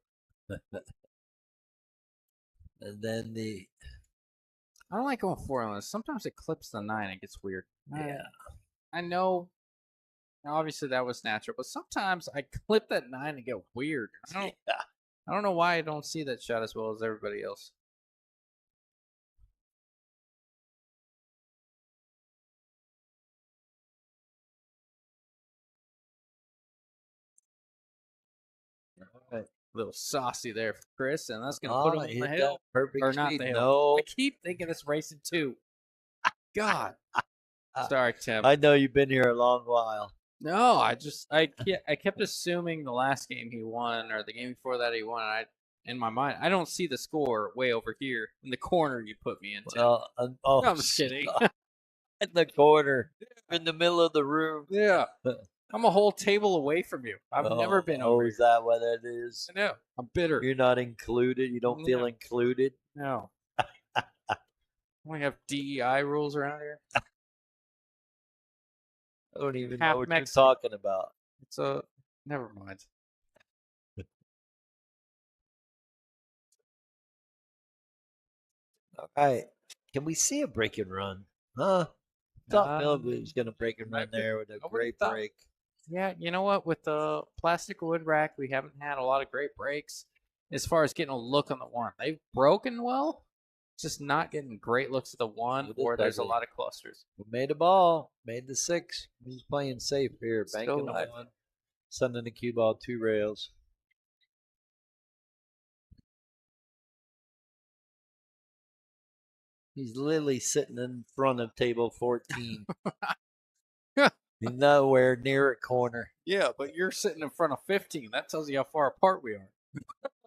And then I don't like going 4 on this. Sometimes it clips the 9. It gets weird. Yeah. I know. Obviously, that was natural. But sometimes I clip that 9 and get weird. I don't know why I don't see that shot as well as everybody else. All right. little saucy there for Chris, and that's going to put Oh, him on the hit that hill. perfect Or not speed. the hill. No. I keep thinking it's racing 2. God. Uh, Sorry, Tim. I know you've been here a long while. No, I kept assuming the last game he won or the game before that he won. In my mind, I don't see the score way over here in the corner you put me into. Well, No, I'm just kidding. in the corner, in the middle of the room. Yeah. I'm a whole table away from you. I've never been over Oh, here. is that what that is? I know. I'm bitter. You're not included. You don't feel No. included. No. We have DEI rules around here. I don't even Half know what Mexican. you're talking about. It's a never mind. All right. Can we see a break and run? Huh? Thought Phillip was going to break and run there with a great break. Yeah, you know what? With the plastic wood rack, we haven't had a lot of great breaks as far as getting a look on the one. They've broken well, just not getting great looks at the one, or there's a lot of clusters. We made a ball, made the 6. He's playing safe here, banking the 1, sending the cue ball 2 rails. He's literally sitting in front of table 14. He's nowhere near a corner. Yeah, but you're sitting in front of 15. That tells you how far apart we are.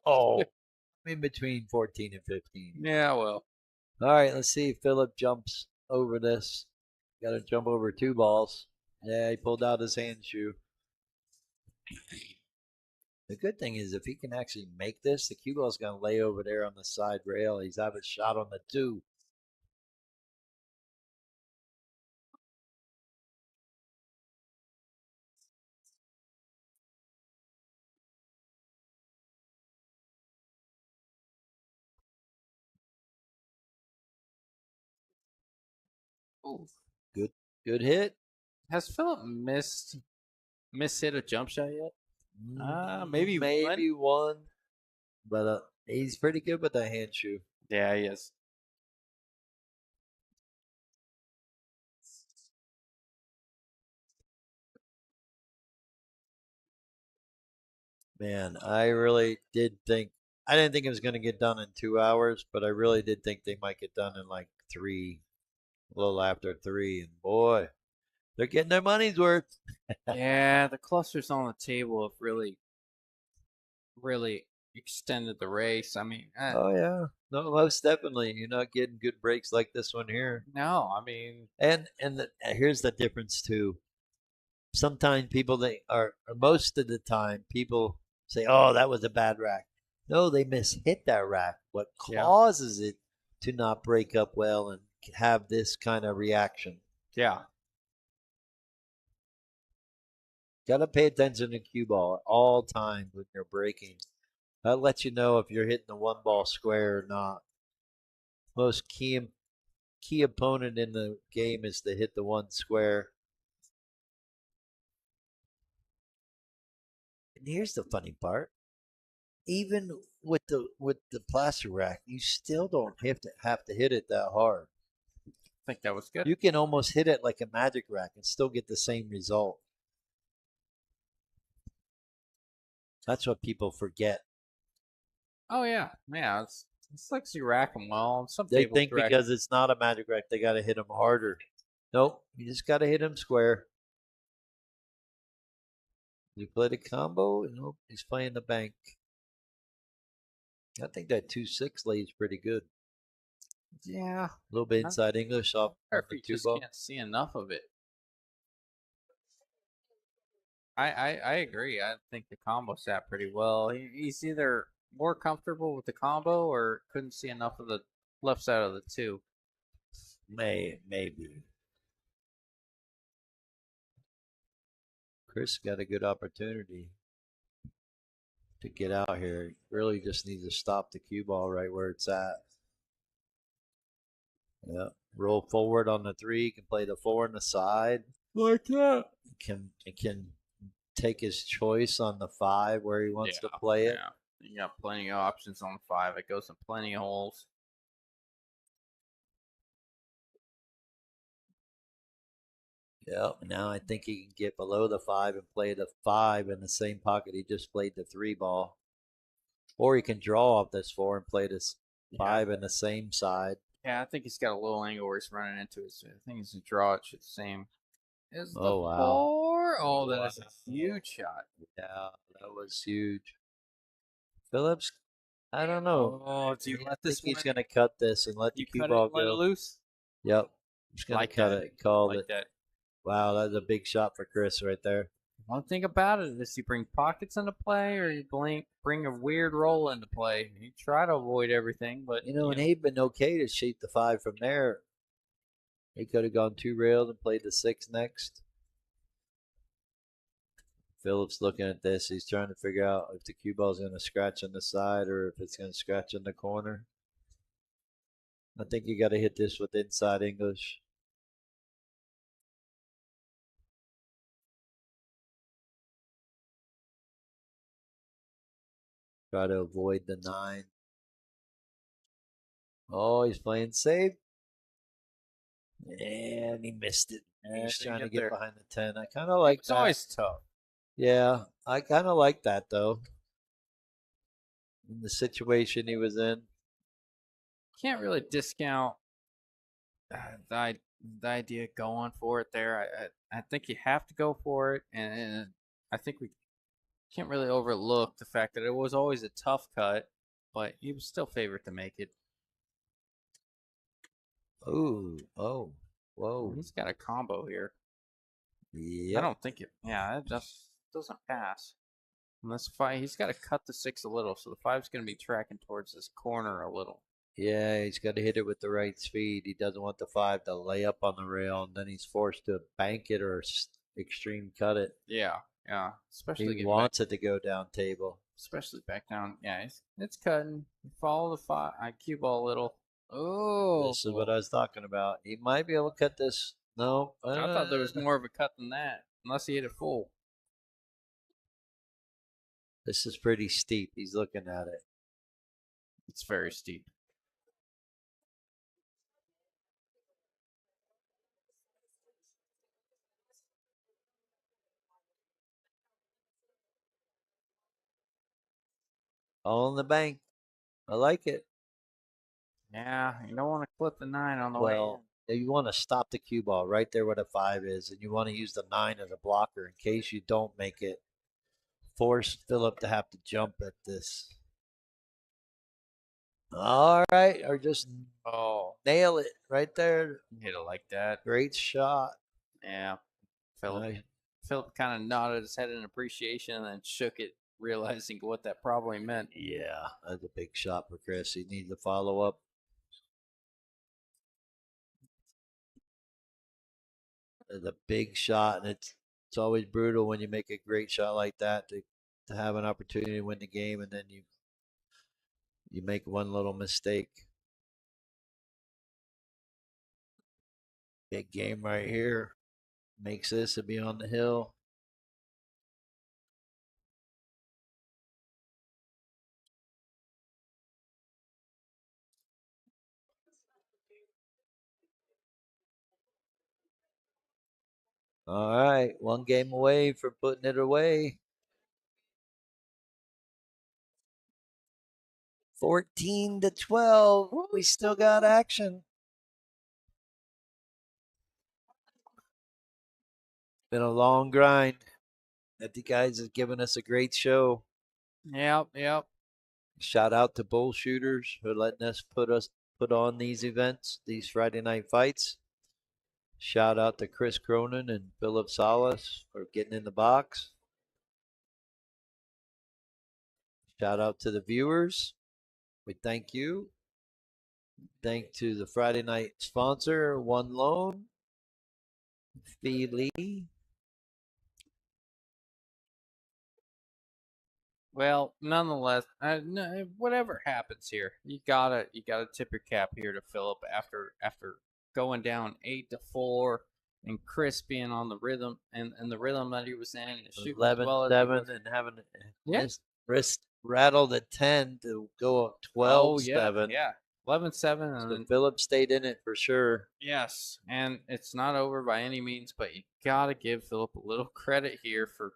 Oh, in between 14 and 15. Yeah, well. All right, let's see if Phillip jumps over this. Got to jump over 2 balls. Yeah, he pulled out his hand shoe. The good thing is if he can actually make this, the cue ball's going to lay over there on the side rail. He's have a shot on the 2. Ooh. Good hit. Has Phillip hit a jump shot yet? Maybe one. But he's pretty good with the hand shoe. Yeah, he is. Man, I really did think I didn't think it was going to get done in 2 hours, but I really did think they might get done in like 3, a little after 3. And boy, they're getting their money's worth. Yeah, the clusters on the table have really extended the race. I mean, Oh yeah, no, most definitely. You're not getting good breaks like this one here. no, I mean, And here's the difference too. Sometimes people or most of the time people say, "Oh, that was a bad rack." No, they mishit that rack. What causes it to not break up well and have this kind of reaction? yeah. Got to pay attention to cue ball at all times when you're breaking. That'll let you know if you're hitting the 1 ball square or not. Most key opponent in the game is to hit the 1 square. And here's the funny part. Even with the plaster rack, you still don't have to hit it that hard. I think that was good. You can almost hit it like a magic rack and still get the same result. That's what people forget. Oh yeah, yeah. It's like you rack them well. Some They think because it's not a magic rack, they got to hit them harder. Nope, you just got to hit them square. You play the combo, and nope, he's playing the bank. I think that 2-6 lays pretty good. Yeah, A little bit inside English off the the 2 just ball. Can't see enough of it. I agree. I think the combo sat pretty well. He's either more comfortable with the combo or couldn't see enough of the left side of the 2. Maybe. Chris got a good opportunity to get out here. Really just needs to stop the cue ball right where it's at. Yeah. Roll forward on the 3. Can play the 4 on the side. Like that. Can take his choice on the 5 where he wants to play it. Yeah. You got plenty of options on 5. It goes in plenty of holes. Yeah, now I think he can get below the 5 and play the 5 in the same pocket he just played the 3 ball. Or he can draw off this 4 and play this 5 in the same side. Yeah, I think he's got a little angle where he's running into it. So I think he's a draw. It should same. Is the Oh, wow. 4? Oh, that is a huge shot. Yeah, that was huge. Phillips, I don't know. Oh, do you let this I think one? he's going to cut this and let the You cue cut ball it, let it go. loose. Yep. He's going to Like cut that. it. Called Like it. that. Wow, that's a big shot for Chris right there. One thing about it is you bring pockets into play or you bring a weird roll into play. You try to avoid everything, but And he'd been okay to shape the 5 from there. He could have gone 2 rails and played the 6 next. Phillip's looking at this. He's trying to figure out if the cue ball's going to scratch on the side or if it's going to scratch in the corner. I think you got to hit this with inside English. Try to avoid the 9. Oh, he's playing safe. And he missed it. He's trying to get behind the 10. I kind of like that. It's always tough. Yeah, I kind of like that, though. In the situation he was in. Can't really discount the idea of going for it there. I think you have to go for it, and I think we can't really overlook the fact that it was always a tough cut, but he was still favored to make it. Ooh, oh, whoa. He's got a combo here. Yeah. I don't think it. Yeah, it just doesn't pass. Unless 5, he's got to cut the 6 a little, so the 5's going to be tracking towards this corner a little. Yeah, he's got to hit it with the right speed. He doesn't want the 5 to lay up on the rail, and then he's forced to bank it or extreme cut it. Yeah, yeah. Especially he wants it to go down table. Especially back down. Yeah, it's cutting. Follow the 5. I cue ball a little. Oh, this is what I was talking about. He might be able to cut this. No, I thought there was more of a cut than that, unless he hit it full. This is pretty steep. He's looking at it. It's very steep. All in the bank. I like it. Yeah, you don't want to clip the 9 on the way in. You want to stop the cue ball right there where the 5 is, and you want to use the 9 as a blocker in case you don't make it. Force Phillip to have to jump at this. All right, or just nail it right there. Hit it like that. Great shot. Yeah, Phillip kind of nodded his head in appreciation and then shook it, realizing what that probably meant. Yeah, that's a big shot for Chris. He needs to follow up. It's a big shot, and it's always brutal when you make a great shot like that to have an opportunity to win the game, and then you make one little mistake. Big game right here. Makes this to be on the hill. All right, one game away from putting it away. 14-12. We still got action. Been a long grind. That the guys have given us a great show. Yep. Shout out to bull shooters for letting us put on these events, these Friday night fights. Shout out to Chris Cronin and Phillip Salas for getting in the box. Shout out to the viewers. We thank you. Thank to the Friday night sponsor, One Loan, Phillip. Well, nonetheless, whatever happens here, you gotta tip your cap here to Phillip after going down 8-4 and Chris being on the rhythm and the rhythm that he was in, and shooting 11-7 and having his wrist rattled at 10 to go up 12-7. Yeah. 11-7, So and then Phillip stayed in it for sure. Yes, and it's not over by any means, but you gotta give Phillip a little credit here for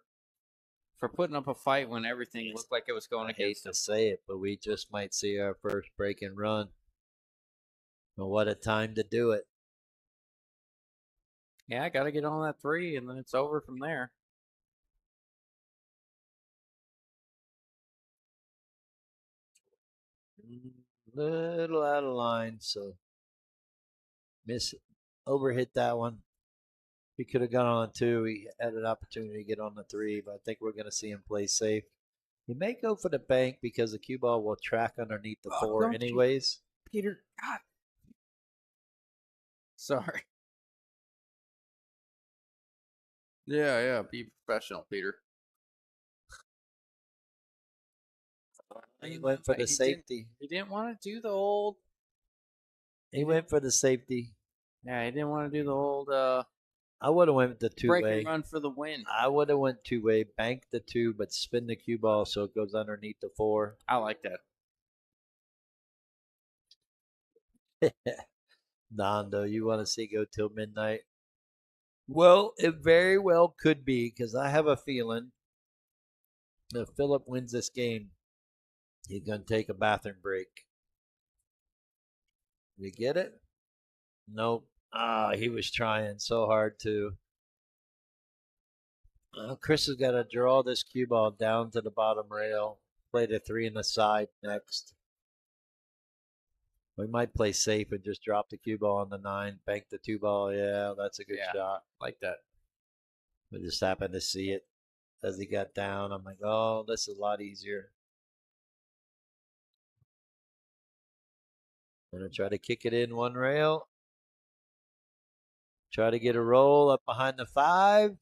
for putting up a fight when everything looked like it was going I hate against to him. say it, but we just might see our first break and run. But what a time to do it. Yeah, I got to get on that 3, and then it's over from there. Little out of line, so overhit that one. He could have gone on 2. He had an opportunity to get on the 3, but I think we're going to see him play safe. He may go for the bank because the cue ball will track underneath the 4 anyways. Peter, God. Sorry. Yeah, be professional, Peter. He went for the safety. He didn't want to do the old. He went for the safety. Yeah, he didn't want to do the old I would have went the break and two-way. run for the win. I would have went two-way, bank the 2, but spin the cue ball so it goes underneath the 4. I like that. Nando, you want to see go till midnight? Well, it very well could be because I have a feeling if Phillip wins this game, he's going to take a bathroom break. You get it? Nope. He was trying so hard to. Chris has got to draw this cue ball down to the bottom rail. Play the 3 in the side next. We might play safe and just drop the cue ball on the 9, bank the 2 ball. Yeah, that's a good shot. Like that. We just happened to see it as he got down. I'm like, oh, this is a lot easier. I'm going to try to kick it in one rail. Try to get a roll up behind the 5.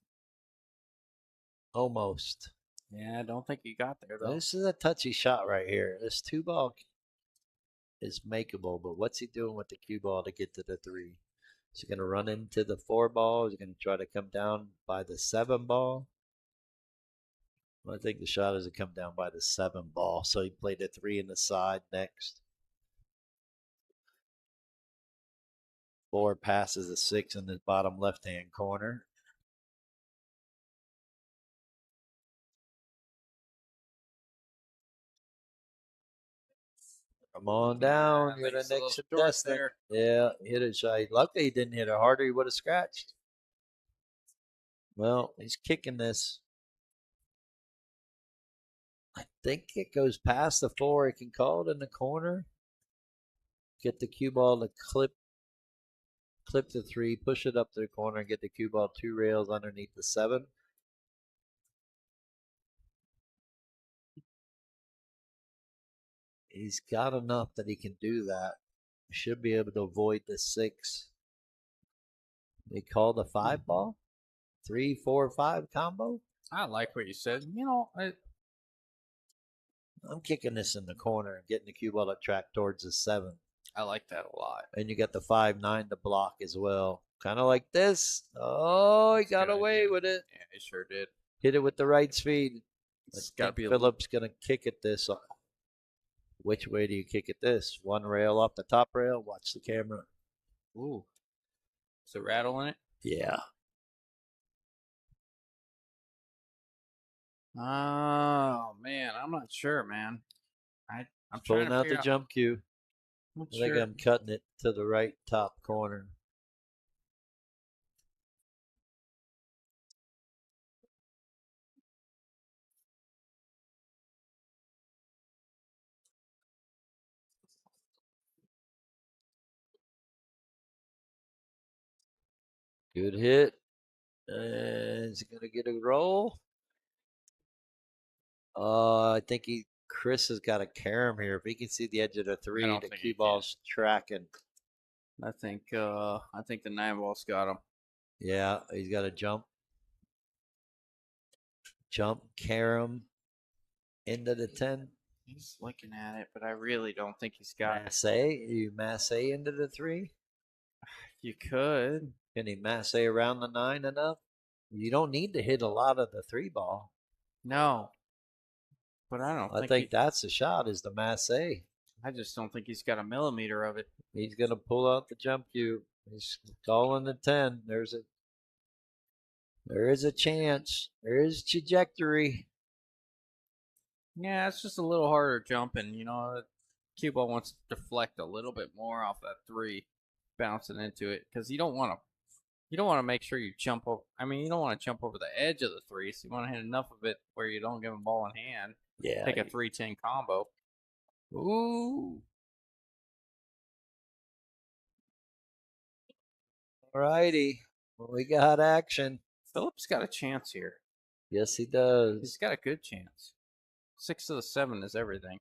Almost. Yeah, I don't think he got there, though. This is a touchy shot right here. This 2 ball is makeable, but what's he doing with the cue ball to get to the 3? Is he going to run into the 4 ball? Is he going to try to come down by the 7 ball? Well, I think the shot is to come down by the 7 ball, so he played the 3 in the side next. 4 passes the 6 in the bottom left-hand corner. Come on down. You're the next contestant. Yeah, hit it shy. Luckily, he didn't hit it harder. He would have scratched. Well, he's kicking this. I think it goes past the 4. He can call it in the corner. Get the cue ball to clip the 3, push it up to the corner, and get the cue ball 2 rails underneath the 7. He's got enough that he can do that. He should be able to avoid the 6. They call the 5 ball? 3, 4, 5 combo? I like what you said. I'm kicking this in the corner and getting the cue ball to track towards the 7. I like that a lot. And you got the 5-9 to block as well. Kind of like this. Oh, he got away with it. Yeah, he sure did. Hit it with the right speed. It's got to be Phillip's going to kick it this. Which way do you kick it this? One rail off the top rail? Watch the camera. Ooh. Is there rattle in it? Yeah. Oh, man. I'm not sure, man. I'm pulling out the jump cue. I think I'm cutting it to the right top corner. Good hit. Is he going to get a roll? I think Chris has got a carom here. If he can see the edge of the 3, the cue ball's tracking. I think the 9 ball's got him. Yeah, he's got a jump. Jump, carom into the 10. He's looking at it, but I really don't think he's got Masse? You masse into the 3? You could. Can he masse around the 9 enough? You don't need to hit a lot of the 3 ball. No. But I think that's the shot, is the masse. I just don't think he's got a millimeter of it. He's going to pull out the jump cue. He's calling the 10. There is a chance. There is trajectory. Yeah, it's just a little harder jumping. Cue ball wants to deflect a little bit more off that three, bouncing into it because you don't want to make sure you jump over. I mean, you don't want to jump over the edge of the three, so you want to hit enough of it where you don't give them ball in hand. Yeah. Take a 3-10 combo. Ooh, Alrighty. Well, we got action. Phillip's got a chance here. Yes, he He's does. got a good chance. 6 to the 7 is everything.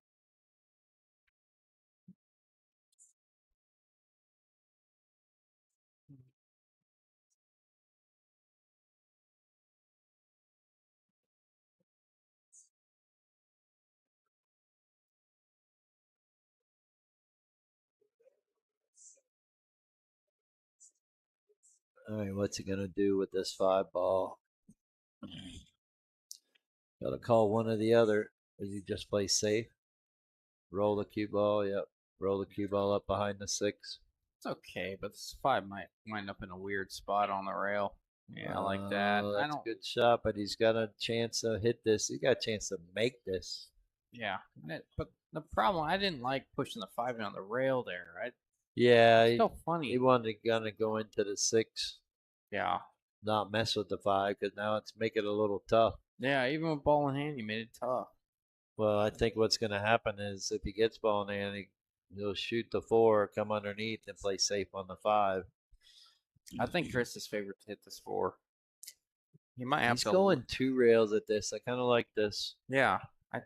All right, what's he gonna do with this 5 ball? Got to call one or the other. Does he just play safe? Roll the cue ball. Yep. Roll the cue ball up behind the 6. It's okay, but this 5 might wind up in a weird spot on the rail. Yeah, I like that. I That's a don't. good shot, but he's got a chance to hit this. He got a chance to make this. Yeah, but the problem, I didn't like pushing the 5 in on the rail there. Yeah, It's so funny. he wanted to gonna go into the 6, Yeah, not mess with the 5, because now it's making it a little tough. yeah. Even with ball in hand, you made it tough. Well, I think what's gonna happen is if he gets ball in hand, he'll shoot the 4, come underneath, and play safe on the 5. I think Chris is favored to hit this 4. He might have He's to. going 2 rails at this. I kind of like this. Yeah, I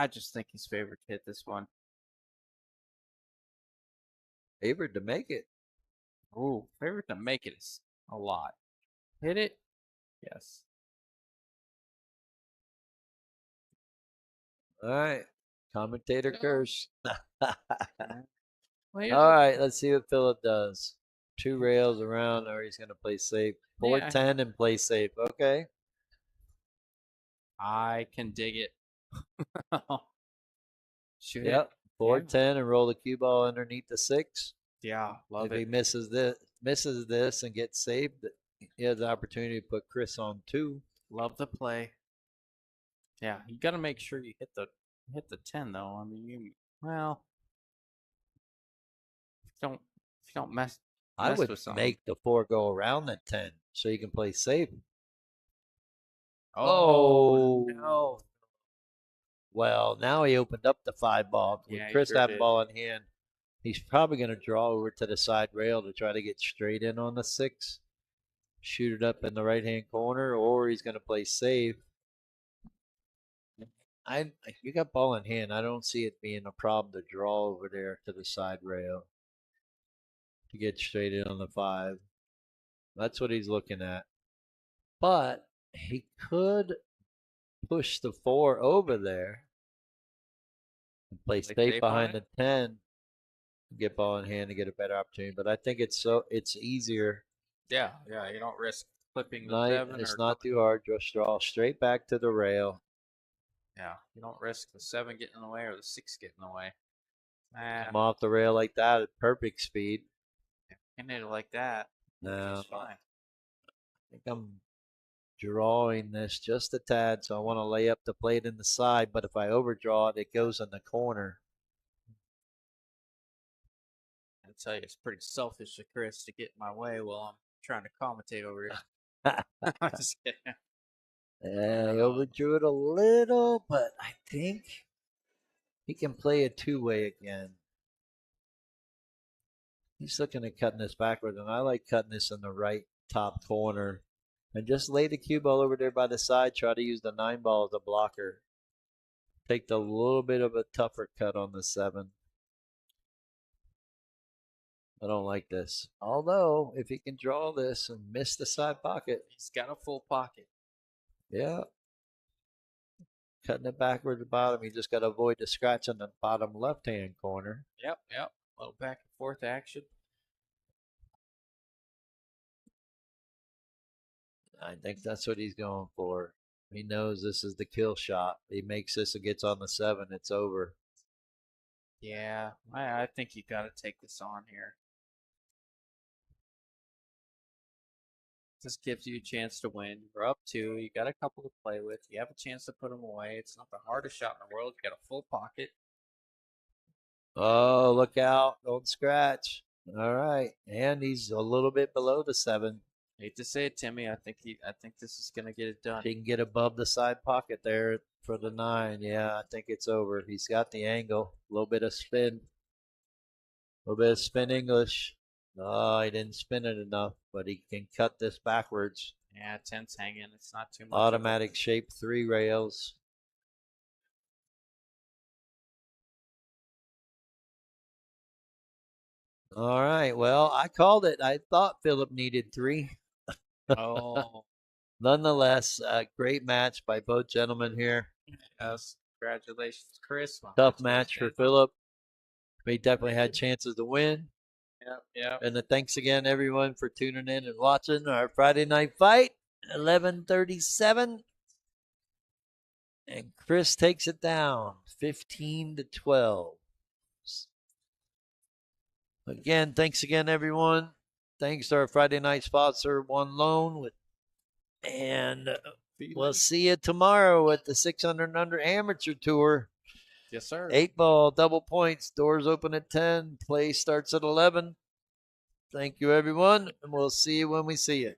just think he's favored to hit this one. Favored to make it. Ooh, favored to make it is a lot. Hit it? Yes. All right. Commentator curse. Well, All right, let's see what Phillip does. 2 rails around, or he's going to play safe. 410 and play safe. Okay. I can dig it. Shoot Yep. it. 410 and roll the cue ball underneath the 6. Yeah, love If it. he misses this and gets saved, he has the opportunity to put Chris on 2. Love the play. Yeah, you got to make sure you hit the 10 though. I mean, well, if you don't I mess would with something. make the 4 go around the 10 so you can play safe. Oh no. Well, now he opened up the 5 ball. With Yeah, he Chris sure having did. ball in hand, he's probably going to draw over to the side rail to try to get straight in on the 6, shoot it up in the right hand corner, or he's going to play safe. You got ball in hand. I don't see it being a problem to draw over there to the side rail to get straight in on the 5. That's what he's looking at. But he could push the 4 over there and play safe behind the 10, get ball in hand to get a better opportunity. But I think it's easier. Yeah, you don't risk clipping the Not, 7 it's or not too hard. Just draw straight back to the rail. yeah, you don't risk the 7 getting in the way or the 6 getting in the way. Come off the rail like that at perfect speed. And it like that. Now, Fine. I think I'm drawing this just a tad, so I want to lay up the plate in the side, but if I overdraw it, it goes in the corner. I tell you, it's pretty selfish of Chris to get in my way while I'm trying to commentate over here. I'm just kidding. Yeah, I overdrew it a little, but I think he can play a 2-way again. He's looking at cutting this backwards, and I like cutting this in the right top corner. And just lay the cue ball over there by the side. Try to use the 9 ball as a blocker. Take the little bit of a tougher cut on the 7. I don't like this. Although, if he can draw this and miss the side pocket. He's got a full pocket. Yeah. Cutting it backwards to bottom. You just got to avoid the scratch on the bottom left-hand corner. Yep. A little back and forth action. I think that's what he's going for. He knows this is the kill shot. He makes this and gets on the 7. It's over. Yeah, I think you got to take this on here. This gives you a chance to win. You're up 2. You got a couple to play with. You have a chance to put them away. It's not the hardest shot in the world. You got a full pocket. Oh, look out. Don't scratch. All right. And he's a little bit below the 7. Hate to say it, Timmy. I think this is gonna get it done. If he can get above the side pocket there for the 9, yeah, I think it's over. He's got the angle. A little bit of spin. A little bit of spin English. Oh, he didn't spin it enough, but he can cut this backwards. Yeah, 10's hanging. It's not too much. Automatic shape 3 rails. All right. Well, I called it. I thought Phillip needed 3. Oh. Nonetheless, a great match by both gentlemen here. Yes. Congratulations, Chris. Tough match for Phillip. He definitely had chances to win. Yeah. And thanks again, everyone, for tuning in and watching our Friday night fight, 11:37. And Chris takes it down, 15-12. Again, thanks again, everyone. Thanks to our Friday night sponsor, One Loan. And we'll see you tomorrow at the 600 and Under Amateur Tour. Yes, sir. 8-ball, double points. Doors open at 10. Play starts at 11. Thank you, everyone. And we'll see you when we see you.